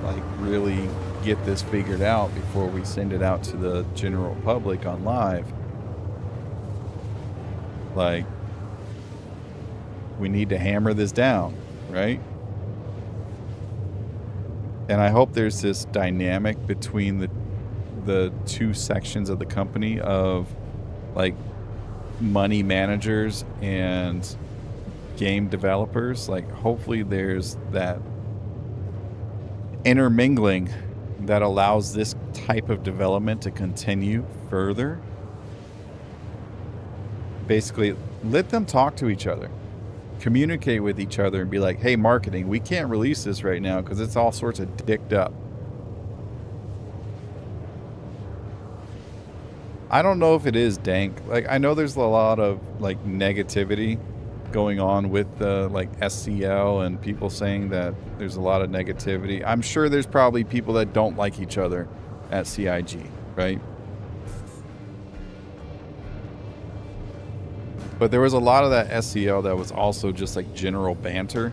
like really get this figured out before we send it out to the general public on live. Like, we need to hammer this down, right? And I hope there's this dynamic between the two sections of the company of like money managers and game developers. Like, hopefully there's that intermingling that allows this type of development to continue further. Basically, let them talk to each other, communicate with each other, and be like, hey, marketing, we can't release this right now because it's all sorts of dicked up. I don't know if it is dank. Like, I know there's a lot of like negativity going on with the like SCL and people saying that there's a lot of negativity. I'm sure there's probably people that don't like each other at CIG, right? But there was a lot of that SCL that was also just like general banter.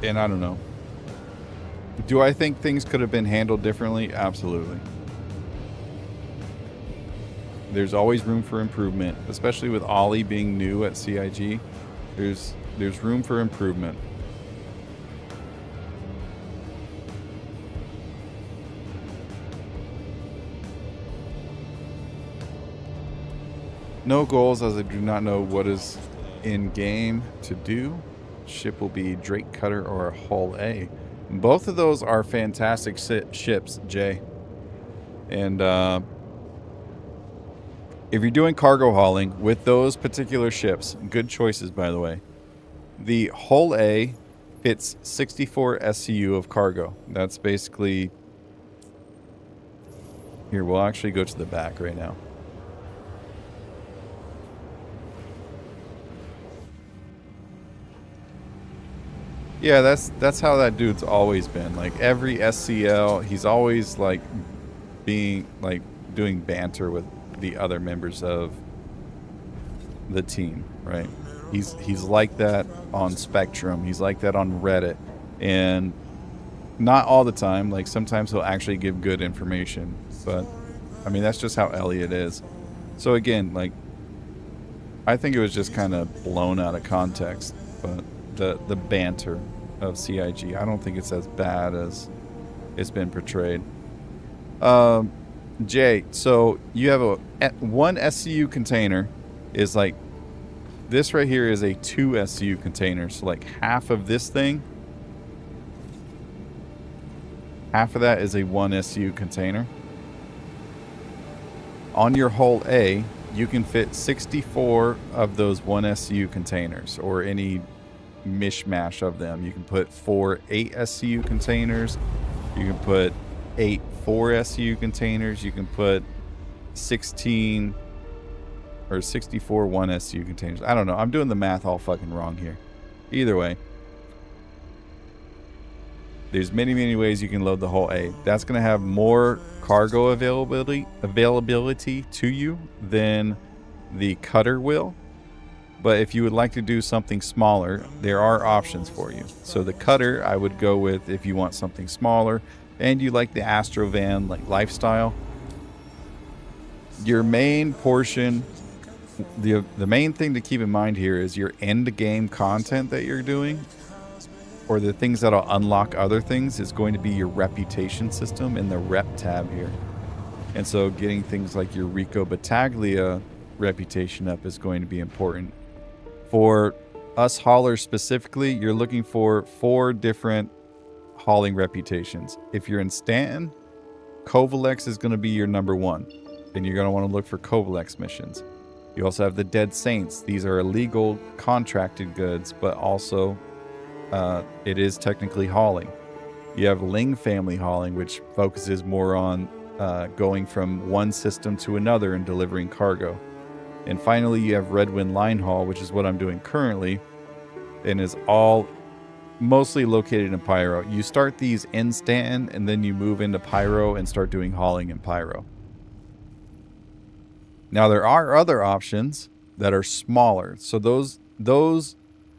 And I don't know. Do I think things could have been handled differently? Absolutely. There's always room for improvement, especially with Ollie being new at CIG. There's room for improvement. No goals, as I do not know what is in game to do. Ship will be Drake Cutter or Hull A. Both of those are fantastic ships, Jay. And if you're doing cargo hauling with those particular ships, good choices, by the way. The Hull A fits 64 SCU of cargo. That's basically... Here, we'll actually go to the back right now. Yeah, that's how that dude's always been. Like, every SCL, he's always like being like doing banter with the other members of the team, right? He's like that on Spectrum. He's like that on Reddit. And not all the time. Like, sometimes he'll actually give good information. But, I mean, that's just how Elliot is. So, again, like, I think it was just kind of blown out of context. But the banter of CIG, I don't think it's as bad as it's been portrayed. Jay, so you have one SCU container is like, this right here is a 2 SCU container. So like half of this thing, half of that is a 1 SCU container. On your Hull A, you can fit 64 of those 1 SCU containers, or any mishmash of them. You can put 4 8 SCU containers. You can put 8 4 SCU containers. You can put 16 or 64 1 SU containers. I don't know. I'm doing the math all fucking wrong here. Either way, there's many ways you can load the hull A. That's going to have more cargo availability to you than the cutter will. But if you would like to do something smaller, there are options for you. So the cutter I would go with if you want something smaller and you like the Astrovan like lifestyle. Your main portion, the main thing to keep in mind here is your end game content that you're doing, or the things that'll unlock other things, is going to be your reputation system in the rep tab here. And so getting things like your Rico Battaglia reputation up is going to be important. For us haulers specifically, you're looking for 4 different hauling reputations. If you're in Stanton, Kovalex is going to be your number 1. And you're going to want to look for Kovalex missions. You also have the Dead Saints. These are illegal contracted goods, but also it is technically hauling. You have Ling family hauling, which focuses more on going from one system to another and delivering cargo. And finally, you have Red Wind Line Haul, which is what I'm doing currently, and is all mostly located in Pyro. You start these in Stanton, and then you move into Pyro and start doing hauling in Pyro. Now, there are other options that are smaller. So those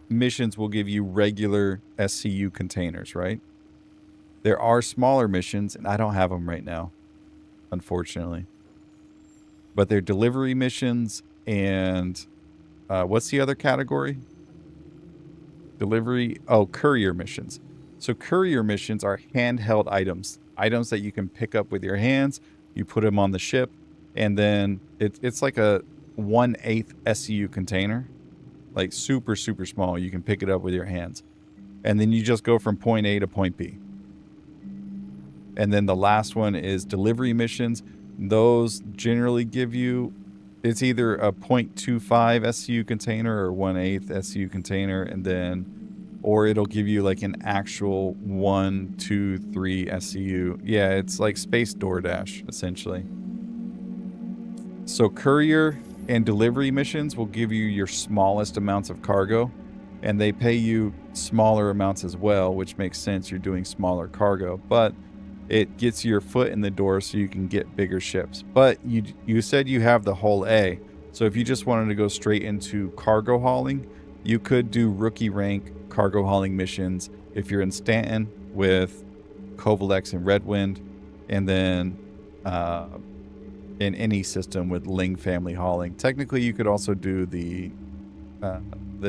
missions will give you regular SCU containers, right? There are smaller missions, and I don't have them right now, unfortunately. But they're delivery missions and what's the other category? Courier missions. So courier missions are handheld items that you can pick up with your hands. You put them on the ship, and then it's like a 1/8 SCU container, like super small. You can pick it up with your hands, and then you just go from point A to point B. And then the last one is delivery missions. Those generally give you, it's either a 0.25 SCU container or 1/8 SCU container, and then, or it'll give you like an actual 1, 2, 3 SCU. Yeah, it's like Space DoorDash, essentially. So courier and delivery missions will give you your smallest amounts of cargo, and they pay you smaller amounts as well, which makes sense. You're doing smaller cargo, but it gets your foot in the door so you can get bigger ships. But you said you have the hull A, so if you just wanted to go straight into cargo hauling, you could do rookie rank cargo hauling missions if you're in Stanton with Kovalex and Redwind, and then in any system with Ling family hauling. Technically, you could also do the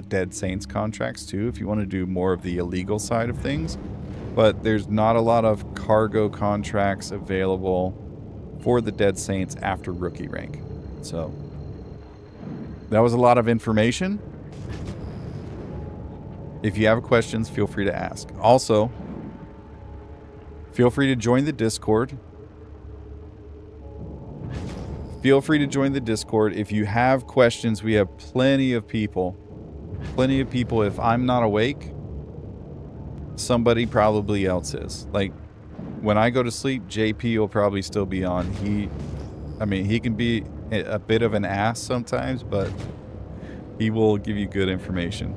Dead Saints contracts too if you want to do more of the illegal side of things. But there's not a lot of cargo contracts available for the Dead Saints after rookie rank. So that was a lot of information. If you have questions, feel free to ask. Also, feel free to join the Discord. Feel free to join the Discord. If you have questions, we have plenty of people. Plenty of people. If I'm not awake, somebody probably else is. Like, when I go to sleep, JP will probably still be on. He can be a bit of an ass sometimes, but he will give you good information.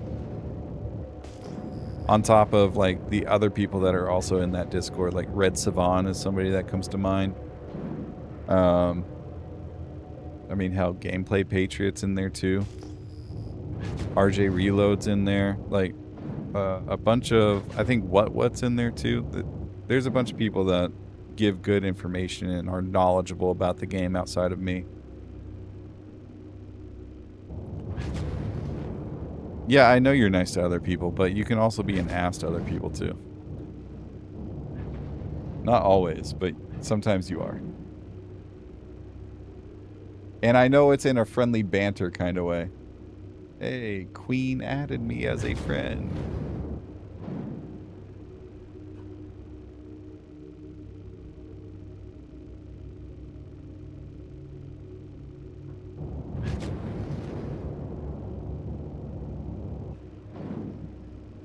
On top of, like, the other people that are also in that Discord, like Red Savan is somebody that comes to mind. Hell, Gameplay Patriots in there too. RJ Reload's in there. Like, a bunch of, I think what's in there too. There's a bunch of people that give good information and are knowledgeable about the game outside of me. Yeah, I know you're nice to other people, but you can also be an ass to other people too. Not always, but sometimes you are. And I know it's in a friendly banter kind of way. Hey, Queen added me as a friend.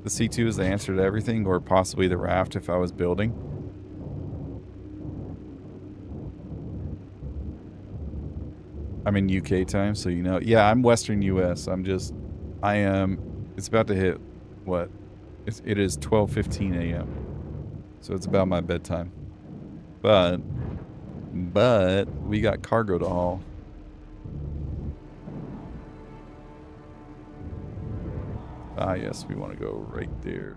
The C2 is the answer to everything, or possibly the raft if I was building. I'm in UK time, so you know. Yeah, I'm Western US. It's about to hit, what? It is 12:15 a.m. So it's about my bedtime. But we got cargo to haul. Ah, yes, we want to go right there.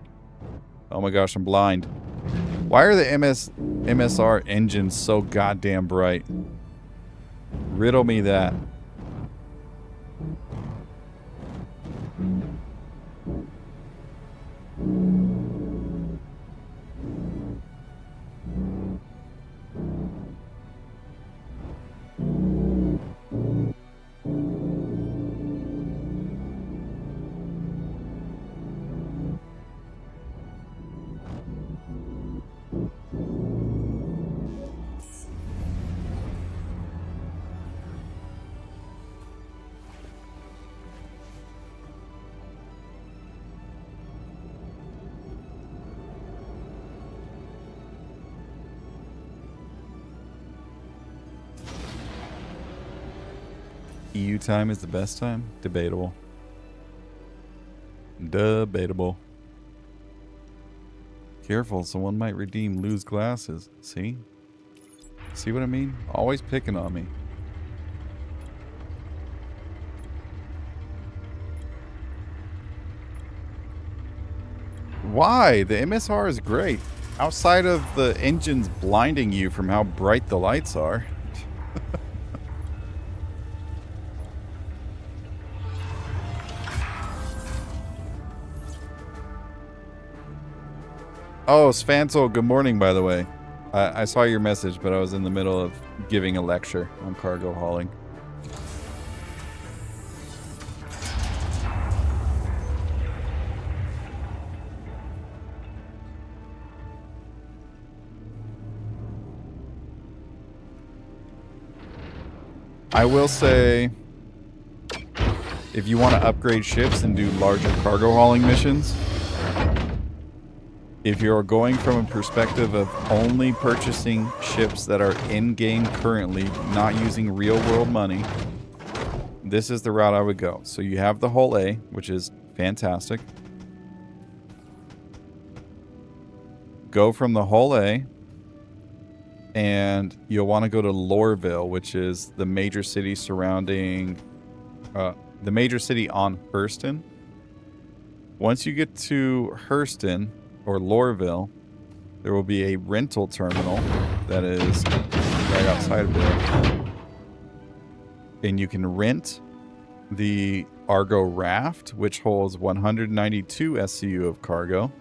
Oh my gosh, I'm blind. Why are the MSR engines so goddamn bright? Riddle me that. EU time is the best time? Debatable. Debatable. Careful, someone might redeem lose glasses. See? See what I mean? Always picking on me. Why? The MSR is great. Outside of the engines blinding you from how bright the lights are. Oh, Svanzel, good morning, by the way. I saw your message, but I was in the middle of giving a lecture on cargo hauling. I will say, if you want to upgrade ships and do larger cargo hauling missions, if you're going from a perspective of only purchasing ships that are in-game currently, not using real-world money, this is the route I would go. So you have the Hull A, which is fantastic. Go from the Hull A, and you'll want to go to Lorville, which is the major city surrounding... the major city on Hurston. Once you get to Hurston, or Lorville, there will be a rental terminal that is right outside of there. And you can rent the Argo Raft, which holds 192 SCU of cargo.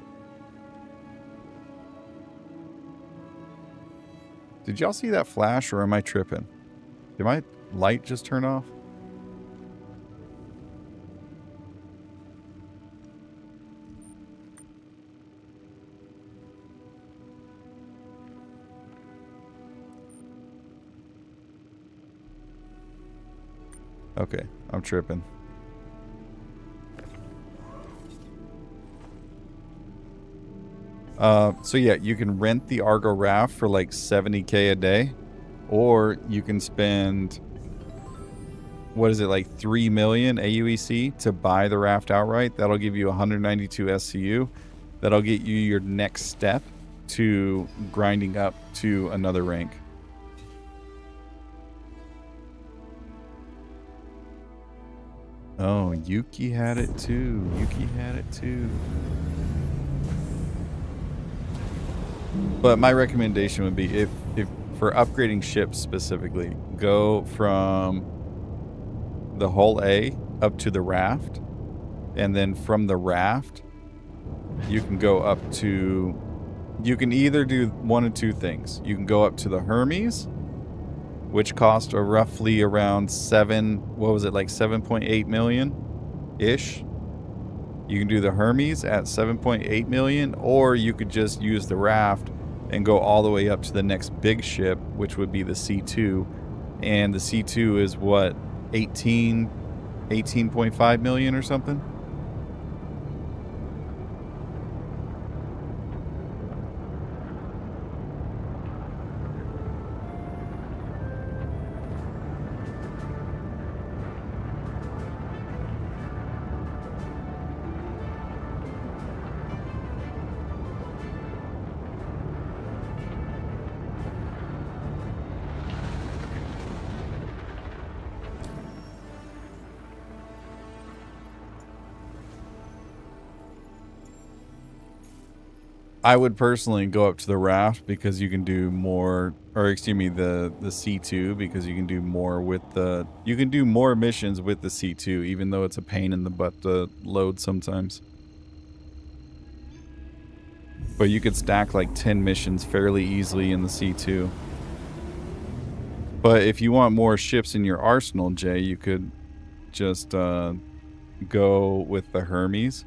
Did y'all see that flash, or am I tripping? Did my light just turn off? Okay, I'm tripping. So yeah, you can rent the Argo Raft for like 70k a day, or you can spend, what is it, like 3 million AUEC to buy the raft outright. That'll give you 192 SCU. That'll get you your next step to grinding up to another rank. Oh, Yuki had it too. Yuki had it too. But my recommendation would be, if for upgrading ships specifically, go from the Hull A up to the raft, and then from the raft, you can go up to... You can either do one of two things. You can go up to the Hermes, which cost roughly around 7.8 million-ish. You can do the Hermes at 7.8 million, or you could just use the raft and go all the way up to the next big ship, which would be the C2. And the C2 is what, 18.5 million or something? I would personally go up to the raft because you can do more, or excuse me, the C2, because you can do more with the, you can do more missions with the C2, even though it's a pain in the butt to load sometimes. But you could stack like 10 missions fairly easily in the C2. But if you want more ships in your arsenal, Jay, you could just go with the Hermes.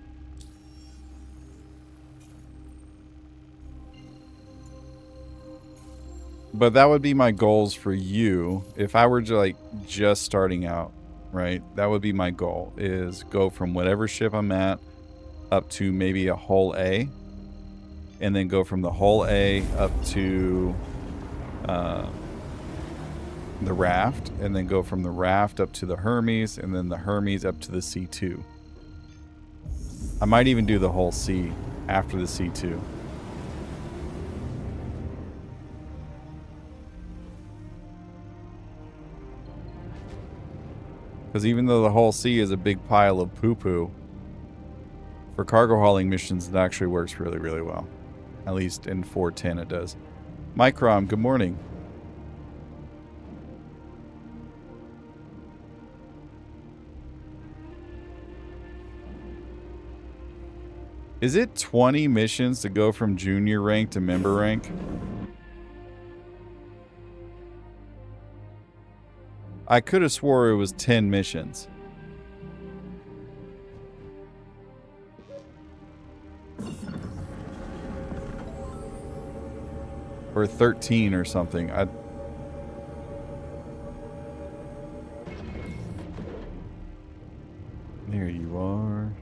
But that would be my goals for you. If I were to like just starting out, right? That would be my goal, is go from whatever ship I'm at up to maybe a hull A. And then go from the hull A up to the raft. And then go from the raft up to the Hermes. And then the Hermes up to the C2. I might even do the whole C after the C2. Because even though the whole C is a big pile of poo-poo, for cargo hauling missions, it actually works really, really well. At least in 410 it does. Microm, good morning. Is it 20 missions to go from junior rank to member rank? I could have swore it was 10 missions. Or 13 or something. There you are.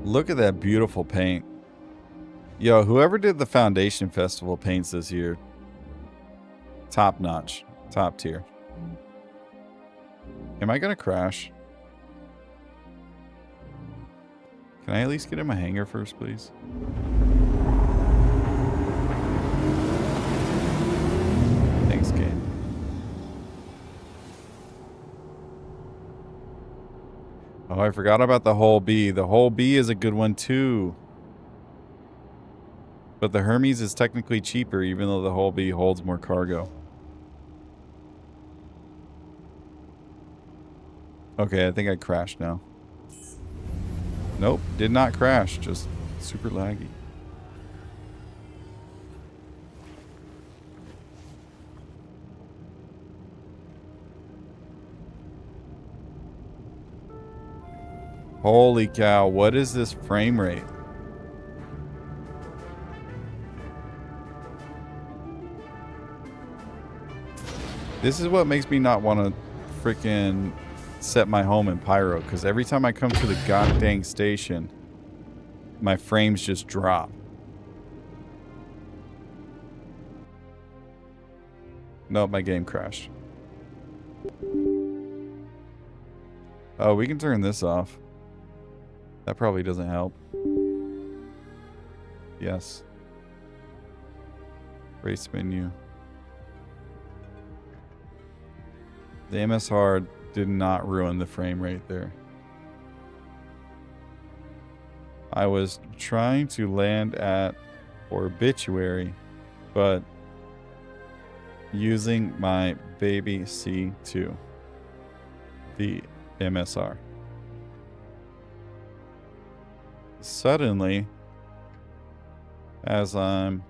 Look at that beautiful paint. Yo, whoever did the Foundation Festival paints this year, top notch, top tier. Am I gonna crash? Can I at least get in my hangar first, please? Thanks, game. Oh, I forgot about the whole B. The whole B is a good one too. But the Hermes is technically cheaper, even though the whole B holds more cargo. Okay, I think I crashed now. Nope, did not crash, just super laggy. Holy cow, what is this frame rate? This is what makes me not want to freaking set my home in Pyro, because every time I come to the goddamn station, my frames just drop. Nope, my game crashed. Oh, we can turn this off. That probably doesn't help. Yes. Race menu. The MS hard did not ruin the frame rate there. I was trying to land at Obituary, but using my baby C2, the MSR. Suddenly, as I'm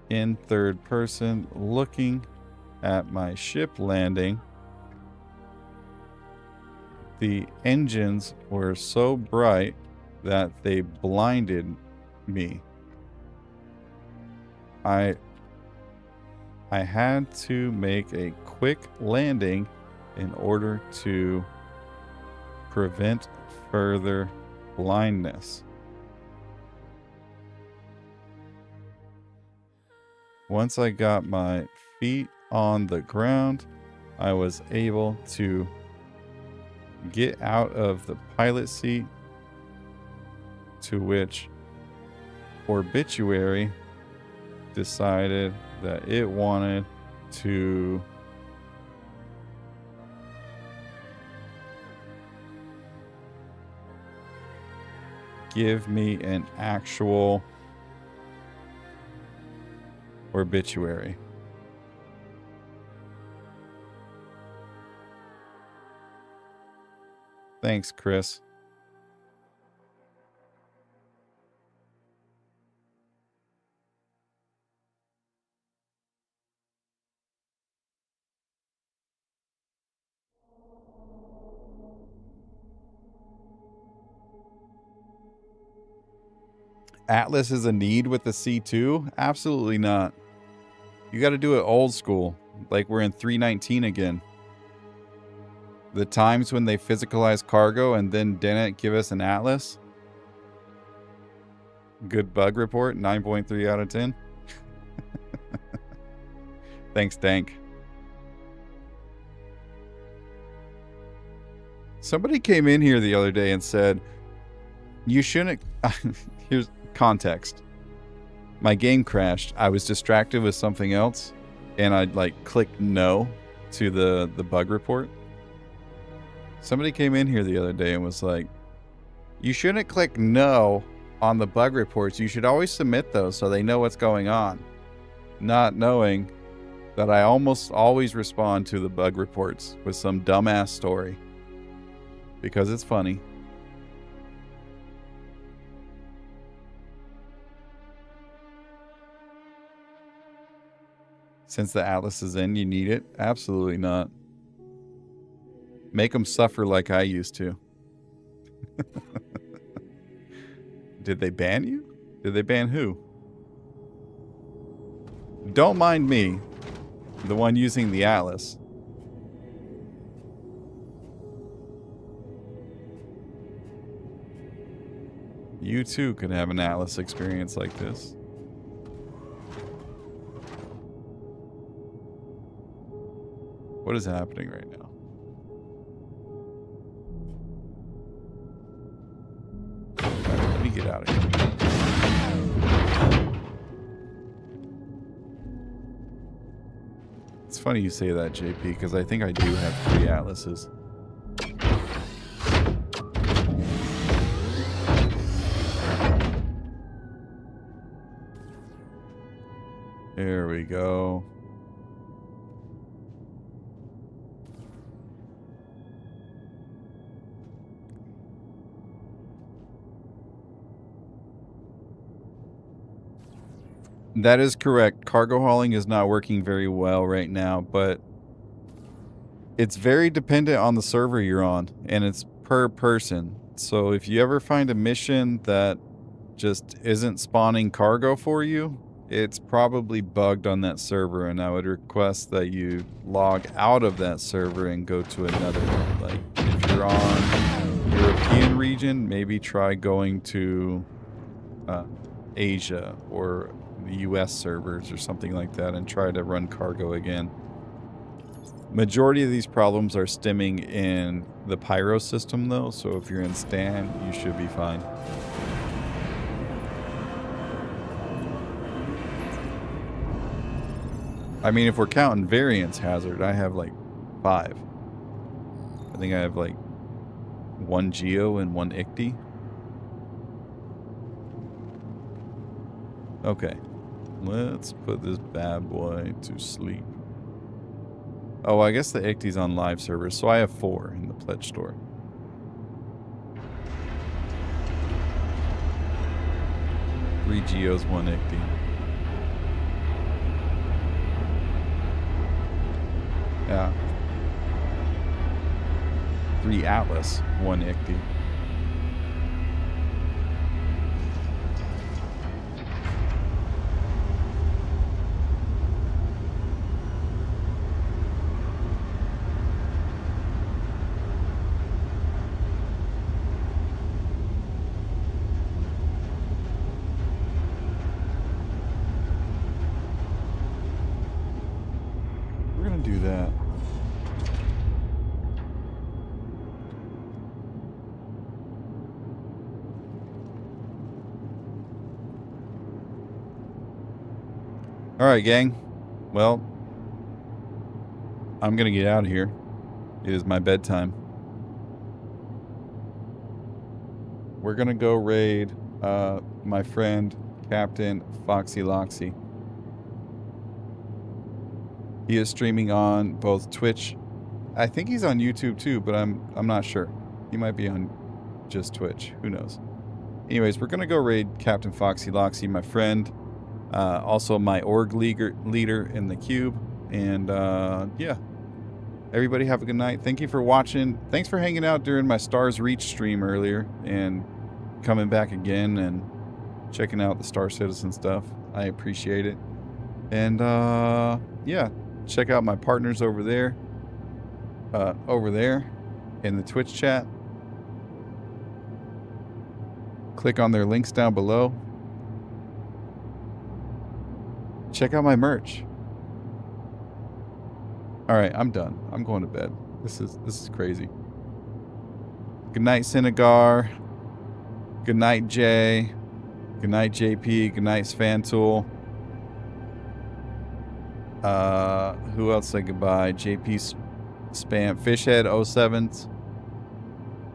in third person looking at my ship landing, the engines were so bright that they blinded me. I had to make a quick landing in order to prevent further blindness. Once I got my feet on the ground, I was able to Get out of the pilot seat. To which Obituary decided that it wanted to give me an actual obituary. Thanks, Chris. Atlas is a need with the C2? Absolutely not. You got to do it old school, like we're in 319 again. The times when they physicalized cargo and then didn't give us an Atlas. Good bug report, 9.3 out of 10. Thanks, Dank. Somebody came in here the other day and said, you shouldn't... Here's context. My game crashed. I was distracted with something else, and I'd like clicked no to the bug report. Somebody came in here the other day and was like, you shouldn't click no on the bug reports. You should always submit those so they know what's going on. Not knowing that I almost always respond to the bug reports with some dumbass story. Because it's funny. Since the Atlas is in, you need it? Absolutely not. Make them suffer like I used to. Did they ban you? Did they ban who? Don't mind me, the one using the Atlas. You too could have an Atlas experience like this. What is happening right now? Alright, let me get out of here. It's funny you say that, JP, because I think I do have 3 Atlases. There we go. That is correct. Cargo hauling is not working very well right now, but it's very dependent on the server you're on, and it's per person. So if you ever find a mission that just isn't spawning cargo for you, it's probably bugged on that server, and I would request that you log out of that server and go to another one. Like, if you're on European region, maybe try going to Asia or the US servers or something like that and try to run cargo again. Majority of these problems are stemming in the pyro system though, so if you're in Stan, you should be fine. I mean, if we're counting variance hazard, I have like 5. I think I have like 1 Geo and 1 Icti. Okay. Let's put this bad boy to sleep. Oh, I guess the Icti's on live servers, so I have 4 in the pledge store. Three Geos, 1 Icti. Yeah. 3 Atlas, 1 Icti. All right, gang. Well, I'm gonna get out of here. It is my bedtime. We're gonna go raid my friend Captain Foxy Loxy. He is streaming on both Twitch. I think he's on YouTube too, but I'm not sure. He might be on just Twitch. Who knows? Anyways, we're gonna go raid Captain Foxy Loxy, my friend. Also my org leader in the cube. And yeah. Everybody have a good night. Thank you for watching. Thanks for hanging out during my Stars Reach stream earlier and coming back again and checking out the Star Citizen stuff. I appreciate it. And yeah, check out my partners over there in the Twitch chat. Click on their links down below. Check out my merch. All right, I'm done. I'm going to bed. This is crazy. Good night, Cinegar. Good night, Jay. Good night, JP. Good night, Svantool. Who else said goodbye? JP Spam. Fishhead 07s.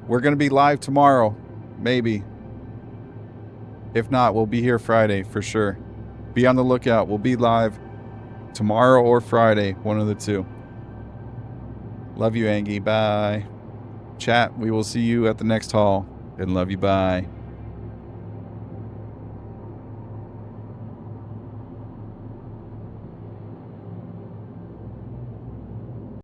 We're going to be live tomorrow. Maybe. If not, we'll be here Friday for sure. Be on the lookout. We'll be live tomorrow or Friday. One of the two. Love you, Angie. Bye. Chat, we will see you at the next haul. And love you. Bye.